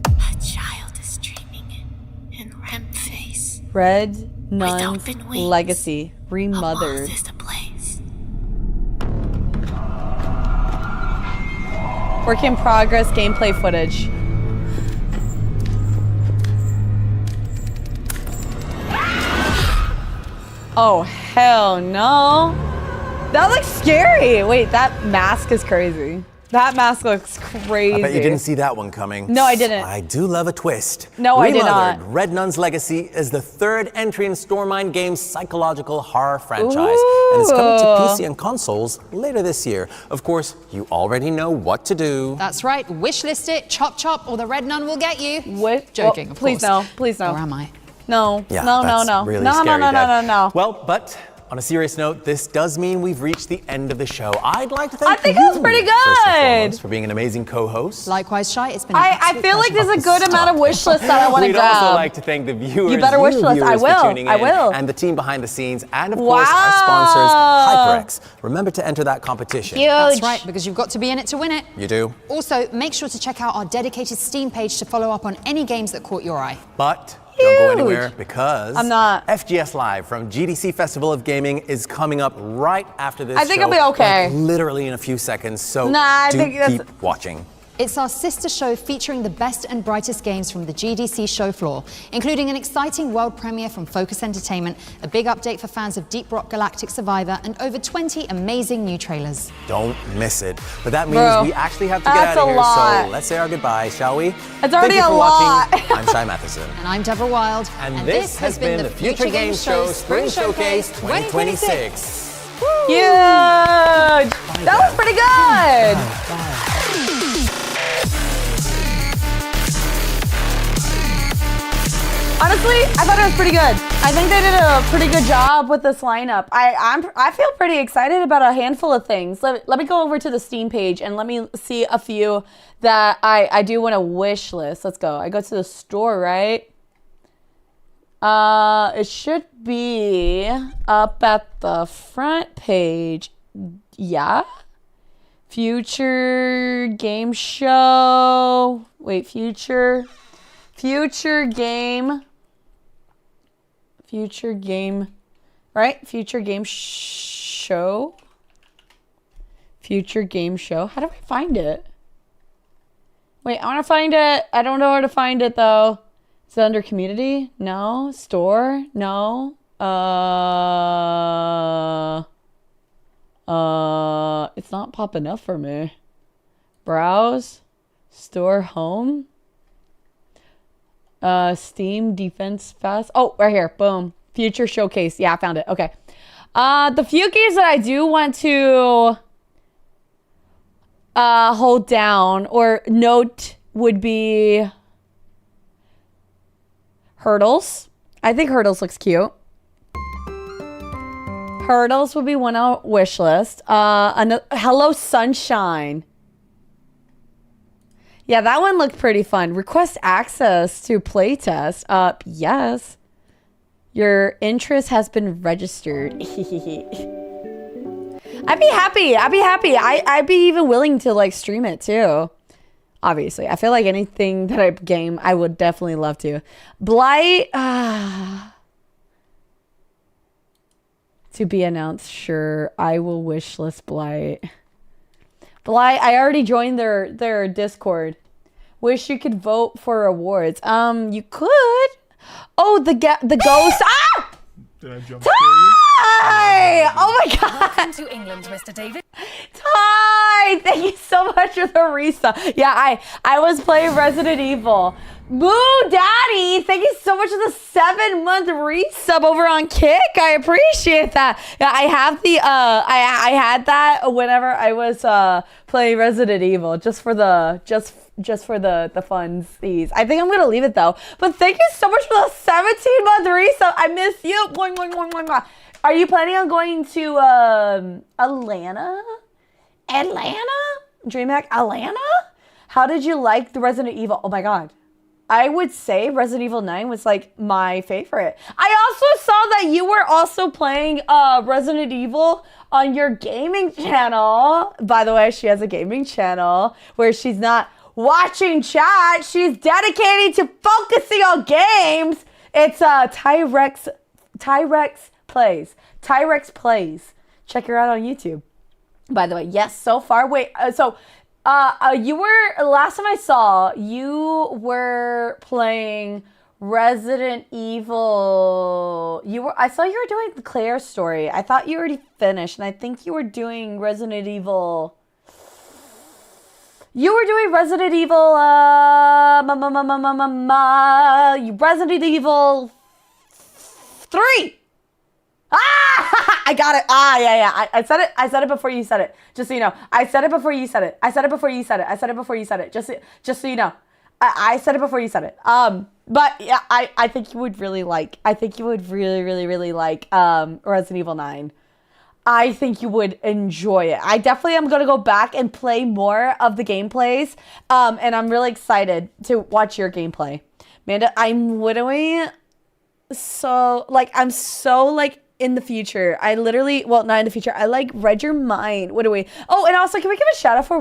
A child is dreaming in REM phase. Red Nun's open wings, Legacy. Remothered. is the place. Work in progress gameplay footage. Oh, hell no. That looks scary. Wait, that mask is crazy. That mask looks crazy. I bet you didn't see that one coming. No, I didn't. I do love a twist. No, I did not. Remothered, Red Nun's Legacy is the 3rd entry in Stormine Games' psychological horror franchise, and it's coming to PC and consoles later this year. Of course, you already know what to do. That's right, wishlist it, chop chop, or the Red Nun will get you. What? Joking, of please course. no, please no. Or am I? No, Yeah, no, that's no, no. really no, scary, no, no, Deb. no, no, no. Well, but on a serious note, this does mean we've reached the end of the show. I'd like to thank I think you, it was pretty first and good. foremost, for being an amazing co-host. Likewise, Shai, it's been an I absolute feel like pleasure. there's a good amount of wish lists that I want to We'd grab. also like to thank the viewers, You better wish list. I viewers will. for tuning in, I will. and the team behind the scenes, and of course our sponsors, HyperX. Remember to enter that competition. That's right, because you've got to be in it to win it. You do, Also, make sure to check out our dedicated Steam page to follow up on any games that caught your eye. but don't go anywhere because I'm not. FGS Live from GDC Festival of Gaming is coming up right after this I think show, it'll be okay. like literally in a few seconds. So Nah, I do think that's- keep watching. It's our sister show featuring the best and brightest games from the GDC show floor, including an exciting world premiere from Focus Entertainment, a big update for fans of Deep Rock Galactic Survivor, and over 20 amazing new trailers. Don't miss it. But that means Bro, we actually have to get that's out of a here. lot. So let's say our goodbyes, shall we? It's already Thank you for a lot. watching. I'm Shai Matheson. And I'm Deborah Wild. And this has been the Future Games Show Spring Showcase 2026. Huge! That was pretty good. Honestly, I thought it was pretty good. I think they did a pretty good job with this lineup. I feel pretty excited about a handful of things. Let me go over to the Steam page and let me see a few that I do want to wish list. Let's go. I go to the store, right? It should be up at the front page. Yeah. Future game show. Wait, future game. Right? Future game show. Future game show. How do I find it? Wait, I want to find it. I don't know where to find it though. Is it under community? No. Store? No. It's not popping up for me. Browse. Store home. Steam Defense Fast. Oh, right here. Boom. Future Showcase. Yeah, I found it. Okay. The few games that I do want to hold down or note would be Hurdles. I think Hurdles looks cute. Hurdles would be one on wish list. Hello Sunshine. Yeah, that one looked pretty fun. Request access to playtest. Yes. Your interest has been registered. I'd be happy. I'd be even willing to like stream it too. Obviously, I feel like anything that I game, I would definitely love to. Blight, to be announced. Sure, I will wishlist Blight. Blight, I already joined their Discord. Wish you could vote for awards. You could. Oh, the ghost. Ah! Did I jump Ty! Oh my god. Welcome to England, Mr. David. Ty! Thank you so much for the resub. Yeah, I was playing Resident Evil. Boo Daddy! Thank you so much for the 7-month resub over on Kick. I appreciate that. Yeah, I have the I had that whenever I was playing Resident Evil just for the funsies. I think I'm gonna leave it though. But thank you so much for the 17-month resub. I miss you. Boing, boing, boing, boing, boing. Are you planning on going to Atlanta? DreamHack Atlanta? How did you like the Resident Evil? Oh my god. I would say Resident Evil 9 was like my favorite. I also saw that you were also playing Resident Evil on your gaming channel. By the way, she has a gaming channel where she's not watching chat. She's dedicated to focusing on games. It's Tyrex Plays. Tyrex Plays. Check her out on YouTube. By the way, yes, so far. Wait, you were, last time I saw, you were playing Resident Evil. I saw you were doing the Claire story. I thought you already finished, and I think you were doing Resident Evil. You were doing Resident Evil, Resident Evil 3. Ah! I got it. Yeah. I said it before you said it. Just so you know. I said it before you said it. Just so you know. I said it before you said it. But yeah, I think you would really like. I think you would really like Resident Evil 9. I think you would enjoy it. I definitely am gonna go back and play more of the gameplays. And I'm really excited to watch your gameplay. Amanda, I'm literally so in the future. I literally, well, not in the future. I like read your mind. What do we? Oh, and also, can we give a shout out for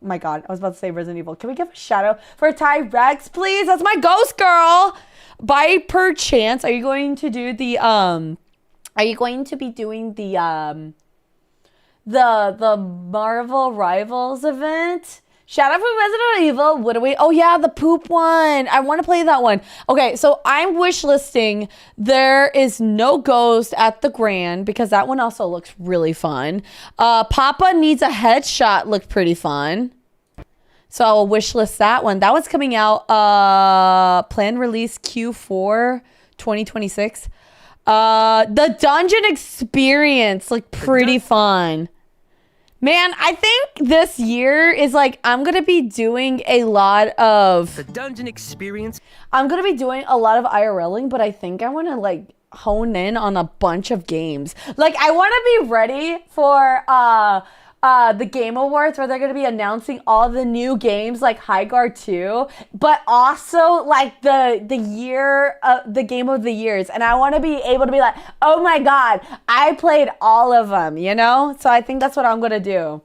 my God, I was about to say Resident Evil. Can we give a shout out for Tyrex, please? That's my ghost girl. By perchance, are you going to do the Are you going to be doing the Marvel Rivals event? Shout out for Resident Evil. What do we? Oh yeah, the poop one. I want to play that one. Okay, so I'm wishlisting There Is No Ghost at the Grand because that one also looks really fun. Papa Needs a Headshot looked pretty fun. So I'll wishlist that one. That one's coming out planned release Q4 2026. The Dungeon Experience looked pretty fun. Man, I think this year is like, I'm going to be doing a lot of... The Dungeon Experience? I'm going to be doing a lot of IRLing, but I think I want to like hone in on a bunch of games. Like, I want to be ready for the Game Awards where they're going to be announcing all the new games like Highguard 2, but also like the year, the Game of the Years. And I want to be able to be like, oh my God, I played all of them, you know? So I think that's what I'm going to do.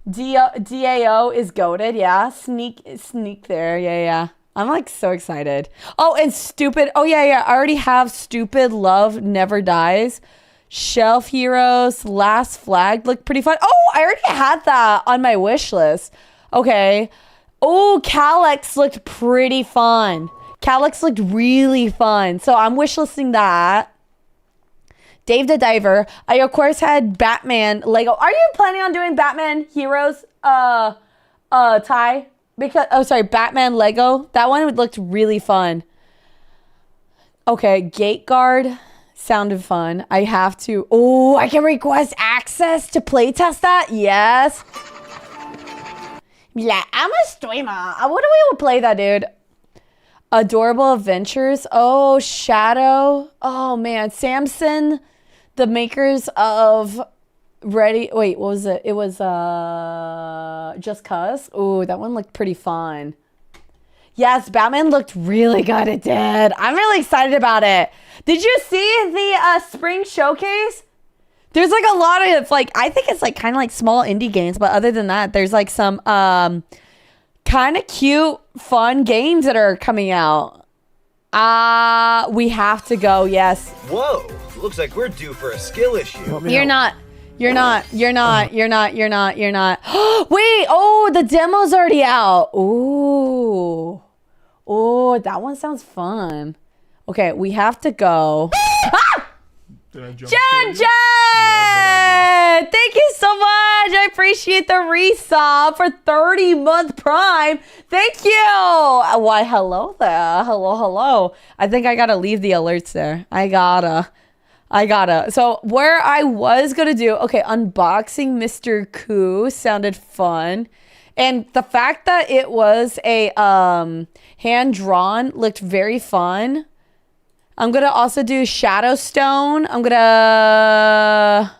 DAO is goated, yeah. Sneak there, yeah. I'm like so excited. Oh, and Stupid. Oh yeah. I already have Stupid Love Never Dies. Shelf Heroes, Last Flag looked pretty fun. Oh, I already had that on my wish list. Okay. Oh, Calyx looked pretty fun. Calyx looked really fun. So I'm wishlisting that. Dave the Diver. I, of course, had Batman Lego. Are you planning on doing Batman Heroes, Ty? Batman Lego. That one looked really fun. Okay, Gate Guard. Sounded fun. I have to. Oh, I can request access to playtest that? Yes. Yeah, I'm a streamer. What do we play that, dude? Adorable Adventures. Oh, Shadow. Oh, man. Samson. The makers of Ready. Wait, what was it? It was Just Cause. Ooh, that one looked pretty fun. Yes, Batman looked really good. It did. I'm really excited about it. Did you see the spring showcase? There's like a lot of like, I think it's like kind of like small indie games, but other than that, there's like some kind of cute, fun games that are coming out. We have to go. Yes. Whoa, looks like we're due for a skill issue. You're not. Wait, oh, the demo's already out. Ooh. Oh, that one sounds fun. Okay, we have to go. Jen! Thank you so much. I appreciate the resub for 30-month Prime. Thank you. Why, hello there. Hello. I think I gotta leave the alerts there. I gotta. So where I was gonna do, okay, unboxing Mr. Koo sounded fun. And the fact that it was a hand-drawn looked very fun. I'm going to also do Shadowstone. I'm going to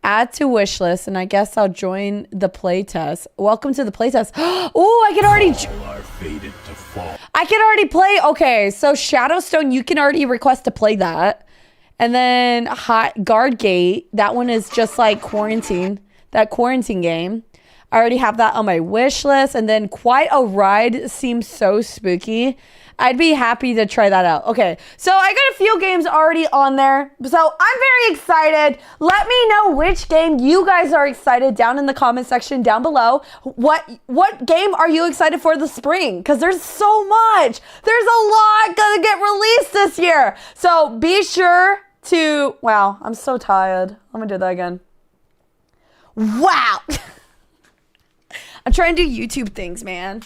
add to wish list, and I guess I'll join the playtest. Welcome to the playtest. Oh, I can already play. Okay, so Shadowstone, you can already request to play that. And then Highguard Gate, that one is just like quarantine game. I already have that on my wish list. And then Quite a Ride seems so spooky. I'd be happy to try that out. Okay, so I got a few games already on there. So I'm very excited. Let me know which game you guys are excited down in the comment section down below. What game are you excited for the spring? Because there's so much. There's a lot gonna get released this year. So be sure to... Wow, I'm so tired. I'm gonna do that again. Wow. I'm trying to do YouTube things, man.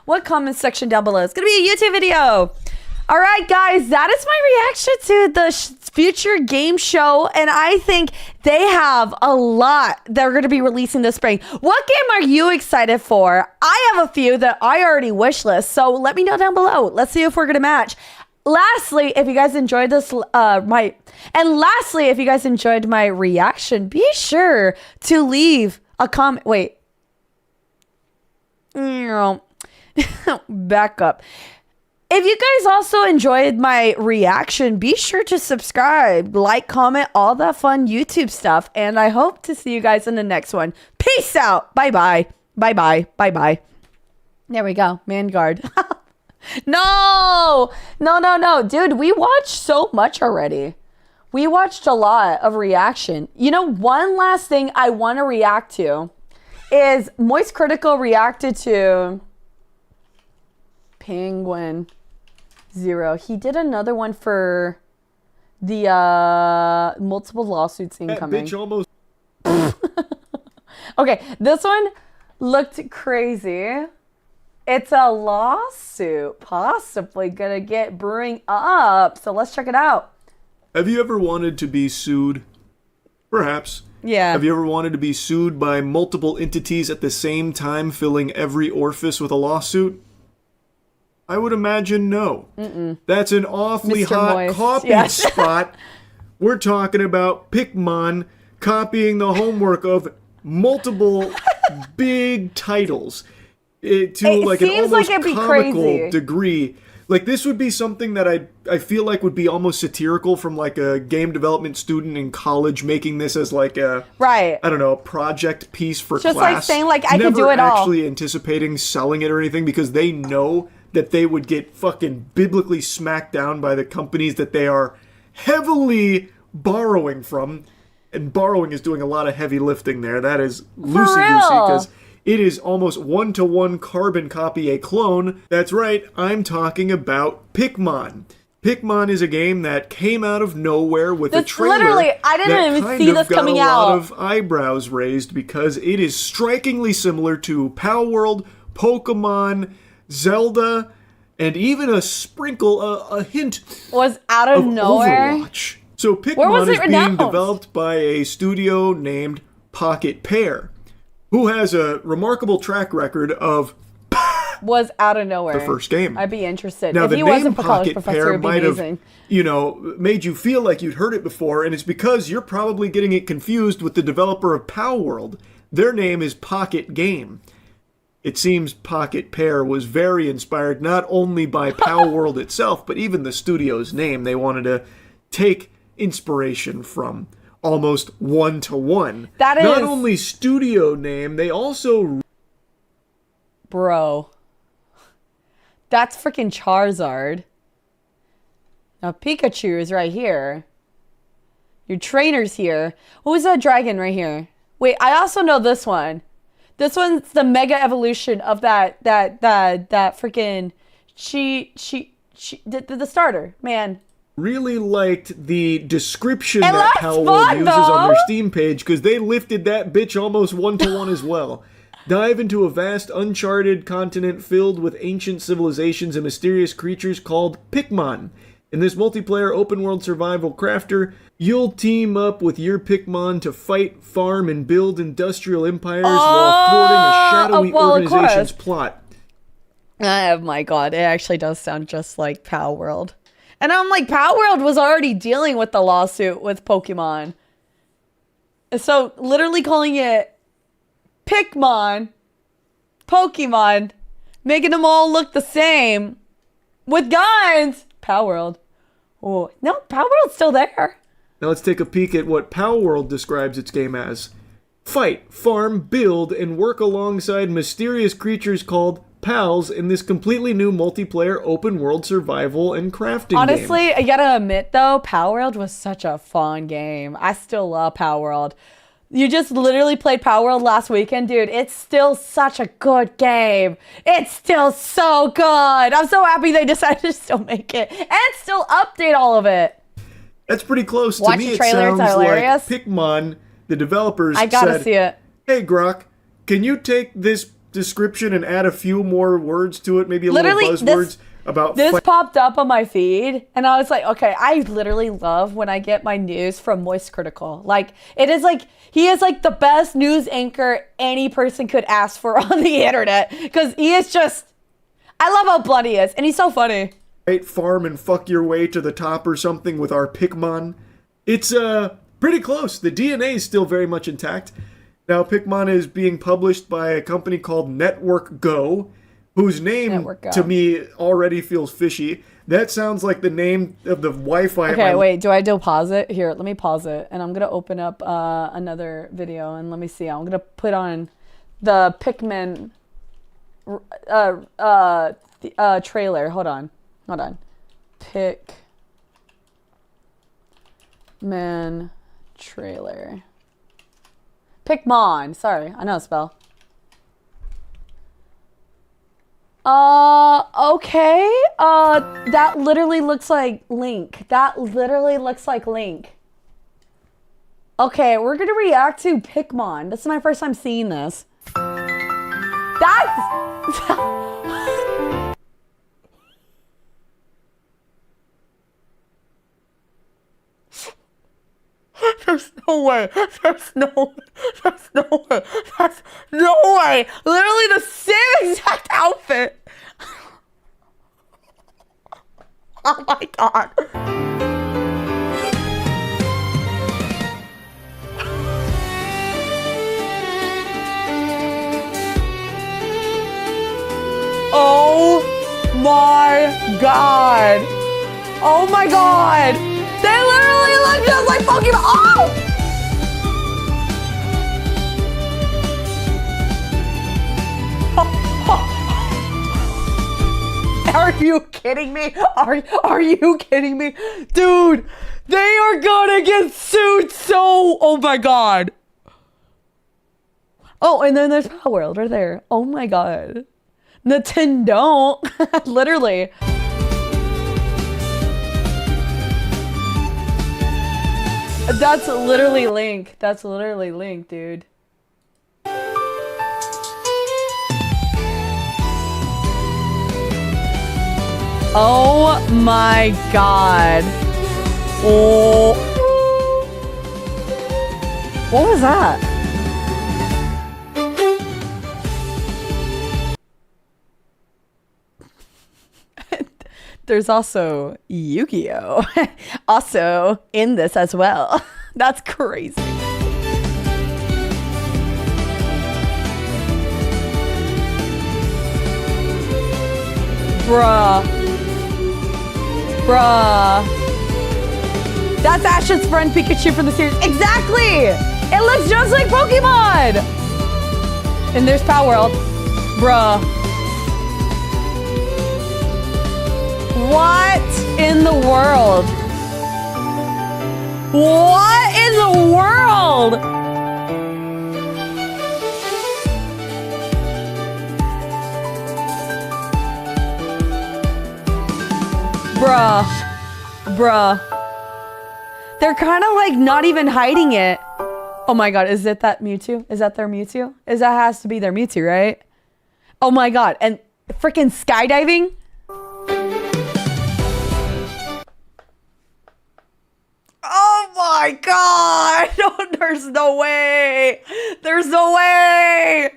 What comment section down below? It's going to be a YouTube video. All right, guys, that is my reaction to the future game show. And I think they have a lot they're going to be releasing this spring. What game are you excited for? I have a few that I already wish list. So let me know down below. Let's see if we're going to match. Lastly, if you guys enjoyed this, if you guys enjoyed my reaction, be sure to leave a comment. Wait. Back up. If you guys also enjoyed my reaction, be sure to subscribe, like, comment, all that fun YouTube stuff. And I hope to see you guys in the next one. Peace out. Bye-bye. Bye-bye. Bye-bye. There we go. Vanguard. No. Dude, we watched so much already. We watched a lot of reaction. You know, one last thing I want to react to is Moist Critical reacted to Penguin Zero. He did another one for the multiple lawsuits incoming. Bitch almost. Okay, this one looked crazy. It's a lawsuit possibly gonna get brewing up. So let's check it out. Have you ever wanted to be sued? Perhaps. Yeah. Have you ever wanted to be sued by multiple entities at the same time, filling every orifice with a lawsuit? I would imagine no. That's an awfully Mr. hot Moist. copy Yes. spot. We're talking about Pikmin copying the homework of multiple big titles to like an seems almost like it'd be comical crazy. degree. Like, this would be something that I feel like would be almost satirical from like a game development student in college making this as like a right. I don't know, a project piece for Just class. like saying like I Never could do it all. actually anticipating selling it or anything because they know that they would get fucking biblically smacked down by the companies that they are heavily borrowing from. And borrowing is doing a lot of heavy lifting there. That is loosey-goosey because it is almost one-to-one carbon copy a clone. That's right, I'm talking about Pikmin. Pikmin is a game that came out of nowhere with a trailer literally, I didn't even see this coming got a lot out. of eyebrows raised because it is strikingly similar to Pal World, Pokemon, Zelda, and even a sprinkle, a hint was out of nowhere. Overwatch. So Where was Pikmin is it being announced? developed by a studio named Pocket Pear, who has a remarkable track record of was out of nowhere. The first game. I'd be interested. Now, if the he name wasn't a college Pocket professor, Pair it'd be might have, amazing. made you feel like you'd heard it before, and it's because you're probably getting it confused with the developer of Pow World. Their name is Pocket Game. It seems Pocket Pair was very inspired not only by Pow World itself, but even the studio's name. They wanted to take inspiration from almost one-to-one. That is... Not only studio name, they also... Bro. That's freaking Charizard. Now Pikachu is right here. Your trainer's here. What was that dragon right here? Wait, I also know this one. This one's the mega evolution of that freaking the starter, man. Really liked the description that Pow World uses on their Steam page, because they lifted that bitch almost one-to-one as well. Dive into a vast, uncharted continent filled with ancient civilizations and mysterious creatures called Pikmin. In this multiplayer open-world survival crafter, you'll team up with your Pikmin to fight, farm, and build industrial empires while thwarting a shadowy organization's plot. Oh my god, it actually does sound just like Pow World. And I'm like, Pow World was already dealing with the lawsuit with Pokemon. So literally calling it Pikmin, Pokemon, making them all look the same with guns. Pow World. Oh, no, Pow World's still there. Now let's take a peek at what Pow World describes its game as. Fight, farm, build, and work alongside mysterious creatures called pals in this completely new multiplayer open world survival and crafting Honestly, game. I gotta admit though, Pow World was such a fun game. I still love Pow World. You just literally played Pow World last weekend, dude. It's still such a good game. It's still so good. I'm so happy they decided to still make it and still update all of it. That's pretty close. Watch to me, the trailer, it it's sounds like hilarious. Pikmin, the developers I gotta said, see it. Hey, Grok, can you take this description and add a few more words to it? Maybe a Literally, little buzzwords about... This popped up on my feed, and I was like, okay, I literally love when I get my news from Moist Critical. Like, it is like, he is like the best news anchor any person could ask for on the internet, because he is just, I love how blunt he is, and he's so funny. Farm and fuck your way to the top or something with our Pikmin. It's pretty close. The DNA is still very much intact. Now, Pikmin is being published by a company called Network Go, whose name to me already feels fishy. That sounds like the name of the Wi-Fi. Okay, wait, do I pause it? Here, let me pause it. And I'm going to open up another video and let me see. I'm going to put on the Pikmin trailer. Hold on. Pikmin trailer. Pikmin. Sorry, I know how to spell. Okay. That literally looks like Link. Okay, we're gonna react to Pikmin. This is my first time seeing this. There's no way. Literally the same exact outfit. Oh my god. Oh my god. Oh my god. They literally look just like Pokemon. Oh! Are you kidding me? Are you kidding me? Dude, they are gonna get sued so... Oh my god. Oh, and then there's Power World right there. Oh my god. Nintendo. Literally. That's literally Link. That's literally Link, dude. Oh my god. Oh. What was that? There's also Yu-Gi-Oh! Also in this as well. That's crazy. Bruh. That's Ash's friend Pikachu from the series. Exactly! It looks just like Pokemon! And there's Power World. Bruh. What in the world? What in the world? Bruh. They're kind of like not even hiding it. Oh my god, is it that Mewtwo? Is that their Mewtwo? That has to be their Mewtwo, right? Oh my god, and freaking skydiving? Oh my god! No, there's no way! There's no way!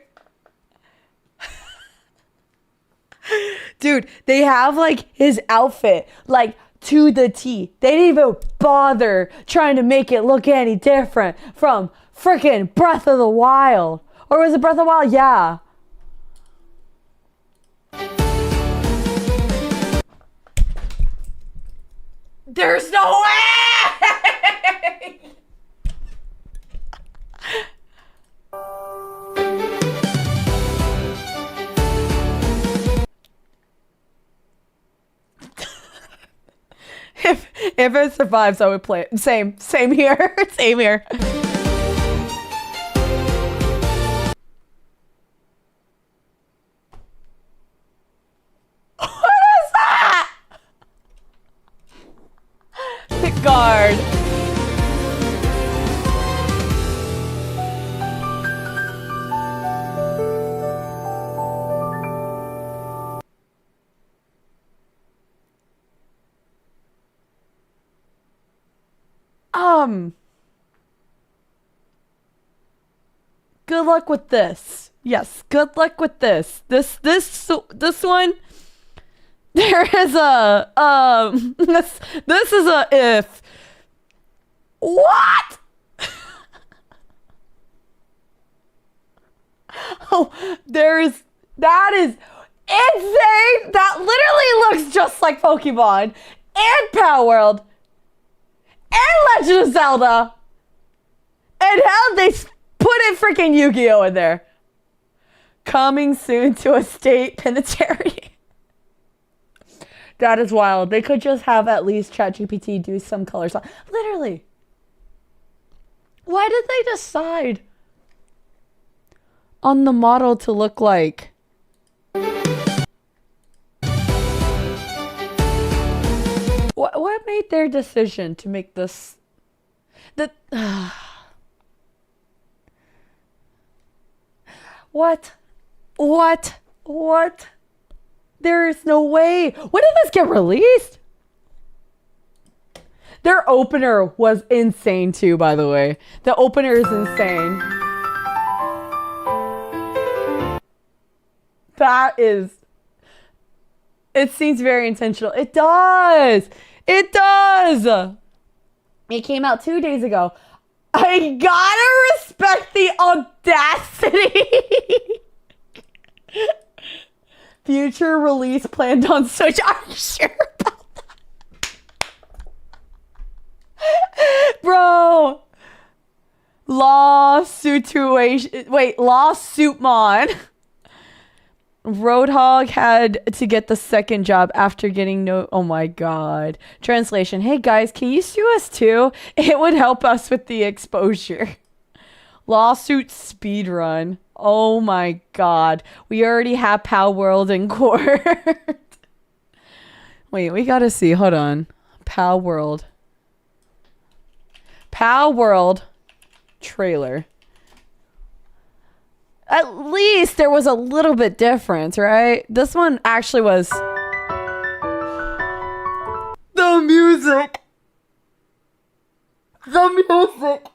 Dude, they have like his outfit like to the T. They didn't even bother trying to make it look any different from freaking Breath of the Wild. Or was it Breath of the Wild? Yeah. There's no way! If it survives, I would play it. Same here. Same here. What is that? Highguard. Good luck with this. Yes, good luck with this. This one. There is a this is a if. What? Oh, that is insane. That literally looks just like Pokemon and Power World and Legend of Zelda. And hell, they put in freaking Yu-Gi-Oh in there. Coming soon to a state penitentiary. That is wild. They could just have at least ChatGPT do some colors. Literally. Why did they decide on the model to look like? What made their decision to make this? What? There is no way. When did this get released? Their opener was insane too, by the way. The opener is insane. It seems very intentional. It does. It came out 2 days ago. I gotta respect the audacity. Future release planned on Switch. Are you sure about that? Bro. Lawsuitmon. Roadhog had to get the second job after getting oh my god. Translation. Hey guys, can you sue us too? It would help us with the exposure. Lawsuit speedrun. Oh my god. We already have Pow World in court. Wait, we gotta see. Hold on. Pow World trailer. At least there was a little bit different, right? This one actually was the music. Wait a minute.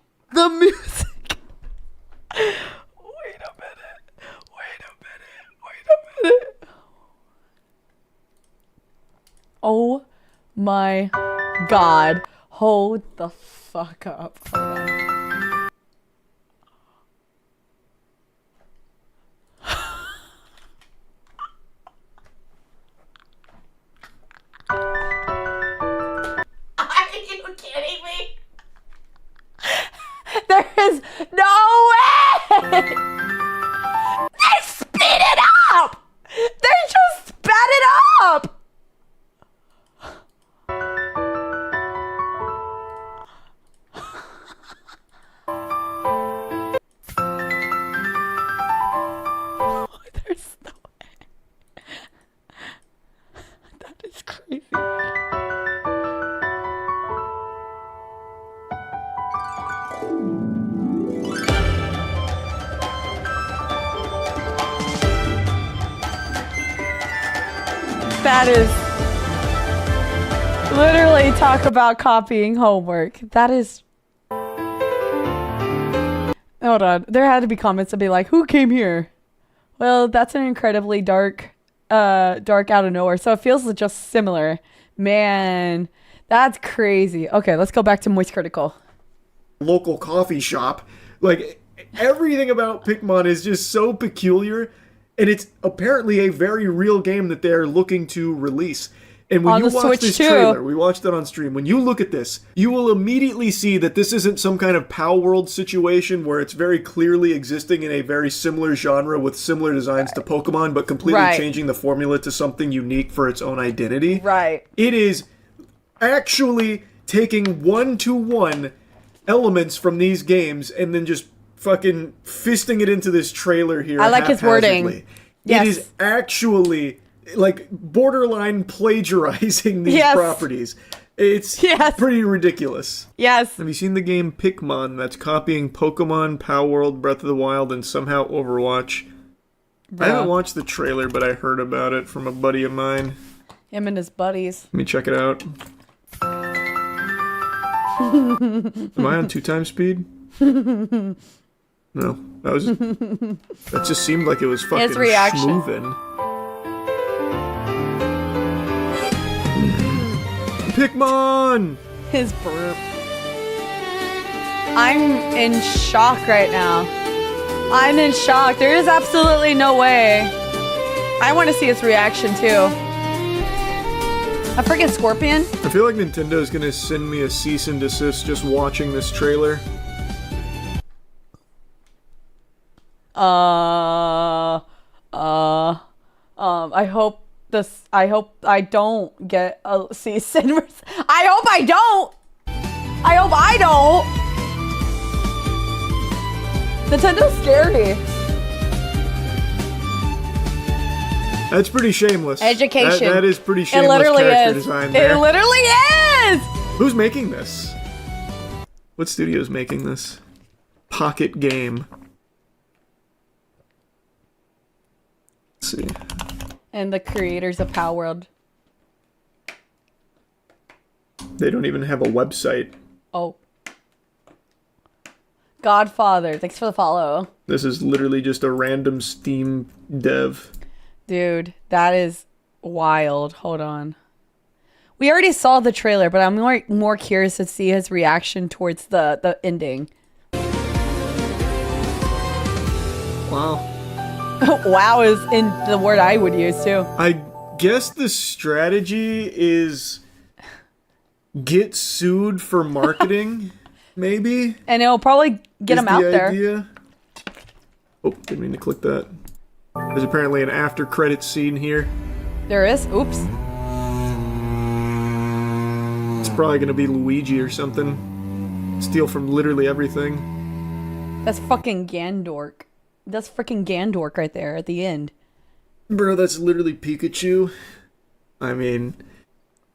Oh my god. Hold the fuck up. Hold on. Are you kidding me? There is no way! They speed it up! They just sped it up! There's no way. That is crazy. That is literally talk about copying homework. That is. Hold on. There had to be comments to be like, who came here? Well, that's an incredibly dark out of nowhere. So it feels just similar. Man, that's crazy. Okay, let's go back to Moist Critical. Local coffee shop. Like, everything about Pikmin is just so peculiar. And it's apparently a very real game that they're looking to release. And when you watch this trailer, we watched it on stream. When you look at this, you will immediately see that this isn't some kind of Pow World situation where it's very clearly existing in a very similar genre with similar designs to Pokemon, but completely changing the formula to something unique for its own identity. Right. It is actually taking one-to-one elements from these games and then just fucking fisting it into this trailer here. I like his wording. Yes. It is actually like borderline plagiarizing these properties. It's pretty ridiculous. Yes. Have you seen the game Pikmin that's copying Pokemon, Pow World, Breath of the Wild, and somehow Overwatch? I haven't watched the trailer, but I heard about it from a buddy of mine. Him and his buddies. Let me check it out. Am I on 2x speed? No, that just seemed like it was fucking schmoovin'. Pikmin! His burp. I'm in shock right now. I'm in shock. There is absolutely no way. I want to see his reaction too. I freaking Scorpion. I feel like Nintendo's gonna send me a cease and desist just watching this trailer. I hope I don't get a cease and I hope I don't. I hope I don't. Nintendo's scary. That's pretty shameless. Education. That is pretty shameless character design there. It literally is. Who's making this? What studio's making this? Pocket Game. Let's see. And the creators of Pow World. They don't even have a website. Oh. Godfather, thanks for the follow. This is literally just a random Steam dev. Dude, that is wild. Hold on. We already saw the trailer, but I'm more curious to see his reaction towards the ending. Wow. Wow is in the word I would use too. I guess the strategy is get sued for marketing, maybe? And it'll probably get him out there. Idea. Oh, didn't mean to click that. There's apparently an after credits scene here. There is? Oops. It's probably gonna be Luigi or something. Steal from literally everything. That's fucking Gandork. That's freaking Gandork right there at the end. Bro, that's literally Pikachu. I mean,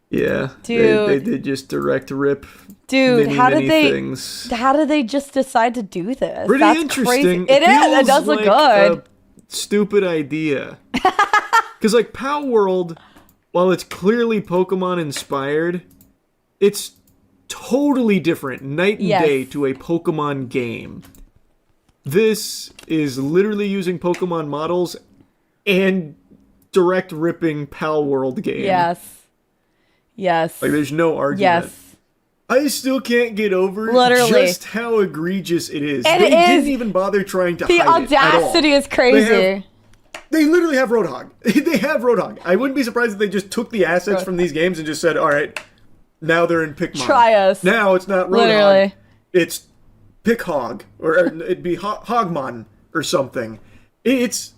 yeah. Dude. They did just direct rip Dude, many, how many did things. they just decide to do this? Pretty That's interesting. Crazy. It is. It does like look good. A stupid idea. Because like Pow World, while it's clearly Pokemon inspired, it's totally different, night and day, to a Pokemon game. This is literally using Pokemon models and direct ripping Pal World game. Yes. Yes. Like, there's no argument. Yes. I still can't get over Literally. just how egregious it is. It They is. didn't even bother trying to hide it at all. The audacity is crazy. They literally have Roadhog. They have Roadhog. I wouldn't be surprised if they just took the assets from these games and just said, all right, now they're in Pikmin. Try us. Now it's not Roadhog. Literally. It's Pickhog. Or it'd be Hogmon or something. It's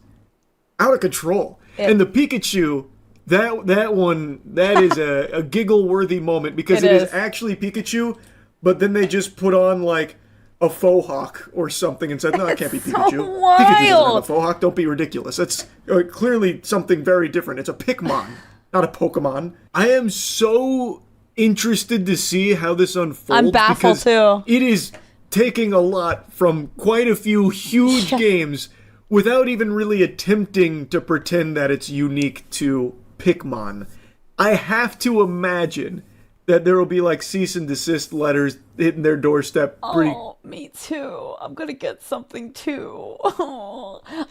out of control. And the Pikachu... That one, that is a giggle-worthy moment because it is actually Pikachu, but then they just put on, like, a faux hawk or something and said, no, it can't be Pikachu. So wild. Pikachu doesn't have a faux hawk. Don't be ridiculous. That's clearly something very different. It's a Pikmin, not a Pokemon. I am so interested to see how this unfolds. I'm baffled, too. It is taking a lot from quite a few huge games without even really attempting to pretend that it's unique to Pikmin. I have to imagine that there will be like cease and desist letters hitting their doorstep Oh, me too. I'm gonna get something too.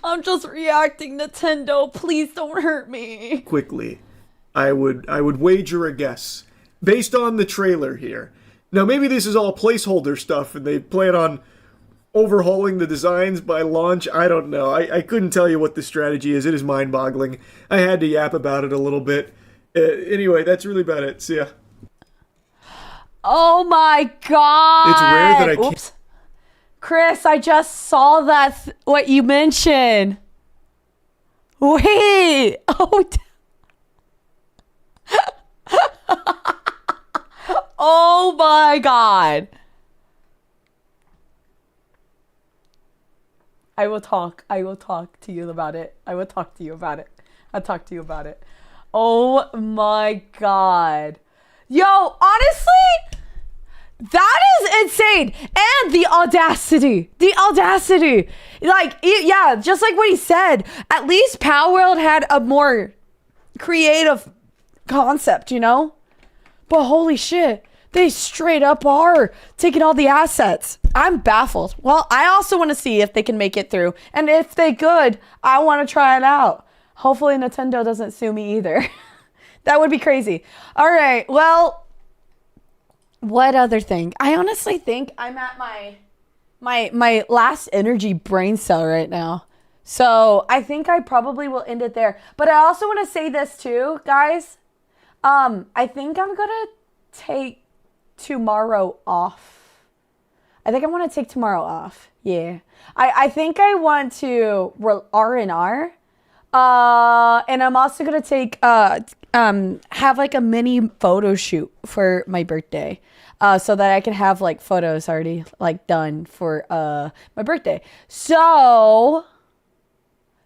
I'm just reacting, Nintendo. Please don't hurt me. quickly. I would wager a guess based on the trailer here. Now maybe this is all placeholder stuff and they plan on overhauling the designs by launch. I don't know. I couldn't tell you what the strategy is. It is mind-boggling. I had to yap about it a little bit. Anyway, that's really about it. See ya. Oh my god. It's rare that I can't... Oops. Chris, I just saw that what you mentioned. Wait. Oh. Oh my god. I will talk to you about it. I'll talk to you about it. Oh my god. Yo, honestly, that is insane. And the audacity. Like, yeah, just like what he said. At least Palworld had a more creative concept, you know? But holy shit. They straight up are taking all the assets. I'm baffled. Well, I also want to see if they can make it through. And if they could, I want to try it out. Hopefully Nintendo doesn't sue me either. That would be crazy. All right. Well, what other thing? I honestly think I'm at my last energy brain cell right now. So I think I probably will end it there. But I also want to say this too, guys. I think I'm going to take tomorrow off. I think I want to take tomorrow off. Yeah. I think I want to R&R. And I'm also going to take, have like a mini photo shoot for my birthday. So that I can have like photos already like done for, my birthday. So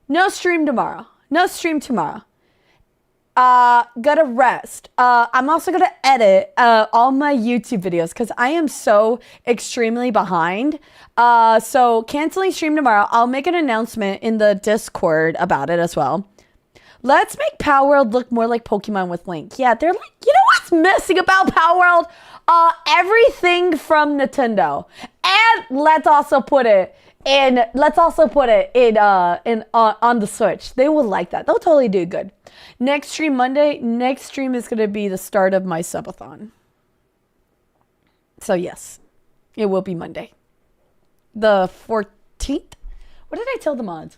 no stream tomorrow. Gotta rest. I'm also gonna edit all my YouTube videos because I am so extremely behind. So canceling stream tomorrow. I'll make an announcement in the Discord about it as well. Let's make Palworld look more like Pokemon with Link. Yeah, they're like, you know what's missing about Palworld? Everything from Nintendo. And let's also put it in on the Switch. They will like that. They'll totally do good. Next stream Monday. Next stream is going to be the start of my subathon. So yes, it will be Monday. The 14th? What did I tell the mods?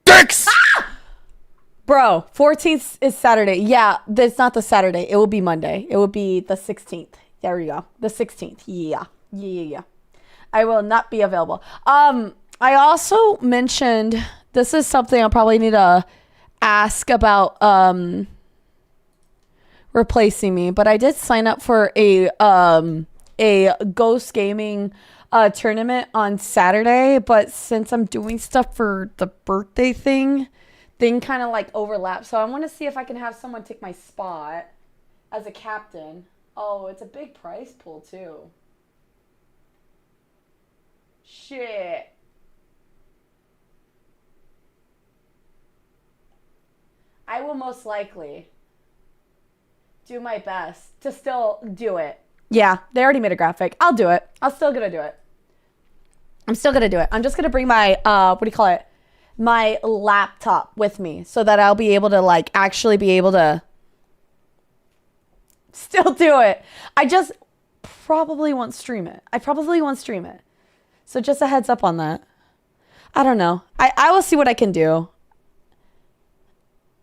Dicks! Ah! Bro, 14th is Saturday. Yeah, it's not the Saturday. It will be Monday. It will be the 16th. There we go. The 16th. Yeah. I will not be available. I also mentioned, this is something I'll probably need to ask about replacing me, but I did sign up for a Ghost Gaming tournament on Saturday, but since I'm doing stuff for the birthday thing kind of like overlaps. So I want to see if I can have someone take my spot as a captain. Oh, it's a big prize pool too. Shit. I will most likely do my best to still do it. Yeah, they already made a graphic. I'll do it. I'm still gonna do it. I'm just gonna bring my, what do you call it? my laptop with me so that I'll be able to like actually be able to still do it. I just probably won't stream it. So just a heads up on that. I don't know. I will see what I can do.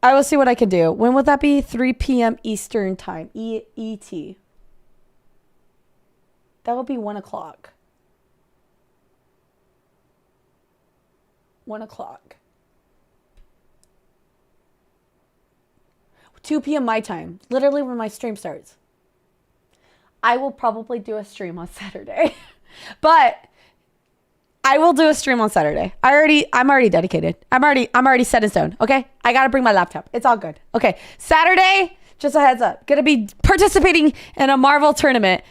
When would that be? 3 p.m. Eastern time. ET. That would be 1 o'clock. 1 o'clock. 2 p.m. my time. Literally when my stream starts. I will probably do a stream on Saturday. But I will do a stream on Saturday. I'm already dedicated. I'm already set in stone. Okay? I gotta bring my laptop. It's all good. Okay. Saturday, just a heads up. Gonna be participating in a Marvel tournament.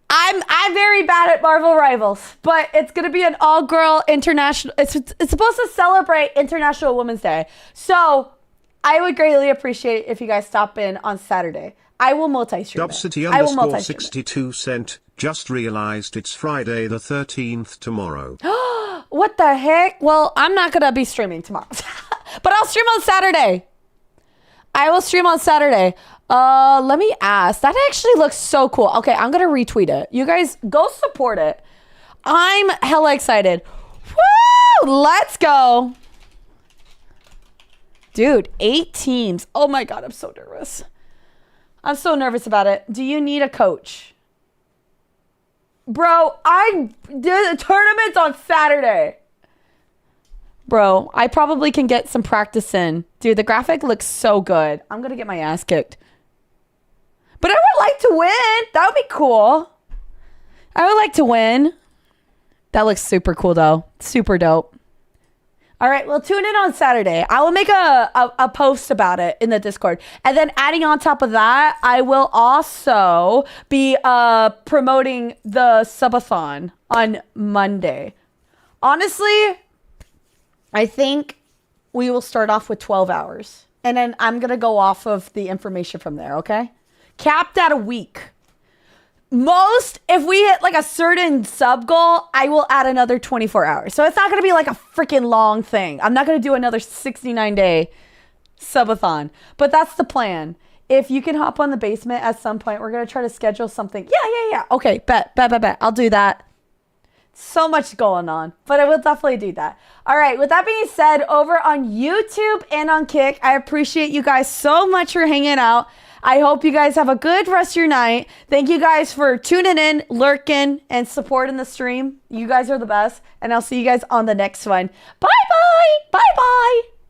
I'm very bad at Marvel Rivals, but it's gonna be an all-girl international. It's supposed to celebrate International Women's Day. So I would greatly appreciate if you guys stop in on Saturday. I will multi-stream. Dubcity_62 just realized it's Friday the 13th tomorrow. What the heck? Well, I'm not gonna be streaming tomorrow, but I'll stream on Saturday. I will stream on Saturday. Let me ask. That actually looks so cool. Okay, I'm gonna retweet it. You guys go support it. I'm hella excited. Woo! Let's go. Dude, 8 teams. Oh my God, I'm so nervous. I'm so nervous about it. Do you need a coach? Bro, I did a tournament on Saturday. Bro, I probably can get some practice in. Dude, the graphic looks so good. I'm gonna get my ass kicked. But I would like to win. That would be cool. I would like to win. That looks super cool though. Super dope. All right, well, tune in on Saturday. I will make a post about it in the Discord. And then adding on top of that, I will also be promoting the subathon on Monday. Honestly, I think we will start off with 12 hours. And then I'm going to go off of the information from there, okay? Capped at a week. If we hit like a certain sub goal, I will add another 24 hours. So it's not going to be like a freaking long thing. I'm not going to do another 69-day subathon. But that's the plan. If you can hop on the basement at some point, we're going to try to schedule something. Yeah. Okay, bet. I'll do that. So much going on. But I will definitely do that. All right, with that being said, over on YouTube and on Kick, I appreciate you guys so much for hanging out. I hope you guys have a good rest of your night. Thank you guys for tuning in, lurking, and supporting the stream. You guys are the best. And I'll see you guys on the next one. Bye-bye. Bye-bye.